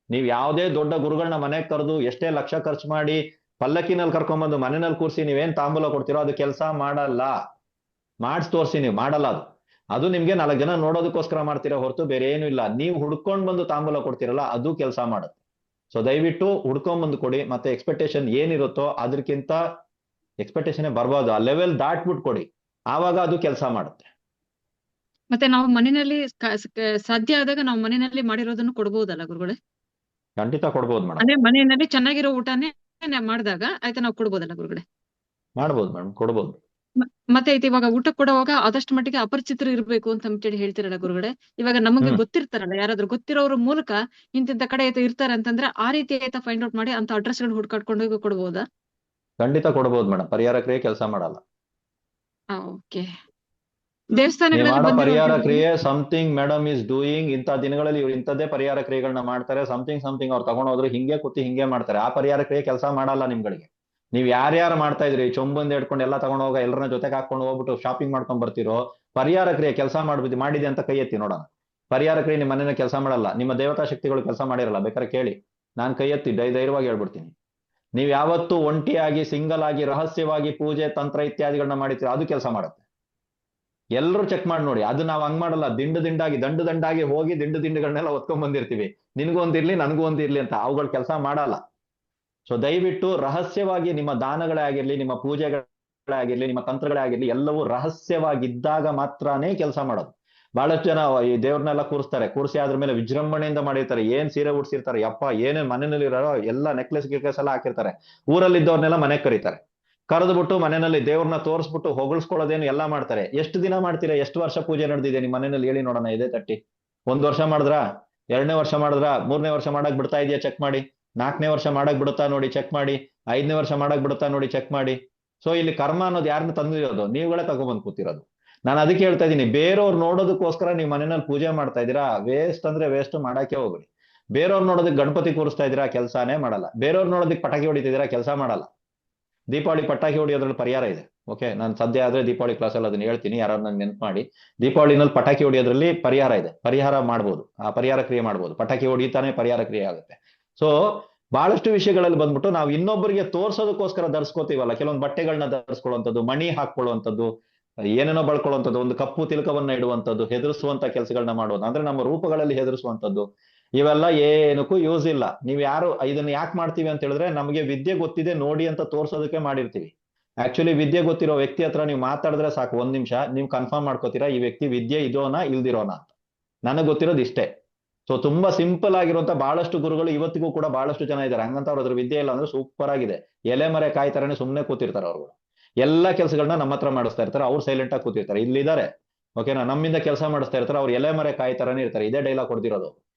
ನೀವು ಯಾವುದೇ ದೊಡ್ಡ ಗುರುಗಳನ್ನ ಮನೆಗೆ ಕರೆದು ಎಷ್ಟೇ ಲಕ್ಷ ಖರ್ಚು ಮಾಡಿ ಪಲ್ಲಕ್ಕಿನಲ್ಲಿ ಕರ್ಕೊಂಡ್ಬಂದು ಮನೆಯಲ್ಲಿ ಕೂರಿಸಿ ನೀವೇನ್ ತಾಂಬೂಲ ಕೊಡ್ತೀರೋ ಅದು ಕೆಲಸ ಮಾಡಲ್ಲ. ಮಾಡಿಸ್ ತೋರಿಸಿ, ನೀವು ಮಾಡಲ್ಲ. ಅದು ನಿಮ್ಗೆ 4 ಜನ ನೋಡೋದಕ್ಕೋಸ್ಕರ ಮಾಡ್ತೀರಾ ಹೊರತು ಬೇರೆ ಏನು ಇಲ್ಲ. ನೀವು ಹುಡ್ಕೊಂಡ್ ಬಂದು ತಾಂಬೂಲ ಕೊಡ್ತೀರಲ್ಲ ಅದು ಕೆಲಸ ಮಾಡುತ್ತೆ. ಸೊ ದಯವಿಟ್ಟು ಹುಡ್ಕೊಂಬಂದು ಕೊಡಿ. ಮತ್ತೆ ಎಕ್ಸ್ಪೆಕ್ಟೇಷನ್ ಏನಿರುತ್ತೋ ಅದಕ್ಕಿಂತ ಎಕ್ಸ್ಪೆಕ್ಟೇಷನ್ ಬರ್ಬೋದು, ಆ ಲೆವೆಲ್ ದಾಟ್ಬಿಟ್ಟು ಕೊಡಿ, ಆವಾಗ ಅದು ಕೆಲಸ ಮಾಡುತ್ತೆ. ಮತ್ತೆ ನಾವು ಮನೆಯಲ್ಲಿ ಸಾಧ್ಯ ಆದಾಗ ನಾವು ಮನೆಯಲ್ಲಿ ಮಾಡಿರೋದನ್ನು ಕೊಡ್ಬೋದಲ್ಲ ಗುರುಗಳೇ? ಖಂಡಿತ ಕೊಡ್ಬೋದು ಮೇಡಮ್. ಅಂದ್ರೆ ಮನೆಯಲ್ಲಿ ಚೆನ್ನಾಗಿರೋ ಊಟನೇ ಮಾಡಿದಾಗ ಆಯ್ತಾ ನಾವು ಕೊಡ್ಬೋದಲ್ಲ ಗುರುಗಳೇ? ಮಾಡ್ಬೋದು ಮೇಡಮ್, ಕೊಡ್ಬೋದು. ಮತ್ತೆ ಐತಿ ಇವಾಗ ಊಟ ಕೊಡುವಾಗ ಆದಷ್ಟು ಮಟ್ಟಿಗೆ ಅಪರಿಚಿತರು ಇರ್ಬೇಕು ಅಂತ ಅಂತೇಳಿ ಹೇಳ್ತಿರಲ್ಲ ಗುರುಗಳೇ. ಇವಾಗ ನಮಗೆ ಗೊತ್ತಿರ್ತಾರಲ್ಲ, ಯಾರಾದ್ರೂ ಗೊತ್ತಿರೋರ ಮೂಲಕ ಇಂತಿಂತ ಕಡೆ ಇರ್ತಾರೆ ಅಂತಂದ್ರೆ ಆ ರೀತಿ ಆಯ್ತಾ ಫೈಂಡ್ ಔಟ್ ಮಾಡಿ ಅಂತ ಅಡ್ರೆಸ್ ಗಳು ಹುಡ್ಕಾಡ್ಕೊಂಡು ಹೋಗಿ ಕೊಡ್ಬೋದಾ? ಖಂಡಿತ ಕೊಡ್ಬೋದು ಮೇಡಮ್, ಪರಿಹಾರ ಕ್ರಿಯೆ ಕೆಲಸ ಮಾಡಲ್ಲ. ಓಕೆ. ನೀವು ದೇವಸ್ಥಾನಗಳಲ್ಲಿ ಮಾಡೋ ಪರಿಹಾರ ಬಂದಿರೋ ಕ್ರಿಯೆ ಸಮಥಿಂಗ್ ಮೇಡಮ್ ಇಸ್ ಡೂಯಿಂಗ್, ಇಂಥ ದಿನಗಳಲ್ಲಿ ಇವ್ರು ಇಂಥದ್ದೇ ಪರಿಹಾರ ಕ್ರಿಯೆಗಳನ್ನ ಮಾಡ್ತಾರೆ, ಸಮಥಿಂಗ್ ಅವ್ರು ತಗೊಂಡೋದ್ರು ಹಿಂಗೆ ಕೂತಿ ಹಿಂಗೆ ಮಾಡ್ತಾರೆ. ಆ ಪರಿಹಾರ ಕ್ರಿಯೆ ಕೆಲಸ ಮಾಡಲ್ಲ ನಿಮ್ಗಳಿಗೆ. ನೀವು ಯಾರ್ಯಾರು ಮಾಡ್ತಾ ಇದ್ರಿ ಚೊಂಬಂದ್ ಹಿಡ್ಕೊಂಡು ಎಲ್ಲ ತಗೊಂಡು ಹೋಗ ಎಲ್ಲರನ್ನ ಜೊತೆಗೆ ಹಾಕೊಂಡು ಹೋಗ್ಬಿಟ್ಟು ಶಾಪಿಂಗ್ ಮಾಡ್ಕೊಂಡ್ ಬರ್ತಿರೋ, ಪರಿಹಾರ ಕ್ರಿಯೆ ಕೆಲಸ ಮಾಡಿದೆ ಅಂತ ಕೈ ಎತ್ತಿ ನೋಡೋಣ. ಪರಿಹಾರ ಕ್ರಿಯೆ ನಿಮ್ಮ ಮನೇನ ಕೆಲಸ ಮಾಡಲ್ಲ, ನಿಮ್ಮ ದೇವತಾ ಶಕ್ತಿಗಳು ಕೆಲಸ ಮಾಡಿರಲ್ಲ. ಬೇಕಾದ್ರೆ ಕೇಳಿ, ನಾನು ಕೈ ಎತ್ತಿ ಧೈರ್ಯವಾಗಿ ಹೇಳ್ಬಿಡ್ತೀನಿ. ನೀವು ಯಾವತ್ತು ಒಂಟಿಯಾಗಿ ಸಿಂಗಲ್ ಆಗಿ ರಹಸ್ಯವಾಗಿ ಪೂಜೆ ತಂತ್ರ ಇತ್ಯಾದಿಗಳನ್ನ ಮಾಡಿರ್ತೀರ, ಅದು ಕೆಲಸ ಮಾಡುತ್ತೆ. ಎಲ್ಲರೂ ಚೆಕ್ ಮಾಡಿ ನೋಡಿ. ಅದು ನಾವು ಹಂಗ್ ಮಾಡಲ್ಲ, ದಂಡಾಗಿ ಹೋಗಿ ದಿಂಡುಗಳನ್ನೆಲ್ಲ ಒತ್ಕೊಂಡ್ ಬಂದಿರ್ತೀವಿ, ನಿನಗೂ ಒಂದಿರ್ಲಿ ನನಗೂ ಒಂದಿರ್ಲಿ ಅಂತ. ಅವುಗಳು ಕೆಲಸ ಮಾಡಲ್ಲ. ಸೊ ದಯವಿಟ್ಟು ರಹಸ್ಯವಾಗಿ ನಿಮ್ಮ ದಾನಗಳೇ ಆಗಿರ್ಲಿ, ನಿಮ್ಮ ಪೂಜೆಗಳೇ ಆಗಿರ್ಲಿ, ನಿಮ್ಮ ತಂತ್ರಗಳೇ ಆಗಿರ್ಲಿ, ಎಲ್ಲವೂ ರಹಸ್ಯವಾಗಿದ್ದಾಗ ಮಾತ್ರನೇ ಕೆಲಸ ಮಾಡೋದು. ಬಹಳಷ್ಟು ಜನ ಈ ದೇವ್ರನ್ನೆಲ್ಲ ಕೂರಿಸಿ ಅದ್ರ ಮೇಲೆ ವಿಜೃಂಭಣೆಯಿಂದ ಮಾಡಿರ್ತಾರೆ. ಏನ್ ಸೀರೆ ಉಡ್ಸಿರ್ತಾರೆ, ಯಪ್ಪ ಏನೇನ್ ಮನೆಯಲ್ಲಿ ಇರೋ ಎಲ್ಲ ನೆಕ್ಲೆಸ್ ಗಿಕ್ಲೆಸ್ ಎಲ್ಲ ಹಾಕಿರ್ತಾರೆ. ಊರಲ್ಲಿದ್ದವ್ರನ್ನೆಲ್ಲ ಮನೆಗೆ ಕರೀತಾರೆ, ಕರೆದ್ಬಿಟ್ಟು ಮನೆಯಲ್ಲಿ ದೇವ್ರನ್ನ ತೋರಿಸ್ಬಿಟ್ಟು ಹೊಗಳ್ಸ್ಕೊಳ್ಳೋದೇನು ಎಲ್ಲ ಮಾಡ್ತಾರೆ. ಎಷ್ಟು ದಿನ ಮಾಡ್ತೀರಾ? ಎಷ್ಟು ವರ್ಷ ಪೂಜೆ ನಡೆದಿದೆ ನಿಮ್ಮ ಮನೆಯಲ್ಲಿ ಹೇಳಿ ನೋಡೋಣ. ಇದೇ ತಟ್ಟಿ 1 ವರ್ಷ ಮಾಡಿದ್ರಾ? 2ನೇ ವರ್ಷ ಮಾಡಿದ್ರಾ? 3ನೇ ವರ್ಷ ಮಾಡಕ್ ಬಿಡ್ತಾ ಇದೆಯಾ ಚೆಕ್ ಮಾಡಿ. 4ನೇ ವರ್ಷ ಮಾಡಕ್ ಬಿಡುತ್ತಾ ನೋಡಿ ಚೆಕ್ ಮಾಡಿ. 5ನೇ ವರ್ಷ ಮಾಡಕ್ ಬಿಡುತ್ತಾ ನೋಡಿ ಚೆಕ್ ಮಾಡಿ. ಸೊ ಇಲ್ಲಿ ಕರ್ಮ ಅನ್ನೋದು ಯಾರನ್ನ ತಂದಿರೋದು? ನೀವುಗಳೇ ತಗೊಂಡ್ಬಂದು ಕೂತಿರೋದು. ನಾನು ಅದಕ್ಕೆ ಹೇಳ್ತಾ ಇದ್ದೀನಿ, ಬೇರೆಯವ್ರು ನೋಡೋದಕ್ಕೋಸ್ಕರ ನೀವು ಮನೆಯಲ್ಲಿ ಪೂಜೆ ಮಾಡ್ತಾ ಇದ್ದೀರಾ, ವೇಸ್ಟ್ ಅಂದ್ರೆ ವೇಸ್ಟ್, ಮಾಡಕ್ಕೆ ಹೋಗ್ಬಿಡಿ. ಬೇರೆಯವ್ರು ನೋಡೋದಕ್ಕೆ ಗಣಪತಿ ಕೂರಿಸ್ತಾ ಇದ್ದೀರಾ, ಕೆಲಸನೇ ಮಾಡಲ್ಲ. ಬೇರೆಯವ್ರು ನೋಡೋದಕ್ಕೆ ಪಟಾಕಿ ಹೊಡಿತಿದ್ದೀರಾ, ಕೆಲಸ ಮಾಡಲ್ಲ. ದೀಪಾವಳಿ ಪಟಾಕಿ ಹೊಡಿಯೋದ್ರಲ್ಲಿ ಪರಿಹಾರ ಇದೆ. ಓಕೆ, ನಾನು ಸದ್ಯ ಆದ್ರೆ ದೀಪಾವಳಿ ಕ್ಲಾಸಲ್ಲಿ ಅದನ್ನ ಹೇಳ್ತೀನಿ, ಯಾರು ನಂಗೆ ನೆನ್ಪು ಮಾಡಿ. ದೀಪಾವಳಿನಲ್ಲಿ ಪಟಾಕಿ ಹೊಡಿಯೋದ್ರಲ್ಲಿ ಪರಿಹಾರ ಇದೆ, ಪರಿಹಾರ ಮಾಡ್ಬೋದು, ಆ ಪರಿಹಾರ ಕ್ರಿಯೆ ಮಾಡ್ಬೋದು. ಪಟಾಕಿ ಹೊಡಿತಾನೆ ಪರಿಹಾರ ಕ್ರಿಯೆ ಆಗುತ್ತೆ. ಸೊ ಬಹಳಷ್ಟು ವಿಷಯಗಳಲ್ಲಿ ಬಂದ್ಬಿಟ್ಟು ನಾವು ಇನ್ನೊಬ್ಬರಿಗೆ ತೋರ್ಸೋದಕ್ಕೋಸ್ಕರ ಧರಿಸ್ಕೋತೀವಲ್ಲ, ಕೆಲವೊಂದು ಬಟ್ಟೆಗಳನ್ನ ಧರಿಸ್ಕೊಳ್ಳುವಂಥದ್ದು, ಮಣಿ ಹಾಕೊಳ್ಳುವಂಥದ್ದು, ಏನೇನೋ ಬಳ್ಕೊಳ್ಳುವಂಥದ್ದು, ಒಂದು ಕಪ್ಪು ತಿಲಕವನ್ನ ಇಡುವಂಥದ್ದು, ಹೆದರಿಸುವಂತ ಕೆಲಸಗಳನ್ನ ಮಾಡೋದು, ಅಂದ್ರೆ ನಮ್ಮ ರೂಪಗಳಲ್ಲಿ ಹೆದರಿಸುವಂಥದ್ದು, ಇವೆಲ್ಲ ಏನಕ್ಕೂ ಯೂಸ್ ಇಲ್ಲ. ನೀವ್ ಯಾರು ಇದನ್ನ ಯಾಕೆ ಮಾಡ್ತೀವಿ ಅಂತ ಹೇಳಿದ್ರೆ, ನಮಗೆ ವಿದ್ಯೆ ಗೊತ್ತಿದೆ ನೋಡಿ ಅಂತ ತೋರ್ಸೋದಕ್ಕೆ ಮಾಡಿರ್ತೀವಿ. ಆಕ್ಚುಲಿ ವಿದ್ಯೆ ಗೊತ್ತಿರೋ ವ್ಯಕ್ತಿ ಹತ್ರ ನೀವು ಮಾತಾಡಿದ್ರೆ ಸಾಕು, 1 ನಿಮಿಷ ನೀವು ಕನ್ಫರ್ಮ್ ಮಾಡ್ಕೋತೀರಾ ಈ ವ್ಯಕ್ತಿ ವಿದ್ಯೆ ಇದೋನಾ ಇಲ್ದಿರೋನಾ ಅಂತ. ನನಗೆ ಗೊತ್ತಿರೋದು ಇಷ್ಟೇ. ಸೊ ತುಂಬಾ ಸಿಂಪಲ್ ಆಗಿರುವಂತ ಬಹಳಷ್ಟು ಗುರುಗಳು ಇವತ್ತಿಗೂ ಕೂಡ ಬಹಳಷ್ಟು ಜನ ಇದ್ದಾರೆ. ಹಂಗಂತ ಅವ್ರ ಅದ್ರ ವಿದ್ಯೆ ಇಲ್ಲ ಅಂದ್ರೆ ಸೂಪರ್ ಆಗಿದೆ, ಎಲೆ ಮರೆ ಕಾಯಿ ತರನೇ ಸುಮ್ಮನೆ ಕೂತಿರ್ತಾರೆ. ಅವ್ರುಗಳು ಎಲ್ಲಾ ಕೆಲಸಗಳನ್ನ ನಮ್ಮ ಹತ್ರ ಮಾಡಿಸ್ತಾ ಇರ್ತಾರೆ, ಅವ್ರು ಸೈಲೆಂಟ್ ಆಗಿ ಕೂತಿರ್ತಾರೆ. ಇಲ್ಲಿದ್ದಾರೆ ಓಕೆನಾ, ನಮ್ಮಿಂದ ಕೆಲಸ ಮಾಡಿಸ್ತಾ ಇರ್ತಾರೆ, ಅವ್ರು ಎಲೆ ಮರೆ ಕಾಯಿ ತರನೇ ಇರ್ತಾರೆ. ಇದೇ ಡೈಲಾಗ್ ಕೊಡ್ತಿರೋದು,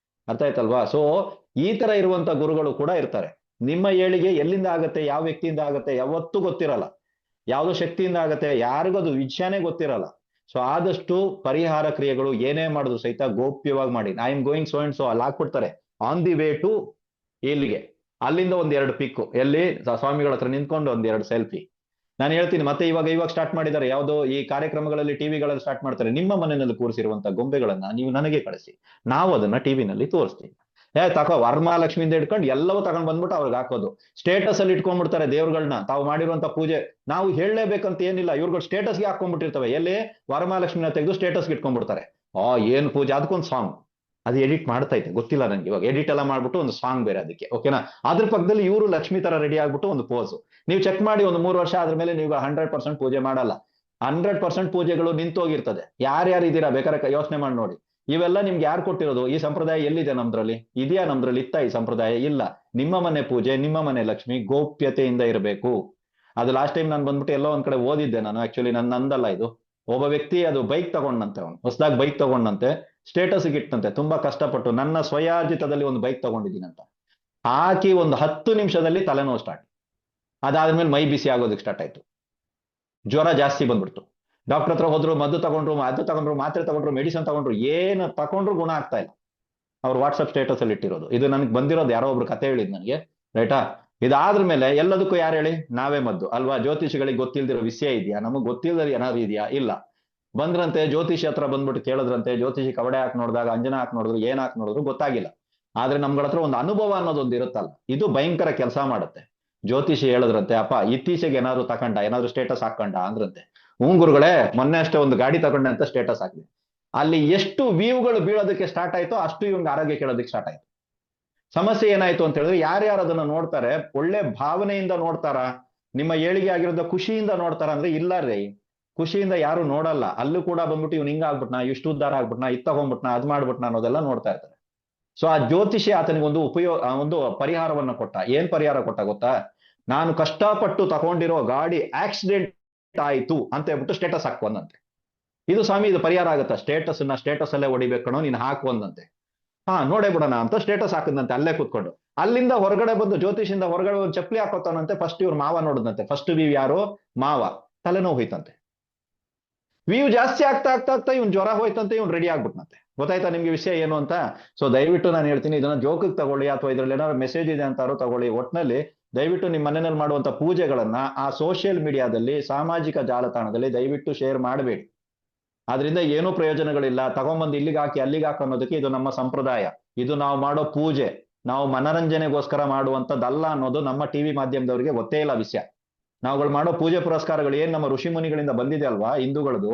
ಅರ್ಥ ಆಯ್ತಲ್ವಾ? ಸೊ ಈ ತರ ಇರುವಂತ ಗುರುಗಳು ಕೂಡ ಇರ್ತಾರೆ. ನಿಮ್ಮ ಏಳಿಗೆ ಎಲ್ಲಿಂದ ಆಗತ್ತೆ, ಯಾವ ವ್ಯಕ್ತಿಯಿಂದ ಆಗತ್ತೆ ಯಾವತ್ತೂ ಗೊತ್ತಿರಲ್ಲ, ಯಾವ್ದೋ ಶಕ್ತಿಯಿಂದ ಆಗತ್ತೆ, ಯಾರಿಗೂ ಅದು ವಿಷಯನೇ ಗೊತ್ತಿರಲ್ಲ. ಸೊ ಆದಷ್ಟು ಪರಿಹಾರ ಕ್ರಿಯೆಗಳು ಏನೇ ಮಾಡುದು ಸಹಿತ ಗೋಪ್ಯವಾಗಿ ಮಾಡಿ. I am going so and so ಅಲ್ಲಿ ಹಾಕ್ಬಿಡ್ತಾರೆ, ಆನ್ ದಿ ವೇ ಟು ಇಲ್ಲಿಗೆ, ಅಲ್ಲಿಂದ 1-2 ಪಿಕ್, ಎಲ್ಲಿ ಸ್ವಾಮಿಗಳ ಹತ್ರ ನಿಂತ್ಕೊಂಡು 1-2 ಸೆಲ್ಫಿ. ನಾನು ಹೇಳ್ತೀನಿ ಮತ್ತೆ ಇವಾಗ ಸ್ಟಾರ್ಟ್ ಮಾಡಿದ್ದಾರೆ, ಯಾವುದೋ ಈ ಕಾರ್ಯಕ್ರಮಗಳಲ್ಲಿ ಟಿವಿಗಳಲ್ಲಿ ಸ್ಟಾರ್ಟ್ ಮಾಡ್ತಾರೆ. ನಿಮ್ಮ ಮನೆಯಲ್ಲಿ ಕೂರಿಸಿರುವಂತ ಗೊಂಬೆಗಳನ್ನ ನೀವು ನನಗೆ ಕಳಿಸಿ, ನಾವು ಅದನ್ನ ಟಿವಿನಲ್ಲಿ ತೋರಿಸ್ತೀವಿ. ತಗೋ ವರಮಹಾಲಕ್ಷ್ಮಿಯಿಂದ ಇಟ್ಕೊಂಡು ಎಲ್ಲವೂ ತಗೊಂಡ್ ಬಂದ್ಬಿಟ್ಟು ಅವ್ರಿಗೆ ಹಾಕೋದು. ಸ್ಟೇಟಸ್ ಅಲ್ಲಿ ಇಟ್ಕೊಂಡ್ಬಿಡ್ತಾರೆ ದೇವ್ರುಗಳನ್ನ, ತಾವು ಮಾಡಿರುವಂತ ಪೂಜೆ ನಾವು ಹೇಳಲೇಬೇಕಂತ ಏನಿಲ್ಲ, ಇವ್ರುಗಳು ಸ್ಟೇಟಸ್ಗೆ ಹಾಕೊಂಡ್ಬಿಟ್ಟಿರ್ತವೆ. ಎಲ್ಲಿ ವರಮಹಾಲಕ್ಷ್ಮಿನ ತೆಗೆದು ಸ್ಟೇಟಸ್ಗೆ ಇಟ್ಕೊಂಡ್ಬಿಡ್ತಾರೆ. ಏನ್ ಪೂಜೆ, ಅದಕ್ಕೊಂದು ಸಾಂಗ್, ಅದು ಎಡಿಟ್ ಮಾಡ್ತಾ ಇದ್ದೆ ಗೊತ್ತಿಲ್ಲ ನಂಗೆ, ಇವಾಗ ಎಡಿಟ್ ಎಲ್ಲ ಮಾಡ್ಬಿಟ್ಟು ಒಂದು ಸಾಂಗ್ ಬೇರೆ ಅದಕ್ಕೆ, ಓಕೆನಾ. ಅದ್ರ ಪಕ್ಕದಲ್ಲಿ ಇವರು ಲಕ್ಷ್ಮಿ ತರ ರೆಡಿ ಆಗ್ಬಿಟ್ಟು ಒಂದು ಪೋಸ್. ನೀವು ಚೆಕ್ ಮಾಡಿ, ಒಂದು 3 ವರ್ಷ ಆದ್ರ ಮೇಲೆ ನೀವು 100% ಪೂಜೆ ಮಾಡಲ್ಲ. 100% ಪೂಜೆಗಳು ನಿಂತೋಗಿರ್ತದೆ. ಯಾರ್ಯಾರು ಇದ್ದೀರಾ ಬೇಕಾದ್ರೆ ಯೋಚನೆ ಮಾಡಿ ನೋಡಿ. ಇವೆಲ್ಲ ನಿಮ್ಗೆ ಯಾರು ಕೊಟ್ಟಿರೋದು? ಈ ಸಂಪ್ರದಾಯ ಎಲ್ಲಿದೆ ನಮ್ದ್ರಲ್ಲಿ? ಇದೆಯಾ ನಮ್ದ್ರಲ್ಲಿ? ಇತ್ತ ಈ ಸಂಪ್ರದಾಯ? ಇಲ್ಲ. ನಿಮ್ಮ ಮನೆ ಪೂಜೆ, ನಿಮ್ಮ ಮನೆ ಲಕ್ಷ್ಮಿ ಗೋಪ್ಯತೆಯಿಂದ ಇರಬೇಕು. ಅದು ಲಾಸ್ಟ್ ಟೈಮ್ ನಾನು ಬಂದ್ಬಿಟ್ಟು ಎಲ್ಲೋ ಒಂದ್ ಕಡೆ ಓದಿದ್ದೆ ನಾನು, ಆಕ್ಚುಲಿ ನಂದಲ್ಲ ಇದು. ಒಬ್ಬ ವ್ಯಕ್ತಿ ಅದು ಬೈಕ್ ತಗೊಂಡಂತೆ, ಅವನು ಹೊಸದಾಗಿ ಬೈಕ್ ತಗೊಂಡಂತೆ, ಸ್ಟೇಟಸ್ಗೆ ಇಟ್ಟಂತೆ, ತುಂಬಾ ಕಷ್ಟಪಟ್ಟು ನನ್ನ ಸ್ವಯಾರ್ಜಿತದಲ್ಲಿ ಒಂದು ಬೈಕ್ ತಗೊಂಡಿದ್ದೀನಿ ಅಂತ ಹಾಕಿ ಒಂದು 10 ನಿಮಿಷದಲ್ಲಿ ತಲೆನೋವು ಸ್ಟಾರ್ಟ್. ಅದಾದ್ಮೇಲೆ ಮೈ ಬಿಸಿ ಆಗೋದಕ್ಕೆ ಸ್ಟಾರ್ಟ್ ಆಯ್ತು, ಜ್ವರ ಜಾಸ್ತಿ ಬಂದ್ಬಿಡ್ತು. ಡಾಕ್ಟರ್ ಹತ್ರ ಹೋದ್ರು, ಮದ್ದು ತಗೊಂಡ್ರು, ಮಾತ್ರೆ ತಗೊಂಡ್ರು, ಮೆಡಿಸಿನ್ ತಗೊಂಡ್ರು, ಏನು ತಗೊಂಡ್ರು ಗುಣ ಆಗ್ತಾ ಇಲ್ಲ. ಅವ್ರು ವಾಟ್ಸಪ್ ಸ್ಟೇಟಸ್ ಅಲ್ಲಿ ಇಟ್ಟಿರೋದು. ಇದು ನನಗೆ ಬಂದಿರೋದು, ಯಾರೋ ಒಬ್ರು ಕತೆ ಹೇಳಿದ್ ನನಗೆ, ರೈಟಾ. ಇದಾದ್ರ ಮೇಲೆ ಎಲ್ಲದಕ್ಕೂ ಯಾರು ಹೇಳಿ? ನಾವೇ ಮದ್ದು ಅಲ್ವಾ? ಜ್ಯೋತಿಷಿಗಳಿಗೆ ಗೊತ್ತಿಲ್ದಿರೋ ವಿಷಯ ಇದೆಯಾ? ನಮಗ್ ಗೊತ್ತಿಲ್ಲದ ಏನಾದ್ರು ಇದೆಯಾ? ಇಲ್ಲ. ಬಂದ್ರಂತೆ ಜ್ಯೋತಿಷಿ ಹತ್ರ ಬಂದ್ಬಿಟ್ಟು ಕೇಳಿದ್ರಂತೆ, ಜ್ಯೋತಿಷಿ ಕವಡೆ ಹಾಕಿ ನೋಡಿದಾಗ, ಅಂಜನ ಹಾಕಿ ನೋಡಿದ್ರು, ಏನ್ ಹಾಕಿ ನೋಡಿದ್ರು ಗೊತ್ತಾಗಿಲ್ಲ. ಆದ್ರೆ ನಮ್ಗಳ ಹತ್ರ ಒಂದು ಅನುಭವ ಅನ್ನೋದೊಂದು ಇರುತ್ತಲ್ಲ, ಇದು ಭಯಂಕರ ಕೆಲಸ ಮಾಡುತ್ತೆ. ಜ್ಯೋತಿಷಿ ಹೇಳಿದ್ರಂತೆ, ಅಪ್ಪ ಇತ್ತೀಚೆಗೆ ಏನಾದ್ರು ತಕೊಂಡ, ಏನಾದ್ರು ಸ್ಟೇಟಸ್ ಹಾಕೊಂಡ ಅಂದ್ರಂತೆ. ಗುರುಗಳೇ ಮೊನ್ನೆ ಅಷ್ಟೇ ಒಂದು ಗಾಡಿ ತಗೊಂಡೆ ಅಂತ ಸ್ಟೇಟಸ್ ಹಾಕಿದೆ. ಅಲ್ಲಿ ಎಷ್ಟು ವ್ಯೂಗಳು ಬೀಳೋದಕ್ಕೆ ಸ್ಟಾರ್ಟ್ ಆಯ್ತೋ ಅಷ್ಟು ಇವ್ನಿಗೆ ಆರೋಗ್ಯ ಕೇಳೋದಕ್ಕೆ ಸ್ಟಾರ್ಟ್ ಆಯ್ತು. ಸಮಸ್ಯೆ ಏನಾಯ್ತು ಅಂತ ಹೇಳಿದ್ರೆ ಯಾರ್ಯಾರು ಅದನ್ನ ನೋಡ್ತಾರೆ ಒಳ್ಳೆ ಭಾವನೆಯಿಂದ ನೋಡ್ತಾರ, ನಿಮ್ಮ ಏಳಿಗೆ ಆಗಿರೋದ ಖುಷಿಯಿಂದ ನೋಡ್ತಾರ ಅಂದ್ರೆ ಇಲ್ಲ ರೀ, ಖುಷಿಯಿಂದ ಯಾರು ನೋಡಲ್ಲ. ಅಲ್ಲೂ ಕೂಡ ಬಂದ್ಬಿಟ್ಟು ಇವ್ನು ಹಿಂಗ ಆಗ್ಬಿಟ್ನಾ, ಇಷ್ಟು ಉದ್ದಾರ ಆಗ್ಬಿಟ್ನಾ, ಇದ್ ತಗೊಂಡ್ಬಿಟ್ನಾ, ಅದ್ ಮಾಡ್ಬಿಟ್ನಾ ಅನ್ನೋದೆಲ್ಲ ನೋಡ್ತಾ ಇರ್ತಾರೆ. ಸೊ ಆ ಜ್ಯೋತಿಷಿ ಆತನಿಗೆ ಒಂದು ಒಂದು ಪರಿಹಾರವನ್ನ ಕೊಟ್ಟ. ಏನ್ ಪರಿಹಾರ ಕೊಟ್ಟ ಗೊತ್ತಾ? ನಾನು ಕಷ್ಟಪಟ್ಟು ತಗೊಂಡಿರೋ ಗಾಡಿ ಆಕ್ಸಿಡೆಂಟ್ ಆಯ್ತು ಅಂತ ಹೇಳ್ಬಿಟ್ಟು ಸ್ಟೇಟಸ್ ಹಾಕೊಂದಂತೆ. ಇದು ಸ್ವಾಮಿ ಇದು ಪರಿಹಾರ ಆಗುತ್ತಾ? ಸ್ಟೇಟಸ್ ಅಲ್ಲೇ ಹೊಡಿಬೇಕಣೋ ನೀನು ಹಾಕುವಂದಂತೆ. ನೋಡೇ ಬಿಡೋಣ ಅಂತ ಸ್ಟೇಟಸ್ ಹಾಕಿದಂತೆ ಅಲ್ಲೇ ಕೂತ್ಕೊಂಡು. ಅಲ್ಲಿಂದ ಹೊರಗಡೆ ಬಂದು ಜ್ಯೋತಿಷಿಂದ ಹೊರಗಡೆ ಒಂದು ಚಪ್ಪಲಿ ಹಾಕೋತಾನಂತೆ. ಫಸ್ಟ್ ಇವ್ರು ಮಾವ ನೋಡಿದಂತೆ. ಫಸ್ಟ್ ವ್ಯೂ ಯಾರು? ಮಾವ. ತಲೆನೋವು ಹೋಯ್ತಂತೆ. ವ್ಯೂ ಜಾಸ್ತಿ ಆಗ್ತಾ ಆಗ್ತಾ ಆಗ್ತಾ ಇವ್ನು ಜ್ವರ ಹೋಯ್ತಂತೆ, ಇವ್ನು ರೆಡಿ ಆಗ್ಬಿಟ್ನಂತೆ. ಗೊತ್ತಾಯ್ತಾ ನಿಮ್ಗೆ ವಿಷಯ ಏನು ಅಂತ? ಸೊ ದಯವಿಟ್ಟು ನಾನು ಹೇಳ್ತೀನಿ, ಇದನ್ನ ಜೋಕಿಗೆ ತಗೊಳ್ಳಿ ಅಥವಾ ಇದ್ರಲ್ಲಿ ಏನಾದ್ರು ಮೆಸೇಜ್ ಇದೆ ಅಂತಾರೋ ತಗೊಳ್ಳಿ. ಒಟ್ನಲ್ಲಿ ದಯವಿಟ್ಟು ನಿಮ್ಮ ಮನೆಯಲ್ಲಿ ಮಾಡುವಂತ ಪೂಜೆಗಳನ್ನ ಆ ಸೋಷಿಯಲ್ ಮೀಡಿಯಾದಲ್ಲಿ, ಸಾಮಾಜಿಕ ಜಾಲತಾಣದಲ್ಲಿ ದಯವಿಟ್ಟು ಶೇರ್ ಮಾಡಬೇಡಿ. ಆದ್ರಿಂದ ಏನೂ ಪ್ರಯೋಜನಗಳಿಲ್ಲ. ತಗೊಂಬಂದು ಇಲ್ಲಿಗೆ ಹಾಕಿ ಅಲ್ಲಿಗೆ ಹಾಕಿ ಅನ್ನೋದಕ್ಕೆ ಇದು ನಮ್ಮ ಸಂಪ್ರದಾಯ. ಇದು ನಾವು ಮಾಡೋ ಪೂಜೆ, ನಾವು ಮನರಂಜನೆಗೋಸ್ಕರ ಮಾಡುವಂತದ್ದಲ್ಲ ಅನ್ನೋದು ನಮ್ಮ ಟಿವಿ ಮಾಧ್ಯಮದವರಿಗೆ ಗೊತ್ತೇ ಇಲ್ಲ ವಿಷಯ. ನಾವುಗಳು ಮಾಡೋ ಪೂಜೆ ಪುರಸ್ಕಾರಗಳು ಏನ್ ನಮ್ಮ ಋಷಿ ಮುನಿಗಳಿಂದ ಬಂದಿದೆ ಅಲ್ವಾ ಹಿಂದೂಗಳದು,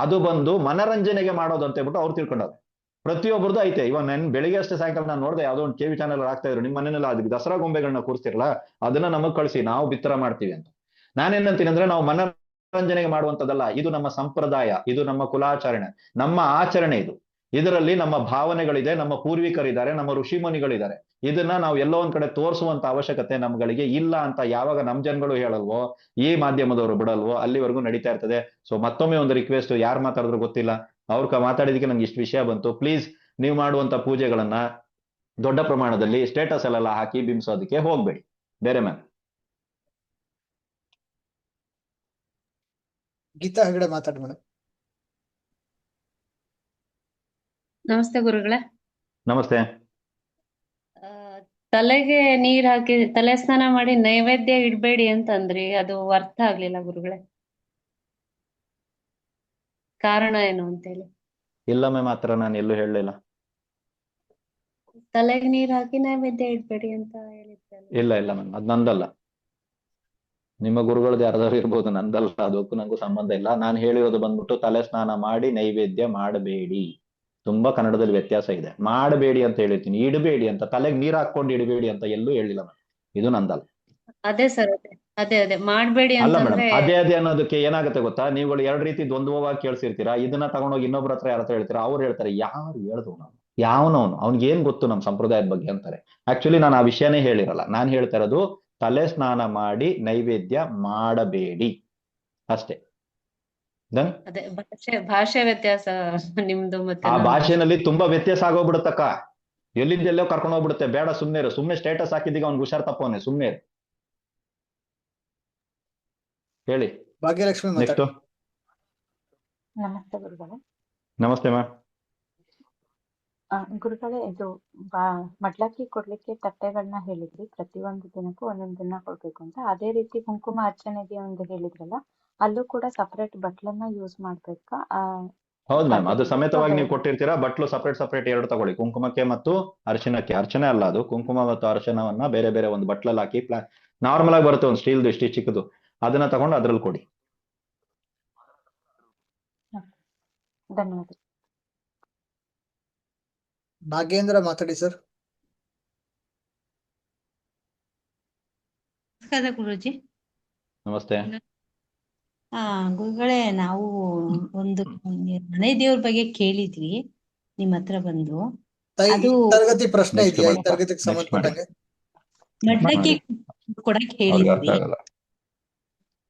ಅದು ಬಂದು ಮನರಂಜನೆಗೆ ಮಾಡೋದು ಅಂತ ಹೇಳ್ಬಿಟ್ಟು ಅವ್ರು ತಿಳ್ಕೊಂಡವ್ರೆ. ಪ್ರತಿಯೊಬ್ಬರದು ಐತೆ. ಇವಾಗ ನನ್ ಬೆಳಿಗ್ಗೆ ಅಷ್ಟೇ ಸಾಯಂಕಾಲ ನಾನು ನೋಡಿದೆ, ಯಾವುದೋ ಒಂದು ಟಿವಿ ಚಾನಲ್ ಆಗ್ತಾ ಇದ್ರು, ನಿಮ್ಮ ಮನೆಯಲ್ಲ ಅದಕ್ಕೆ ದಸರಾ ಗೊಂಬೆಗಳನ್ನ ಕೂರಿಸ್ತಿರಲ್ಲ, ಅದನ್ನ ನಮಗ್ ಕಳಿಸಿ, ನಾವು ಬಿತ್ತರ ಮಾಡ್ತೀವಿ ಅಂತ. ನಾನೇನಂತೀನಿ ಅಂದ್ರೆ, ನಾವು ಮನರಂಜನೆಗೆ ಮಾಡುವಂತದ್ದಲ್ಲ, ಇದು ನಮ್ಮ ಸಂಪ್ರದಾಯ, ಇದು ನಮ್ಮ ಕುಲಾಚರಣೆ, ನಮ್ಮ ಆಚರಣೆ. ಇದರಲ್ಲಿ ನಮ್ಮ ಭಾವನೆಗಳಿದೆ, ನಮ್ಮ ಪೂರ್ವಿಕರಿದ್ದಾರೆ, ನಮ್ಮ ಋಷಿ ಮುನಿಗಳಿದ್ದಾರೆ. ಇದನ್ನ ನಾವು ಎಲ್ಲೋ ಒಂದ್ ಕಡೆ ತೋರಿಸುವಂತ ಅವಶ್ಯಕತೆ ನಮ್ಗಳಿಗೆ ಇಲ್ಲ ಅಂತ ಯಾವಾಗ ನಮ್ ಜನಗಳು ಹೇಳಲ್ವೋ, ಈ ಮಾಧ್ಯಮದವರು ಬಿಡಲ್ವೋ, ಅಲ್ಲಿವರೆಗೂ ನಡೀತಾ ಇರ್ತದೆ. ಸೊ ಮತ್ತೊಮ್ಮೆ ಒಂದು ರಿಕ್ವೆಸ್ಟ್, ಯಾರು ಮಾತಾಡಿದ್ರು ಗೊತ್ತಿಲ್ಲ, ಅವ್ರ ಮಾತಾಡಿದಕ್ಕೆ ನಂಗೆ ಇಷ್ಟು ವಿಷಯ ಬಂತು. ಪ್ಲೀಸ್ ನೀವು ಮಾಡುವಂತ ಪೂಜೆಗಳನ್ನ ದೊಡ್ಡ ಪ್ರಮಾಣದಲ್ಲಿ ಸ್ಟೇಟಸ್ ಅಲ್ಲೆಲ್ಲ ಹಾಕಿ ಬಿಂಬಿಸೋದಕ್ಕೆ ಹೋಗ್ಬೇಡಿ. ಬೇರೆ ಮ್ಯಾಮ್. ಗೀತಾ ಹೆಗಡೆ ಮಾತಾಡಿ ಮೇಡಮ್. ನಮಸ್ತೆ ಗುರುಗಳೇ. ನಮಸ್ತೆ. ತಲೆಗೆ ನೀರ್ ಹಾಕಿ ತಲೆ ಸ್ನಾನ ಮಾಡಿ ನೈವೇದ್ಯ ಇಡ್ಬೇಡಿ ಅಂತಂದ್ರಿ, ಅದು ಅರ್ಥ ಆಗ್ಲಿಲ್ಲ ಗುರುಗಳೇ. ಕಾರಣ ಏನು ಅಂತೇಳಿ? ಇಲ್ಲ ಮ್ಯಾಮ್, ಆತರ ನಾನು ಎಲ್ಲೂ ಹೇಳಲಿಲ್ಲ. ತಲೆಗೆ ನೀರ್ ಹಾಕಿ ನೈವೇದ್ಯ ಇಡ್ಬೇಡಿ ಅಂತ ಹೇಳಿದ್ರಲ್ಲ. ಇಲ್ಲ ಇಲ್ಲ ಮ್ಯಾಮ್, ಅದ್ ನಂದಲ್ಲ. ನಿಮ್ಮ ಗುರುಗಳದ್ದು ಯಾರ್ದಾದ್ರು ಇರ್ಬೋದು, ನಂದಲ್ಲ. ಅದಕ್ಕೂ ನಂಗೂ ಸಂಬಂಧ ಇಲ್ಲ. ನಾನು ಹೇಳಿರೋದು ಬಂದ್ಬಿಟ್ಟು ತಲೆ ಸ್ನಾನ ಮಾಡಿ ನೈವೇದ್ಯ ಮಾಡಬೇಡಿ. ತುಂಬಾ ಕನ್ನಡದಲ್ಲಿ ವ್ಯತ್ಯಾಸ ಇದೆ. ಮಾಡಬೇಡಿ ಅಂತ ಹೇಳಿರ್ತೀನಿ, ಇಡಬೇಡಿ ಅಂತ. ತಲೆಗೆ ನೀರ್ ಹಾಕೊಂಡು ಇಡಬೇಡಿ ಅಂತ ಎಲ್ಲೂ ಹೇಳಿಲ್ಲ ಮ್ಯಾಮ್. ಇದು ನಂದಲ್ಲ. ಅದೇ ಸರ್, ಅದೇ ಮಾಡ್ಬೇಡಿ ಅಲ್ಲ ಮೇಡಮ್, ಅಂತಂದ್ರೆ ಅದೇ ಅನ್ನೋದಕ್ಕೆ ಏನಾಗುತ್ತೆ ಗೊತ್ತಾ? ನೀವುಗಳು ಎರಡು ರೀತಿ ದ್ವಂದ್ವವಾಗಿ ಕೇಳಿಸಿರ್ತೀರಾ. ಇದನ್ನ ತಗೊಂಡೋಗಿ ಇನ್ನೊಬ್ರ ಹತ್ರ ಯಾರ ಹತ್ರ ಹೇಳ್ತೀರಾ, ಅವ್ರು ಹೇಳ್ತಾರೆ ಯಾರು ಹೇಳ್ದು ನಾವು, ಯಾವನವನು, ಅವ್ನಿಗೆ ಏನ್ ಗೊತ್ತು ನಮ್ಮ ಸಂಪ್ರದಾಯದ ಬಗ್ಗೆ ಅಂತಾರೆ. ಆಕ್ಚುಲಿ ನಾನು ಆ ವಿಷಯನೇ ಹೇಳಿರಲ್ಲ. ನಾನು ಹೇಳ್ತಾ ಇರೋದು ತಲೆ ಸ್ನಾನ ಮಾಡಿ ನೈವೇದ್ಯ ಮಾಡಬೇಡಿ ಅಷ್ಟೇ. ಅದೇ ಭಾಷೆ ವ್ಯತ್ಯಾಸ ನಿಮ್ದು ಮತ್ತೆ ಆ ನಮ್ದು. ಭಾಷೆನಲ್ಲಿ ತುಂಬಾ ವ್ಯತ್ಯಾಸ ಆಗೋಗ್ಬಿಡುತ್ತಕ್ಕ. ಎಲ್ಲಿಂದ ಎಲ್ಲೋ ಕರ್ಕೊಂಡು ಹೋಗ್ಬಿಡುತ್ತೆ. ಬೇಡ, ಸುಮ್ನೆ ಸ್ಟೇಟಸ್ ಹಾಕಿದ್ದೀಗ ಅವ್ನು ಹುಷಾರ್ ತಪ್ಪವನೆ, ಸುಮ್ನೆ ಹೇಳಿ. ಭಾಗ್ಯಲಕ್ಷ್ಮಿ ನೆಕ್ಸ್ಟ್. ಮಾತಾಡಿ. ನಮಸ್ತೆ ಗುರುಗಳೇ. ನಮಸ್ತೆ ಮ್ಯಾಮ್. ಗುರುಗಳೇ, ಇದು ಮಡ್ಲಕ್ಕಿ ಕೊಡ್ಲಿಕ್ಕೆ ತಟ್ಟೆಗಳನ್ನ ಹೇಳಿದ್ರಿ, ಪ್ರತಿಯೊಂದು ದಿನಕ್ಕೂ ಒಂದೊಂದು ದಿನ ಕೊಡ್ಬೇಕು ಅಂತ. ಅದೇ ರೀತಿ ಕುಂಕುಮ ಅರ್ಚನೆಗೆ ಒಂದು ಹೇಳಿದ್ರಲ್ಲ, ಅಲ್ಲೂ ಕೂಡ ಸಪರೇಟ್ ಬಟ್ಲನ್ನ ಯೂಸ್ ಮಾಡ್ಬೇಕಾ? ಹೌದು ಮ್ಯಾಮ್, ಅದು ಪದ್ಧತಿ ಸಮೇತವಾಗಿ ಅಥವಾ ನೀವು ಕೊಟ್ಟಿರ್ತೀರಾ. ಬಟ್ಲು ಸಪರೇಟ್ ಎರಡು ತಗೊಳ್ಳಿ. ಕುಂಕುಮಕ್ಕೆ ಮತ್ತು ಅರ್ಶನಕ್ಕೆ. ಅರ್ಚನೆ ಅಲ್ಲ ಅದು, ಕುಂಕುಮ ಮತ್ತು ಅರ್ಶನವನ್ನ ಬೇರೆ ಬೇರೆ ಒಂದು ಬಟ್ಲಲ್ಲಿ ಹಾಕಿ, ನಾರ್ಮಲ್ ಆಗಿ ಬರುತ್ತೆ ಒಂದು ಸ್ಟೀಲ್ದು ಇಷ್ಟು ಚಿಕ್ಕದು, ಅದನ್ನ ತಗೊಂಡು ಅದ್ರಲ್ಲಿ ಕೊಡಿ. ಧನ್ಯವಾದ. ನಾಗೇಂದ್ರ ಮಾತಾಡಿ ಸರ್. ನಮಸ್ಕಾರ ಗುರುಜಿ. ನಮಸ್ತೆ. ಗುರುಗಳೇ, ನಾವು ಒಂದು ಮನೆ ದೇವ್ರ ಬಗ್ಗೆ ಕೇಳಿದ್ವಿ ನಿಮ್ ಹತ್ರ ಬಂದು. ಅದು ತರಗತಿ ಪ್ರಶ್ನೆ ನೆಕ್ಸ್ಟ್ ಇದೆಯಾ? ಈ ಮಾಡಿ, ತರಗತಿಗೆ ನೆಕ್ಸ್ಟ್ ಮಾಡಿ, ಸಂಬಂಧಪಟ್ಟಂಗೆ ಮಡ್ಲಕ್ಕಿ ಕೊಡಕ್ ಅವ್ರಿಗೆ ಅರ್ಥ ಹೇಳಿದ್ವಿ. ಆಗಲ್ಲ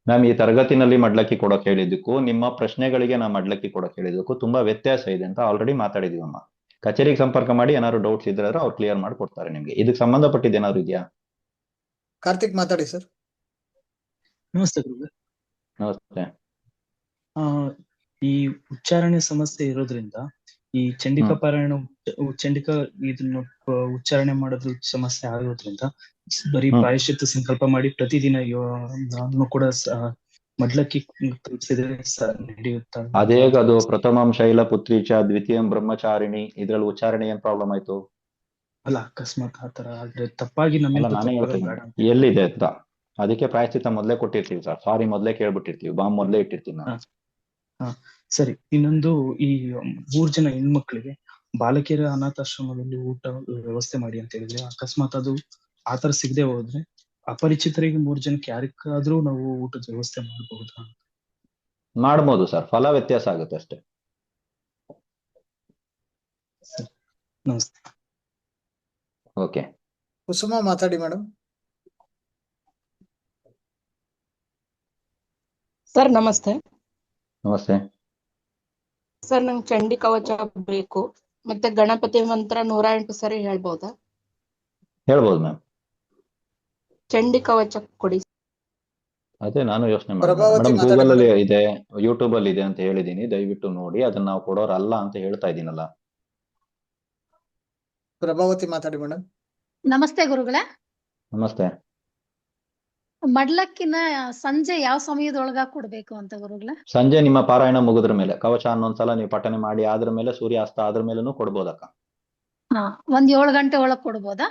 ಮ್ಯಾಮ್. ಈ ತರಗತಿನಲ್ಲಿ ಮಡ್ಲಕ್ಕಿ ಕೊಡಕ್ ಹೇಳಿದ್ದಕ್ಕೂ ನಿಮ್ಮ ಪ್ರಶ್ನೆಗಳಿಗೆ ನಾ ಮಡ್ಲಕ್ಕಿ ಕೊಡಕ್ ಹೇಳಿದ್ದಕ್ಕೂ ತುಂಬಾ ವ್ಯತ್ಯಾಸ ಇದೆ ಅಂತ ಆಲ್ರೆಡಿ ಮಾತಾಡಿದೀವಮ್ಮ. ಕಚೇರಿಗೆ ಸಂಪರ್ಕ ಮಾಡಿ ಏನಾದ್ರು ಡೌಟ್ಸ್ ಇದ್ರೆ ಅವ್ರು ಕ್ಲಿಯರ್ ಮಾಡಿ ಕೊಡ್ತಾರೆ ನಿಮ್ಗೆ. ಇದಕ್ಕೆ ಸಂಬಂಧಪಟ್ಟಿದ್ದು ಏನಾದ್ರು ಇದೆಯಾ? ಕಾರ್ತಿಕ್ ಮಾತಾಡಿ ಸರ್. ನಮಸ್ತೆ ಗುರುಗಳೇ. ನಮಸ್ತೆ. ಈ ಉಚ್ಚಾರಣೆ ಸಮಸ್ಯೆ ಇರೋದ್ರಿಂದ ಈ ಚಂಡಿಕಾ ಪಾರಾಯಣ, ಚಂಡಿಕಾ ಇದನ್ನು ಉಚ್ಚಾರಣೆ ಮಾಡೋದು ಸಮಸ್ಯೆ ಆಗೋದ್ರಿಂದ ಬರೀ ಪ್ರಾಯಶ್ಚಿತ್ತ ಸಂಕಲ್ಪ ಮಾಡಿ ಪ್ರತಿದಿನ ನಾನು ಕೂಡ ಮಡ್ಲಕ್ಕಿ ಕಲ್ಪಿಸಿದ್ರೆ ನಡೆಯುತ್ತಾ? ಅದೇಗ ಅದು ಪ್ರಥಮಂ ಶೈಲ ಪುತ್ರಿ ಚ ದ್ವಿತೀಯಂ ಬ್ರಹ್ಮಚಾರಿಣಿ, ಇದ್ರಲ್ಲಿ ಉಚ್ಚಾರಣೆ ಏನ್ ಪ್ರಾಬ್ಲಮ್ ಆಯ್ತು? ಅಲ್ಲ, ಅಕಸ್ಮಾತ್ ಆತರ ಆದ್ರೆ ತಪ್ಪಾಗಿ ಅಲ್ಲ, ನಾನೇ ಹೇಳ್ತೀನಿ ಎಲ್ಲಿದೆ ಅಂತ. ಅದಕ್ಕೆ ಪ್ರಾಯಶ್ಚಿತ್ತ ಮೊದ್ಲೇ ಕೊಟ್ಟಿರ್ತೀವಿ ಸರ್. ಸಾರಿ ಮೊದ್ಲೇ ಕೇಳ್ಬಿಟ್ಟಿರ್ತೀವಿ, ಬಾಂಬ್ ಮೊದ್ಲೇ ಇಟ್ಟಿರ್ತೀವಿ ನಾವು. ಸರಿ. ಇನ್ನೊಂದು, ಈ 3 ಜನ ಹೆಣ್ಮಕ್ಳಿಗೆ ಬಾಲಕಿಯರ ಅನಾಥಾಶ್ರಮದಲ್ಲಿ ಊಟ ವ್ಯವಸ್ಥೆ ಮಾಡಿ ಅಂತ ಹೇಳಿದ್ರೆ, ಅಕಸ್ಮಾತ್ ಅದು ಆತರ ಸಿಗದೆ ಹೋದ್ರೆ ಅಪರಿಚಿತರಿಗೆ 3 ಜನಕ್ಕೆ ಯಾರಿಗಾದ್ರೂ ನಾವು ಊಟದ ವ್ಯವಸ್ಥೆ ಮಾಡಬಹುದಾ? ಮಾಡ್ಬೋದು ಸರ್, ಫಲ ವ್ಯತ್ಯಾಸ ಆಗುತ್ತೆ ಅಷ್ಟೇ. ಸರಿ, ನಮಸ್ತೆ. ಓಕೆ, ಕುಸುಮ ಮಾತಾಡಿ ಮೇಡಮ್. ಸರ್ ನಮಸ್ತೆ. ನಮಸ್ತೆ. ಸರ್ ನಂಗೆ ಚಂಡಿ ಕವಚ ಬೇಕು, ಮತ್ತೆ ಗಣಪತಿ ಮಂತ್ರ 108 ಸರಿ ಹೇಳ್ಬೋದಾ? ಹೇಳ್ಬೋದು ಮ್ಯಾಮ್. ಚಂಡಿ ಕವಚ ಕೊಡಿ. ಅದೇ ನಾನು ಯೋಚನೆ ಮಾಡಿದೆ ಪ್ರಭಾವತಿ ಮೇಡಮ್, ಮಾತಾಡಿ ಗೂಗಲ್ ಅಲ್ಲಿ ಮೇಡಮ್. ಇದೆ, ಯೂಟ್ಯೂಬ್ ಅಲ್ಲಿ ಇದೆ ಅಂತ ಹೇಳಿದೀನಿ, ದಯವಿಟ್ಟು ನೋಡಿ. ಅದನ್ನ ನಾವು ಕೊಡೋರಲ್ಲ ಅಂತ ಹೇಳ್ತಾ ಇದೀನಲ್ಲ. ಪ್ರಭಾವತಿ ಮಾತಾಡಿ ಮೇಡಮ್. ನಮಸ್ತೆ ಗುರುಗಳೇ. ನಮಸ್ತೆ. ಮಡ್ಲಕ್ಕಿನ ಸಂಜೆ ಯಾವ ಸಮಯದೊಳಗ ಕೊಡ್ಬೇಕು ಅಂತ ಗುರುಗಳೇ? ಸಂಜೆ ನಿಮ್ಮ ಪಾರಾಯಣ ಮುಗಿದ್ರ ಮೇಲೆ, ಕವಚ ಅನ್ನೊಂದ್ಸಲ ನೀವು ಪಠನೆ ಮಾಡಿ ಆದ್ರ ಮೇಲೆ, ಸೂರ್ಯಾಸ್ತ ಆದ್ರ ಮೇಲೂ ಕೊಡ್ಬೋದಕ್ಕ. ಹಾ, ಒಂದ್ 7 ಗಂಟೆ ಒಳಗ್ ಕೊಡ್ಬೋದಾ?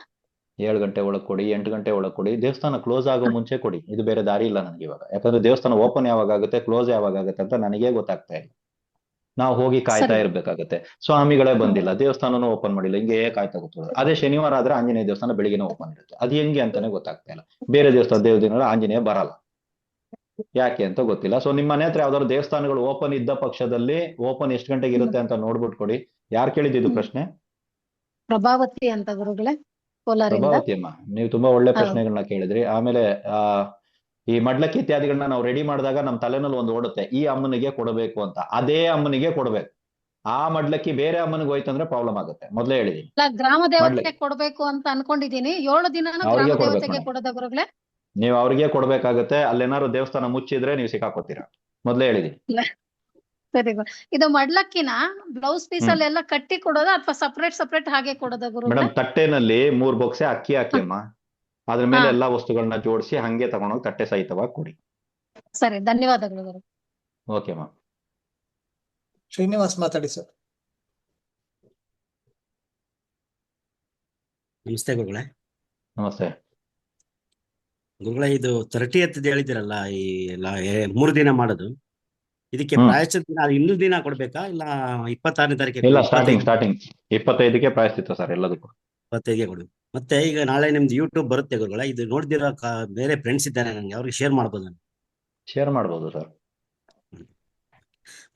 7 ಗಂಟೆ ಒಳಗ್ ಕೊಡಿ, 8 ಗಂಟೆ ಒಳಗ್ ಕೊಡಿ. ದೇವಸ್ಥಾನ ಕ್ಲೋಸ್ ಆಗೋ ಮುಂಚೆ ಕೊಡಿ, ಇದು ಬೇರೆ ದಾರಿ ಇಲ್ಲ ನನಗೆ ಇವಾಗ. ಯಾಕಂದ್ರೆ ದೇವಸ್ಥಾನ ಓಪನ್ ಯಾವಾಗ ಆಗುತ್ತೆ, ಕ್ಲೋಸ್ ಯಾವಾಗ ಆಗುತ್ತೆ ಅಂತ ನನಗೇ ಗೊತ್ತಾಗ್ತಾ ಇಲ್ಲ. ನಾವು ಹೋಗಿ ಕಾಯ್ತಾ ಸರಿ. ಇರ್ಬೇಕಾಗತ್ತೆ. ಸ್ವಾಮಿಗಳೇ ಬಂದಿಲ್ಲ, ದೇವಸ್ಥಾನನೂ ಓಪನ್ ಮಾಡಿಲ್ಲ, ಹಿಂಗೆ ಕಾಯ್ತಾ ಕೂತ್ಕೊಳ್ಳೋದು. ಅದೇ ಶನಿವಾರ ಆದ್ರೆ ಆಂಜನೇಯ ದೇವಸ್ಥಾನ ಬೆಳಿಗ್ಗೆನೇ ಓಪನ್ ಇರುತ್ತೆ. ಅದು ಹೆಂಗೆ ಅಂತಾನೆ ಗೊತ್ತಾಗ್ತಾ ಇಲ್ಲ. ಬೇರೆ ದೇವಸ್ಥಾನ ದಿನ ಆಂಜನೇಯ ಬರಲ್ಲ, ಯಾಕೆ ಅಂತ ಗೊತ್ತಿಲ್ಲ. ಸೊ ನಿಮ್ಮ ಮನೆ ಹತ್ರ ಯಾವ್ದಾದ್ರು ದೇವಸ್ಥಾನಗಳು ಓಪನ್ ಇದ್ದ ಪಕ್ಷದಲ್ಲಿ ಓಪನ್ ಎಷ್ಟು ಗಂಟೆಗೆ ಇರುತ್ತೆ ಅಂತ ನೋಡ್ಬಿಟ್ಟು ಕೊಡಿ. ಯಾರು ಕೇಳಿದ್ದು ಪ್ರಶ್ನೆ? ಪ್ರಭಾವತಿ ಅಂತ ಗುರುಗಳೇ, ಕೋಲಾರಿಂದ. ಪ್ರಭಾವತಿ ಅಮ್ಮ, ನೀವು ತುಂಬಾ ಒಳ್ಳೆ ಹೌದು. ಪ್ರಶ್ನೆಗಳನ್ನ ಕೇಳಿದ್ರಿ. ಆಮೇಲೆ ಈ ಮಡ್ಲಕ್ಕಿ ಇತ್ಯಾದಿಗಳನ್ನ ನಾವು ರೆಡಿ ಮಾಡಿದಾಗ ನಮ್ಮ ತಲೆನಲ್ಲಿ ಒಂದು ಓಡುತ್ತೆ, ಈ ಅಮ್ಮನಿಗೆ ಕೊಡಬೇಕು ಅಂತ. ಅದೇ ಅಮ್ಮನಿಗೆ ಕೊಡ್ಬೇಕು. ಆ ಮಡ್ಲಕ್ಕಿ ಬೇರೆ ಅಮ್ಮನಿಗೆ ಹೋಯ್ತಂದ್ರೆ ಪ್ರಾಬ್ಲಮ್ ಆಗುತ್ತೆ. ಮೊದಲೇ ಹೇಳಿದೀನಿ. ಇಲ್ಲ, ಗ್ರಾಮ ದೇವತೆಗೆ ಮಡ್ಲಕ್ಕಿ ಕೊಡ್ಬೇಕು ಅಂತ ಅನ್ಕೊಂಡಿದೀನಿ. 7 ದಿನಾನು ಗ್ರಾಮ ಅವ್ರಿಗೆ ಕೊಡ್ಬೇಕು ದೇವತೆಗೆ ಮೇಡಮ್. ಕೊಡೋದ ಗುರುಗಳೇ? ನೀವು ಅವ್ರಿಗೆ ಕೊಡ್ಬೇಕಾಗತ್ತೆ. ಅಲ್ಲೇನಾದ್ರು ದೇವಸ್ಥಾನ ಮುಚ್ಚಿದ್ರೆ ನೀವು ಸಿಕ್ಕಾಕೋತೀರಾ. ಮೊದಲೇ ಹೇಳಿದೀನಿ. ಇಲ್ಲ, ಸರಿ ಇದು ಮಡ್ಲಕ್ಕಿನ ಬ್ಲೌಸ್ ಪೀಸ್ ಅಲ್ಲೆಲ್ಲ ಕಟ್ಟಿ ಕೊಡೋದ ಅಥವಾ ಸಪರೇಟ್ ಹಾಗೆ ಕೊಡೋದ ಗುರುಗಳೇ? ಮೇಡಮ್, ತಟ್ಟೆನಲ್ಲಿ 3 ಬೊಕ್ಸೆ ಅಕ್ಕಿ ಹಾಕಿ ಅಮ್ಮ, ಅದ್ರ ಮೇಲೆ ಎಲ್ಲಾ ವಸ್ತುಗಳನ್ನ ಜೋಡಿಸಿ ಹಂಗೆ ತಗೊಂಡೋಗಿ ತಟ್ಟೆ ಸಹಿತವಾಗಿ ಕೊಡಿ. ಸರಿ, ಧನ್ಯವಾದಗಳು ಗುರು. Okay ma'am. ಶ್ರೀನಿವಾಸ್ ಮಾತಾಡಿ ಸರ್. ನಮಸ್ತೆ ಗುರುಗಳೇ. ನಮಸ್ತೆ ಗುರುಗಳೇ, ಇದು 30th ಹೇಳಿದಿರಲ್ಲ, ಈ ಎಲ್ಲ 3 ದಿನ ಮಾಡೋದು, ಇದಕ್ಕೆ ಪ್ರಾಯಶ್ಚಿತ್ತ ದಿನ ಅದು ಇನ್ನೂ ದಿನ ಕೊಡ್ಬೇಕಾ ಇಲ್ಲ 26ನೇ ತಾರೀಕಿಗೆ? ಇಲ್ಲ, ಸ್ಟಾರ್ಟಿಂಗ್ 25ಕ್ಕೆ ಪ್ರಾಯಶ್ಚಿತ್ತ ಸರ್ ಎಲ್ಲದಕ್ಕೂ. 25ಗೆ ಕೊಡು. ಮತ್ತೆ ಈಗ ನಾಳೆ ನಿಮ್ದು ಯೂಟ್ಯೂಬ್ ಬರುತ್ತೆ ಗುರುಗಳೇ, ಇದು ನೋಡ್ದಿರೋ ಬೇರೆ ಫ್ರೆಂಡ್ಸ್ ಇದ್ದಾರೆ ನನಗೆ, ಅವ್ರಿಗೆ ಶೇರ್ ಮಾಡ್ಬೋದು ನಾನು? ಶೇರ್ ಮಾಡ್ಬೋದು ಸರ್.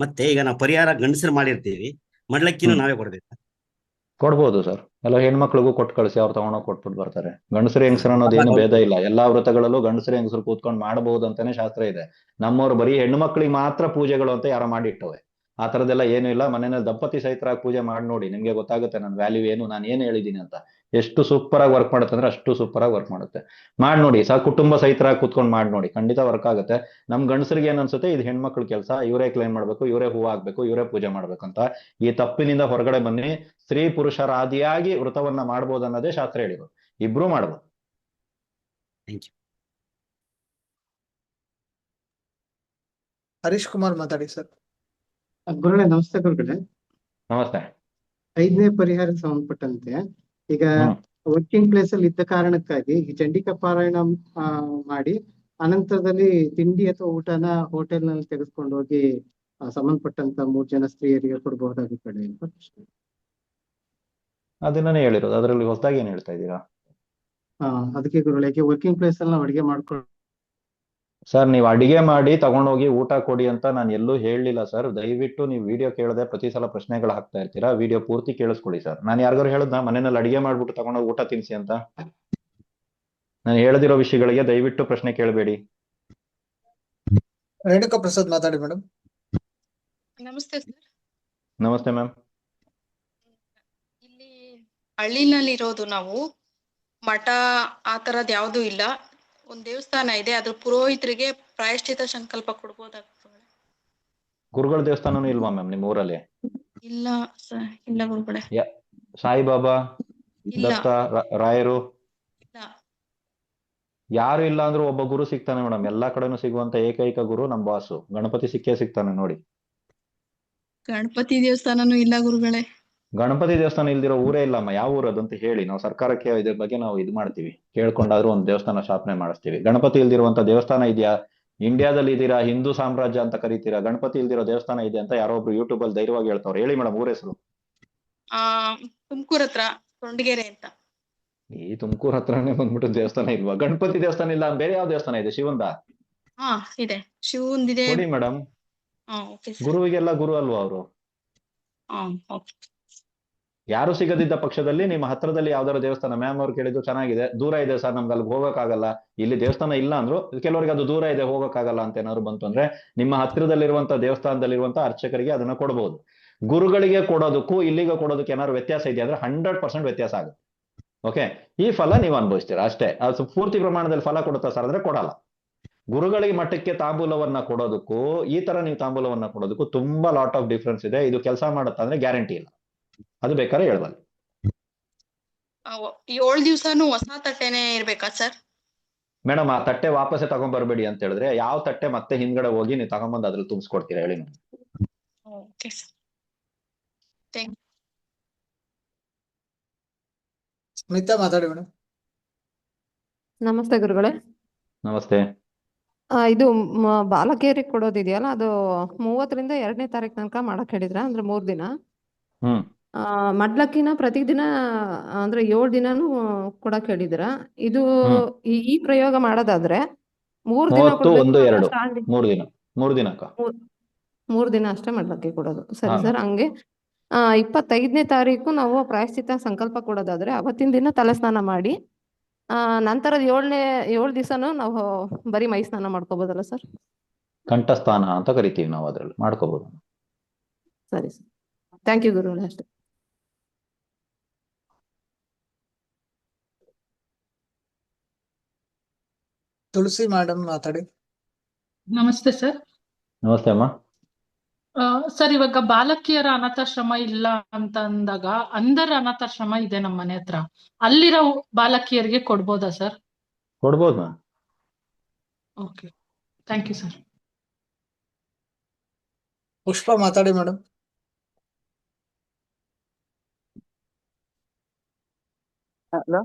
ಮತ್ತೆ ಈಗ ನಾವು ಪರಿಹಾರ ಗಂಡಸರು ಮಾಡಿರ್ತೀವಿ, ಮಡ್ಲಕ್ಕಿನೂ ನಾವೇ ಕೊಡ್ಬೇಕಾ? ಕೊಡ್ಬೋದು ಸರ್. ಎಲ್ಲ ಹೆಣ್ಮಕ್ಳಿಗೂ ಕೊಟ್ಟು ಕಳಿಸಿ, ಅವ್ರು ತಗೊಂಡೋಗಿ ಕೊಟ್ಬಿಟ್ಟು ಬರ್ತಾರೆ. ಗಂಡಸರು ಹೆಂಗಸರು ಅನ್ನೋದೇನು ಭೇದ ಇಲ್ಲ. ಎಲ್ಲಾ ವ್ರತಗಳಲ್ಲೂ ಗಂಡಸರು ಹೆಂಗಸರು ಕೂತ್ಕೊಂಡು ಮಾಡಬಹುದು ಅಂತಾನೆ ಶಾಸ್ತ್ರ ಇದೆ. ನಮ್ಮವ್ರು ಬರೀ ಹೆಣ್ಣು ಮಕ್ಳಿಗೆ ಮಾತ್ರ ಪೂಜೆಗಳು ಅಂತ ಯಾರೋ ಮಾಡಿಟ್ಟವೆ. ಆ ತರದೆಲ್ಲ ಏನು ಇಲ್ಲ. ಮನೆಯಲ್ಲಿ ದಂಪತಿ ಸಹಿತರಾಗಿ ಪೂಜೆ ಮಾಡಿ ನೋಡಿ, ನಿಮ್ಗೆ ಗೊತ್ತಾಗುತ್ತೆ ನನ್ನ ವ್ಯಾಲ್ಯೂ ಏನು, ನಾನು ಏನ್ ಹೇಳಿದೀನಿ ಅಂತ. ಎಷ್ಟು ಸೂಪರ್ ಆಗಿ ವರ್ಕ್ ಮಾಡುತ್ತೆ ಅಂದ್ರೆ ಅಷ್ಟು ಸೂಪರ್ ಆಗಿ ವರ್ಕ್ ಮಾಡುತ್ತೆ. ಮಾಡಿ ನೋಡಿ, ಕುಟುಂಬ ಸಹಿತರಾಗಿ ಕೂತ್ಕೊಂಡು ಮಾಡಿ ನೋಡಿ, ಖಂಡಿತ ವರ್ಕ್ ಆಗುತ್ತೆ. ನಮ್ ಗಂಡಸರಿಗೆ ಏನ್ ಅನ್ಸುತ್ತೆ, ಇದು ಹೆಣ್ಮಕ್ಳ ಕೆಲಸ, ಇವರೇ ಕ್ಲೈಮ್ ಮಾಡ್ಬೇಕು, ಇವರೇ ಹೂವು ಹಾಕ್ಬೇಕು, ಇವರೇ ಪೂಜೆ ಮಾಡ್ಬೇಕು ಅಂತ. ಈ ತಪ್ಪಿನಿಂದ ಹೊರಗಡೆ ಬನ್ನಿ. ಸ್ತ್ರೀ ಪುರುಷರಾದಿಯಾಗಿ ವೃತವನ್ನ ಮಾಡ್ಬೋದು ಅನ್ನೋದೇ ಶಾಸ್ತ್ರ ಹೇಳಿರೋದು. ಇಬ್ರು ಮಾಡ್ಬೋದು. ಹರೀಶ್ ಕುಮಾರ್ ಮಾತಾಡಿ ಸರ್. ಗುರುಗಳೇ ನಮಸ್ತೆ. ಗುರುಗಳೇ ನಮಸ್ತೆ. 5ನೇ ಪರಿಹಾರಕ್ಕೆ ಸಂಬಂಧಪಟ್ಟಂತೆ ಈಗ ವರ್ಕಿಂಗ್ ಪ್ಲೇಸ್ ಅಲ್ಲಿ ಇದ್ದ ಕಾರಣಕ್ಕಾಗಿ ಈ ಚಂಡಿಕಾ ಪಾರಾಯಣ ಮಾಡಿ ಅನಂತರದಲ್ಲಿ ತಿಂಡಿ ಅಥವಾ ಊಟನ ಹೋಟೆಲ್ ನಲ್ಲಿ ತೆಗೆದುಕೊಂಡು ಹೋಗಿ ಸಂಬಂಧಪಟ್ಟಂತ 3 ಜನ ಸ್ತ್ರೀಯರಿಗೆ ಕೊಡಬಹುದಾಗುತ್ತದೆ ಅಂತ ಪ್ರಶ್ನೆ. ಅದನ್ನೇ ಹೇಳಿರೋದು, ಅದರಲ್ಲಿ ಹೊಸದಾಗಿ ಏನ್ ಹೇಳ್ತಾ ಇದ್ದೀರಾ? ಅದಕ್ಕೆ ಗುರುಗಳಿಗೆ ವರ್ಕಿಂಗ್ ಪ್ಲೇಸ್ ಅಲ್ಲಿ ನಾವು ಅಡಿಗೆ ಮಾಡ್ಕೊಂಡು ಸರ್, ನೀವು ಅಡಿಗೆ ಮಾಡಿ ತಗೊಂಡೋಗಿ ಊಟ ಕೊಡಿ ಅಂತ ನಾನು ಎಲ್ಲೂ ಹೇಳಲಿಲ್ಲ ಸರ್. ದಯವಿಟ್ಟು ನೀವು ವಿಡಿಯೋ ಕೇಳದೆ ಪ್ರತಿ ಸಲ ಪ್ರಶ್ನೆಗಳು ಹಾಕ್ತಾ ಇರ್ತೀರಾ. ವಿಡಿಯೋ ಪೂರ್ತಿ ಕೇಳಿಸ್ಕೊಳ್ಳಿ ಸರ್. ನಾನು ಯಾರಿಗಾರು ಹೇಳದ್ನ ಮನೆಯಲ್ಲಿ ಅಡಿಗೆ ಮಾಡ್ಬಿಟ್ಟು ತಗೊಂಡೋಗಿ ಊಟ ತಿನ್ಸಿ ಅಂತ? ನಾನು ಹೇಳದಿರೋ ವಿಷಯಗಳಿಗೆ ದಯವಿಟ್ಟು ಪ್ರಶ್ನೆ ಕೇಳಬೇಡಿ. ರೇಣುಕಾ ಪ್ರಸಾದ್ ಮಾತಾಡಿ ಮೇಡಮ್. ನಮಸ್ತೆ ಸರ್. ನಮಸ್ತೆ ಮ್ಯಾಮ್. ಇಲ್ಲಿ ಹಳ್ಳಿನಲ್ಲಿ ಇರೋದು ನಾವು, ಮಠ ಆ ತರದ್ ಯಾವ್ದು ಇಲ್ಲ. ಒಂದ್ ದೇವಸ್ಥಾನ ಇದೆ, ಅದ್ರ ಪುರೋಹಿತರಿಗೆ ಪ್ರಾಯಶ್ಚಿತ ಸಂಕಲ್ಪ ಕೊಡ್ಬೋದಾಗ್ತದೆ? ಗುರುಗಳ ದೇವಸ್ಥಾನನೂ ಇಲ್ವಾ ಮ್ಯಾಮ್ ನಿಮ್ಮ ಊರಲ್ಲಿ? ಇಲ್ಲ ಸರ್, ಇಲ್ಲ ಗುರುಗಳೇ. ಸಾಯಿಬಾಬಾ, ಇಲ್ಲ. ದತ್ತ, ರಾಯರು ಇಲ್ಲ. ಯಾರು ಇಲ್ಲ ಅಂದ್ರೂ ಒಬ್ಬ ಗುರು ಸಿಗ್ತಾನೆ ಮೇಡಮ್. ಎಲ್ಲಾ ಕಡೆನೂ ಸಿಗುವಂತ ಏಕೈಕ ಗುರು ನಮ್ ಬಾಸು ಗಣಪತಿ ಸಿಕ್ಕೇ ಸಿಗ್ತಾನೆ ನೋಡಿ. ಗಣಪತಿ ದೇವಸ್ಥಾನನೂ ಇಲ್ಲ ಗುರುಗಳೇ. ಗಣಪತಿ ದೇವಸ್ಥಾನ ಇಲ್ದಿರೋ ಊರೇ ಇಲ್ಲಮ್ಮ. ಯಾವ ಊರು ಅದಂತ ಹೇಳಿ, ನಾವು ಸರ್ಕಾರಕ್ಕೆ ಇದ್ರ ಬಗ್ಗೆ ನಾವು ಇದು ಮಾಡ್ತೀವಿ, ಕೇಳ್ಕೊಂಡಾದ್ರೂ ಒಂದು ದೇವಸ್ಥಾನ ಸ್ಥಾಪನೆ ಮಾಡಿಸ್ತೀವಿ. ಗಣಪತಿ ಇಲ್ದಿರುವಂತ ದೇವಸ್ಥಾನ ಇದೆಯಾ? ಇಂಡಿಯಾದಲ್ಲಿ ಇದೀರಾ? ಹಿಂದೂ ಸಾಮ್ರಾಜ್ಯ ಅಂತ ಕರಿತೀರಾ? ಗಣಪತಿ ಇಲ್ದಿರೋ ದೇವಸ್ಥಾನ ಇದೆ ಅಂತ ಯಾರೋ ಒಬ್ರು ಯೂಟ್ಯೂಬ್ ಅಲ್ಲಿ ಧೈರ್ಯವಾಗಿ ಹೇಳ್ತಾವ್ರು. ಹೇಳಿ ಮೇಡಮ್ ಊರ ಹೆಸರು. ಆ ತುಮಕೂರ್ ಹತ್ರ ತೊಂಡಗೆರೆ ಅಂತ. ಈ ತುಮಕೂರು ಹತ್ರನೇ ಬಂದ್ಬಿಟ್ಟು ದೇವಸ್ಥಾನ ಇಲ್ವಾ? ಗಣಪತಿ ದೇವಸ್ಥಾನ ಇಲ್ಲ, ಬೇರೆ ಯಾವ ದೇವಸ್ಥಾನ ಇದೆ? ಶಿವಂದ ಹಾ ಇದೆ, ಶಿವಂದಿದೆ. ಕೊಡಿ ಮೇಡಮ್. ಹಾ ಓಕೆ ಸರ್. ಗುರುವಿಗೆಲ್ಲ ಗುರು ಅಲ್ವಾ ಅವರು? ಹಾ ಓಕೆ. ಯಾರು ಸಿಗದಿದ್ದ ಪಕ್ಷದಲ್ಲಿ ನಿಮ್ಮ ಹತ್ರದಲ್ಲಿ ಯಾವ್ದಾದ್ರು ದೇವಸ್ಥಾನ, ಮ್ಯಾಮ್ ಅವ್ರು ಕೇಳಿದ್ರು ಚೆನ್ನಾಗಿದೆ, ದೂರ ಇದೆ ಸರ್ ನಮ್ಗೆ ಅಲ್ಲಿಗೆ ಹೋಗಕ್ಕಾಗಲ್ಲ, ಇಲ್ಲಿ ದೇವಸ್ಥಾನ ಇಲ್ಲ ಅಂದ್ರು, ಕೆಲವರಿಗೆ ಅದು ದೂರ ಇದೆ ಹೋಗಕ್ಕಾಗಲ್ಲ ಅಂತ ಏನಾದ್ರು ಬಂತು ಅಂದ್ರೆ ನಿಮ್ಮ ಹತ್ತಿರದಲ್ಲಿರುವಂತ ದೇವಸ್ಥಾನದಲ್ಲಿರುವಂತ ಅರ್ಚಕರಿಗೆ ಅದನ್ನ ಕೊಡಬಹುದು. ಗುರುಗಳಿಗೆ ಕೊಡೋದಕ್ಕೂ ಇಲ್ಲಿಗೆ ಕೊಡೋದಕ್ಕೆ ಏನಾದ್ರು ವ್ಯತ್ಯಾಸ ಇದೆಯಾ ಅಂದ್ರೆ 100% ವ್ಯತ್ಯಾಸ ಆಗುತ್ತೆ. ಓಕೆ, ಈ ಫಲ ನೀವು ಅನುಭವಿಸ್ತೀರಾ ಅಷ್ಟೇ. ಅದು ಪೂರ್ತಿ ಪ್ರಮಾಣದಲ್ಲಿ ಫಲ ಕೊಡುತ್ತಾ ಸರ್ ಅಂದ್ರೆ ಕೊಡಲ್ಲ. ಗುರುಗಳಿಗೆ ಮಟ್ಟಕ್ಕೆ ತಾಂಬೂಲವನ್ನ ಕೊಡೋದಕ್ಕೂ ಈ ತರ ನೀವು ತಾಂಬೂಲವನ್ನ ಕೊಡೋದಕ್ಕೂ ತುಂಬಾ ಲಾಟ್ ಆಫ್ ಡಿಫ್ರೆನ್ಸ್ ಇದೆ. ಇದು ಕೆಲಸ ಮಾಡುತ್ತಾ ಅಂದ್ರೆ ಗ್ಯಾರಂಟಿ ಇಲ್ಲ, ಅದು ಬೇಕಾದ್ರೆ ಹೇಳ್ಬಲ್ಲ. 7 ದಿವಸನು ಹೊಸ ತಟ್ಟೆನೆ ಇರ್ಬೇಕಾ ಸರ್? ಮೇಡಮ್, ಆ ತಟ್ಟೆ ವಾಪಸ್ಸೇ ತಗೊಂಡ್ಬರ್ಬೇಡಿ ಅಂತ ಹೇಳಿದ್ರೆ ಯಾವ ತಟ್ಟೆ ಮತ್ತೆ ಹಿಂದ್ಗಡೆ ಹೋಗಿ ನೀವು ತಗೊಂಬಂದು ಅದ್ರಲ್ಲಿ ತುಂಬಿಸ್ಕೊಡ್ತೀರಾ ಹೇಳಿ ನೀವು? Okay sir, thank you. Smitha ಮಾತಾಡಿ ಮೇಡಮ್. ನಮಸ್ತೆ ಗುರುಗಳೇ. ನಮಸ್ತೆ. ಇದು ಬಾಲಕಿಯರಿಗೆ ಕೊಡೋದಿದೆಯಲ್ಲ, ಅದು 30ರಿಂದ 2ನೇ ತಾರೀಕು ತನಕ ಮಾಡಕ್ ಹೇಳಿದ್ರ, ಅಂದ್ರೆ 3 ದಿನ. ಮಡ್ಲಕ್ಕಿನ ಪ್ರತಿದಿನ ಅಂದ್ರೆ 7 ದಿನಾನು ಕೊಡಕ್ ಹೇಳಿದ್ರ. ಇದು ಈ ಪ್ರಯೋಗ ಮಾಡೋದಾದ್ರೆ 3 ದಿನ 30, 1, 2 ಸ್ಟಾರ್ಟಿಂಗ್ 3 ದಿನ 3 ದಿನಕ್ಕ 3 ದಿನ ಅಷ್ಟೇ ಮಡ್ಲಕ್ಕಿ ಕೊಡೋದು. ಸರಿ ಸರ್. ಹಂಗೆ 25ನೇ ತಾರೀಕು ನಾವು ಪ್ರಾಯಶ್ಚಿತ್ತ ಸಂಕಲ್ಪ ಕೊಡೋದಾದ್ರೆ ಅವತ್ತಿನ ದಿನ ತಲೆ ಸ್ನಾನ ಮಾಡಿ ನಂತರದ 7 ದಿವಸನೂ ನಾವು ಬರೀ ಮೈ ಸ್ನಾನ ಮಾಡ್ಕೋಬೋದಲ್ಲ ಸರ್? ಕಂಠಸ್ಥಾನ ಅಂತ ಕರಿತೀವಿ ನಾವು, ಅದ್ರಲ್ಲಿ ಮಾಡ್ಕೋಬಹುದು. ಸರಿ ಸರ್, ಥ್ಯಾಂಕ್ ಯು ಗುರುಗಳೇ. ಅಷ್ಟೇ. ತುಳಸಿ ಮೇಡಮ್ ಮಾತಾಡಿ. ನಮಸ್ತೆ ಸರ್. ನಮಸ್ತೆ ಅಮ್ಮ. ಸರ್, ಇವಾಗ ಬಾಲಕಿಯರ ಅನಾಥಾಶ್ರಮ ಇಲ್ಲ ಅಂತ ಅಂದಾಗ ಅಂಧರ ಅನಾಥಾಶ್ರಮ ಇದೆ ನಮ್ಮ ಮನೆ ಹತ್ರ, ಅಲ್ಲಿರೋ ಬಾಲಕಿಯರಿಗೆ ಕೊಡ್ಬೋದಾ ಸರ್? ಕೊಡ್ಬೋದು ma'am. Okay, thank you sir. Pushpa ಮಾತಾಡಿ ಮೇಡಮ್. ಹಲೋ,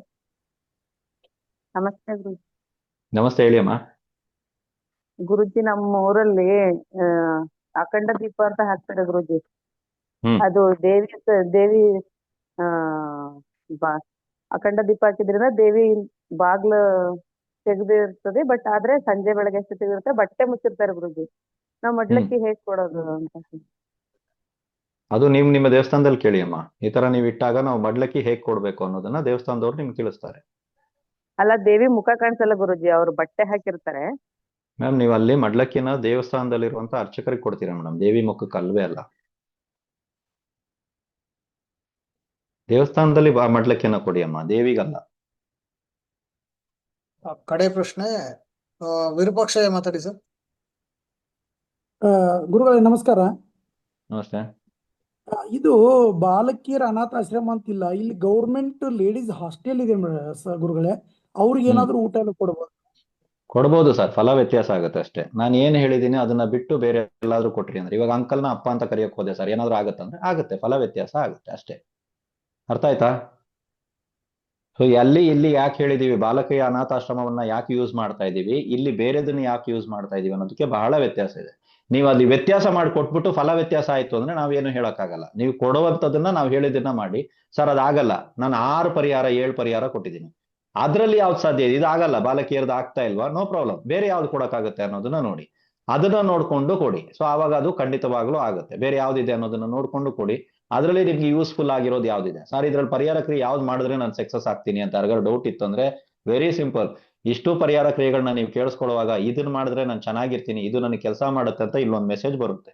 ನಮಸ್ತೆ ಗುರು. ನಮಸ್ತೆ, ಹೇಳಿ ಅಮ್ಮ. ಗುರುಜಿ, ನಮ್ಮ ಊರಲ್ಲಿ ಅಖಂಡ ದೀಪ ಅಂತ ಹಾಕ್ತಾರೆ ಗುರುಜಿ. ಅದು ದೇವಿ ಅಖಂಡ ದೀಪ ಹಾಕಿದ್ರಿಂದ ದೇವಿ ಬಾಗ್ಲು ತೆಗೆದಿರ್ತದೆ, ಬಟ್ ಆದ್ರೆ ಸಂಜೆ ಬೆಳಗ್ಗೆ ಅಷ್ಟೊತ್ತಿಗೆ ಇರುತ್ತೆ, ಬಟ್ಟೆ ಮುಚ್ಚಿರ್ತಾರೆ ಗುರುಜಿ. ನಾವ್ ಮಡ್ಲಕ್ಕಿ ಹೇಗ್ ಕೊಡೋದು ಅಂತ? ಅದು ನಿಮ್ಮ ದೇವಸ್ಥಾನದಲ್ಲಿ ಕೇಳಿ ಅಮ್ಮ. ಈ ತರ ನೀವು ಇಟ್ಟಾಗ ನಾವು ಮಡ್ಲಕ್ಕಿ ಹೇಗ್ ಕೊಡ್ಬೇಕು ಅನ್ನೋದನ್ನ ದೇವಸ್ಥಾನದವ್ರು ನಿಮ್ಗೆ ತಿಳಿಸ್ತಾರೆ. ಅಲ್ಲ, ದೇವಿ ಮುಖ ಕಾಣಿಸಲ್ಲ ಗುರುಜಿ, ಅವ್ರು ಬಟ್ಟೆ ಹಾಕಿರ್ತಾರೆ. ಮ್ಯಾಮ್, ನೀವು ಅಲ್ಲಿ ಮಡ್ಲಕ್ಕಿನ ದೇವಸ್ಥಾನದಲ್ಲಿರುವಂತ ಅರ್ಚಕರಿಗೆ ಕೊಡ್ತೀರಾ ಮೇಡಮ್, ದೇವಿ ಮುಖಕ್ಕೆ ಅಲ್ವೇ ಅಲ್ಲ. ದೇವಸ್ಥಾನದಲ್ಲಿ ಮಡ್ಲಕ್ಕಿನ ಕೊಡಿ ಅಮ್ಮ, ದೇವಿಗಲ್ಲ. ಕಡೆ ಪ್ರಶ್ನೆ ವಿರೂಪಾಕ್ಷ ಮಾತಾಡಿ ಸರ್. ಗುರುಗಳೇ ನಮಸ್ಕಾರ. ನಮಸ್ತೆ. ಇದು ಬಾಲಕಿಯರ ಅನಾಥಾಶ್ರಮ ಅಂತಿಲ್ಲ, ಇಲ್ಲಿ ಗೌರ್ಮೆಂಟ್ ಲೇಡೀಸ್ ಹಾಸ್ಟೆಲ್ ಇದೆ ಗುರುಗಳೇ, ಅವ್ರಿಗೆ ಏನಾದ್ರು ಊಟ ಎಲ್ಲ ಕೊಡ್ಬೋದು? ಕೊಡ್ಬೋದು ಸರ್, ಫಲ ವ್ಯತ್ಯಾಸ ಆಗುತ್ತೆ ಅಷ್ಟೇ. ನಾನು ಏನ್ ಹೇಳಿದೀನಿ ಅದನ್ನ ಬಿಟ್ಟು ಬೇರೆ ಎಲ್ಲಾದ್ರೂ ಕೊಟ್ರಿ ಅಂದ್ರೆ, ಇವಾಗ ಅಂಕಲ್ನ ಅಪ್ಪ ಅಂತ ಕರೆಯಕ್ ಹೋದೆ ಸರ್, ಏನಾದ್ರು ಆಗುತ್ತಂದ್ರೆ ಆಗುತ್ತೆ, ಫಲ ವ್ಯತ್ಯಾಸ ಆಗುತ್ತೆ ಅಷ್ಟೇ. ಅರ್ಥ ಆಯ್ತಾ? ಸೊ ಇಲ್ಲಿ ಯಾಕೆ ಹೇಳಿದೀವಿ ಬಾಲಕಿಯ ಅನಾಥಾಶ್ರಮವನ್ನ ಯಾಕೆ ಯೂಸ್ ಮಾಡ್ತಾ ಇದೀವಿ, ಇಲ್ಲಿ ಬೇರೆದನ್ನ ಯಾಕೆ ಯೂಸ್ ಮಾಡ್ತಾ ಇದೀವಿ ಅನ್ನೋದಕ್ಕೆ ಬಹಳ ವ್ಯತ್ಯಾಸ ಇದೆ. ನೀವು ಅಲ್ಲಿ ವ್ಯತ್ಯಾಸ ಮಾಡಿ ಕೊಟ್ಬಿಟ್ಟು ಫಲ ವ್ಯತ್ಯಾಸ ಆಯ್ತು ಅಂದ್ರೆ ನಾವೇನು ಹೇಳಕ್ಕಾಗಲ್ಲ. ನೀವು ಕೊಡುವಂಥದ್ದನ್ನ ನಾವು ಹೇಳಿದ್ದನ್ನ ಮಾಡಿ, ಸರ್ ಅದಾಗಲ್ಲ, ನಾನು 6 ಪರಿಹಾರ 7 ಪರಿಹಾರ ಕೊಟ್ಟಿದ್ದೀನಿ, ಅದ್ರಲ್ಲಿ ಯಾವ್ದು ಸಾಧ್ಯ ಇದೆ, ಇದಾಗಲ್ಲ, ಬಾಲಕಿಯರ್ದು ಆಗ್ತಾ ಇಲ್ವಾ, ನೋ ಪ್ರಾಬ್ಲಮ್, ಬೇರೆ ಯಾವ್ದು ಕೊಡಕ್ಕಾಗುತ್ತೆ ಅನ್ನೋದನ್ನ ನೋಡಿ, ಅದನ್ನ ನೋಡ್ಕೊಂಡು ಕೊಡಿ. ಸೊ ಆವಾಗ ಅದು ಖಂಡಿತವಾಗ್ಲೂ ಆಗುತ್ತೆ. ಬೇರೆ ಯಾವ್ದಿದೆ ಅನ್ನೋದನ್ನ ನೋಡ್ಕೊಂಡು ಕೊಡಿ. ಅದರಲ್ಲಿ ನಿಮ್ಗೆ ಯೂಸ್ಫುಲ್ ಆಗಿರೋದು ಯಾವ್ದಿದೆ ಸರ್, ಇದ್ರಲ್ಲಿ ಪರಿಹಾರ ಕ್ರಿಯೆ ಯಾವ್ದು ಮಾಡಿದ್ರೆ ನಾನು ಸಕ್ಸಸ್ ಆಗ್ತೀನಿ ಅಂತ ಯಾರಿಗಾರು ಡೌಟ್ ಇತ್ತು ಅಂದ್ರೆ ವೆರಿ ಸಿಂಪಲ್. ಇಷ್ಟು ಪರಿಹಾರ ಕ್ರಿಯೆಗಳನ್ನ ನೀವು ಕೇಳಿಸ್ಕೊಳ್ಳುವಾಗ ಇದನ್ನ ಮಾಡಿದ್ರೆ ನಾನು ಚೆನ್ನಾಗಿರ್ತೀನಿ, ಇದು ನನಗೆ ಕೆಲಸ ಮಾಡುತ್ತೆ ಅಂತ ಇಲ್ಲೊಂದು ಮೆಸೇಜ್ ಬರುತ್ತೆ.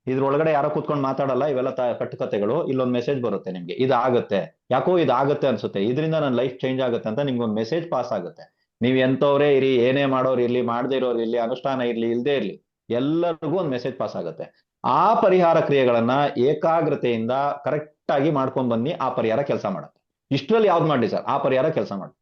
ಇದ್ರೊಳಗಡೆ ಯಾರೋ ಕೂತ್ಕೊಂಡು ಮಾತಾಡಲ್ಲ, ಇವೆಲ್ಲ ಕಟ್ಟುಕತೆಗಳು. ಇಲ್ಲೊಂದು ಮೆಸೇಜ್ ಬರುತ್ತೆ ನಿಮ್ಗೆ, ಇದಾಗುತ್ತೆ, ಯಾಕೋ ಇದಾಗುತ್ತೆ ಅನ್ಸುತ್ತೆ, ಇದರಿಂದ ನನ್ನ ಲೈಫ್ ಚೇಂಜ್ ಆಗುತ್ತೆ ಅಂತ ನಿಮ್ಗೆ ಒಂದು ಮೆಸೇಜ್ ಪಾಸ್ ಆಗುತ್ತೆ. ನೀವು ಎಂತವ್ರೇ ಇರಿ, ಏನೇ ಮಾಡೋರು ಇರ್ಲಿ, ಮಾಡದೇ ಇರೋರು ಇರ್ಲಿ, ಅನುಷ್ಠಾನ ಇರ್ಲಿ ಇಲ್ದೇ ಇರ್ಲಿ, ಎಲ್ಲರಿಗೂ ಒಂದು ಮೆಸೇಜ್ ಪಾಸ್ ಆಗುತ್ತೆ. ಆ ಪರಿಹಾರ ಕ್ರಿಯೆಗಳನ್ನ ಏಕಾಗ್ರತೆಯಿಂದ ಕರೆಕ್ಟ್ ಆಗಿ ಮಾಡ್ಕೊಂಡ್ ಬನ್ನಿ, ಆ ಪರಿಹಾರ ಕೆಲಸ ಮಾಡುತ್ತೆ. ಇಷ್ಟರಲ್ಲಿ ಯಾವ್ದು ಮಾಡ್ಲಿ ಸರ್, ಆ ಪರಿಹಾರ ಕೆಲಸ ಮಾಡುತ್ತೆ.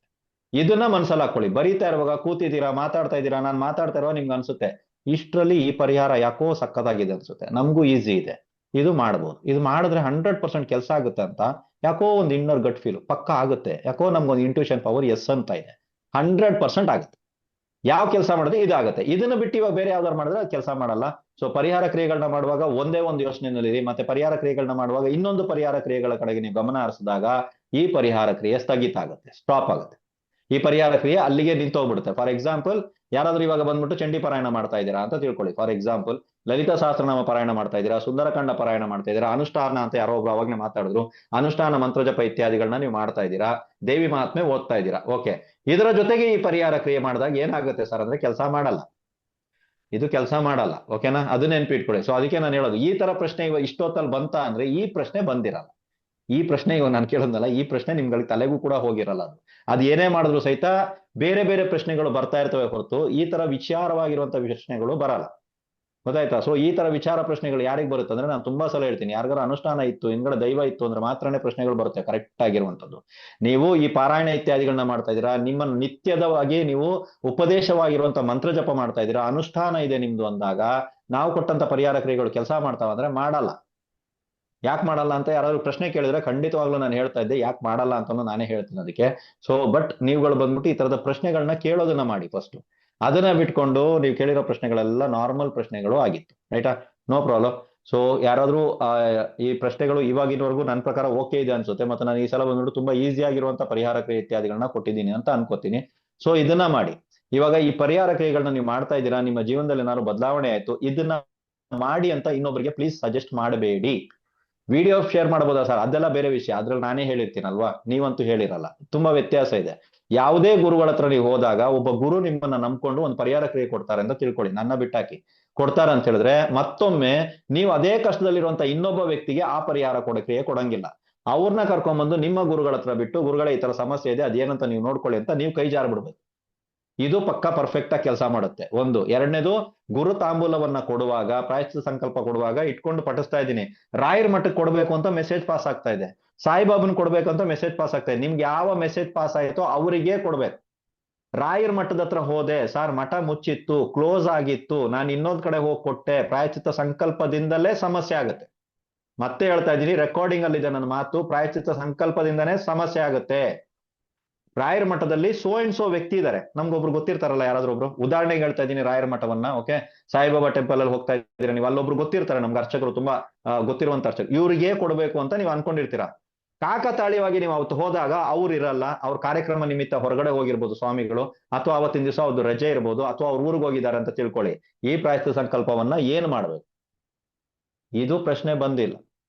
ಇದನ್ನ ಮನ್ಸಲ್ಲಿ ಹಾಕೊಳ್ಳಿ. ಬರೀತಾ ಇರುವಾಗ ಕೂತಿದ್ದೀರಾ, ಮಾತಾಡ್ತಾ ಇದ್ದೀರಾ, ನಾನು ಮಾತಾಡ್ತಾ ಇರುವಾಗ ನಿಮ್ಗೆ ಅನ್ಸುತ್ತೆ ಇಷ್ಟರಲ್ಲಿ ಈ ಪರಿಹಾರ ಯಾಕೋ ಸಕ್ಕತ್ತಾಗಿದೆ ಅನ್ಸುತ್ತೆ, ನಮಗೂ ಈಸಿ ಇದೆ, ಇದು ಮಾಡ್ಬೋದು, ಇದು ಮಾಡಿದ್ರೆ 100% ಕೆಲಸ ಆಗುತ್ತೆ ಅಂತ ಯಾಕೋ ಒಂದು ಇನ್ನರ್ ಗಟ್ ಫೀಲ್ ಪಕ್ಕ ಆಗುತ್ತೆ. ಯಾಕೋ ನಮ್ಗೊಂದು ಇಂಟ್ಯೂಷನ್ ಪವರ್ ಎಸ್ ಅಂತ ಇದೆ, 100% ಆಗುತ್ತೆ. ಯಾವ ಕೆಲಸ ಮಾಡಿದ್ರೆ ಇದಾಗುತ್ತೆ. ಇದನ್ನ ಬಿಟ್ಟು ಇವಾಗ ಬೇರೆ ಯಾವ್ದಾರು ಮಾಡಿದ್ರೆ ಅದು ಕೆಲಸ ಮಾಡಲ್ಲ. ಸೊ ಪರಿಹಾರ ಕ್ರಿಯೆಗಳನ್ನ ಮಾಡುವಾಗ ಒಂದೇ ಒಂದು ಯೋಚನೆಯಲ್ಲಿ ಮತ್ತೆ ಪರಿಹಾರ ಕ್ರಿಯೆಗಳನ್ನ ಮಾಡುವಾಗ ಇನ್ನೊಂದು ಪರಿಹಾರ ಕ್ರಿಯೆಗಳ ಕಡೆಗೆ ನೀವು ಗಮನ ಹರಿಸಿದಾಗ ಈ ಪರಿಹಾರ ಕ್ರಿಯೆ ಸ್ಥಗಿತ ಆಗುತ್ತೆ, ಸ್ಟಾಪ್ ಆಗುತ್ತೆ. ಈ ಪರಿಹಾರ ಕ್ರಿಯೆ ಅಲ್ಲಿಗೆ ನಿಂತೋಗ್ಬಿಡುತ್ತೆ. ಫಾರ್ ಎಕ್ಸಾಂಪಲ್, ಯಾರಾದ್ರೂ ಇವಾಗ ಬಂದ್ಬಿಟ್ಟು ಚಂಡಿ ಪಾರಾಯಣ ಮಾಡ್ತಾ ಇದ್ದೀರಾ ಅಂತ ತಿಳ್ಕೊಳ್ಳಿ. ಫಾರ್ ಎಕ್ಸಾಂಪಲ್, ಲಲಿತಾ ಸಹಸ್ರನಾಮ ಪಾರಾಯಣ ಮಾಡ್ತಾ ಇದ್ದೀರಾ, ಸುಂದರಕಾಂಡ ಪಾರಾಯಣ ಮಾಡ್ತಾ ಇದ್ದೀರಾ, ಅನುಷ್ಠಾನ ಅಂತ ಯಾರೋ ಒಬ್ರು ಅವಾಗಲೇ ಮಾತಾಡಿದ್ರು, ಅನುಷ್ಠಾನ ಮಂತ್ರಜಪ ಇತ್ಯಾದಿಗಳನ್ನ ನೀವು ಮಾಡ್ತಾ ಇದ್ದೀರಾ, ದೇವಿ ಮಹಾತ್ಮೆ ಓದ್ತಾ ಇದ್ದೀರಾ. ಓಕೆ, ಇದರ ಜೊತೆಗೆ ಈ ಪರಿಹಾರ ಕ್ರಿಯೆ ಮಾಡಿದಾಗ ಏನಾಗುತ್ತೆ ಸರ್ ಅಂದ್ರೆ ಕೆಲಸ ಮಾಡಲ್ಲ, ಇದು ಕೆಲಸ ಮಾಡಲ್ಲ. ಓಕೆನಾ, ಅದು ನೆನ್ಪಿಟ್ಕೊಳ್ಳಿ. ಸೊ ಅದಕ್ಕೆ ನಾನು ಹೇಳೋದು, ಈ ತರ ಪ್ರಶ್ನೆ ಇವಾಗ ಇಷ್ಟೊತ್ತಲ್ಲಿ ಬಂತ ಅಂದ್ರೆ ಈ ಪ್ರಶ್ನೆ ಬಂದಿರಲ್ಲ. ಈ ಪ್ರಶ್ನೆ ಇವಾಗ ನಾನು ಕೇಳೋದಲ್ಲ, ಈ ಪ್ರಶ್ನೆ ನಿಮ್ಗಳಿಗೆ ತಲೆಗೂ ಕೂಡ ಹೋಗಿರಲ್ಲ. ಅದು ಏನೇ ಮಾಡಿದ್ರು ಸಹಿತ ಬೇರೆ ಬೇರೆ ಪ್ರಶ್ನೆಗಳು ಬರ್ತಾ ಇರ್ತವೆ ಹೊರತು ಈ ತರ ವಿಚಾರವಾಗಿರುವಂತ ಪ್ರಶ್ನೆಗಳು ಬರಲ್ಲ. ಗೊತ್ತಾಯ್ತಾ? ಸೊ ಈ ತರ ವಿಚಾರ ಪ್ರಶ್ನೆಗಳು ಯಾರಿಗೆ ಬರುತ್ತೆ ಅಂದ್ರೆ, ನಾನು ತುಂಬಾ ಸಲ ಹೇಳ್ತೀನಿ, ಯಾರಿಗಾರ ಅನುಷ್ಠಾನ ಇತ್ತು, ಹಿಂದ್ಗಡೆ ದೈವ ಇತ್ತು ಅಂದ್ರೆ ಮಾತ್ರನೇ ಪ್ರಶ್ನೆಗಳು ಬರುತ್ತೆ ಕರೆಕ್ಟ್ ಆಗಿರುವಂತದ್ದು. ನೀವು ಈ ಪಾರಾಯಣ ಇತ್ಯಾದಿಗಳನ್ನ ಮಾಡ್ತಾ ಇದ್ದೀರಾ, ನಿಮ್ಮ ನಿತ್ಯದವಾಗಿ ನೀವು ಉಪದೇಶವಾಗಿರುವಂತ ಮಂತ್ರ ಜಪ ಮಾಡ್ತಾ ಇದ್ದೀರಾ, ಅನುಷ್ಠಾನ ಇದೆ ನಿಮ್ದು ಅಂದಾಗ ನಾವು ಕೊಟ್ಟಂತ ಪರಿಹಾರ ಕ್ರಿಯೆಗಳು ಕೆಲಸ ಮಾಡ್ತಾವ ಅಂದ್ರೆ ಮಾಡಲ್ಲ. ಯಾಕೆ ಮಾಡಲ್ಲ ಅಂತ ಯಾರಾದ್ರೂ ಪ್ರಶ್ನೆ ಕೇಳಿದ್ರೆ ಖಂಡಿತವಾಗ್ಲೂ ನಾನು ಹೇಳ್ತಾ ಇದ್ದೆ ಯಾಕೆ ಮಾಡಲ್ಲ ಅಂತ ನಾನೇ ಹೇಳ್ತೀನಿ ಅದಕ್ಕೆ. ಸೊ ಬಟ್ ನೀವುಗಳು ಬಂದ್ಬಿಟ್ಟು ಈ ತರದ ಪ್ರಶ್ನೆಗಳನ್ನ ಕೇಳೋದನ್ನ ಮಾಡಿ ಫಸ್ಟ್. ಅದನ್ನ ಬಿಟ್ಕೊಂಡು ನೀವು ಕೇಳಿರೋ ಪ್ರಶ್ನೆಗಳೆಲ್ಲ ನಾರ್ಮಲ್ ಪ್ರಶ್ನೆಗಳು ಆಗಿತ್ತು, ರೈಟಾ? No problem. ಸೊ ಯಾರಾದ್ರೂ ಈ ಪ್ರಶ್ನೆಗಳು ಇವಾಗಿನವರೆಗೂ ನನ್ನ ಪ್ರಕಾರ ಓಕೆ ಇದೆ ಅನ್ಸುತ್ತೆ. ಮತ್ತೆ ನಾನು ಈ ಸಲ ಬಂದ್ಬಿಟ್ಟು ತುಂಬಾ ಈಸಿ ಆಗಿರುವಂತ ಪರಿಹಾರ ಕ್ರಿಯೆ ಇತ್ಯಾದಿಗಳನ್ನ ಕೊಟ್ಟಿದ್ದೀನಿ ಅಂತ ಅನ್ಕೋತೀನಿ. ಸೊ ಇದನ್ನ ಮಾಡಿ. ಇವಾಗ ಈ ಪರಿಹಾರ ಕ್ರಿಯೆಗಳನ್ನ ನೀವು ಮಾಡ್ತಾ ಇದ್ದೀರಾ, ನಿಮ್ಮ ಜೀವನದಲ್ಲಿ ಏನಾದ್ರು ಬದಲಾವಣೆ ಆಯ್ತು, ಇದನ್ನ ಮಾಡಿ ಅಂತ ಇನ್ನೊಬ್ಬರಿಗೆ ಪ್ಲೀಸ್ ಸಜೆಸ್ಟ್ ಮಾಡಬೇಡಿ. ವಿಡಿಯೋ ಶೇರ್ ಮಾಡ್ಬೋದಾ ಸರ್, ಅದೆಲ್ಲ ಬೇರೆ ವಿಷಯ, ಅದ್ರಲ್ಲಿ ನಾನೇ ಹೇಳಿರ್ತೀನಲ್ವಾ, ನೀವಂತೂ ಹೇಳಿರಲ್ಲ. ತುಂಬಾ ವ್ಯತ್ಯಾಸ ಇದೆ. ಯಾವುದೇ ಗುರುಗಳ ಹತ್ರ ನೀವು ಹೋದಾಗ ಒಬ್ಬ ಗುರು ನಿಮ್ಮನ್ನ ನಂಬ್ಕೊಂಡು ಒಂದು ಪರಿಹಾರ ಕ್ರಿಯೆ ಕೊಡ್ತಾರೆ ಅಂತ ತಿಳ್ಕೊಳ್ಳಿ, ನನ್ನ ಬಿಟ್ಟಾಕಿ ಕೊಡ್ತಾರೆ ಅಂತ ಹೇಳಿದ್ರೆ ಮತ್ತೊಮ್ಮೆ ನೀವು ಅದೇ ಕಷ್ಟದಲ್ಲಿರುವಂತ ಇನ್ನೊಬ್ಬ ವ್ಯಕ್ತಿಗೆ ಆ ಪರಿಹಾರ ಕ್ರಿಯೆ ಕೊಡಂಗಿಲ್ಲ. ಅವ್ರನ್ನ ಕರ್ಕೊಂಡ್ಬಂದು ನಿಮ್ಮ ಗುರುಗಳ ಹತ್ರ ಬಿಟ್ಟು, ಗುರುಗಳೇ ಈ ತರ ಸಮಸ್ಯೆ ಇದೆ, ಅದೇನಂತ ನೀವು ನೋಡ್ಕೊಳ್ಳಿ ಅಂತ ನೀವು ಕೈ ಜಾರ್ಬಿಡ್ಬೇಕು. ಇದು ಪಕ್ಕ ಪರ್ಫೆಕ್ಟ್ ಆಗಿ ಕೆಲಸ ಮಾಡುತ್ತೆ. ಒಂದು. ಎರಡನೇದು, ಗುರು ತಾಂಬೂಲವನ್ನ ಕೊಡುವಾಗ, ಪ್ರಾಯಶ್ಚಿತ್ತ ಸಂಕಲ್ಪ ಕೊಡುವಾಗ ಇಟ್ಕೊಂಡು ಪಠಿಸ್ತಾ ಇದ್ದೀನಿ, ರಾಯರ್ ಮಠಕ್ಕೆ ಕೊಡ್ಬೇಕು ಅಂತ ಮೆಸೇಜ್ ಪಾಸ್ ಆಗ್ತಾ ಇದೆ, ಸಾಯಿಬಾಬನ್ ಕೊಡ್ಬೇಕು ಅಂತ ಮೆಸೇಜ್ ಪಾಸ್ ಆಗ್ತಾ ಇದೆ. ನಿಮ್ಗೆ ಯಾವ ಮೆಸೇಜ್ ಪಾಸ್ ಆಯ್ತೋ ಅವರಿಗೆ ಕೊಡ್ಬೇಕು. ರಾಯರ್ ಮಠದ ಹತ್ರ ಹೋದೆ ಸರ್, ಮಠ ಮುಚ್ಚಿತ್ತು, ಕ್ಲೋಸ್ ಆಗಿತ್ತು, ನಾನು ಇನ್ನೊಂದ್ ಕಡೆ ಹೋಗಿ ಕೊಟ್ಟೆ, ಪ್ರಾಯಶ್ಚಿತ್ತ ಸಂಕಲ್ಪದಿಂದಲೇ ಸಮಸ್ಯೆ ಆಗುತ್ತೆ. ಮತ್ತೆ ಹೇಳ್ತಾ ಇದ್ದೀನಿ, ರೆಕಾರ್ಡಿಂಗ್ ಅಲ್ಲಿ ಇದೆ ನನ್ನ ಮಾತು, ಪ್ರಾಯಶ್ಚಿತ್ತ ಸಂಕಲ್ಪದಿಂದನೇ ಸಮಸ್ಯೆ ಆಗುತ್ತೆ. ರಾಯರ ಮಠದಲ್ಲಿ ಸೋ ಅಂಡ್ ಸೋ ವ್ಯಕ್ತಿ ಇದ್ದಾರೆ, ನಮ್ಗೊಬ್ರು ಗೊತ್ತಿರ್ತಾರಲ್ಲ, ಯಾರಾದ್ರೂ ಒಬ್ರು. ಉದಾಹರಣೆಗೆ ಹೇಳ್ತಾ ಇದ್ದೀನಿ ರಾಯರ ಮಠವನ್ನ. ಓಕೆ, ಸಾಯಿಬಾಬಾ ಟೆಂಪಲ್ ಅಲ್ಲಿ ಹೋಗ್ತಾ ಇದ್ದೀರಾ ನೀವು, ಅಲ್ಲೊಬ್ರು ಗೊತ್ತಿರ್ತಾರೆ ನಮ್ಗೆ, ಅರ್ಚಕರು, ತುಂಬಾ ಗೊತ್ತಿರುವಂತ ಅರ್ಚಕರು. ಇವ್ರಿಗೆ ಕೊಡ್ಬೇಕು ಅಂತ ನೀವು ಅನ್ಕೊಂಡಿರ್ತೀರಾ. ಕಾಕತಾಳೀಯವಾಗಿ ನೀವು ಅವತ್ತು ಹೋದಾಗ ಅವ್ರು ಇರಲ್ಲ, ಅವ್ರ ಕಾರ್ಯಕ್ರಮ ನಿಮಿತ್ತ ಹೊರಗಡೆ ಹೋಗಿರ್ಬೋದು ಸ್ವಾಮಿಗಳು, ಅಥವಾ ಅವತ್ತಿನ ದಿವಸ ಅವ್ರದ್ದು ರಜೆ ಇರ್ಬೋದು, ಅಥವಾ ಅವ್ರ ಊರಿಗೆ ಹೋಗಿದ್ದಾರೆ ಅಂತ ತಿಳ್ಕೊಳ್ಳಿ. ಈ ಪ್ರಾಯಶ್ಚಿತ್ತ ಸಂಕಲ್ಪವನ್ನ ಏನ್ ಮಾಡ್ಬೇಕು? ಇದು ಪ್ರಶ್ನೆ ಬಂದಿಲ್ಲ.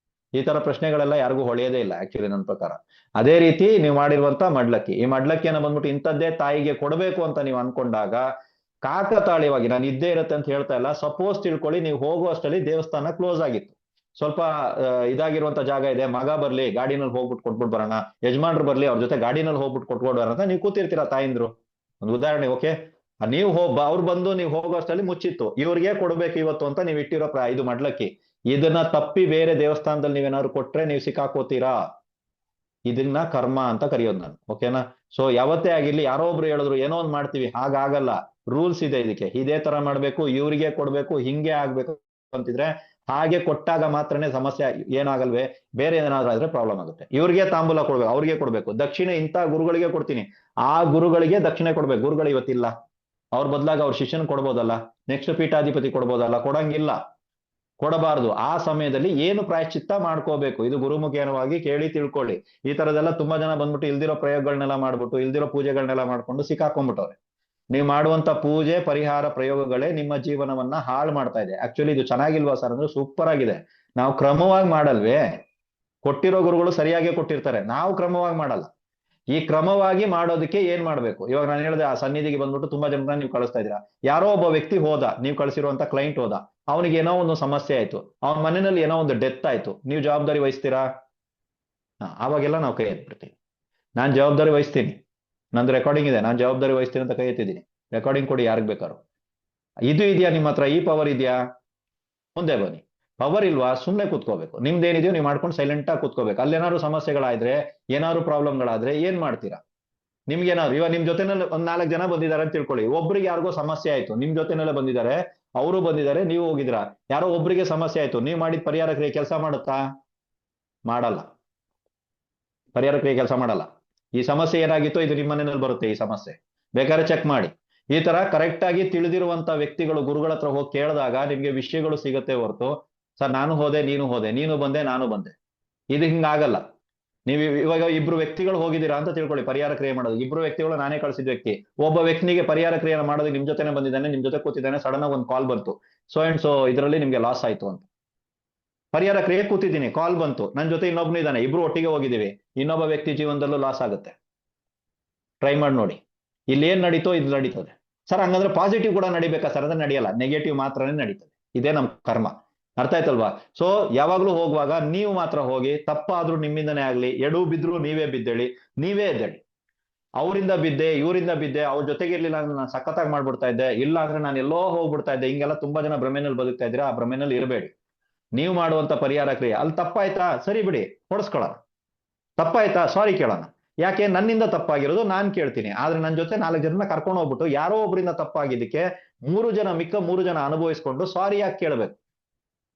ಈ ತರ ಪ್ರಶ್ನೆಗಳೆಲ್ಲ ಯಾರಿಗೂ ಹೊಳೆಯೋದೇ ಇಲ್ಲ ಆಕ್ಚುಲಿ ನನ್ನ ಪ್ರಕಾರ. ಅದೇ ರೀತಿ ನೀವು ಮಾಡಿರುವಂತ ಮಡ್ಲಕ್ಕಿ, ಈ ಮಡ್ಲಕ್ಕಿಯನ್ನ ಬಂದ್ಬಿಟ್ಟು ಇಂಥದ್ದೇ ತಾಯಿಗೆ ಕೊಡಬೇಕು ಅಂತ ನೀವು ಅನ್ಕೊಂಡಾಗ ಕಾಕತಾಳೀಯವಾಗಿ, ನಾನು ಇದ್ದೇ ಇರುತ್ತೆ ಅಂತ ಹೇಳ್ತಾ ಇಲ್ಲ, ಸಪೋಸ್ ತಿಳ್ಕೊಳ್ಳಿ ನೀವು ಹೋಗುವಷ್ಟರಲ್ಲಿ ದೇವಸ್ಥಾನ ಕ್ಲೋಸ್ ಆಗಿತ್ತು, ಸ್ವಲ್ಪ ಇದಾಗಿರುವಂತ ಜಾಗ ಇದೆ, ಮಗ ಬರ್ಲಿ ಗಾಡಿನಲ್ಲಿ ಹೋಗ್ಬಿಟ್ಟು ಕೊಟ್ಬಿಟ್ಟು ಬರೋಣ, ಯಜಮಾನ್ರು ಬರ್ಲಿ ಅವ್ರ ಜೊತೆ ಗಾಡಿನಲ್ಲಿ ಹೋಗ್ಬಿಟ್ಟು ಕೊಟ್ಬಿಟ್ಟು ಬರೋಣ ಅಂತ ನೀವು ಕೂತಿರ್ತೀರಾ ತಾಯಿಂದ್ರು. ಒಂದು ಉದಾಹರಣೆ. ಓಕೆ, ನೀವು ಅವ್ರು ಬಂದು ನೀವು ಹೋಗೋಷ್ಟರಲ್ಲಿ ಮುಚ್ಚಿತ್ತು, ಇವ್ರಿಗೆ ಕೊಡ್ಬೇಕು ಇವತ್ತು ಅಂತ ನೀವು ಇಟ್ಟಿರೋ ಇದು ಮಡ್ಲಕ್ಕಿ, ಇದನ್ನ ತಪ್ಪಿ ಬೇರೆ ದೇವಸ್ಥಾನದಲ್ಲಿ ನೀವೇನಾದ್ರು ಕೊಟ್ರೆ ನೀವು ಸಿಕ್ಕಾಕೋತೀರಾ. ಇದನ್ನ ಕರ್ಮ ಅಂತ ಕರೆಯೋದು ನಾನು. ಓಕೆನಾ? ಸೊ ಯಾವತ್ತೇ ಆಗಿರ್ಲಿ, ಯಾರೋ ಒಬ್ರು ಹೇಳಿದ್ರು ಏನೋ ಒಂದ್ ಮಾಡ್ತೀವಿ, ಹಾಗಾಗಲ್ಲ. ರೂಲ್ಸ್ ಇದೆ ಇದಕ್ಕೆ, ಇದೇ ತರ ಮಾಡ್ಬೇಕು, ಇವ್ರಿಗೆ ಕೊಡ್ಬೇಕು, ಹಿಂಗೆ ಆಗ್ಬೇಕು ಅಂತಿದ್ರೆ ಹಾಗೆ ಕೊಟ್ಟಾಗ ಮಾತ್ರನೇ ಸಮಸ್ಯೆ ಏನಾಗಲ್ವೇ, ಬೇರೆ ಏನಾದ್ರೂ ಆದ್ರೆ ಪ್ರಾಬ್ಲಮ್ ಆಗುತ್ತೆ. ಇವ್ರಿಗೆ ತಾಂಬೂಲ ಕೊಡ್ಬೇಕು, ಅವ್ರಿಗೆ ಕೊಡ್ಬೇಕು, ದಕ್ಷಿಣೆ ಇಂಥ ಗುರುಗಳಿಗೆ ಕೊಡ್ತೀನಿ, ಆ ಗುರುಗಳಿಗೆ ದಕ್ಷಿಣೆ ಕೊಡ್ಬೇಕು. ಗುರುಗಳು ಇವತ್ತಿಲ್ಲ, ಅವ್ರ ಬದಲಾಗಿ ಅವ್ರ ಶಿಷ್ಯನ್ ಕೊಡ್ಬೋದಲ್ಲ, ನೆಕ್ಸ್ಟ್ ಪೀಠಾಧಿಪತಿ ಕೊಡ್ಬೋದಲ್ಲ, ಕೊಡಂಗಿಲ್ಲ, ಕೊಡಬಾರ್ದು. ಆ ಸಮಯದಲ್ಲಿ ಏನು ಪ್ರಾಯಶ್ಚಿತ್ತ ಮಾಡ್ಕೋಬೇಕು, ಇದು ಗುರುಮುಖೇನವಾಗಿ ಕೇಳಿ ತಿಳ್ಕೊಳ್ಳಿ. ಈ ತರದೆಲ್ಲ ತುಂಬಾ ಜನ ಬಂದ್ಬಿಟ್ಟು ಇಲ್ದಿರೋ ಪ್ರಯೋಗಗಳನ್ನೆಲ್ಲ ಮಾಡ್ಬಿಟ್ಟು, ಇಲ್ದಿರೋ ಪೂಜೆಗಳನ್ನೆಲ್ಲ ಮಾಡ್ಕೊಂಡು ಸಿಕ್ಕಾಕೊಂಡ್ಬಿಟ್ಟವ್ರೆ. ನೀವು ಮಾಡುವಂತ ಪೂಜೆ ಪರಿಹಾರ ಪ್ರಯೋಗಗಳೇ ನಿಮ್ಮ ಜೀವನವನ್ನ ಹಾಳು ಮಾಡ್ತಾ ಇದೆ. ಆಕ್ಚುಲಿ ಇದು ಚೆನ್ನಾಗಿಲ್ವಾ ಸರ್ ಅಂದ್ರೆ ಸೂಪರ್ ಆಗಿದೆ. ನಾವು ಕ್ರಮವಾಗಿ ಮಾಡಲ್ವೇ? ಕೊಟ್ಟಿರೋ ಗುರುಗಳು ಸರಿಯಾಗಿ ಕೊಟ್ಟಿರ್ತಾರೆ, ನಾವು ಕ್ರಮವಾಗಿ ಮಾಡಲ್ಲ. ಈ ಕ್ರಮವಾಗಿ ಮಾಡೋದಕ್ಕೆ ಏನ್ ಮಾಡ್ಬೇಕು? ಇವಾಗ ನಾನು ಹೇಳಿದೆ, ಆ ಸನ್ನಿಧಿಗೆ ಬಂದ್ಬಿಟ್ಟು ತುಂಬಾ ಜನ ನೀವು ಕಳಿಸ್ತಾ ಇದ್ದೀರಾ, ಯಾರೋ ಒಬ್ಬ ವ್ಯಕ್ತಿ ಹೋದ, ನೀವು ಕಳಿಸಿರುವಂತ ಕ್ಲೈಂಟ್ ಹೋದ, ಅವನಿಗೆ ಏನೋ ಒಂದು ಸಮಸ್ಯೆ ಆಯ್ತು, ಅವನ ಮನೆಯಲ್ಲಿ ಏನೋ ಒಂದು ಡೆತ್ ಆಯ್ತು, ನೀವು ಜವಾಬ್ದಾರಿ ವಹಿಸ್ತೀರಾ? ಅವಾಗೆಲ್ಲ ನಾವು ಕೈ ಎತ್ಬಿಡ್ತೀವಿ. ನಾನ್ ಜವಾಬ್ದಾರಿ ವಹಿಸ್ತೀನಿ, ನಂದು ರೆಕಾರ್ಡಿಂಗ್ ಇದೆ, ನಾನು ಜವಾಬ್ದಾರಿ ವಹಿಸ್ತೀನಿ ಅಂತ ಕೈ ಎತ್ತಿದ್ದೀನಿ. ರೆಕಾರ್ಡಿಂಗ್ ಕೊಡಿ ಯಾರಿಗ್ ಬೇಕಾದ್ರು. ಇದು ಇದೆಯಾ ನಿಮ್ಮ ಹತ್ರ? ಈ ಪವರ್ ಇದೆಯಾ? ಮುಂದೆ ಬನ್ನಿ. ಪವರ್ ಇಲ್ವಾ? ಸುಮ್ಮನೆ ಕೂತ್ಕೋಬೇಕು. ನಿಮ್ದೇನಿದೆಯೋ ನೀವು ಮಾಡ್ಕೊಂಡು ಸೈಲೆಂಟ್ ಆಗಿ ಕೂತ್ಕೋಬೇಕು. ಅಲ್ಲೇನಾದ್ರು ಸಮಸ್ಯೆಗಳಾದ್ರೆ, ಏನಾದ್ರು ಪ್ರಾಬ್ಲಮ್ಗಳಾದ್ರೆ ಏನ್ ಮಾಡ್ತೀರಾ? ನಿಮ್ಗೇನಾದ್ರು ಇವಾಗ ನಿಮ್ ಜೊತೆನಲ್ಲಿ ಒಂದ್ 4 ಜನ ಬಂದಿದ್ದಾರೆ ಅಂತ ತಿಳ್ಕೊಳ್ಳಿ, ಒಬ್ರಿಗೆ ಯಾರಿಗೋ ಸಮಸ್ಯೆ ಆಯ್ತು, ನಿಮ್ ಜೊತೆನಲ್ಲೇ ಬಂದಿದ್ದಾರೆ, ಅವರು ಬಂದಿದ್ದಾರೆ, ನೀವು ಹೋಗಿದ್ರ, ಯಾರೋ ಒಬ್ರಿಗೆ ಸಮಸ್ಯೆ ಆಯ್ತು, ನೀವು ಮಾಡಿದ ಪರಿಹಾರ ಕ್ರಿಯೆ ಕೆಲಸ ಮಾಡುತ್ತಾ? ಮಾಡಲ್ಲ. ಪರಿಹಾರ ಕ್ರಿಯೆ ಕೆಲಸ ಮಾಡಲ್ಲ. ಈ ಸಮಸ್ಯೆ ಏನಾಗಿತ್ತು, ಇದು ನಿಮ್ಮ ಮನೆಯಲ್ಲಿ ಬರುತ್ತೆ. ಈ ಸಮಸ್ಯೆ ಬೇಕಾದ್ರೆ ಚೆಕ್ ಮಾಡಿ. ಈ ತರ ಕರೆಕ್ಟ್ ಆಗಿ ತಿಳಿದಿರುವಂತ ವ್ಯಕ್ತಿಗಳು ಗುರುಗಳ ಹತ್ರ ಹೋಗಿ ಕೇಳಿದಾಗ ನಿಮ್ಗೆ ವಿಷಯಗಳು ಸಿಗತ್ತೆ ಹೊರತು ಸರ್ ನಾನು ಹೋದೆ ನೀನು ಬಂದೆ ನಾನು ಬಂದೆ ಇದು ಹಿಂಗಾಗಲ್ಲ. ನೀವು ಇವಾಗ ಇಬ್ರು ವ್ಯಕ್ತಿಗಳು ಹೋಗಿದ್ದೀರಾ ಅಂತ ತಿಳ್ಕೊಳ್ಳಿ ಪರಿಹಾರ ಕ್ರಿಯೆ ಮಾಡೋದು. ಇಬ್ರು ವ್ಯಕ್ತಿಗಳು ನಾನೇ ಕಳಿಸಿದ ವ್ಯಕ್ತಿ, ಒಬ್ಬ ವ್ಯಕ್ತಿಗೆ ಪರಿಹಾರ ಕ್ರಿಯೆ ಮಾಡೋದು ನಿಮ್ ಜೊತೆನೆ ಬಂದಿದ್ದಾನೆ, ನಿಮ್ ಜೊತೆ ಕೂತಿದ್ದಾನೆ, ಸಡನ್ ಆಗಿ ಒಂದು ಕಾಲ್ ಬಂತು, ಸೊ ಅಂಡ್ ಸೊ ಇದರಲ್ಲಿ ನಿಮ್ಗೆ ಲಾಸ್ ಆಯ್ತು ಅಂತ. ಪರಿಹಾರ ಕ್ರಿಯೆ ಕೂತಿದ್ದೀನಿ, ಕಾಲ್ ಬಂತು, ನನ್ನ ಜೊತೆ ಇನ್ನೊಬ್ನು ಇದ್ದಾನೆ, ಇಬ್ರು ಒಟ್ಟಿಗೆ ಹೋಗಿದ್ದೀವಿ, ಇನ್ನೊಬ್ಬ ವ್ಯಕ್ತಿ ಜೀವನದಲ್ಲೂ ಲಾಸ್ ಆಗುತ್ತೆ. ಟ್ರೈ ಮಾಡಿ ನೋಡಿ, ಇಲ್ಲಿ ಏನ್ ನಡೀತೋ ಇದು ನಡೀತದೆ. ಸರ್ ಹಂಗಂದ್ರೆ ಪಾಸಿಟಿವ್ ಕೂಡ ನಡಿಬೇಕಾ ಸರ್? ಅಂದ್ರೆ ನಡೆಯಲ್ಲ, ನೆಗೆಟಿವ್ ಮಾತ್ರನೇ ನಡೀತದೆ. ಇದೇ ನಮ್ ಕರ್ಮ. ಅರ್ಥ ಆಯ್ತಲ್ವಾ? ಸೊ ಯಾವಾಗ್ಲೂ ಹೋಗುವಾಗ ನೀವು ಮಾತ್ರ ಹೋಗಿ, ತಪ್ಪಾದ್ರೂ ನಿಮ್ಮಿಂದನೇ ಆಗ್ಲಿ, ಎಡು ಬಿದ್ರು ನೀವೇ ಬಿದ್ದೇಳಿ, ನೀವೇ ಎದ್ದೇಳಿ. ಅವರಿಂದ ಬಿದ್ದೆ, ಇವರಿಂದ ಬಿದ್ದೆ, ಅವ್ರ ಜೊತೆಗೆ ಇರ್ಲಿಲ್ಲ ಅಂದ್ರೆ ನಾನು ಸಖತ್ತಾಗಿ ಮಾಡ್ಬಿಡ್ತಾ ಇದ್ದೆ, ಇಲ್ಲ ಅಂದ್ರೆ ನಾನು ಎಲ್ಲೋ ಹೋಗ್ಬಿಡ್ತಾ ಇದ್ದೆ, ಹಿಂಗೆಲ್ಲ ತುಂಬಾ ಜನ ಭ್ರಮೆನಲ್ಲಿ ಬದುಕ್ತಾ ಇದ್ದೀರಾ. ಆ ಭ್ರಮೆನಲ್ಲಿ ಇರಬೇಡಿ. ನೀವು ಮಾಡುವಂತ ಪರಿಹಾರ ಕ್ರಿಯೆ ಅಲ್ಲಿ ತಪ್ಪಾಯ್ತಾ, ಸರಿ ಬಿಡಿ, ಹೊಡ್ಸ್ಕೊಳ್ಳೋಣ. ತಪ್ಪಾಯ್ತಾ, ಸಾರಿ ಕೇಳೋಣ. ಯಾಕೆ? ನನ್ನಿಂದ ತಪ್ಪಾಗಿರೋದು ನಾನ್ ಕೇಳ್ತೀನಿ. ಆದ್ರೆ ನನ್ನ ಜೊತೆ 4 ಜನನ ಕರ್ಕೊಂಡು ಹೋಗ್ಬಿಟ್ಟು ಯಾರೋ ಒಬ್ಬರಿಂದ ತಪ್ಪಾಗಿದ್ದಕ್ಕೆ ಮಿಕ್ಕ 3 ಜನ ಅನುಭವಿಸ್ಕೊಂಡು ಸಾರಿ ಯಾಕೆ ಕೇಳ್ಬೇಕು?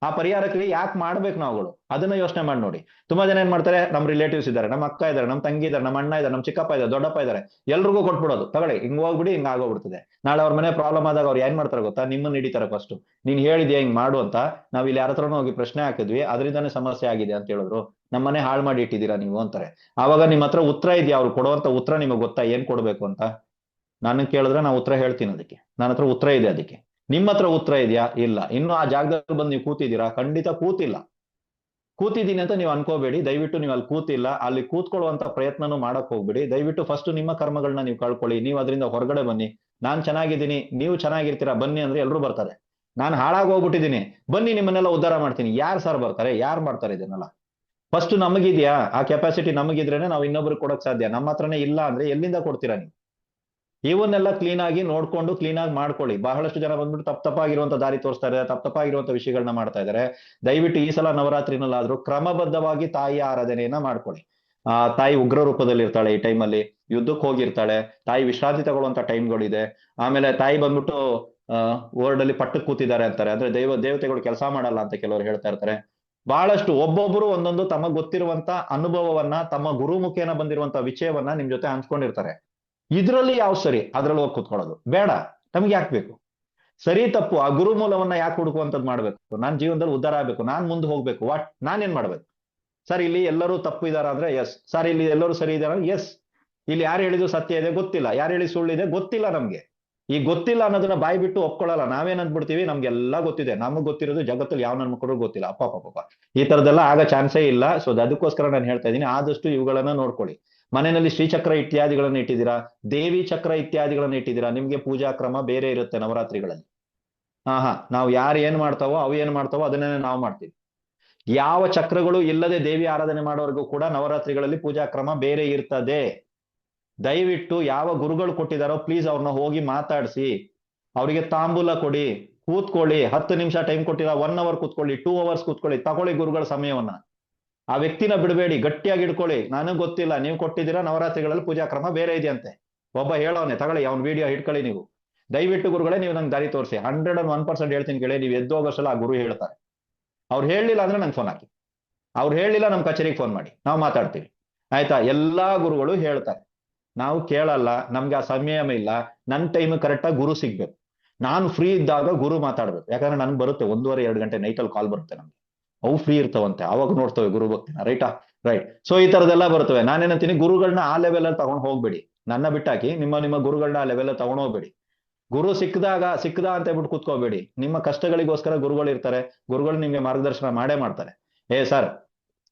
ಆ ಪರಿಹಾರ ಕ್ರಿಯೆ ಯಾಕೆ ಮಾಡ್ಬೇಕು ನಾವುಗಳು? ಅದನ್ನ ಯೋಚನೆ ಮಾಡಿ ನೋಡಿ. ತುಂಬಾ ಜನ ಏನ್ ಮಾಡ್ತಾರೆ, ನಮ್ ರಿಲೇಟಿವ್ಸ್ ಇದ್ದಾರೆ, ನಮ್ಮ ಅಕ್ಕ ಇದ್ದಾರೆ, ನಮ್ಮ ತಂಗಿ ಇದ್ದಾರೆ, ನಮ್ಮ ಅಣ್ಣ ಇದ್ದಾರೆ, ನಮ್ಮ ಚಿಕ್ಕಪ್ಪ ಇದ್ದಾರೆ, ದೊಡ್ಡಪ್ಪ ಇದ್ದಾರೆ, ಎಲ್ರಿಗೂ ಕೊಟ್ಬಿಡೋದು, ತಗೊಳ್ಳಿ ಹಿಂಗ್ ಹೋಗ್ಬಿಡಿ, ಹಿಂಗ್ ಆಗೋಗ್ಬಿಡ್ತದೆ. ನಾಳೆ ಅವ್ರ ಮನೆ ಪ್ರಾಬ್ಲಮ್ ಆದಾಗ ಅವ್ರು ಏನ್ ಮಾಡ್ತಾರೆ ಗೊತ್ತಾ? ನಿಮ್ಮನ್ನ ಹಿಡಿತಾರೆ ಫಸ್ಟ್. ನೀನ್ ಹೇಳಿದ್ಯಾ ಹಿಂಗ್ ಮಾಡು ಅಂತ. ನಾವ್ ಇಲ್ಲಿ ಯಾರ ಹತ್ರನೂ ಹೋಗಿ ಪ್ರಶ್ನೆ ಹಾಕಿದ್ವಿ, ಅದರಿಂದಾನೇ ಸಮಸ್ಯೆ ಆಗಿದೆ ಅಂತ ಹೇಳಿದ್ರು. ನಮ್ಮನೆ ಹಾಳು ಮಾಡಿ ಇಟ್ಟಿದ್ದೀರಾ ನೀವು ಅಂತಾರೆ. ಆವಾಗ ನಿಮ್ಮ ಹತ್ರ ಉತ್ತರ ಇದೆಯಾ? ಅವ್ರು ಕೊಡುವಂತ ಉತ್ತರ ನಿಮಗೆ ಗೊತ್ತಾ ಏನ್ ಕೊಡ್ಬೇಕು ಅಂತ? ನಾನು ಕೇಳಿದ್ರೆ ನಾ ಉತ್ತರ ಹೇಳ್ತೀನಿ ಅದಕ್ಕೆ. ನನ್ನ ಹತ್ರ ಉತ್ತರ ಇದೆ ಅದಕ್ಕೆ. ನಿಮ್ಮ ಹತ್ರ ಉತ್ತರ ಇದೆಯಾ? ಇಲ್ಲ. ಇನ್ನು ಆ ಜಾಗದಲ್ಲಿ ಬಂದು ನೀವು ಕೂತಿದ್ದೀರಾ? ಖಂಡಿತ ಕೂತಿಲ್ಲ. ಕೂತಿದ್ದೀನಿ ಅಂತ ನೀವು ಅನ್ಕೋಬೇಡಿ. ದಯವಿಟ್ಟು ನೀವು ಅಲ್ಲಿ ಕೂತಿಲ್ಲ. ಅಲ್ಲಿ ಕೂತ್ಕೊಳ್ಳುವಂತ ಪ್ರಯತ್ನನೂ ಮಾಡಕ್ ಹೋಗ್ಬಿಡಿ. ದಯವಿಟ್ಟು ಫಸ್ಟ್ ನಿಮ್ಮ ಕರ್ಮಗಳನ್ನ ನೀವು ಕಳ್ಕೊಳ್ಳಿ. ನೀವು ಅದರಿಂದ ಹೊರಗಡೆ ಬನ್ನಿ. ನಾನ್ ಚೆನ್ನಾಗಿದ್ದೀನಿ, ನೀವು ಚೆನ್ನಾಗಿರ್ತೀರಾ, ಬನ್ನಿ ಅಂದ್ರೆ ಎಲ್ಲರೂ ಬರ್ತಾರೆ. ನಾನು ಹಾಳಾಗೋಗ್ಬಿಟ್ಟಿದ್ದೀನಿ, ಬನ್ನಿ ನಿಮ್ಮನ್ನೆಲ್ಲ ಉದ್ಧಾರ ಮಾಡ್ತೀನಿ. ಯಾರು ಸರ್ ಬರ್ತಾರೆ? ಯಾರು ಮಾಡ್ತಾರೆ ಇದನ್ನೆಲ್ಲ? ಫಸ್ಟ್ ನಮಗಿದ್ಯಾ ಆ ಕೆಪಾಸಿಟಿ? ನಮಗಿದ್ರೇನೆ ನಾವು ಇನ್ನೊಬ್ರಿಗೆ ಕೊಡಕ್ ಸಾಧ್ಯ. ನಮ್ಮ ಹತ್ರನೇ ಇಲ್ಲ ಅಂದ್ರೆ ಎಲ್ಲಿಂದ ಕೊಡ್ತೀರಾ ನೀವು? ಇವನ್ನೆಲ್ಲ ಕ್ಲೀನ್ ಆಗಿ ನೋಡ್ಕೊಂಡು ಕ್ಲೀನ್ ಆಗಿ ಮಾಡ್ಕೊಳ್ಳಿ. ಬಹಳಷ್ಟು ಜನ ಬಂದ್ಬಿಟ್ಟು ತಪ್ಪಾಗಿರುವಂತ ದಾರಿ ತೋರಿಸ್ತಾ ಇದ್ದಾರೆ, ತಪ್ಪಾಗಿರುವಂತ ವಿಷಯಗಳನ್ನ ಮಾಡ್ತಾ ಇದ್ದಾರೆ. ದಯವಿಟ್ಟು ಈ ಸಲ ನವರಾತ್ರಿನಲ್ಲಾದ್ರೂ ಕ್ರಮಬದ್ಧವಾಗಿ ತಾಯಿಯ ಆರಾಧನೆಯನ್ನ ಮಾಡ್ಕೊಳ್ಳಿ. ತಾಯಿ ಉಗ್ರ ರೂಪದಲ್ಲಿ ಇರ್ತಾಳೆ. ಈ ಟೈಮಲ್ಲಿ ಯುದ್ಧಕ್ಕೆ ಹೋಗಿರ್ತಾಳೆ. ತಾಯಿ ವಿಶ್ರಾಂತಿ ತಗೊಳ್ಳುವಂತ ಟೈಮ್ಗಳಿದೆ. ಆಮೇಲೆ ತಾಯಿ ಬಂದ್ಬಿಟ್ಟು ವರ್ಡ್ ಅಲ್ಲಿ ಪಟ್ಟಕ್ಕೆ ಕೂತಿದ್ದಾರೆ ಅಂತಾರೆ. ಅಂದ್ರೆ ದೇವತೆಗಳು ಕೆಲಸ ಮಾಡಲ್ಲ ಅಂತ ಕೆಲವರು ಹೇಳ್ತಾ ಇರ್ತಾರೆ. ಬಹಳಷ್ಟು ಒಬ್ಬೊಬ್ರು ಒಂದೊಂದು ತಮಗೆ ಗೊತ್ತಿರುವಂತ ಅನುಭವವನ್ನ, ತಮ್ಮ ಗುರು ಮುಖೇನ ಬಂದಿರುವಂತ ವಿಷಯವನ್ನ ನಿಮ್ ಜೊತೆ ಹಂಚ್ಕೊಂಡಿರ್ತಾರೆ. ಇದ್ರಲ್ಲಿ ಯಾವ ಸರಿ? ಅದ್ರಲ್ಲಿ ಹೋಗಿ ಕೂತ್ಕೊಳ್ಳೋದು ಬೇಡ. ನಮ್ಗೆ ಯಾಕೆ ಬೇಕು? ಸರಿ ತಪ್ಪು ಆ ಗುರು ಮೂಲವನ್ನ ಯಾಕೆ ಹುಡುಕುವಂತದ್ದು ಮಾಡ್ಬೇಕು? ನಾನ್ ಜೀವನದಲ್ಲಿ ಉದ್ಧಾರ ಆಗ್ಬೇಕು, ನಾನ್ ಮುಂದೆ ಹೋಗ್ಬೇಕು. ನಾನೇನ್ ಮಾಡ್ಬೇಕು? ಸರ್ ಇಲ್ಲಿ ಎಲ್ಲರೂ ತಪ್ಪು ಇದಾರ ಅಂದ್ರೆ ಎಸ್. ಸರ್ ಇಲ್ಲಿ ಎಲ್ಲರೂ ಸರಿ ಇದಾರ? ಎಸ್. ಇಲ್ಲಿ ಯಾರು ಹೇಳಿದ್ರು ಸತ್ಯ ಇದೆ ಗೊತ್ತಿಲ್ಲ, ಯಾರು ಹೇಳಿ ಸುಳ್ಳು ಇದೆ ಗೊತ್ತಿಲ್ಲ. ನಮ್ಗೆ ಈ ಗೊತ್ತಿಲ್ಲ ಅನ್ನೋದನ್ನ ಬಾಯಿ ಬಿಟ್ಟು ಒಪ್ಕೊಳ್ಳಲ್ಲ. ನಾವೇನ್ ಅಂದ್ಬಿಡ್ತೀವಿ, ನಮ್ಗೆಲ್ಲ ಗೊತ್ತಿದೆ, ನಮಗ್ ಗೊತ್ತಿರೋದು ಜಗತ್ತಲ್ಲಿ ಯಾವ ನನ್ನ ಮಕ್ಕಳು ಗೊತ್ತಿಲ್ಲ. ಅಪ್ಪ ಈ ತರದೆಲ್ಲ ಆಗ ಚಾನ್ಸೇ ಇಲ್ಲ. ಸೊ ಅದಕ್ಕೋಸ್ಕರ ನಾನು ಹೇಳ್ತಾ ಇದ್ದೀನಿ, ಆದಷ್ಟು ಇವುಗಳನ್ನ ನೋಡ್ಕೊಳ್ಳಿ. ಮನೆಯಲ್ಲಿ ಶ್ರೀಚಕ್ರ ಇತ್ಯಾದಿಗಳನ್ನ ಇಟ್ಟಿದ್ದೀರಾ, ದೇವಿ ಚಕ್ರ ಇತ್ಯಾದಿಗಳನ್ನ ಇಟ್ಟಿದ್ದೀರಾ, ನಿಮ್ಗೆ ಪೂಜಾ ಕ್ರಮ ಬೇರೆ ಇರುತ್ತೆ ನವರಾತ್ರಿಗಳಲ್ಲಿ. ನಾವು ಯಾರು ಏನ್ ಮಾಡ್ತಾವೋ ಅವು ಏನ್ ಮಾಡ್ತಾವೋ ಅದನ್ನೇ ನಾವು ಮಾಡ್ತೀವಿ. ಯಾವ ಚಕ್ರಗಳು ಇಲ್ಲದೆ ದೇವಿ ಆರಾಧನೆ ಮಾಡೋವರೆಗೂ ಕೂಡ ನವರಾತ್ರಿಗಳಲ್ಲಿ ಪೂಜಾ ಕ್ರಮ ಬೇರೆ ಇರ್ತದೆ. ದಯವಿಟ್ಟು ಯಾವ ಗುರುಗಳು ಕೊಟ್ಟಿದಾರೋ ಪ್ಲೀಸ್ ಅವ್ರನ್ನ ಹೋಗಿ ಮಾತಾಡಿಸಿ, ಅವರಿಗೆ ತಾಂಬೂಲ ಕೊಡಿ, ಕೂತ್ಕೊಳ್ಳಿ. 10 ನಿಮಿಷ ಟೈಮ್ ಕೊಟ್ಟಿಲ್ಲ, 1 ಅವರ್ ಕೂತ್ಕೊಳ್ಳಿ, 2 ಅವರ್ಸ್ ಕೂತ್ಕೊಳ್ಳಿ, ತಗೊಳ್ಳಿ ಗುರುಗಳ ಸಮಯವನ್ನ. ಆ ವ್ಯಕ್ತಿನ ಬಿಡಬೇಡಿ, ಗಟ್ಟಿಯಾಗಿ ಇಡ್ಕೊಳ್ಳಿ. ನನಗ್ ಗೊತ್ತಿಲ್ಲ, ನೀವು ಕೊಟ್ಟಿದ್ದೀರಾ ನವರಾತ್ರಿಗಳಲ್ಲಿ ಪೂಜಾ ಕ್ರಮ ಬೇರೆ ಇದೆಯಂತೆ, ಒಬ್ಬ ಹೇಳೋನೆ, ತಗೊಳ್ಳಿ ಅವ್ನ ವಿಡಿಯೋ ಹಿಡ್ಕೊಳ್ಳಿ. ನೀವು ದಯವಿಟ್ಟು ಗುರುಗಳೇ ನೀವು ನಂಗೆ ದಾರಿ ತೋರಿಸಿ. 101% ಹೇಳ್ತೀನಿ ಕೇಳಿ. ನೀವು ಎದ್ದೋಗೋಷ್ಟಲ್ಲ ಆ ಗುರು ಹೇಳ್ತಾರೆ. ಅವ್ರು ಹೇಳಲಿಲ್ಲ ಅಂದ್ರೆ ನಂಗೆ ಫೋನ್ ಹಾಕಿ. ಅವ್ರು ಹೇಳಲಿಲ್ಲ ನಮ್ಮ ಕಚೇರಿಗೆ ಫೋನ್ ಮಾಡಿ, ನಾವು ಮಾತಾಡ್ತೀವಿ. ಆಯ್ತಾ? ಎಲ್ಲಾ ಗುರುಗಳು ಹೇಳ್ತಾರೆ, ನಾವು ಕೇಳಲ್ಲ, ನಮ್ಗೆ ಆ ಸಮಯ ಇಲ್ಲ. ನನ್ನ ಟೈಮ್ ಕರೆಕ್ಟಾಗಿ ಗುರು ಸಿಗ್ಬೇಕು. ನಾನು ಫ್ರೀ ಇದ್ದಾಗ ಗುರು ಮಾತಾಡ್ಬೇಕು. ಯಾಕಂದ್ರೆ ನನ್ಗೆ ಬರುತ್ತೆ 1:30-2 ಗಂಟೆ ನೈಟಲ್ಲಿ ಕಾಲ್ ಬರುತ್ತೆ ನಮ್ಗೆ. ಅವು ಫ್ರೀ ಇರ್ತಾವಂತೆ, ಅವಾಗ ನೋಡ್ತವೆ ಗುರು ಭಕ್ತಿನ. ರೈಟ್. ಸೊ ಈ ತರದೆಲ್ಲ ಬರ್ತವೆ. ನಾನೇನಂತೀನಿ, ಗುರುಗಳನ್ನ ಆ ಲೆವೆಲ್ ಅಲ್ಲಿ ತಗೊಂಡು ಹೋಗ್ಬೇಡಿ. ನನ್ನ ಬಿಟ್ಟಾಕಿ ನಿಮ್ಮ ಗುರುಗಳನ್ನ ಆ ಲೆವೆಲ್ ಅಲ್ಲಿ ತಗೊಂಡು ಹೋಗ್ಬೇಡಿ. ಗುರು ಸಿಕ್ಕದ ಅಂತ ಹೇಳ್ಬಿಟ್ಟು ಕೂತ್ಕೋಬೇಡಿ. ನಿಮ್ಮ ಕಷ್ಟಗಳಿಗೋಸ್ಕರ ಗುರುಗಳು ಇರ್ತಾರೆ. ಗುರುಗಳು ನಿಮ್ಗೆ ಮಾರ್ಗದರ್ಶನ ಮಾಡೇ ಮಾಡ್ತಾರೆ. ಸರ್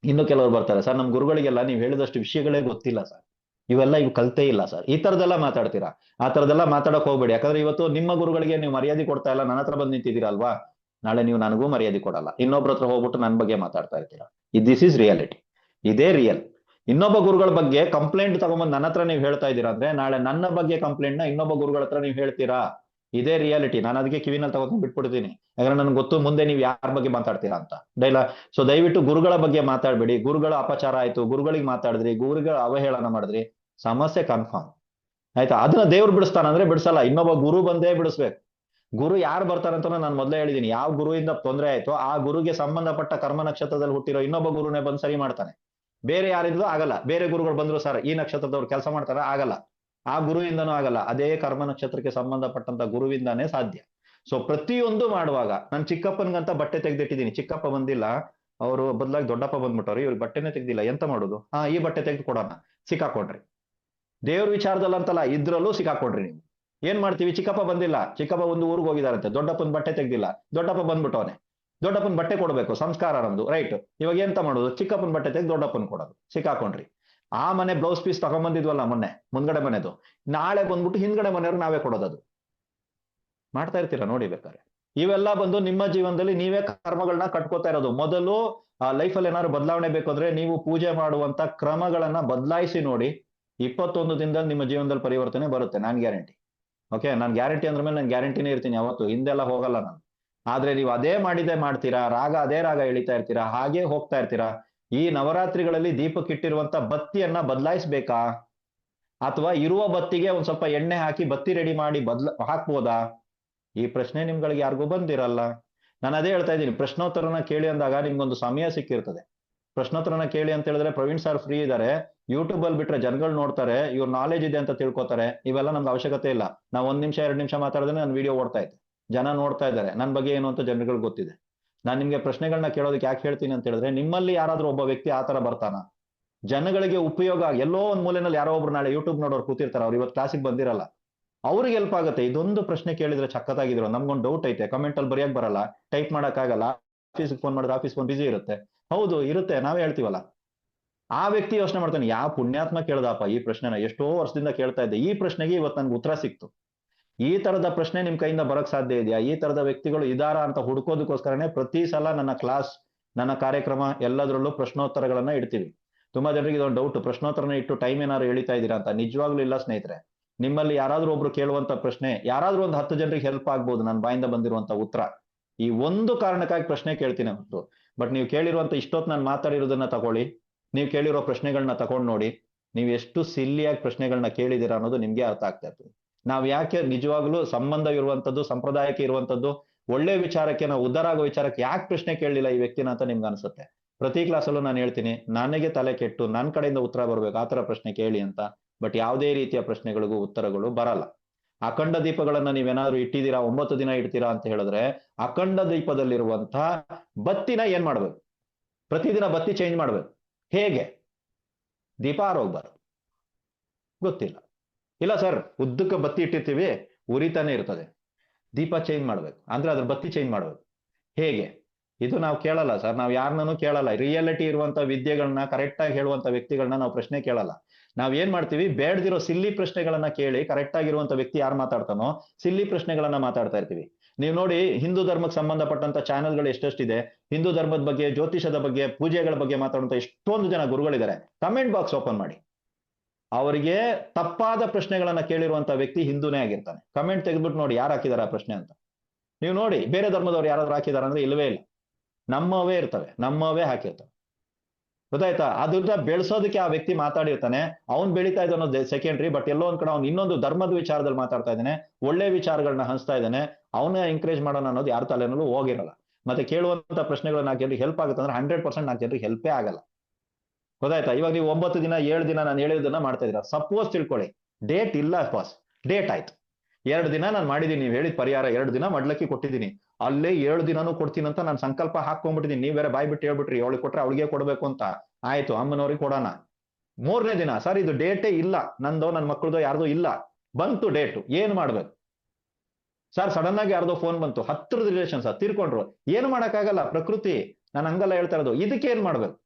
ಇನ್ನು ಕೆಲವರು ಬರ್ತಾರೆ, ಸರ್ ನಮ್ಮ ಗುರುಗಳಿಗೆಲ್ಲ ನೀವು ಹೇಳಿದಷ್ಟು ವಿಷಯಗಳೇ ಗೊತ್ತಿಲ್ಲ ಸರ್, ಇವು ಕಲ್ತೇ ಇಲ್ಲ ಸರ್. ಈ ತರದೆಲ್ಲ ಮಾತಾಡ್ತೀರಾ. ಆ ತರದೆಲ್ಲ ಮಾತಾಡಕ್ ಹೋಗ್ಬೇಡಿ. ಯಾಕಂದ್ರೆ ಇವತ್ತು ನಿಮ್ಮ ಗುರುಗಳಿಗೆ ನೀವು ಮರ್ಯಾದೆ ಕೊಡ್ತಾ ಇಲ್ಲ, ನನ್ನ ಹತ್ರ ಬಂದು ನಿಂತಿದ್ದೀರಾ ಅಲ್ವಾ, ನಾಳೆ ನೀವು ನನಗೂ ಮರ್ಯಾದೆ ಕೊಡಲ್ಲ. ಇನ್ನೊಬ್ರ ಹತ್ರ ಹೋಗ್ಬಿಟ್ಟು ನನ್ನ ಬಗ್ಗೆ ಮಾತಾಡ್ತಾ ಇರ್ತೀರಾ. This is reality. ಇದೇ ರಿಯಲ್. ಇನ್ನೊಬ್ಬ ಗುರುಗಳ ಬಗ್ಗೆ ಕಂಪ್ಲೇಂಟ್ ತಗೊಂಬಂದು ನನ್ನ ಹತ್ರ ನೀವು ಹೇಳ್ತಾ ಇದ್ದೀರಾ ಅಂದ್ರೆ, ನಾಳೆ ನನ್ನ ಬಗ್ಗೆ ಕಂಪ್ಲೇಂಟ್ ನ ಇನ್ನೊಬ್ಬ ಗುರುಗಳ ಹತ್ರ ನೀವು ಹೇಳ್ತೀರಾ. ಇದೇ ರಿಯಾಲಿಟಿ. ನಾನು ಅದಕ್ಕೆ ಕಿವಿನಲ್ಲಿ ತಗೊಂಡು ಬಿಟ್ಬಿಡ್ತೀನಿ. ಯಾಕಂದ್ರೆ ನನ್ಗೆ ಗೊತ್ತು ಮುಂದೆ ನೀವು ಯಾರ ಬಗ್ಗೆ ಮಾತಾಡ್ತೀರಾ ಅಂತ. ಸೊ ದಯವಿಟ್ಟು ಗುರುಗಳ ಬಗ್ಗೆ ಮಾತಾಡ್ಬೇಡಿ. ಗುರುಗಳ ಅಪಚಾರ ಆಯ್ತು, ಗುರುಗಳಿಗೆ ಮಾತಾಡಿದ್ರಿ, ಗುರುಗಳ ಅವಹೇಳನ ಮಾಡಿದ್ರಿ, ಸಮಸ್ಯೆ ಕನ್ಫರ್ಮ್. ಆಯ್ತಾ? ಅದನ್ನ ದೇವ್ರು ಬಿಡಿಸ್ತಾನಂದ್ರೆ ಬಿಡಿಸಲ್ಲ, ಇನ್ನೊಬ್ಬ ಗುರು ಬಂದೇ ಬಿಡಿಸ್ಬೇಕು. ಗುರು ಯಾರು ಬರ್ತಾರಂತ ನಾನು ಮೊದಲೇ ಹೇಳಿದೀನಿ. ಯಾವ ಗುರುವಿಂದ ತೊಂದರೆ ಆಯ್ತೋ ಆ ಗುರುಗೆ ಸಂಬಂಧಪಟ್ಟ ಕರ್ಮ ನಕ್ಷತ್ರದಲ್ಲಿ ಹುಟ್ಟಿರೋ ಇನ್ನೊಬ್ಬ ಗುರುನೇ ಬಂದು ಸರಿ ಮಾಡ್ತಾನೆ. ಬೇರೆ ಯಾರಿದ್ರು ಆಗಲ್ಲ. ಬೇರೆ ಗುರುಗಳು ಬಂದ್ರು, ಸರ್ ಈ ನಕ್ಷತ್ರದವ್ರು ಕೆಲಸ ಮಾಡ್ತಾರ, ಆಗಲ್ಲ. ಆ ಗುರುವಿಂದನೂ ಆಗಲ್ಲ, ಅದೇ ಕರ್ಮ ನಕ್ಷತ್ರಕ್ಕೆ ಸಂಬಂಧಪಟ್ಟಂತ ಗುರುವಿಂದಾನೇ ಸಾಧ್ಯ. ಸೊ ಪ್ರತಿಯೊಂದು ಮಾಡುವಾಗ ನಾನು ಚಿಕ್ಕಪ್ಪನ್ಗಂತ ಬಟ್ಟೆ ತೆಗೆದಿಟ್ಟಿದ್ದೀನಿ, ಚಿಕ್ಕಪ್ಪ ಬಂದಿಲ್ಲ, ಅವರು ಬದಲಾಗಿ ದೊಡ್ಡಪ್ಪ ಬಂದ್ಬಿಟ್ಟವ್ರು, ಇವ್ರಿಗೆ ಬಟ್ಟೆನೇ ತೆಗ್ದಿಲ್ಲ, ಎಂತ ಮಾಡೋದು? ಈ ಬಟ್ಟೆ ತೆಗೆದು ಕೊಡೋಣ, ಸಿಕ್ಕಾಕೊಂಡ್ರಿ. ದೇವ್ರ ವಿಚಾರದಲ್ಲಂತಲ್ಲ, ಇದ್ರಲ್ಲೂ ಸಿಕ್ಕಾಕೊಂಡ್ರಿ ನೀವು. ಏನ್ ಮಾಡ್ತೀವಿ? ಚಿಕ್ಕಪ್ಪ ಬಂದಿಲ್ಲ, ಚಿಕ್ಕಪ್ಪ ಒಂದು ಊರಿಗೆ ಹೋಗಿದಾರಂತೆ, ದೊಡ್ಡಪ್ಪನ ಬಟ್ಟೆ ತೆಗ್ದಿಲ್ಲ, ದೊಡ್ಡಪ್ಪ ಬಂದ್ಬಿಟ್ಟವನೆ, ದೊಡ್ಡಪ್ಪನ ಬಟ್ಟೆ ಕೊಡ್ಬೇಕು, ಸಂಸ್ಕಾರ ನಮ್ದು, ರೈಟ್. ಇವಾಗ ಎಂತ ಮಾಡೋದು? ಚಿಕ್ಕಪ್ಪನ ಬಟ್ಟೆ ತೆಗೆದು ದೊಡ್ಡಪ್ಪನ ಕೊಡೋದು, ಸಿಕ್ಕಾಕೊಂಡ್ರಿ. ಆ ಮನೆ ಬ್ಲೌಸ್ ಪೀಸ್ ತಗೊಂಡ್ಬಂದಿದ್ವಲ್ಲ ಮೊನ್ನೆ, ಮುಂದ್ಗಡೆ ಮನೆದು, ನಾಳೆ ಬಂದ್ಬಿಟ್ಟು ಹಿಂದ್ಗಡೆ ಮನೆಯವ್ರು ನಾವೇ ಕೊಡೋದದು. ಮಾಡ್ತಾ ಇರ್ತೀರಾ ನೋಡಿ ಬೇಕಾದ್ರೆ. ಇವೆಲ್ಲ ಬಂದು ನಿಮ್ಮ ಜೀವನದಲ್ಲಿ ನೀವೇ ಕರ್ಮಗಳನ್ನ ಕಟ್ಕೋತಾ ಇರೋದು. ಮೊದಲು ಲೈಫಲ್ಲಿ ಏನಾದ್ರು ಬದಲಾವಣೆ ಬೇಕು ಅಂದ್ರೆ ನೀವು ಪೂಜೆ ಮಾಡುವಂತ ಕ್ರಮಗಳನ್ನ ಬದಲಾಯಿಸಿ ನೋಡಿ. 21 ದಿನದಲ್ಲಿ ನಿಮ್ಮ ಜೀವನದಲ್ಲಿ ಪರಿವರ್ತನೆ ಬರುತ್ತೆ, ನಾನ್ ಗ್ಯಾರಂಟಿ. ಓಕೆ, ನಾನು ಗ್ಯಾರಂಟಿ ಅಂದ್ರ ಮೇಲೆ ನಾನು ಗ್ಯಾರಂಟಿನೇ ಇರ್ತೀನಿ ಯಾವತ್ತು, ಹಿಂದೆಲ್ಲ ಹೋಗಲ್ಲ ನಾನು. ಆದ್ರೆ ನೀವು ಅದೇ ಮಾಡಿದೆ ಮಾಡ್ತೀರಾ, ಅದೇ ರಾಗ ಎಳಿತಾ ಇರ್ತೀರಾ, ಹಾಗೆ ಹೋಗ್ತಾ ಇರ್ತೀರಾ. ಈ ನವರಾತ್ರಿಗಳಲ್ಲಿ ದೀಪಕ್ಕಿಟ್ಟಿರುವಂತ ಬತ್ತಿಯನ್ನ ಬದಲಾಯಿಸ್ಬೇಕಾ, ಅಥವಾ ಇರುವ ಬತ್ತಿಗೆ ಒಂದ್ ಸ್ವಲ್ಪ ಎಣ್ಣೆ ಹಾಕಿ ಬತ್ತಿ ರೆಡಿ ಮಾಡಿ ಹಾಕ್ಬೋದಾ? ಈ ಪ್ರಶ್ನೆ ನಿಮ್ಗಳಿಗೆ ಯಾರಿಗೂ ಬಂದಿರಲ್ಲ. ನಾನು ಅದೇ ಹೇಳ್ತಾ ಇದ್ದೀನಿ, ಪ್ರಶ್ನೋತ್ತರನ ಕೇಳಿ ಅಂದಾಗ ನಿಮ್ಗೊಂದು ಸಮಯ ಸಿಕ್ಕಿರ್ತದೆ. ಪ್ರಶ್ನೋತ್ತರನ ಕೇಳಿ ಅಂತ ಹೇಳಿದ್ರೆ ಪ್ರವೀಣ್ ಸರ್ ಫ್ರೀ ಇದ್ದಾರೆ, ಯೂಟ್ಯೂಬ್ ಅಲ್ಲಿ ಬಿಟ್ರೆ ಜನಗಳು ನೋಡ್ತಾರೆ, ಇವ್ರ ನಾಲೆಜ್ ಇದೆ ಅಂತ ತಿಳ್ಕೊತಾರೆ. ಇವೆಲ್ಲ ನಮ್ಗೆ ಅವಶ್ಯಕತೆ ಇಲ್ಲ. ನಾವು 1 ನಿಮಿಷ 2 ನಿಮಿಷ ಮಾತಾಡಿದ್ರೆ ನನ್ನ ವಿಡಿಯೋ ಓಡ್ತಾ ಇತ್ತು, ಜನ ನೋಡ್ತಾ ಇದ್ದಾರೆ, ನನ್ನ ಬಗ್ಗೆ ಏನು ಅಂತ ಜನಗಳಿಗೆ ಗೊತ್ತಿದೆ. ನಾನು ನಿಮ್ಗೆ ಪ್ರಶ್ನೆಗಳನ್ನ ಕೇಳೋದಕ್ಕೆ ಯಾಕೆ ಹೇಳ್ತೀನಿ ಅಂತ ಹೇಳಿದ್ರೆ, ನಿಮ್ಮಲ್ಲಿ ಯಾರಾದ್ರೂ ಒಬ್ಬ ವ್ಯಕ್ತಿ ಆತರ ಬರ್ತಾನ, ಜನಗಳಿಗೆ ಉಪಯೋಗ, ಎಲ್ಲೋ ಒಂದ್ ಮೂಲೆಯಲ್ಲಿ ಯಾರೋ ಒಬ್ರು ನಾಳೆ ಯೂಟ್ಯೂಬ್ ನೋಡೋರು ಕೂತಿರ್ತಾರೆ, ಅವ್ರು ಇವತ್ತು ಕ್ಲಾಸಿಗೆ ಬಂದಿರಲ್ಲ, ಅವ್ರಿಗೆ ಹೆಲ್ಪ್ ಆಗುತ್ತೆ. ಇದೊಂದು ಪ್ರಶ್ನೆ ಕೇಳಿದ್ರೆ ಸಖತ್ತಾಗಿದ್ರು, ನಮ್ಗೊಂದು ಡೌಟ್ ಐತೆ, ಕಮೆಂಟ್ ಅಲ್ಲಿ ಬರೆಯಕ್ ಬರಲ್ಲ, ಟೈಪ್ ಮಾಡಕ್ ಆಗಲ್ಲ, ಆಫೀಸ್ಗೆ ಫೋನ್ ಮಾಡಿದ್ರೆ ಆಫೀಸ್ ಫೋನ್ ಬಿಸಿ ಇರುತ್ತೆ. ಹೌದು ಇರುತ್ತೆ, ನಾವೇ ಹೇಳ್ತೀವಲ್ಲ. ಆ ವ್ಯಕ್ತಿ ಯೋಚನೆ ಮಾಡ್ತಾನೆ, ಯಾವ ಪುಣ್ಯಾತ್ಮ ಕೇಳ್ದಪ್ಪ ಈ ಪ್ರಶ್ನೆನ, ಎಷ್ಟೋ ವರ್ಷದಿಂದ ಕೇಳ್ತಾ ಇದ್ದೆ, ಈ ಪ್ರಶ್ನೆಗೆ ಇವತ್ತು ನನ್ಗೆ ಉತ್ತರ ಸಿಕ್ತು. ಈ ತರದ ಪ್ರಶ್ನೆ ನಿಮ್ ಕೈಯಿಂದ ಬರಕ್ ಸಾಧ್ಯ ಇದೆಯಾ? ಈ ತರದ ವ್ಯಕ್ತಿಗಳು ಇದಾರ ಅಂತ ಹುಡುಕೋದಕ್ಕೋಸ್ಕರನೇ ಪ್ರತಿ ಸಲ ನನ್ನ ಕ್ಲಾಸ್, ನನ್ನ ಕಾರ್ಯಕ್ರಮ ಎಲ್ಲದರಲ್ಲೂ ಪ್ರಶ್ನೋತ್ತರಗಳನ್ನ ಇಡ್ತೀವಿ. ತುಂಬಾ ಜನರಿಗೆ ಇದೊಂದು ಡೌಟ್, ಪ್ರಶ್ನೋತ್ತರನ ಇಟ್ಟು ಟೈಮ್ ಏನಾದ್ರು ಎಳಿತಾ ಇದ್ದೀರಾ ಅಂತ. ನಿಜವಾಗ್ಲೂ ಇಲ್ಲ ಸ್ನೇಹಿತರೆ. ನಿಮ್ಮಲ್ಲಿ ಯಾರಾದ್ರೂ ಒಬ್ರು ಕೇಳುವಂತ ಪ್ರಶ್ನೆ, ಯಾರಾದ್ರೂ ಒಂದು 10 ಜನರಿಗೆ ಹೆಲ್ಪ್ ಆಗ್ಬೋದು ನನ್ನ ಬಾಯಿಂದ ಬಂದಿರುವಂತ ಉತ್ತರ. ಈ ಒಂದು ಕಾರಣಕ್ಕಾಗಿ ಪ್ರಶ್ನೆ ಕೇಳ್ತೀನಿ ಹೊರತು, ಬಟ್ ನೀವು ಕೇಳಿರುವಂತ ಇಷ್ಟೊತ್ತು ನಾನು ಮಾತಾಡಿರೋದನ್ನ ತಗೊಳ್ಳಿ, ನೀವು ಕೇಳಿರೋ ಪ್ರಶ್ನೆಗಳನ್ನ ತಗೊಂಡು ನೋಡಿ, ನೀವು ಎಷ್ಟು ಸಿಲ್ಲಿಯಾಗಿ ಪ್ರಶ್ನೆಗಳನ್ನ ಕೇಳಿದಿರಾ ಅನ್ನೋದು ನಿಮ್ಗೆ ಅರ್ಥ ಆಗ್ತಾ ಇರ್ತದೆ. ನಾವ್ ಯಾಕೆ ನಿಜವಾಗ್ಲೂ ಸಂಬಂಧ ಇರುವಂತದ್ದು, ಸಂಪ್ರದಾಯಕ್ಕೆ ಇರುವಂತದ್ದು, ಒಳ್ಳೆ ವಿಚಾರಕ್ಕೆ, ನಾವು ಉದ್ಧಾರ ಆಗೋ ವಿಚಾರಕ್ಕೆ ಯಾಕೆ ಪ್ರಶ್ನೆ ಕೇಳಲಿಲ್ಲ ಈ ವ್ಯಕ್ತಿನ ಅಂತ ನಿಮ್ಗೆ ಅನ್ಸುತ್ತೆ. ಪ್ರತಿ ಕ್ಲಾಸಲ್ಲೂ ನಾನು ಹೇಳ್ತೀನಿ, ನನಗೆ ತಲೆ ಕೆಟ್ಟು ನನ್ನ ಕಡೆಯಿಂದ ಉತ್ತರ ಬರ್ಬೇಕು, ಆತರ ಪ್ರಶ್ನೆ ಕೇಳಿ ಅಂತ. ಬಟ್ ಯಾವುದೇ ರೀತಿಯ ಪ್ರಶ್ನೆಗಳಿಗೂ ಉತ್ತರಗಳು ಬರಲ್ಲ. ಅಖಂಡ ದೀಪಗಳನ್ನ ನೀವೇನಾದ್ರು ಇಟ್ಟಿದ್ದೀರಾ, 9 ದಿನ ಇಡ್ತೀರಾ ಅಂತ ಹೇಳಿದ್ರೆ, ಅಖಂಡ ದೀಪದಲ್ಲಿರುವಂತಹ ಬತ್ತಿನ ಏನ್ ಮಾಡ್ಬೇಕು? ಪ್ರತಿದಿನ ಬತ್ತಿ ಚೇಂಜ್ ಮಾಡ್ಬೇಕು. ಹೇಗೆ? ದೀಪ ಆರೋಗ್ಬಾರ್ದು, ಗೊತ್ತಿಲ್ಲ. ಇಲ್ಲ ಸರ್, ಉದ್ದಕ್ಕೆ ಬತ್ತಿ ಇಟ್ಟಿರ್ತೀವಿ, ಉರಿತಾನೆ ಇರ್ತದೆ, ದೀಪ ಚೇಂಜ್ ಮಾಡ್ಬೇಕು ಅಂದ್ರೆ ಅದ್ರ ಬತ್ತಿ ಚೇಂಜ್ ಮಾಡ್ಬೇಕು. ಹೇಗೆ? ಇದು ನಾವು ಕೇಳಲ್ಲ ಸರ್, ನಾವು ಯಾರನ್ನೂ ಕೇಳಲ್ಲ. ರಿಯಾಲಿಟಿ ಇರುವಂತ ವಿದ್ಯೆಗಳನ್ನ ಕರೆಕ್ಟ್ ಆಗಿ ಹೇಳುವಂತ ವ್ಯಕ್ತಿಗಳನ್ನ ನಾವು ಪ್ರಶ್ನೆ ಕೇಳಲ್ಲ. ನಾವ್ ಏನ್ ಮಾಡ್ತೀವಿ, ಬೇಡದಿರೋ ಸಿಲ್ಲಿ ಪ್ರಶ್ನೆಗಳನ್ನ ಕೇಳಿ, ಕರೆಕ್ಟ್ ಆಗಿರುವಂತ ವ್ಯಕ್ತಿ ಯಾರು ಮಾತಾಡ್ತಾನೋ ಸಿಲ್ಲಿ ಪ್ರಶ್ನೆಗಳನ್ನ ಮಾತಾಡ್ತಾ ಇರ್ತೀವಿ. ನೀವು ನೋಡಿ, ಹಿಂದೂ ಧರ್ಮಕ್ಕೆ ಸಂಬಂಧಪಟ್ಟಂತ ಚಾನೆಲ್ಗಳು ಎಷ್ಟೆಷ್ಟಿದೆ, ಹಿಂದೂ ಧರ್ಮದ ಬಗ್ಗೆ, ಜ್ಯೋತಿಷದ ಬಗ್ಗೆ, ಪೂಜೆಗಳ ಬಗ್ಗೆ ಮಾತಾಡುವಂತ ಎಷ್ಟೊಂದು ಜನ ಗುರುಗಳಿದ್ದಾರೆ. ಕಮೆಂಟ್ ಬಾಕ್ಸ್ ಓಪನ್ ಮಾಡಿ, ಅವರಿಗೆ ತಪ್ಪಾದ ಪ್ರಶ್ನೆಗಳನ್ನ ಕೇಳಿರುವಂತ ವ್ಯಕ್ತಿ ಹಿಂದೂನೇ ಆಗಿರ್ತಾನೆ. ಕಮೆಂಟ್ ತೆಗೆದ್ಬಿಟ್ಟು ನೋಡಿ ಯಾರು ಹಾಕಿದಾರೆ ಆ ಪ್ರಶ್ನೆ ಅಂತ. ನೀವು ನೋಡಿ, ಬೇರೆ ಧರ್ಮದವ್ರು ಯಾರಾದ್ರೂ ಹಾಕಿದಾರ ಅಂದ್ರೆ ಇಲ್ವೇ ಇಲ್ಲ, ನಮ್ಮವೇ ಇರ್ತವೆ, ನಮ್ಮವೇ ಹಾಕಿರ್ತವೆ. ಗೊತ್ತಾಯ್ತಾ? ಅದ್ರಿಂದ ಬೆಳೆಸೋದಕ್ಕೆ ಆ ವ್ಯಕ್ತಿ ಮಾತಾಡಿರ್ತಾನೆ, ಅವ್ನ್ ಬೆಳೀತಾ ಇದ್ದಾನೋ ಸೆಕೆಂಡ್ರಿ, ಬಟ್ ಎಲ್ಲೋ ಒಂದ್ ಕಡೆ ಅವ್ನು ಇನ್ನೊಂದು ಧರ್ಮದ ವಿಚಾರದಲ್ಲಿ ಮಾತಾಡ್ತಾ ಇದ್ದಾನೆ, ಒಳ್ಳೆ ವಿಚಾರಗಳನ್ನ ಹಂಚ್ತಾ ಇದ್ದಾನೆ, ಅವನ್ನ ಎಂಕರೇಜ್ ಮಾಡೋಣ ಅನ್ನೋದು ಯಾರ ತಲೆನಲ್ಲೂ ಹೋಗಿರಲ್ಲ. ಮತ್ತೆ ಕೇಳುವಂತ ಪ್ರಶ್ನೆಗಳು 4 ಜನರಿಗೆ ಹೆಲ್ಪ್ ಆಗುತ್ತೆ ಅಂದ್ರೆ 100% 4 ಜನರಿಗೆ ಹೆಲ್ಪೇ ಆಗಲ್ಲ. ಗೊತ್ತಾಯ್ತಾ? ಇವಾಗ ನೀವು 9 ದಿನ 7 ದಿನ ನಾನು ಹೇಳಿದ್ದನ್ನ ಮಾಡ್ತಾ ಇದ್ದೀರಾ. ಸಪೋಸ್ ತಿಳ್ಕೊಳ್ಳಿ, ಡೇಟ್ ಇಲ್ಲ ಬಾಸ್, ಡೇಟ್ ಆಯ್ತು, 2 ದಿನ ನಾನು ಮಾಡಿದೀನಿ, ನೀವು ಹೇಳಿದ ಪರಿಹಾರ 2 ದಿನ ಮಡ್ಲಕ್ಕಿ ಕೊಟ್ಟಿದ್ದೀನಿ, ಅಲ್ಲೇ 7 ದಿನಾನು ಕೊಡ್ತೀನಿ ಅಂತ ನಾನು ಸಂಕಲ್ಪ ಹಾಕೊಂಡ್ಬಿಟ್ಟಿದ್ದೀನಿ. ನೀವ್ ಬೇರೆ ಬಾಯ್ ಬಿಟ್ಟು ಹೇಳ್ಬಿಟ್ರಿ, ಅವಳಿಗೆ ಕೊಟ್ರೆ ಅವಳಿಗೆ ಕೊಡ್ಬೇಕು ಅಂತ. ಆಯ್ತು, ಅಮ್ಮನವ್ರಿಗೆ ಕೊಡೋಣ. 3ನೇ ದಿನ, ಸರ್ ಇದು ಡೇಟೇ ಇಲ್ಲ, ನಂದೋ ನನ್ನ ಮಕ್ಕಳದೋ ಯಾರ್ದೋ ಇಲ್ಲ, ಬಂತು ಡೇಟು, ಏನ್ ಮಾಡ್ಬೇಕು ಸರ್? ಸಡನ್ ಆಗಿ ಯಾರ್ದೋ ಫೋನ್ ಬಂತು, ಹತ್ತಿರದ ರಿಲೇಷನ್ಸ್ ತೀರ್ಕೊಂಡ್ರು, ಏನು ಮಾಡಕ್ಕಾಗಲ್ಲ, ಪ್ರಕೃತಿ. ನಾನು ಹಂಗಲ್ಲ ಹೇಳ್ತಾ ಇರೋದು. ಇದಕ್ಕೆ ಏನ್ ಮಾಡ್ಬೇಕು?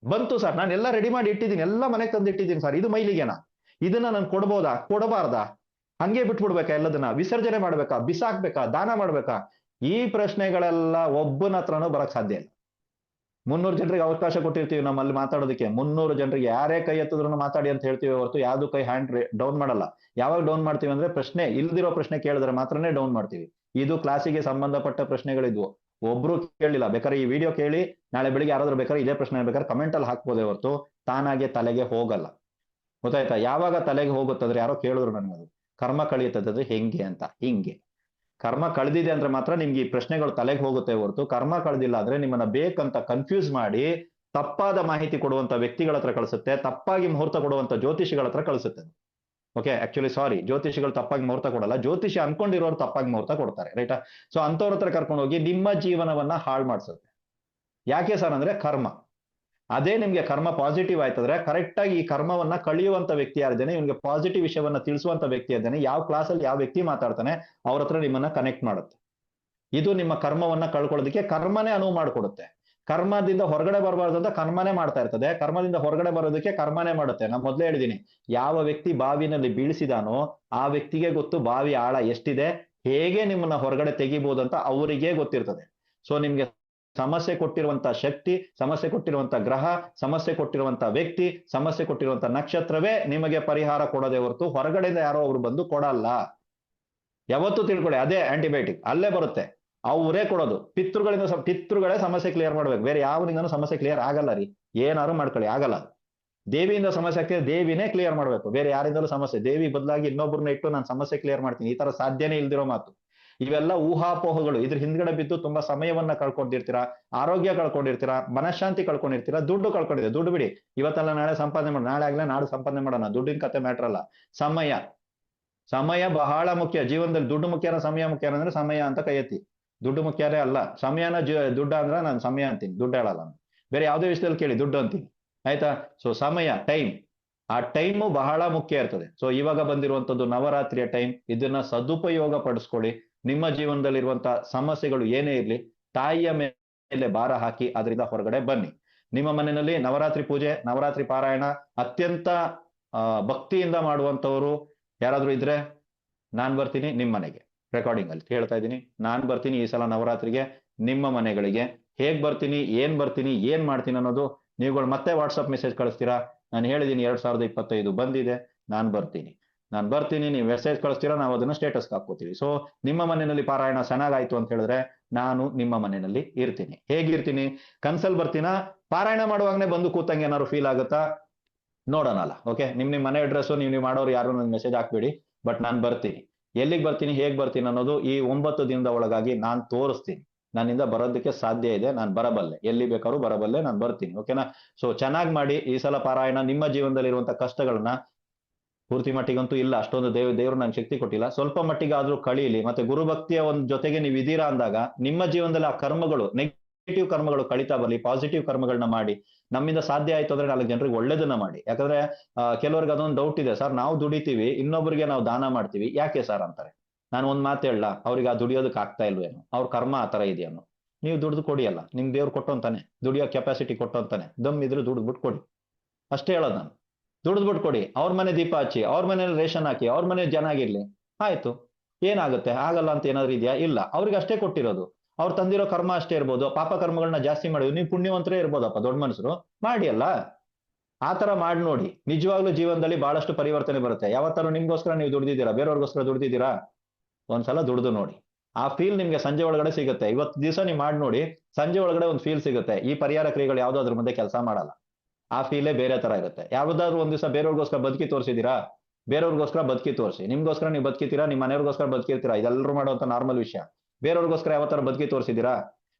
ಬಂತು ಸರ್, ನಾನು ಎಲ್ಲ ರೆಡಿ ಮಾಡಿ ಇಟ್ಟಿದ್ದೀನಿ, ಎಲ್ಲ ಮನೆಗೆ ತಂದು ಇಟ್ಟಿದ್ದೀನಿ ಸರ್, ಇದು ಮೈಲಿಗೆನಾ? ಇದನ್ನ ನಾನು ಕೊಡ್ಬೋದಾ, ಕೊಡಬಾರ್ದಾ? ಹಂಗೆ ಬಿಟ್ಬಿಡ್ಬೇಕಾ? ಎಲ್ಲದನ್ನ ವಿಸರ್ಜನೆ ಮಾಡ್ಬೇಕಾ, ಬಿಸಾಕ್ಬೇಕಾ, ದಾನ ಮಾಡ್ಬೇಕಾ? ಈ ಪ್ರಶ್ನೆಗಳೆಲ್ಲ ಒಬ್ಬನ ಹತ್ರನೂ ಬರಕ್ ಸಾಧ್ಯ ಇಲ್ಲ. 300 ಜನರಿಗೆ ಅವಕಾಶ ಕೊಟ್ಟಿರ್ತೀವಿ ನಮ್ಮಲ್ಲಿ ಮಾತಾಡೋದಕ್ಕೆ. 300 ಜನರಿಗೆ ಯಾರೇ ಕೈ ಎತ್ತಿದ್ರು ಮಾತಾಡಿ ಅಂತ ಹೇಳ್ತೀವಿ ಹೊರತು ಯಾವ್ದು ಕೈ ಹ್ಯಾಂಡ್ ಡೌನ್ ಮಾಡಲ್ಲ. ಯಾವಾಗ ಡೌನ್ ಮಾಡ್ತೀವಿ ಅಂದ್ರೆ ಪ್ರಶ್ನೆ ಇಲ್ದಿರೋ ಪ್ರಶ್ನೆ ಕೇಳಿದ್ರೆ ಮಾತ್ರನೇ ಡೌನ್ ಮಾಡ್ತೀವಿ. ಇದು ಕ್ಲಾಸಿಗೆ ಸಂಬಂಧಪಟ್ಟ ಪ್ರಶ್ನೆಗಳಿದ್ವು, ಒಬ್ರು ಕೇಳಿಲ್ಲ. ಬೇಕಾದ್ರೆ ಈ ವಿಡಿಯೋ ಕೇಳಿ ನಾಳೆ ಬೆಳಿಗ್ಗೆ ಯಾರಾದ್ರೂ ಬೇಕಾದ್ರೆ ಇದೇ ಪ್ರಶ್ನೆ ಬೇಕಾದ್ರೆ ಕಮೆಂಟ್ ಅಲ್ಲಿ ಹಾಕ್ಬೋದೇ ಹೊರತು ತಾನಾಗೆ ತಲೆಗೆ ಹೋಗಲ್ಲ. ಗೊತ್ತಾಯ್ತಾ? ಯಾವಾಗ ತಲೆಗೆ ಹೋಗುತ್ತಂದ್ರೆ, ಯಾರೋ ಕೇಳಿದ್ರು ನನಗದು, ಕರ್ಮ ಕಳಿಯುತ್ತದೆ ಹೆಂಗೆ ಅಂತ. ಹಿಂಗೆ ಕರ್ಮ ಕಳೆದಿದೆ ಅಂದ್ರೆ ಮಾತ್ರ ನಿಮ್ಗೆ ಈ ಪ್ರಶ್ನೆಗಳು ತಲೆಗೆ ಹೋಗುತ್ತೆ ಹೊರತು, ಕರ್ಮ ಕಳೆದಿಲ್ಲ ಅಂದ್ರೆ ನಿಮ್ಮನ್ನ ಬೇಕಂತ ಕನ್ಫ್ಯೂಸ್ ಮಾಡಿ ತಪ್ಪಾದ ಮಾಹಿತಿ ಕೊಡುವಂತ ವ್ಯಕ್ತಿಗಳ ಹತ್ರ ಕಳಿಸುತ್ತೆ, ತಪ್ಪಾಗಿ ಮುಹೂರ್ತ ಕೊಡುವಂತ ಜ್ಯೋತಿಷಿಗಳ ಹತ್ರ ಕಳಿಸುತ್ತೆ. ಓಕೆ, ಆಕ್ಚುಲಿ ಸಾರಿ, ಜ್ಯೋತಿಷಿಗಳು ತಪ್ಪಾಗಿ ಮುಹೂರ್ತ ಕೊಡಲ್ಲ, ಜ್ಯೋತಿಷಿ ಅನ್ಕೊಂಡಿರೋರು ತಪ್ಪಾಗಿ ಮುಹೂರ್ತ ಕೊಡ್ತಾರೆ, ರೈಟಾ? ಸೊ ಅಂತವ್ರ ಹತ್ರ ಕರ್ಕೊಂಡು ಹೋಗಿ ನಿಮ್ಮ ಜೀವನವನ್ನ ಹಾಳು ಮಾಡಿಸುತ್ತೆ. ಯಾಕೆ ಸರ್ ಅಂದ್ರೆ ಕರ್ಮ. ಅದೇ ನಿಮ್ಗೆ ಕರ್ಮ ಪಾಸಿಟಿವ್ ಆಯ್ತಂದ್ರೆ ಕರೆಕ್ಟ್ ಆಗಿ ಈ ಕರ್ಮವನ್ನ ಕಳಿಯುವಂತ ವ್ಯಕ್ತಿ ಯಾರಿದ್ದಾನೆ, ಇವ್ನಿಗೆ ಪಾಸಿಟಿವ್ ವಿಷಯವನ್ನ ತಿಳಿಸುವಂತ ವ್ಯಕ್ತಿ ಇದ್ದಾನೆ, ಯಾವ ಕ್ಲಾಸಲ್ಲಿ ಯಾವ ವ್ಯಕ್ತಿ ಮಾತಾಡ್ತಾನೆ ಅವ್ರ ಹತ್ರ ನಿಮ್ಮನ್ನ ಕನೆಕ್ಟ್ ಮಾಡುತ್ತೆ. ಇದು ನಿಮ್ಮ ಕರ್ಮವನ್ನ ಕಳ್ಕೊಳ್ಳೋದಕ್ಕೆ ಕರ್ಮನೇ ಅನುವು ಮಾಡಿಕೊಡುತ್ತೆ. ಕರ್ಮದಿಂದ ಹೊರಗಡೆ ಬರಬಾರ್ದು ಅಂತ ಕರ್ಮನೇ ಮಾಡ್ತಾ ಇರ್ತದೆ, ಕರ್ಮದಿಂದ ಹೊರಗಡೆ ಬರೋದಕ್ಕೆ ಕರ್ಮನೇ ಮಾಡುತ್ತೆ. ನಾನು ಮೊದಲೇ ಹೇಳಿದೀನಿ, ಯಾವ ವ್ಯಕ್ತಿ ಬಾವಿನಲ್ಲಿ ಬೀಳಿಸಿದಾನೋ ಆ ವ್ಯಕ್ತಿಗೆ ಗೊತ್ತು ಬಾವಿ ಆಳ ಎಷ್ಟಿದೆ, ಹೇಗೆ ನಿಮ್ಮನ್ನ ಹೊರಗಡೆ ತೆಗಿಬಹುದು ಅಂತ ಅವರಿಗೇ ಗೊತ್ತಿರ್ತದೆ. ಸೊ ನಿಮ್ಗೆ ಸಮಸ್ಯೆ ಕೊಟ್ಟಿರುವಂತ ಶಕ್ತಿ, ಸಮಸ್ಯೆ ಕೊಟ್ಟಿರುವಂತ ಗ್ರಹ, ಸಮಸ್ಯೆ ಕೊಟ್ಟಿರುವಂತ ವ್ಯಕ್ತಿ, ಸಮಸ್ಯೆ ಕೊಟ್ಟಿರುವಂತ ನಕ್ಷತ್ರವೇ ನಿಮಗೆ ಪರಿಹಾರ ಕೊಡೋದೇ ಹೊರತು ಹೊರಗಡೆಯಿಂದ ಯಾರೋ ಒಬ್ರು ಬಂದು ಕೊಡಲ್ಲ. ಯಾವತ್ತೂ ತಿಳ್ಕೊಳ್ಳಿ, ಅದೇ ಆಂಟಿಬಯೋಟಿಕ್ ಅಲ್ಲೇ ಬರುತ್ತೆ, ಅವರೇ ಕೊಡೋದು. ಪಿತೃಗಳೇ ಸಮಸ್ಯೆ ಕ್ಲಿಯರ್ ಮಾಡ್ಬೇಕು, ಬೇರೆ ಯಾವನಿಂದನೂ ಸಮಸ್ಯೆ ಕ್ಲಿಯರ್ ಆಗಲ್ಲ ರೀ. ಏನಾದ್ರು ಮಾಡ್ಕೊಳ್ಳಿ, ಆಗಲ್ಲ. ದೇವಿಯಿಂದ ಸಮಸ್ಯೆ ಆಗ್ತಿದೆ, ದೇವಿನೇ ಕ್ಲಿಯರ್ ಮಾಡ್ಬೇಕು, ಬೇರೆ ಯಾರಿಂದಲೂ ಸಮಸ್ಯೆ. ದೇವಿ ಬದಲಾಗಿ ಇನ್ನೊಬ್ಬರನ್ನ ಇಟ್ಟು ನಾನು ಸಮಸ್ಯೆ ಕ್ಲಿಯರ್ ಮಾಡ್ತೀನಿ, ಈ ತರ ಸಾಧ್ಯನೇ ಇಲ್ದಿರೋ ಮಾತು. ಇವೆಲ್ಲ ಊಹಾಪೋಹಗಳು. ಇದ್ರ ಹಿಂದ್ಗಡೆ ಬಿದ್ದು ತುಂಬಾ ಸಮಯವನ್ನ ಕಳ್ಕೊಂಡಿರ್ತೀರಾ, ಆರೋಗ್ಯ ಕಳ್ಕೊಂಡಿರ್ತೀರಾ, ಮನಃಶಾಂತಿ ಕಳ್ಕೊಂಡಿರ್ತೀರಾ, ದುಡ್ಡು ಕಳ್ಕೊಂಡಿರ್ತೀರಾ. ದುಡ್ಡು ಬಿಡಿ, ಇವತ್ತೆಲ್ಲ ನಾಳೆ ಸಂಪಾದನೆ ಮಾಡೋಣ, ನಾಳೆ ಆಗ್ಲೇ ನಾಡು ಸಂಪಾದನೆ ಮಾಡೋಣ, ದುಡ್ಡಿನ ಕತೆ ಮ್ಯಾಟ್ರ್ ಅಲ್ಲ. ಸಮಯ ಬಹಳ ಮುಖ್ಯ ಜೀವನದಲ್ಲಿ. ದುಡ್ಡು ಮುಖ್ಯನ ಸಮಯ ಮುಖ್ಯ ಅಂದ್ರೆ ಸಮಯ ಅಂತ ಕೈ ಎತ್ತಿ. ದುಡ್ಡು ಮುಖ್ಯನೇ ಅಲ್ಲ, ಸಮಯನ ದುಡ್ಡ ಅಂದ್ರೆ ನಾನು ಸಮಯ ಅಂತೀನಿ, ದುಡ್ಡು ಹೇಳಲ್ಲ ನಾನು. ಬೇರೆ ಯಾವುದೇ ವಿಷಯದಲ್ಲಿ ಕೇಳಿ ದುಡ್ಡು ಅಂತೀನಿ, ಆಯ್ತಾ? ಸೊ ಸಮಯ, ಟೈಮ್, ಆ ಟೈಮು ಬಹಳ ಮುಖ್ಯ ಇರ್ತದೆ. ಸೊ ಇವಾಗ ಬಂದಿರುವಂತದ್ದು ನವರಾತ್ರಿಯ ಟೈಮ್, ಇದನ್ನ ಸದುಪಯೋಗ ಪಡಿಸ್ಕೊಳ್ಳಿ. ನಿಮ್ಮ ಜೀವನದಲ್ಲಿರುವಂತ ಸಮಸ್ಯೆಗಳು ಏನೇ ಇರ್ಲಿ, ತಾಯಿಯ ಮೇಲೆ ಭಾರ ಹಾಕಿ ಅದರಿಂದ ಹೊರಗಡೆ ಬನ್ನಿ. ನಿಮ್ಮ ಮನೆಯಲ್ಲಿ ನವರಾತ್ರಿ ಪೂಜೆ, ನವರಾತ್ರಿ ಪಾರಾಯಣ ಅತ್ಯಂತ ಭಕ್ತಿಯಿಂದ ಮಾಡುವಂತವರು ಯಾರಾದ್ರೂ ಇದ್ರೆ ನಾನ್ ಬರ್ತೀನಿ ನಿಮ್ಮ ಮನೆಗೆ. ರೆಕಾರ್ಡಿಂಗ್ ಅಲ್ಲಿ ಹೇಳ್ತಾ ಇದ್ದೀನಿ, ನಾನ್ ಬರ್ತೀನಿ ಈ ಸಲ ನವರಾತ್ರಿಗೆ ನಿಮ್ಮ ಮನೆಗಳಿಗೆ. ಹೇಗ್ ಬರ್ತೀನಿ, ಏನ್ ಮಾಡ್ತೀನಿ ಅನ್ನೋದು ನೀವುಗಳು ಮತ್ತೆ ವಾಟ್ಸಪ್ ಮೆಸೇಜ್ ಕಳಿಸ್ತೀರಾ. ನಾನು ಹೇಳಿದೀನಿ 2025 ಬಂದಿದೆ, ನಾನ್ ಬರ್ತೀನಿ, ನೀವು ಮೆಸೇಜ್ ಕಳಿಸ್ತೀರಾ, ನಾವು ಅದನ್ನ ಸ್ಟೇಟಸ್ ಹಾಕೋತೀವಿ. ಸೊ ನಿಮ್ಮ ಮನೆಯಲ್ಲಿ ಪಾರಾಯಣ ಚೆನ್ನಾಗಾಯ್ತು ಅಂತ ಹೇಳಿದ್ರೆ ನಾನು ನಿಮ್ಮ ಮನೆಯಲ್ಲಿ ಇರ್ತೀನಿ. ಹೇಗಿರ್ತೀನಿ, ಕನ್ಸಲ್ ಬರ್ತೀನಾ, ಪಾರಾಯಣ ಮಾಡುವಾಗನೇ ಬಂದು ಕೂತಂಗೆ ಏನಾದ್ರು ಫೀಲ್ ಆಗುತ್ತಾ ನೋಡೋಣಲ್ಲ. ಓಕೆ, ನಿಮ್ ಮನೆ ಅಡ್ರೆಸ್ ನೀವು ಮಾಡೋರು ಯಾರು ನನ್ಗೆ ಮೆಸೇಜ್ ಹಾಕ್ಬೇಡಿ, ಬಟ್ ನಾನು ಬರ್ತೀನಿ. ಎಲ್ಲಿಗೆ ಬರ್ತೀನಿ, ಹೇಗ್ ಬರ್ತೀನಿ ಅನ್ನೋದು ಈ 9 ದಿನದ ಒಳಗಾಗಿ ನಾನು ತೋರಿಸ್ತೀನಿ. ನನ್ನಿಂದ ಬರೋದಕ್ಕೆ ಸಾಧ್ಯ ಇದೆ, ನಾನು ಬರಬಲ್ಲೆ, ಎಲ್ಲಿ ಬೇಕಾದ್ರೂ ಬರಬಲ್ಲೆ, ನಾನು ಬರ್ತೀನಿ. ಓಕೆನಾ? ಸೊ ಚೆನ್ನಾಗಿ ಮಾಡಿ ಈ ಸಲ ಪಾರಾಯಣ. ನಿಮ್ಮ ಜೀವನದಲ್ಲಿರುವಂತ ಕಷ್ಟಗಳನ್ನ ಪೂರ್ತಿ ಮಟ್ಟಿಗಂತೂ ಇಲ್ಲ, ಅಷ್ಟೊಂದು ದೇವ್ರು ನಂಗೆ ಶಕ್ತಿ ಕೊಟ್ಟಿಲ್ಲ, ಸ್ವಲ್ಪ ಮಟ್ಟಿಗೆ ಆದ್ರೂ ಕಳೀಲಿ. ಮತ್ತೆ ಗುರುಭಕ್ತಿಯ ಒಂದು ಜೊತೆಗೆ ನೀವು ಇದೀರಾ ಅಂದಾಗ ನಿಮ್ಮ ಜೀವನದಲ್ಲಿ ಆ ಕರ್ಮಗಳು, ನೆಗೆಟಿವ್ ಕರ್ಮಗಳು ಕಳೀತಾ ಬರ್ಲಿ, ಪಾಸಿಟಿವ್ ಕರ್ಮಗಳನ್ನ ಮಾಡಿ. ನಮ್ಮಿಂದ ಸಾಧ್ಯ ಆಯ್ತು ಅಂದ್ರೆ 4 ಜನರಿಗೆ ಒಳ್ಳೇದನ್ನ ಮಾಡಿ. ಯಾಕಂದ್ರೆ ಕೆಲವರಿಗೆ ಅದೊಂದು ಡೌಟ್ ಇದೆ, ಸರ್ ನಾವು ದುಡಿತೀವಿ, ಇನ್ನೊಬ್ಬರಿಗೆ ನಾವು ದಾನ ಮಾಡ್ತೀವಿ, ಯಾಕೆ ಸರ್ ಅಂತಾರೆ. ನಾನು ಒಂದ್ ಮಾತು ಹೇಳ, ಅವ್ರಿಗೆ ಆ ದುಡಿಯೋದಕ್ಕೆ ಆಗ್ತಾ ಇಲ್ವೇನೋ, ಅವ್ರ ಕರ್ಮ ಆ ತರ ಇದೆಯೇನೋ. ನೀವು ದುಡ್ದು ಕೊಡಿಯಲ್ಲ, ನಿಮ್ ದೇವ್ರು ಕೊಟ್ಟಂತಾನೆ, ದುಡಿಯೋ ಕೆಪಾಸಿಟಿ ಕೊಟ್ಟಂತಾನೆ, ದಮ್ ಇದ್ರೆ ದುಡ್ದ್ಬಿಟ್ಟು ಕೊಡಿ, ಅಷ್ಟೇ ಹೇಳೋದು ನಾನು. ದುಡ್ದ್ಬಿಟ್ಟು ಕೊಡಿ, ಅವ್ರ ಮನೆ ದೀಪ ಹಚ್ಚಿ, ಅವ್ರ ಮನೇಲಿ ರೇಷನ್ ಹಾಕಿ, ಅವ್ರ ಮನೆ ಜನ ಆಗಿರ್ಲಿ, ಆಯ್ತು. ಏನಾಗುತ್ತೆ, ಆಗಲ್ಲ ಅಂತ ಏನಾದ್ರು ಇದೆಯಾ? ಇಲ್ಲ, ಅವ್ರಿಗೆ ಅಷ್ಟೇ ಕೊಟ್ಟಿರೋದು. ಅವ್ರು ತಂದಿರೋ ಕರ್ಮ ಅಷ್ಟೇ ಇರ್ಬೋದು, ಪಾಪ ಕರ್ಮಗಳನ್ನ ಜಾಸ್ತಿ ಮಾಡಿದ್ವಿ. ನೀವು ಪುಣ್ಯವಂತರೇ ಇರ್ಬೋದಪ್ಪ, ದೊಡ್ಡ ಮನುಷ್ಯರು, ಮಾಡಿ ಅಲ್ಲ. ಆತರ ಮಾಡಿ ನೋಡಿ, ನಿಜವಾಗ್ಲೂ ಜೀವನದಲ್ಲಿ ಬಹಳಷ್ಟು ಪರಿವರ್ತನೆ ಬರುತ್ತೆ. ಯಾವತ್ತಾರು ನಿಮ್ಗೋಸ್ಕರ ನೀವು ದುಡ್ದಿದ್ದೀರಾ, ಬೇರೆಯವ್ರಿಗೋಸ್ಕರ ದುಡ್ದಿದ್ದೀರಾ? ಒಂದ್ಸಲ ದುಡ್ದು ನೋಡಿ, ಆ ಫೀಲ್ ನಿಮ್ಗೆ ಸಂಜೆ ಒಳಗಡೆ ಸಿಗುತ್ತೆ. ಇವತ್ತು ದಿವಸ ನೀವು ಮಾಡಿ ನೋಡಿ, ಸಂಜೆ ಒಳಗಡೆ ಒಂದು ಫೀಲ್ ಸಿಗುತ್ತೆ. ಈ ಪರಿಹಾರ ಕ್ರಿಯೆಗಳು ಯಾವ್ದು ಅದ್ರ ಮುಂದೆ ಕೆಲಸ ಮಾಡಲ್ಲ. ಆ ಫೀಲೇ ಬೇರೆ ತರ ಇರುತ್ತೆ. ಯಾವ್ದಾದ್ರು ಒಂದ್ ದಿವಸ ಬೇರೆಯವ್ರಿಗೋಸ್ಕರ ಬದುಕಿ ತೋರಿಸಿದೀರಾ, ಬೇರೆಯವ್ರಿಗೋಸ್ಕರ ಬದುಕಿ ತೋರಿಸಿ. ನಿಮ್ಗೋಸ್ಕರ ನೀವು ಬದುಕಿತೀರಾ, ನಿಮ್ಮ ಮನೆಯವ್ರಿಗೋಸ್ಕರ ಬದುಕಿರ್ತೀರಾ, ಇದೆಲ್ಲರೂ ಮಾಡುವಂತ ನಾರ್ಮಲ್ ವಿಷಯ. ಬೇರೆಯವ್ರಿಗೋಸ್ಕರ ಯಾವತ್ತಾರು ಬದುಕಿ ತೋರಿಸಿದೀರಾ?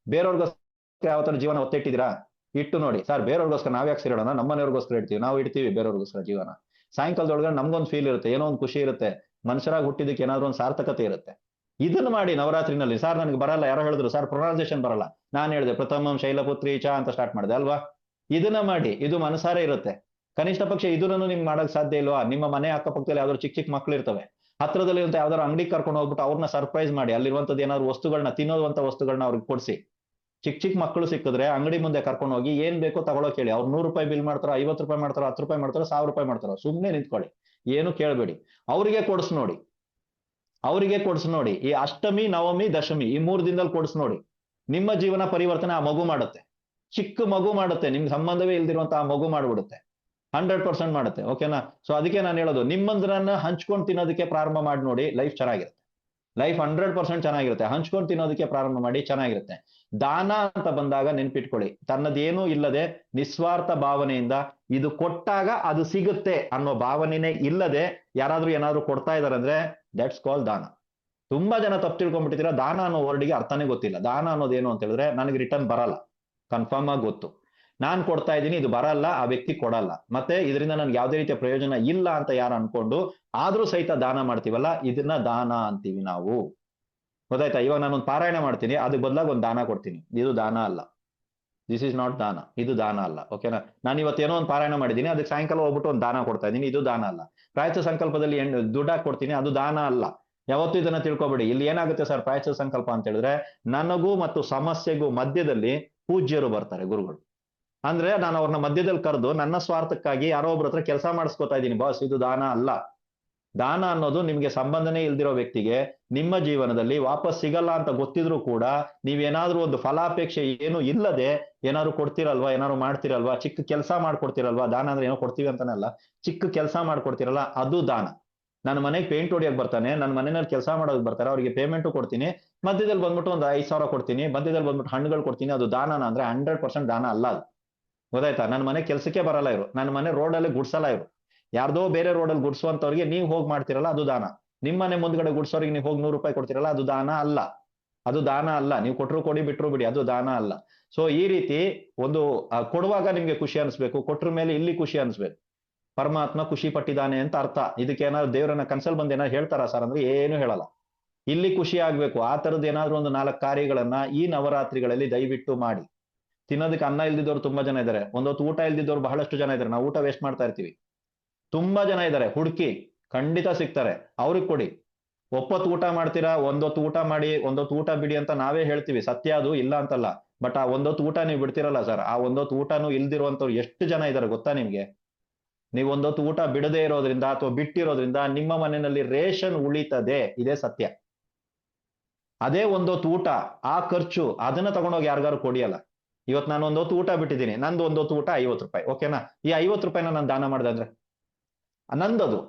ಬೇರೆಯವ್ರಿಗೋಸ್ಕರ ಯಾವತ್ತಾರು ಜೀವನ ಒತ್ತಿಟ್ಟಿದ್ದೀರಾ? ಇಟ್ಟು ನೋಡಿ. ಸರ್ ಬೇರೆಯವ್ರಿಗೋಸ್ಕರ ನಾವ್ ಯಾಕೆ ಸೇರೋಣ, ನಮ್ಮ ಮನೆಯವ್ರಿಗೋಸ್ಕರ ಇಡ್ತೀವಿ, ನಾವು ಇಡ್ತೀವಿ ಬೇರೆಯವ್ರಿಗೋಸ್ಕರ ಜೀವನ. ಸಾಯಂಕಾಲದೊಳಗಡೆ ನಮ್ಗೊಂದು ಫೀಲ್ ಇರುತ್ತೆ, ಏನೋ ಒಂದು ಖುಷಿ ಇರುತ್ತೆ, ಮನುಷ್ಯರಾಗಿ ಹುಟ್ಟಿದಕ್ಕೆ ಏನಾದ್ರು ಒಂದು ಸಾರ್ಥಕತೆ ಇರುತ್ತೆ. ಇದನ್ನ ಮಾಡಿ ನವರಾತ್ರಿನಲ್ಲಿ. ಸರ್ ನನಗೆ ಬರಲ್ಲ, ಯಾರೋ ಹೇಳಿದ್ರು ಸರ್ ಪ್ರೊನೌನ್ಸಿಯೇಷನ್ ಬರಲ್ಲ, ನಾನು ಹೇಳಿದೆ ಪ್ರಥಮಂ ಶೈಲಪುತ್ರಿ ಚ ಅಂತ ಸ್ಟಾರ್ಟ್ ಮಾಡಿದೆ ಅಲ್ವಾ. ಇದನ್ನ ಮಾಡಿ, ಇದು ಮನಸಾರೆ ಇರುತ್ತೆ. ಕನಿಷ್ಠ ಪಕ್ಷ ಇದನ್ನು ನಿಮ್ಗೆ ಮಾಡಕ್ ಸಾಧ್ಯ ಇಲ್ವಾ? ನಿಮ್ಮ ಮನೆ ಅಕ್ಕಪಕ್ಕದಲ್ಲಿ ಯಾವ್ದಾದ್ರು ಚಿಕ್ಕ ಚಿಕ್ಕ ಮಕ್ಳು ಇರ್ತವೆ, ಹತ್ರದಲ್ಲಿ ಅಂತ ಯಾವ್ದಾದ್ರು ಅಂಗಡಿಗೆ ಕರ್ಕೊಂಡು ಹೋಗ್ಬಿಟ್ಟು ಅವ್ರನ್ನ ಸರ್ಪ್ರೈಸ್ ಮಾಡಿ, ಅಲ್ಲಿರುವಂತದ್ದು ಏನಾದ್ರು ವಸ್ತುಗಳನ್ನ, ತಿನ್ನೋವಂತ ವಸ್ತುಗಳನ್ನ ಅವ್ರಿಗೆ ಕೊಡ್ಸಿ. ಚಿಕ್ಕ ಮಕ್ಕಳು ಸಿಕ್ಕಿದ್ರೆ ಅಂಗಡಿ ಮುಂದೆ ಕರ್ಕೊಂಡು ಹೋಗಿ ಏನ್ ಬೇಕೋ ತಗೊಳಕ್ ಹೇಳಿ. ಅವ್ರು 100 ರೂಪಾಯಿ ಬಿಲ್ ಮಾಡ್ತಾರೋ, 50 ರೂಪಾಯಿ ಮಾಡ್ತಾರೋ, 10 ರೂಪಾಯಿ ಮಾಡ್ತಾರೋ, 1000 ರೂಪಾಯಿ ಮಾಡ್ತಾರೋ, ಸುಮ್ನೆ ನಿಂತ್ಕೊಳ್ಳಿ, ಏನು ಕೇಳಬೇಡಿ. ಅವ್ರಿಗೆ ಕೊಡ್ಸ್ ನೋಡಿ. ಈ ಅಷ್ಟಮಿ, ನವಮಿ, ದಶಮಿ ಈ 3 ದಿನದಲ್ಲಿ ಕೊಡ್ಸ್ ನೋಡಿ. ನಿಮ್ಮ ಜೀವನ ಪರಿವರ್ತನೆ ಆ ಮಗು ಮಾಡುತ್ತೆ. ಚಿಕ್ಕ ಮಗು ಮಾಡುತ್ತೆ, ನಿಮ್ಗೆ ಸಂಬಂಧವೇ ಇಲ್ದಿರುವಂತ ಆ ಮಗು ಮಾಡ್ಬಿಡುತ್ತೆ. 100% ಮಾಡುತ್ತೆ. ಓಕೆನಾ? ಸೊ ಅದಕ್ಕೆ ನಾನು ಹೇಳೋದು, ನಿಮ್ಮಂದ್ರನ್ನ ಹಂಚ್ಕೊಂಡು ತಿನ್ನೋದಕ್ಕೆ ಪ್ರಾರಂಭ ಮಾಡಿ ನೋಡಿ, ಲೈಫ್ ಚೆನ್ನಾಗಿರುತ್ತೆ. ಲೈಫ್ 100% ಚೆನ್ನಾಗಿರುತ್ತೆ. ಹಂಚ್ಕೊಂಡು ತಿನ್ನೋದಕ್ಕೆ ಪ್ರಾರಂಭ ಮಾಡಿ, ಚೆನ್ನಾಗಿರುತ್ತೆ. ದಾನ ಅಂತ ಬಂದಾಗ ನೆನ್ಪಿಟ್ಕೊಳ್ಳಿ, ತನ್ನದೇನೂ ಇಲ್ಲದೆ ನಿಸ್ವಾರ್ಥ ಭಾವನೆಯಿಂದ ಇದು ಕೊಟ್ಟಾಗ ಅದು ಸಿಗುತ್ತೆ ಅನ್ನೋ ಭಾವನೆನೇ ಇಲ್ಲದೆ ಯಾರಾದ್ರೂ ಏನಾದ್ರು ಕೊಡ್ತಾ ಇದಾರೆ ಅಂದ್ರೆ ದಟ್ಸ್ ಕಾಲ್ ದಾನ. ತುಂಬಾ ಜನ ತಪ್ಪು ತಿಳ್ಕೊಂಡ್ಬಿಟ್ಟಿದ್ದೀರಾ. ದಾನ ಅನ್ನೋ ವರ್ಡಿಗೆ ಅರ್ಥನೇ ಗೊತ್ತಿಲ್ಲ. ದಾನ ಅನ್ನೋದೇನು ಅಂತ ಹೇಳಿದ್ರೆ ನನಗೆ ರಿಟರ್ನ್ ಬರಲ್ಲ, ಕನ್ಫರ್ಮ್ ಆಗಿ ಗೊತ್ತು. ನಾನ್ ಕೊಡ್ತಾ ಇದ್ದೀನಿ, ಇದು ಬರಲ್ಲ, ಆ ವ್ಯಕ್ತಿ ಕೊಡಲ್ಲ, ಮತ್ತೆ ಇದರಿಂದ ನನ್ಗೆ ಯಾವುದೇ ರೀತಿಯ ಪ್ರಯೋಜನ ಇಲ್ಲ ಅಂತ ಯಾರು ಅನ್ಕೊಂಡು ಆದ್ರೂ ಸಹಿತ ದಾನ ಮಾಡ್ತೀವಲ್ಲ, ಇದನ್ನ ದಾನ ಅಂತೀವಿ ನಾವು. ಗೊತ್ತಾಯ್ತಾ? ಇವಾಗ ನಾನೊಂದು ಪಾರಾಯಣ ಮಾಡ್ತೀನಿ, ಅದಕ್ಕೆ ಬದಲಾಗಿ ಒಂದು ದಾನ ಕೊಡ್ತೀನಿ, ಇದು ದಾನ ಅಲ್ಲ. ದಿಸ್ ಇಸ್ ನಾಟ್ ದಾನ, ಇದು ದಾನ ಅಲ್ಲ. ಓಕೆನಾ? ನಾನು ಇವತ್ತೇನೋ ಒಂದು ಪಾರಾಯಣ ಮಾಡಿದ್ದೀನಿ, ಅದಕ್ಕೆ ಸಾಯಂಕಾಲ ಹೋಗ್ಬಿಟ್ಟು ಒಂದು ದಾನ ಕೊಡ್ತಾ ಇದ್ದೀನಿ, ಇದು ದಾನ ಅಲ್ಲ. ಪ್ರಾಯಶ್ಚಿತ್ತ ಸಂಕಲ್ಪದಲ್ಲಿ ದುಡ್ಡಾಗಿ ಕೊಡ್ತೀನಿ, ಅದು ದಾನ ಅಲ್ಲ. ಯಾವತ್ತೂ ಇದನ್ನ ತಿಳ್ಕೊಬೇಡಿ. ಇಲ್ಲಿ ಏನಾಗುತ್ತೆ ಸರ್, ಪ್ರಾಯಶ್ಚಿತ್ತ ಸಂಕಲ್ಪ ಅಂತ ಹೇಳಿದ್ರೆ ನನಗೂ ಮತ್ತು ಸಮಸ್ಯೆಗೂ ಮಧ್ಯದಲ್ಲಿ ಪೂಜ್ಯರು ಬರ್ತಾರೆ, ಗುರುಗಳು. ಅಂದ್ರೆ ನಾನು ಅವ್ರನ್ನ ಮಧ್ಯದಲ್ಲಿ ಕರೆದು ನನ್ನ ಸ್ವಾರ್ಥಕ್ಕಾಗಿ ಯಾರೋ ಒಬ್ರ ಹತ್ರ ಕೆಲಸ ಮಾಡಿಸ್ಕೊತಾ ಇದ್ದೀನಿ ಬಾಸ್, ಇದು ದಾನ ಅಲ್ಲ. ದಾನ ಅನ್ನೋದು ನಿಮ್ಗೆ ಸಂಬಂಧನೇ ಇಲ್ದಿರೋ ವ್ಯಕ್ತಿಗೆ ನಿಮ್ಮ ಜೀವನದಲ್ಲಿ ವಾಪಸ್ ಸಿಗಲ್ಲ ಅಂತ ಗೊತ್ತಿದ್ರು ಕೂಡ ನೀವೇನಾದ್ರೂ ಒಂದು ಫಲಾಪೇಕ್ಷೆ ಏನು ಇಲ್ಲದೆ ಏನಾದ್ರು ಕೊಡ್ತಿರಲ್ವಾ, ಏನಾದ್ರು ಮಾಡ್ತಿರಲ್ವಾ, ಚಿಕ್ಕ ಕೆಲಸ ಮಾಡ್ಕೊಡ್ತಿರಲ್ವಾ. ದಾನ ಅಂದ್ರೆ ಏನೋ ಕೊಡ್ತೀವಿ ಅಂತಾನೆ ಅಲ್ಲ, ಚಿಕ್ಕ ಕೆಲಸ ಮಾಡ್ಕೊಡ್ತಿರಲ್ಲ, ಅದು ದಾನ. ನನ್ನ ಮನೆಗೆ ಪೇಂಟ್ ಹೊಡಿಯಕ್ ಬರ್ತಾನೆ, ನನ್ನ ಮನೆಯಲ್ಲಿ ಕೆಲಸ ಮಾಡೋದಕ್ಕೆ ಬರ್ತಾರೆ, ಅವ್ರಿಗೆ ಪೇಮೆಂಟು ಕೊಡ್ತೀನಿ, ಮಧ್ಯದಲ್ಲಿ ಬಂದ್ಬಿಟ್ಟು ಒಂದು 5,000 ಕೊಡ್ತೀನಿ, ಮಧ್ಯದಲ್ಲಿ ಬಂದ್ಬಿಟ್ಟು ಹಣ್ಣುಗಳು ಕೊಡ್ತೀನಿ, ಅದು ದಾನ ಅಂದ್ರೆ 100% ದಾನ ಅಲ್ಲ ಅದು. ಗೊತ್ತಾಯ್ತಾ? ನನ್ನ ಮನೆ ಕೆಲಸಕ್ಕೆ ಬರಲ್ಲ ಇವರು, ನನ್ನ ಮನೆ ರೋಡಲ್ಲಿ ಗುಡ್ಸಲ್ಲ ಇವರು, ಯಾರ್ದೋ ಬೇರೆ ರೋಡಲ್ಲಿ ಗುಡ್ಸುವಂತವ್ರಿಗೆ ನೀವು ಹೋಗಿ ಮಾಡ್ತಿರಲ್ಲ, ಅದು ದಾನ. ನಿಮ್ಮನೆ ಮುಂದ್ಗಡೆ ಗುಡ್ಸೋರಿಗೆ ನೀವು ಹೋಗಿ 100 ರೂಪಾಯಿ ಕೊಡ್ತಿರಲ್ಲ, ಅದು ದಾನ ಅಲ್ಲ. ಅದು ದಾನ ಅಲ್ಲ. ನೀವು ಕೊಟ್ರು ಕೊಡಿ, ಬಿಟ್ರು ಬಿಡಿ, ಅದು ದಾನ ಅಲ್ಲ. ಸೊ ಈ ರೀತಿ ಒಂದು ಕೊಡುವಾಗ ನಿಮ್ಗೆ ಖುಷಿ ಅನ್ಸ್ಬೇಕು, ಕೊಟ್ರ ಮೇಲೆ ಇಲ್ಲಿ ಖುಷಿ ಅನ್ಸ್ಬೇಕು. ಪರಮಾತ್ಮ ಖುಷಿ ಪಟ್ಟಿದ್ದಾನೆ ಅಂತ ಅರ್ಥ. ಇದಕ್ಕೆ ಏನಾದ್ರು ದೇವರನ್ನ ಕನ್ಸಲ್ ಬಂದು ಏನಾದ್ರು ಹೇಳ್ತಾರ ಸರ್ ಅಂದ್ರೆ ಏನು ಹೇಳಲ್ಲ. ಇಲ್ಲಿ ಖುಷಿ ಆಗ್ಬೇಕು. ಆ ತರದ್ ಏನಾದ್ರು ಒಂದು 4 ಕಾರ್ಯಗಳನ್ನ ಈ ನವರಾತ್ರಿಗಳಲ್ಲಿ ದಯವಿಟ್ಟು ಮಾಡಿ. ತಿನ್ನೋದಕ್ಕೆ ಅನ್ನ ಇಲ್ದಿದ್ದವ್ರು ತುಂಬಾ ಜನ ಇದ್ದಾರೆ, ಒಂದೊತ್ತು ಊಟ ಇಲ್ದಿದ್ದವ್ರು ಬಹಳಷ್ಟು ಜನ ಇದ್ದಾರೆ. ನಾವು ಊಟ ವೇಸ್ಟ್ ಮಾಡ್ತಾ ಇರ್ತೀವಿ. ತುಂಬಾ ಜನ ಇದ್ದಾರೆ, ಹುಡುಕಿ ಖಂಡಿತ ಸಿಗ್ತಾರೆ, ಅವ್ರಿಗೆ ಕೊಡಿ. ಒಪ್ಪತ್ತು ಊಟ ಮಾಡ್ತೀರಾ, ಒಂದೊತ್ತು ಊಟ ಮಾಡಿ, ಒಂದೊತ್ತು ಊಟ ಬಿಡಿ ಅಂತ ನಾವೇ ಹೇಳ್ತೀವಿ, ಸತ್ಯ ಅದು, ಇಲ್ಲ ಅಂತಲ್ಲ. ಬಟ್ ಆ ಒಂದೊತ್ತು ಊಟ ನೀವು ಬಿಡ್ತಿರಲ್ಲ ಸರ್, ಆ ಒಂದೊತ್ತು ಊಟನೂ ಇಲ್ದಿರುವಂತವ್ರು ಎಷ್ಟು ಜನ ಇದ್ದಾರೆ ಗೊತ್ತಾ ನಿಮ್ಗೆ? ನೀವು ಒಂದೊತ್ತು ಊಟ ಬಿಡದೇ ಇರೋದ್ರಿಂದ ಅಥವಾ ಬಿಟ್ಟಿರೋದ್ರಿಂದ ನಿಮ್ಮ ಮನೆಯಲ್ಲಿ ರೇಷನ್ ಉಳಿತದೆ, ಇದೇ ಸತ್ಯ. ಅದೇ ಒಂದೊತ್ತು ಊಟ, ಆ ಖರ್ಚು, ಅದನ್ನ ತಗೊಂಡೋಗಿ ಯಾರಿಗಾರು ಕೊಡಿಯಲ್ಲ. ಇವತ್ತು ನಾನು ಒಂದೊತ್ತು ಊಟ ಬಿಟ್ಟಿದ್ದೀನಿ, ನಂದು ಒಂದೊತ್ತು ಊಟ 50 ರೂಪಾಯಿ, ಓಕೆನಾ? ಈ 50 ರೂಪಾಯಿನ ನಾನು ದಾನ ಮಾಡಿದೆ ಅಂದ್ರೆ ನಂದದು,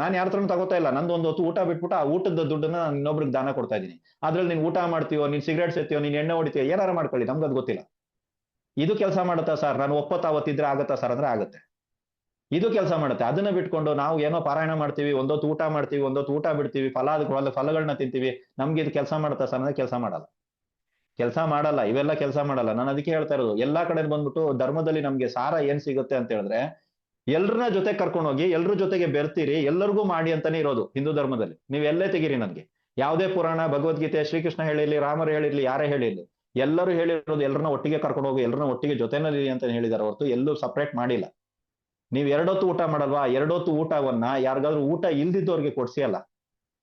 ನಾನು ಯಾರ ಹತ್ರನೂ ತಗೋತಾ ಇಲ್ಲ. ನಂದು ಒಂದೊತ್ತು ಊಟ ಬಿಟ್ಬಿಟ್ಟು ಆ ಊಟದ ದುಡ್ಡನ್ನ ನಾನು ಇನ್ನೊಬ್ರಿಗೆ ದಾನ ಕೊಡ್ತಾ ಇದ್ದೀನಿ. ಅದ್ರಲ್ಲಿ ನೀನ್ ಊಟ ಮಾಡ್ತೀವೋ, ನೀನ್ ಸಿಗರೇಟ್ ಸೇತೀವೋ, ನೀನ್ ಎಣ್ಣೆ ಹೊಡಿತೀಯೋ, ಏನಾರು ಮಾಡ್ಕೊಳ್ಳಿ, ನಮ್ಗದು ಗೊತ್ತಿಲ್ಲ. ಇದು ಕೆಲಸ ಮಾಡುತ್ತಾ ಸರ್? ನಾನು ಒಪ್ಪತ್ತಾವತ್ತಿದ್ರೆ ಆಗತ್ತಾ ಸರ್ ಅಂದ್ರೆ ಆಗುತ್ತೆ. ಇದು ಕೆಲಸ ಮಾಡುತ್ತೆ. ಅದನ್ನ ಬಿಟ್ಕೊಂಡು ನಾವು ಏನೋ ಪಾರಾಯಣ ಮಾಡ್ತೀವಿ, ಒಂದೊತ್ತು ಊಟ ಮಾಡ್ತೀವಿ, ಒಂದೊತ್ತು ಊಟ ಬಿಡ್ತೀವಿ, ಫಲಗಳನ್ನ ತಿಂತೀವಿ, ನಮ್ಗೆ ಇದು ಕೆಲಸ ಮಾಡುತ್ತಾ ಸರ್ ಅಂದ್ರೆ ಕೆಲಸ ಮಾಡಲ್ಲ. ಇವೆಲ್ಲ ಕೆಲಸ ಮಾಡಲ್ಲ. ನಾನು ಅದಕ್ಕೆ ಹೇಳ್ತಾ ಇರೋದು, ಎಲ್ಲಾ ಕಡೆ ಬಂದ್ಬಿಟ್ಟು ಧರ್ಮದಲ್ಲಿ ನಮ್ಗೆ ಸಾರ ಏನ್ ಸಿಗುತ್ತೆ ಅಂತ ಹೇಳಿದ್ರೆ, ಎಲ್ರನ್ನ ಜೊತೆ ಕರ್ಕೊಂಡು ಹೋಗಿ ಎಲ್ರ ಜೊತೆಗೆ ಬೆರ್ತೀರಿ, ಎಲ್ಲರಿಗೂ ಮಾಡಿ ಅಂತಾನೆ ಇರೋದು ಹಿಂದೂ ಧರ್ಮದಲ್ಲಿ. ನೀವು ಎಲ್ಲೇ ತೆಗೀರಿ, ನನ್ಗೆ ಯಾವುದೇ ಪುರಾಣ, ಭಗವದ್ಗೀತೆ, ಶ್ರೀಕೃಷ್ಣ ಹೇಳಿರ್ಲಿ, ರಾಮರು ಹೇಳಿರ್ಲಿ, ಯಾರೇ ಹೇಳಿರ್ಲಿ, ಎಲ್ಲರೂ ಹೇಳಿರೋದು ಎಲ್ಲರನ್ನ ಒಟ್ಟಿಗೆ ಕರ್ಕೊಂಡು ಹೋಗಿ, ಎಲ್ಲರನ್ನ ಒಟ್ಟಿಗೆ ಜೊತೆನಲ್ಲಿ ಅಂತ ಹೇಳಿದಾರೆ ಹೊರತು ಎಲ್ಲೂ ಸಪ್ರೇಟ್ ಮಾಡಿಲ್ಲ. ನೀವು 2 ಹೊತ್ತು ಊಟ ಮಾಡಲ್ವಾ, 2 ಹೊತ್ತು ಊಟವನ್ನ ಯಾರಿಗಾದ್ರೂ ಊಟ ಇಲ್ದಿದ್ದವ್ರಿಗೆ ಕೊಡ್ಸಿಯಲ್ಲ,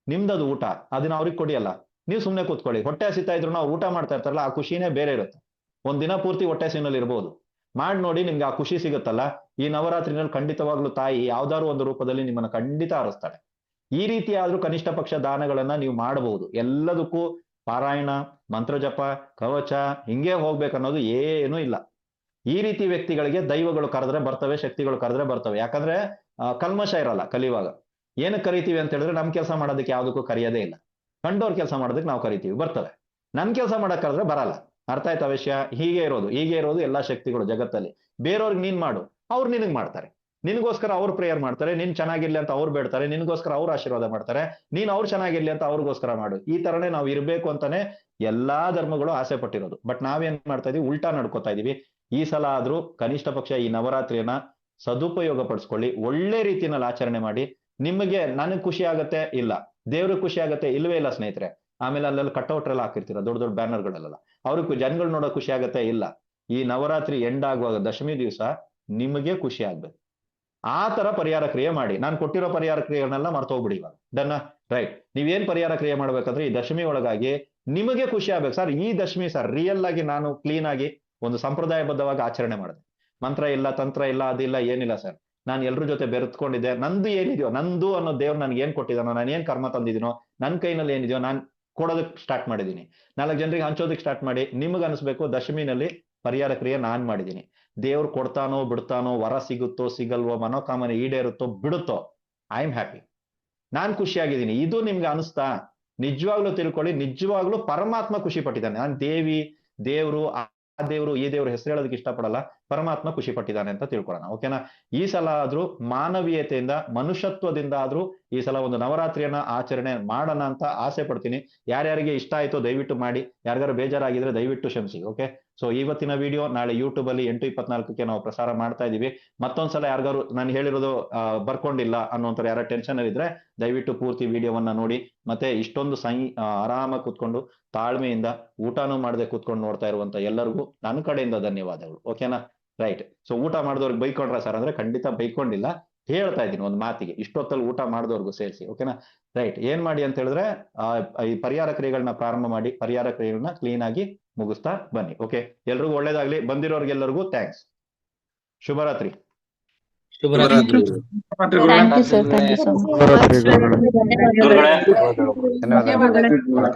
ನಿಮ್ದದು ಊಟ, ಅದನ್ನ ಅವ್ರಿಗೆ ಕೊಡಿಯಲ್ಲ. ನೀವು ಸುಮ್ನೆ ಕೂತ್ಕೊಳ್ಳಿ. ಹೊಟ್ಟೆ ಹಸಿತಾ ಇದ್ರು ಅವ್ರು ಊಟ ಮಾಡ್ತಾ ಇರ್ತಾರಲ್ಲ, ಆ ಖುಷಿನೇ ಬೇರೆ ಇರುತ್ತೆ. ಒಂದ್ ದಿನ ಪೂರ್ತಿ ಹೊಟ್ಟೆ ಹಸಿನಲ್ಲಿ ಇರ್ಬೋದು, ಮಾಡಿ ನೋಡಿ, ನಿಮ್ಗೆ ಆ ಖುಷಿ ಸಿಗುತ್ತಲ್ಲ. ಈ ನವರಾತ್ರಿನಲ್ಲಿ ಖಂಡಿತವಾಗ್ಲೂ ತಾಯಿ ಯಾವ್ದಾದ್ರು ಒಂದು ರೂಪದಲ್ಲಿ ನಿಮ್ಮನ್ನ ಖಂಡಿತ ಹರಿಸ್ತಾಳೆ. ಈ ರೀತಿ ಆದ್ರೂ ಕನಿಷ್ಠ ಪಕ್ಷ ದಾನಗಳನ್ನ ನೀವು ಮಾಡಬಹುದು. ಎಲ್ಲದಕ್ಕೂ ಪಾರಾಯಣ, ಮಂತ್ರ ಜಪ, ಕವಚ ಹಿಂಗೆ ಹೋಗ್ಬೇಕನ್ನೋದು ಏನೂ ಇಲ್ಲ. ಈ ರೀತಿ ವ್ಯಕ್ತಿಗಳಿಗೆ ದೈವಗಳು ಕರೆದ್ರೆ ಬರ್ತವೆ, ಶಕ್ತಿಗಳು ಕರೆದ್ರೆ ಬರ್ತವೆ. ಯಾಕಂದ್ರೆ ಕಲ್ಮಶ ಇರಲ್ಲ ಕಲಿಯುವಾಗ. ಏನಕ್ಕೆ ಕರಿತೀವಿ ಅಂತ ಹೇಳಿದ್ರೆ, ನಮ್ ಕೆಲಸ ಮಾಡೋದಕ್ಕೆ ಯಾವ್ದಕ್ಕೂ ಕರೆಯೋದೇ ಇಲ್ಲ. ಕಂಡೋರ್ ಕೆಲಸ ಮಾಡೋದಕ್ಕೆ ನಾವು ಕರಿತೀವಿ, ಬರ್ತವೆ. ನನ್ ಕೆಲಸ ಮಾಡಕ್ ಕರೆದ್ರೆ ಬರಲ್ಲ. ಅರ್ಥ ಆಯ್ತಾ ವಿಷಯ? ಹೀಗೆ ಇರೋದು ಎಲ್ಲಾ ಶಕ್ತಿಗಳು ಜಗತ್ತಲ್ಲಿ. ಬೇರೆಯವ್ರಿಗೆ ನೀನ್ ಮಾಡು, ಅವ್ರು ನಿನಗ್ ಮಾಡ್ತಾರೆ. ನಿನ್ಗೋಸ್ಕರ ಅವ್ರು ಪ್ರೇಯರ್ ಮಾಡ್ತಾರೆ, ನೀನ್ ಚೆನ್ನಾಗಿರ್ಲಿ ಅಂತ ಅವ್ರು ಬೇಡ್ತಾರೆ, ನಿನ್ಗೋಸ್ಕರ ಅವ್ರು ಆಶೀರ್ವಾದ ಮಾಡ್ತಾರೆ, ನೀನ್ ಅವ್ರು ಚೆನ್ನಾಗಿರ್ಲಿ ಅಂತ ಅವ್ರಿಗೋಸ್ಕರ ಮಾಡು. ಈ ತರನೇ ನಾವು ಇರ್ಬೇಕು ಅಂತಾನೆ ಎಲ್ಲಾ ಧರ್ಮಗಳು ಆಸೆ ಪಟ್ಟಿರೋದು. ಬಟ್ ನಾವೇನ್ ಮಾಡ್ತಾ ಇದೀವಿ, ಉಲ್ಟಾ ನಡ್ಕೋತಾ ಇದೀವಿ. ಈ ಸಲ ಆದ್ರೂ ಕನಿಷ್ಠ ಪಕ್ಷ ಈ ನವರಾತ್ರಿಯನ್ನ ಸದುಪಯೋಗ ಪಡಿಸ್ಕೊಳ್ಳಿ, ಒಳ್ಳೆ ರೀತಿಯಲ್ಲಿ ಆಚರಣೆ ಮಾಡಿ. ನಿಮಗೆ ನನಗ್ ಖುಷಿ ಆಗತ್ತೆ ಇಲ್ಲ, ದೇವ್ರಿಗೆ ಖುಷಿ ಆಗತ್ತೆ ಇಲ್ವೇ ಇಲ್ಲ ಸ್ನೇಹಿತರೆ. ಆಮೇಲೆ ಅಲ್ಲೆಲ್ಲ ಕಟ್ಔಟ್ ಎಲ್ಲ ಹಾಕಿರ್ತೀರ, ದೊಡ್ಡ ದೊಡ್ಡ ಬ್ಯಾನರ್ಗಳೆಲ್ಲ, ಅವ್ರಿಗೆ ಜನಗಳು ನೋಡೋ ಖುಷಿ ಆಗತ್ತೆ ಇಲ್ಲ. ಈ ನವರಾತ್ರಿ ಎಂಡ್ ಆಗುವಾಗ ದಶಮಿ ದಿವಸ ನಿಮಗೆ ಖುಷಿ ಆಗ್ಬೇಕು. ಆ ತರ ಪರಿಹಾರ ಕ್ರಿಯೆ ಮಾಡಿ. ನಾನು ಕೊಟ್ಟಿರೋ ಪರಿಹಾರ ಕ್ರಿಯೆಗಳನ್ನೆಲ್ಲ ಮರ್ತೋಗ್ಬಿಡಿ ಇವಾಗ. ಡನ್ನ ರೈಟ್. ನೀವೇನ್ ಪರಿಹಾರ ಕ್ರಿಯೆ ಮಾಡ್ಬೇಕಂದ್ರೆ ಈ ದಶಮಿ ಒಳಗಾಗಿ ನಿಮಗೆ ಖುಷಿ ಆಗ್ಬೇಕು ಸರ್. ಈ ದಶಮಿ ಸರ್ ರಿಯಲ್ ಆಗಿ ನಾನು ಕ್ಲೀನ್ ಆಗಿ ಒಂದು ಸಂಪ್ರದಾಯಬದ್ಧವಾಗಿ ಆಚರಣೆ ಮಾಡಿದೆ. ಮಂತ್ರ ಇಲ್ಲ, ತಂತ್ರ ಇಲ್ಲ, ಅದಿಲ್ಲ, ಏನಿಲ್ಲ ಸರ್. ನಾನು ಎಲ್ರ ಜೊತೆ ಬೆರೆತ್ಕೊಂಡಿದ್ದೆ. ನಂದು ಏನಿದೆಯೋ, ನಂದು ಅನ್ನೋ ದೇವ್ರು ನನ್ಗೆ ಏನ್ ಕೊಟ್ಟಿದ್ದಾನೋ, ನಾನು ಏನ್ ಕರ್ಮ ತಂದಿದ್ದೀನೋ, ನನ್ನ ಕೈನಲ್ಲಿ ಏನಿದೆಯೋ ನಾನು ಕೊಡೋದಕ್ಕೆ ಸ್ಟಾರ್ಟ್ ಮಾಡಿದ್ದೀನಿ. 4 ಜನರಿಗೆ ಹಂಚೋದಕ್ಕೆ ಸ್ಟಾರ್ಟ್ ಮಾಡಿ. ನಿಮ್ಗೆ ಅನಿಸ್ಬೇಕು ದಶಮಿನಲ್ಲಿ ಪರಿಹಾರ ಕ್ರಿಯೆ ನಾನ್ ಮಾಡಿದ್ದೀನಿ. ದೇವ್ರು ಕೊಡ್ತಾನೋ ಬಿಡ್ತಾನೋ, ವರ ಸಿಗುತ್ತೋ ಸಿಗಲ್ವೋ, ಮನೋಕಾಮನೆ ಈಡೇರುತ್ತೋ ಬಿಡುತ್ತೋ, ಐ ಆಮ್ ಹ್ಯಾಪಿ, ನಾನ್ ಖುಷಿಯಾಗಿದ್ದೀನಿ. ಇದು ನಿಮ್ಗೆ ಅನಿಸ್ತಾ? ನಿಜವಾಗ್ಲೂ ತಿಳ್ಕೊಳ್ಳಿ, ನಿಜವಾಗ್ಲೂ ಪರಮಾತ್ಮ ಖುಷಿ ಪಟ್ಟಿದ್ದಾನೆ. ನಾನು ದೇವಿ, ದೇವ್ರು, ಆ ದೇವ್ರು, ಈ ದೇವ್ರು ಹೆಸರು ಹೇಳೋದಕ್ಕೆ ಇಷ್ಟಪಡಲ್ಲ. ಪರಮಾತ್ಮ ಖುಷಿ ಪಟ್ಟಿದ್ದಾನೆ ಅಂತ ತಿಳ್ಕೊಳ್ಳೋಣ. ಓಕೆನಾ? ಈ ಸಲ ಆದ್ರೂ ಮಾನವೀಯತೆಯಿಂದ, ಮನುಷ್ಯತ್ವದಿಂದ ಆದ್ರೂ ಈ ಸಲ ಒಂದು ನವರಾತ್ರಿಯನ್ನ ಆಚರಣೆ ಮಾಡೋಣ ಅಂತ ಆಸೆ ಪಡ್ತೀನಿ. ಯಾರ್ಯಾರಿಗೆ ಇಷ್ಟ ಆಯ್ತೋ ದಯವಿಟ್ಟು ಮಾಡಿ, ಯಾರಿಗಾರು ಬೇಜಾರಾಗಿದ್ರೆ ದಯವಿಟ್ಟು ಕ್ಷಮಿಸಿ. ಓಕೆ, ಸೊ ಇವತ್ತಿನ ವಿಡಿಯೋ ನಾಳೆ ಯೂಟ್ಯೂಬ್ ಅಲ್ಲಿ 8:24ಕ್ಕೆ ನಾವು ಪ್ರಸಾರ ಮಾಡ್ತಾ ಇದೀವಿ. ಮತ್ತೊಂದ್ಸಲ ಯಾರಿಗಾರು ನಾನು ಹೇಳಿರೋದು ಬರ್ಕೊಂಡಿಲ್ಲ ಅನ್ನೋಂಥ ಯಾರ ಟೆನ್ಷನ್ ಇದ್ರೆ ದಯವಿಟ್ಟು ಪೂರ್ತಿ ವಿಡಿಯೋವನ್ನ ನೋಡಿ. ಮತ್ತೆ ಇಷ್ಟೊಂದು ಆರಾಮಾಗಿ ಕೂತ್ಕೊಂಡು ತಾಳ್ಮೆಯಿಂದ ಊಟನೂ ಮಾಡದೆ ಕೂತ್ಕೊಂಡು ನೋಡ್ತಾ ಇರುವಂತ ಎಲ್ಲರಿಗೂ ನನ್ನ ಕಡೆಯಿಂದ ಧನ್ಯವಾದಗಳು. ಓಕೆನಾ? ರೈಟ್. ಸೊ ಊಟ ಮಾಡಿದವ್ರಿಗೆ ಬೈಕೊಂಡ್ರ ಸರ್ ಅಂದ್ರೆ ಖಂಡಿತ ಬೈಕೊಂಡಿಲ್ಲ, ಹೇಳ್ತಾ ಇದ್ದೀನಿ ಒಂದು ಮಾತಿಗೆ, ಇಷ್ಟೊತ್ತಲ್ಲಿ ಊಟ ಮಾಡಿದವ್ರಿಗೂ ಸೇರಿಸಿ. ಓಕೆನಾ? ರೈಟ್. ಏನ್ ಮಾಡಿ ಅಂತ ಹೇಳಿದ್ರೆ ಈ ಪರಿಹಾರ ಕ್ರಿಯೆಗಳನ್ನ ಪ್ರಾರಂಭ ಮಾಡಿ, ಪರಿಹಾರ ಕ್ರಿಯೆಗಳನ್ನ ಕ್ಲೀನ್ ಆಗಿ ಮುಗಿಸ್ತಾ ಬನ್ನಿ. ಓಕೆ, ಎಲ್ರಿಗೂ ಒಳ್ಳೇದಾಗ್ಲಿ. ಬಂದಿರೋರ್ಗೆಲ್ಲರಿಗೂ ಥ್ಯಾಂಕ್ಸ್. ಶುಭರಾತ್ರಿ. ಶುಭರಾತ್ರಿ. Thank you sir, thank you so much. ಧನ್ಯವಾದಗಳು.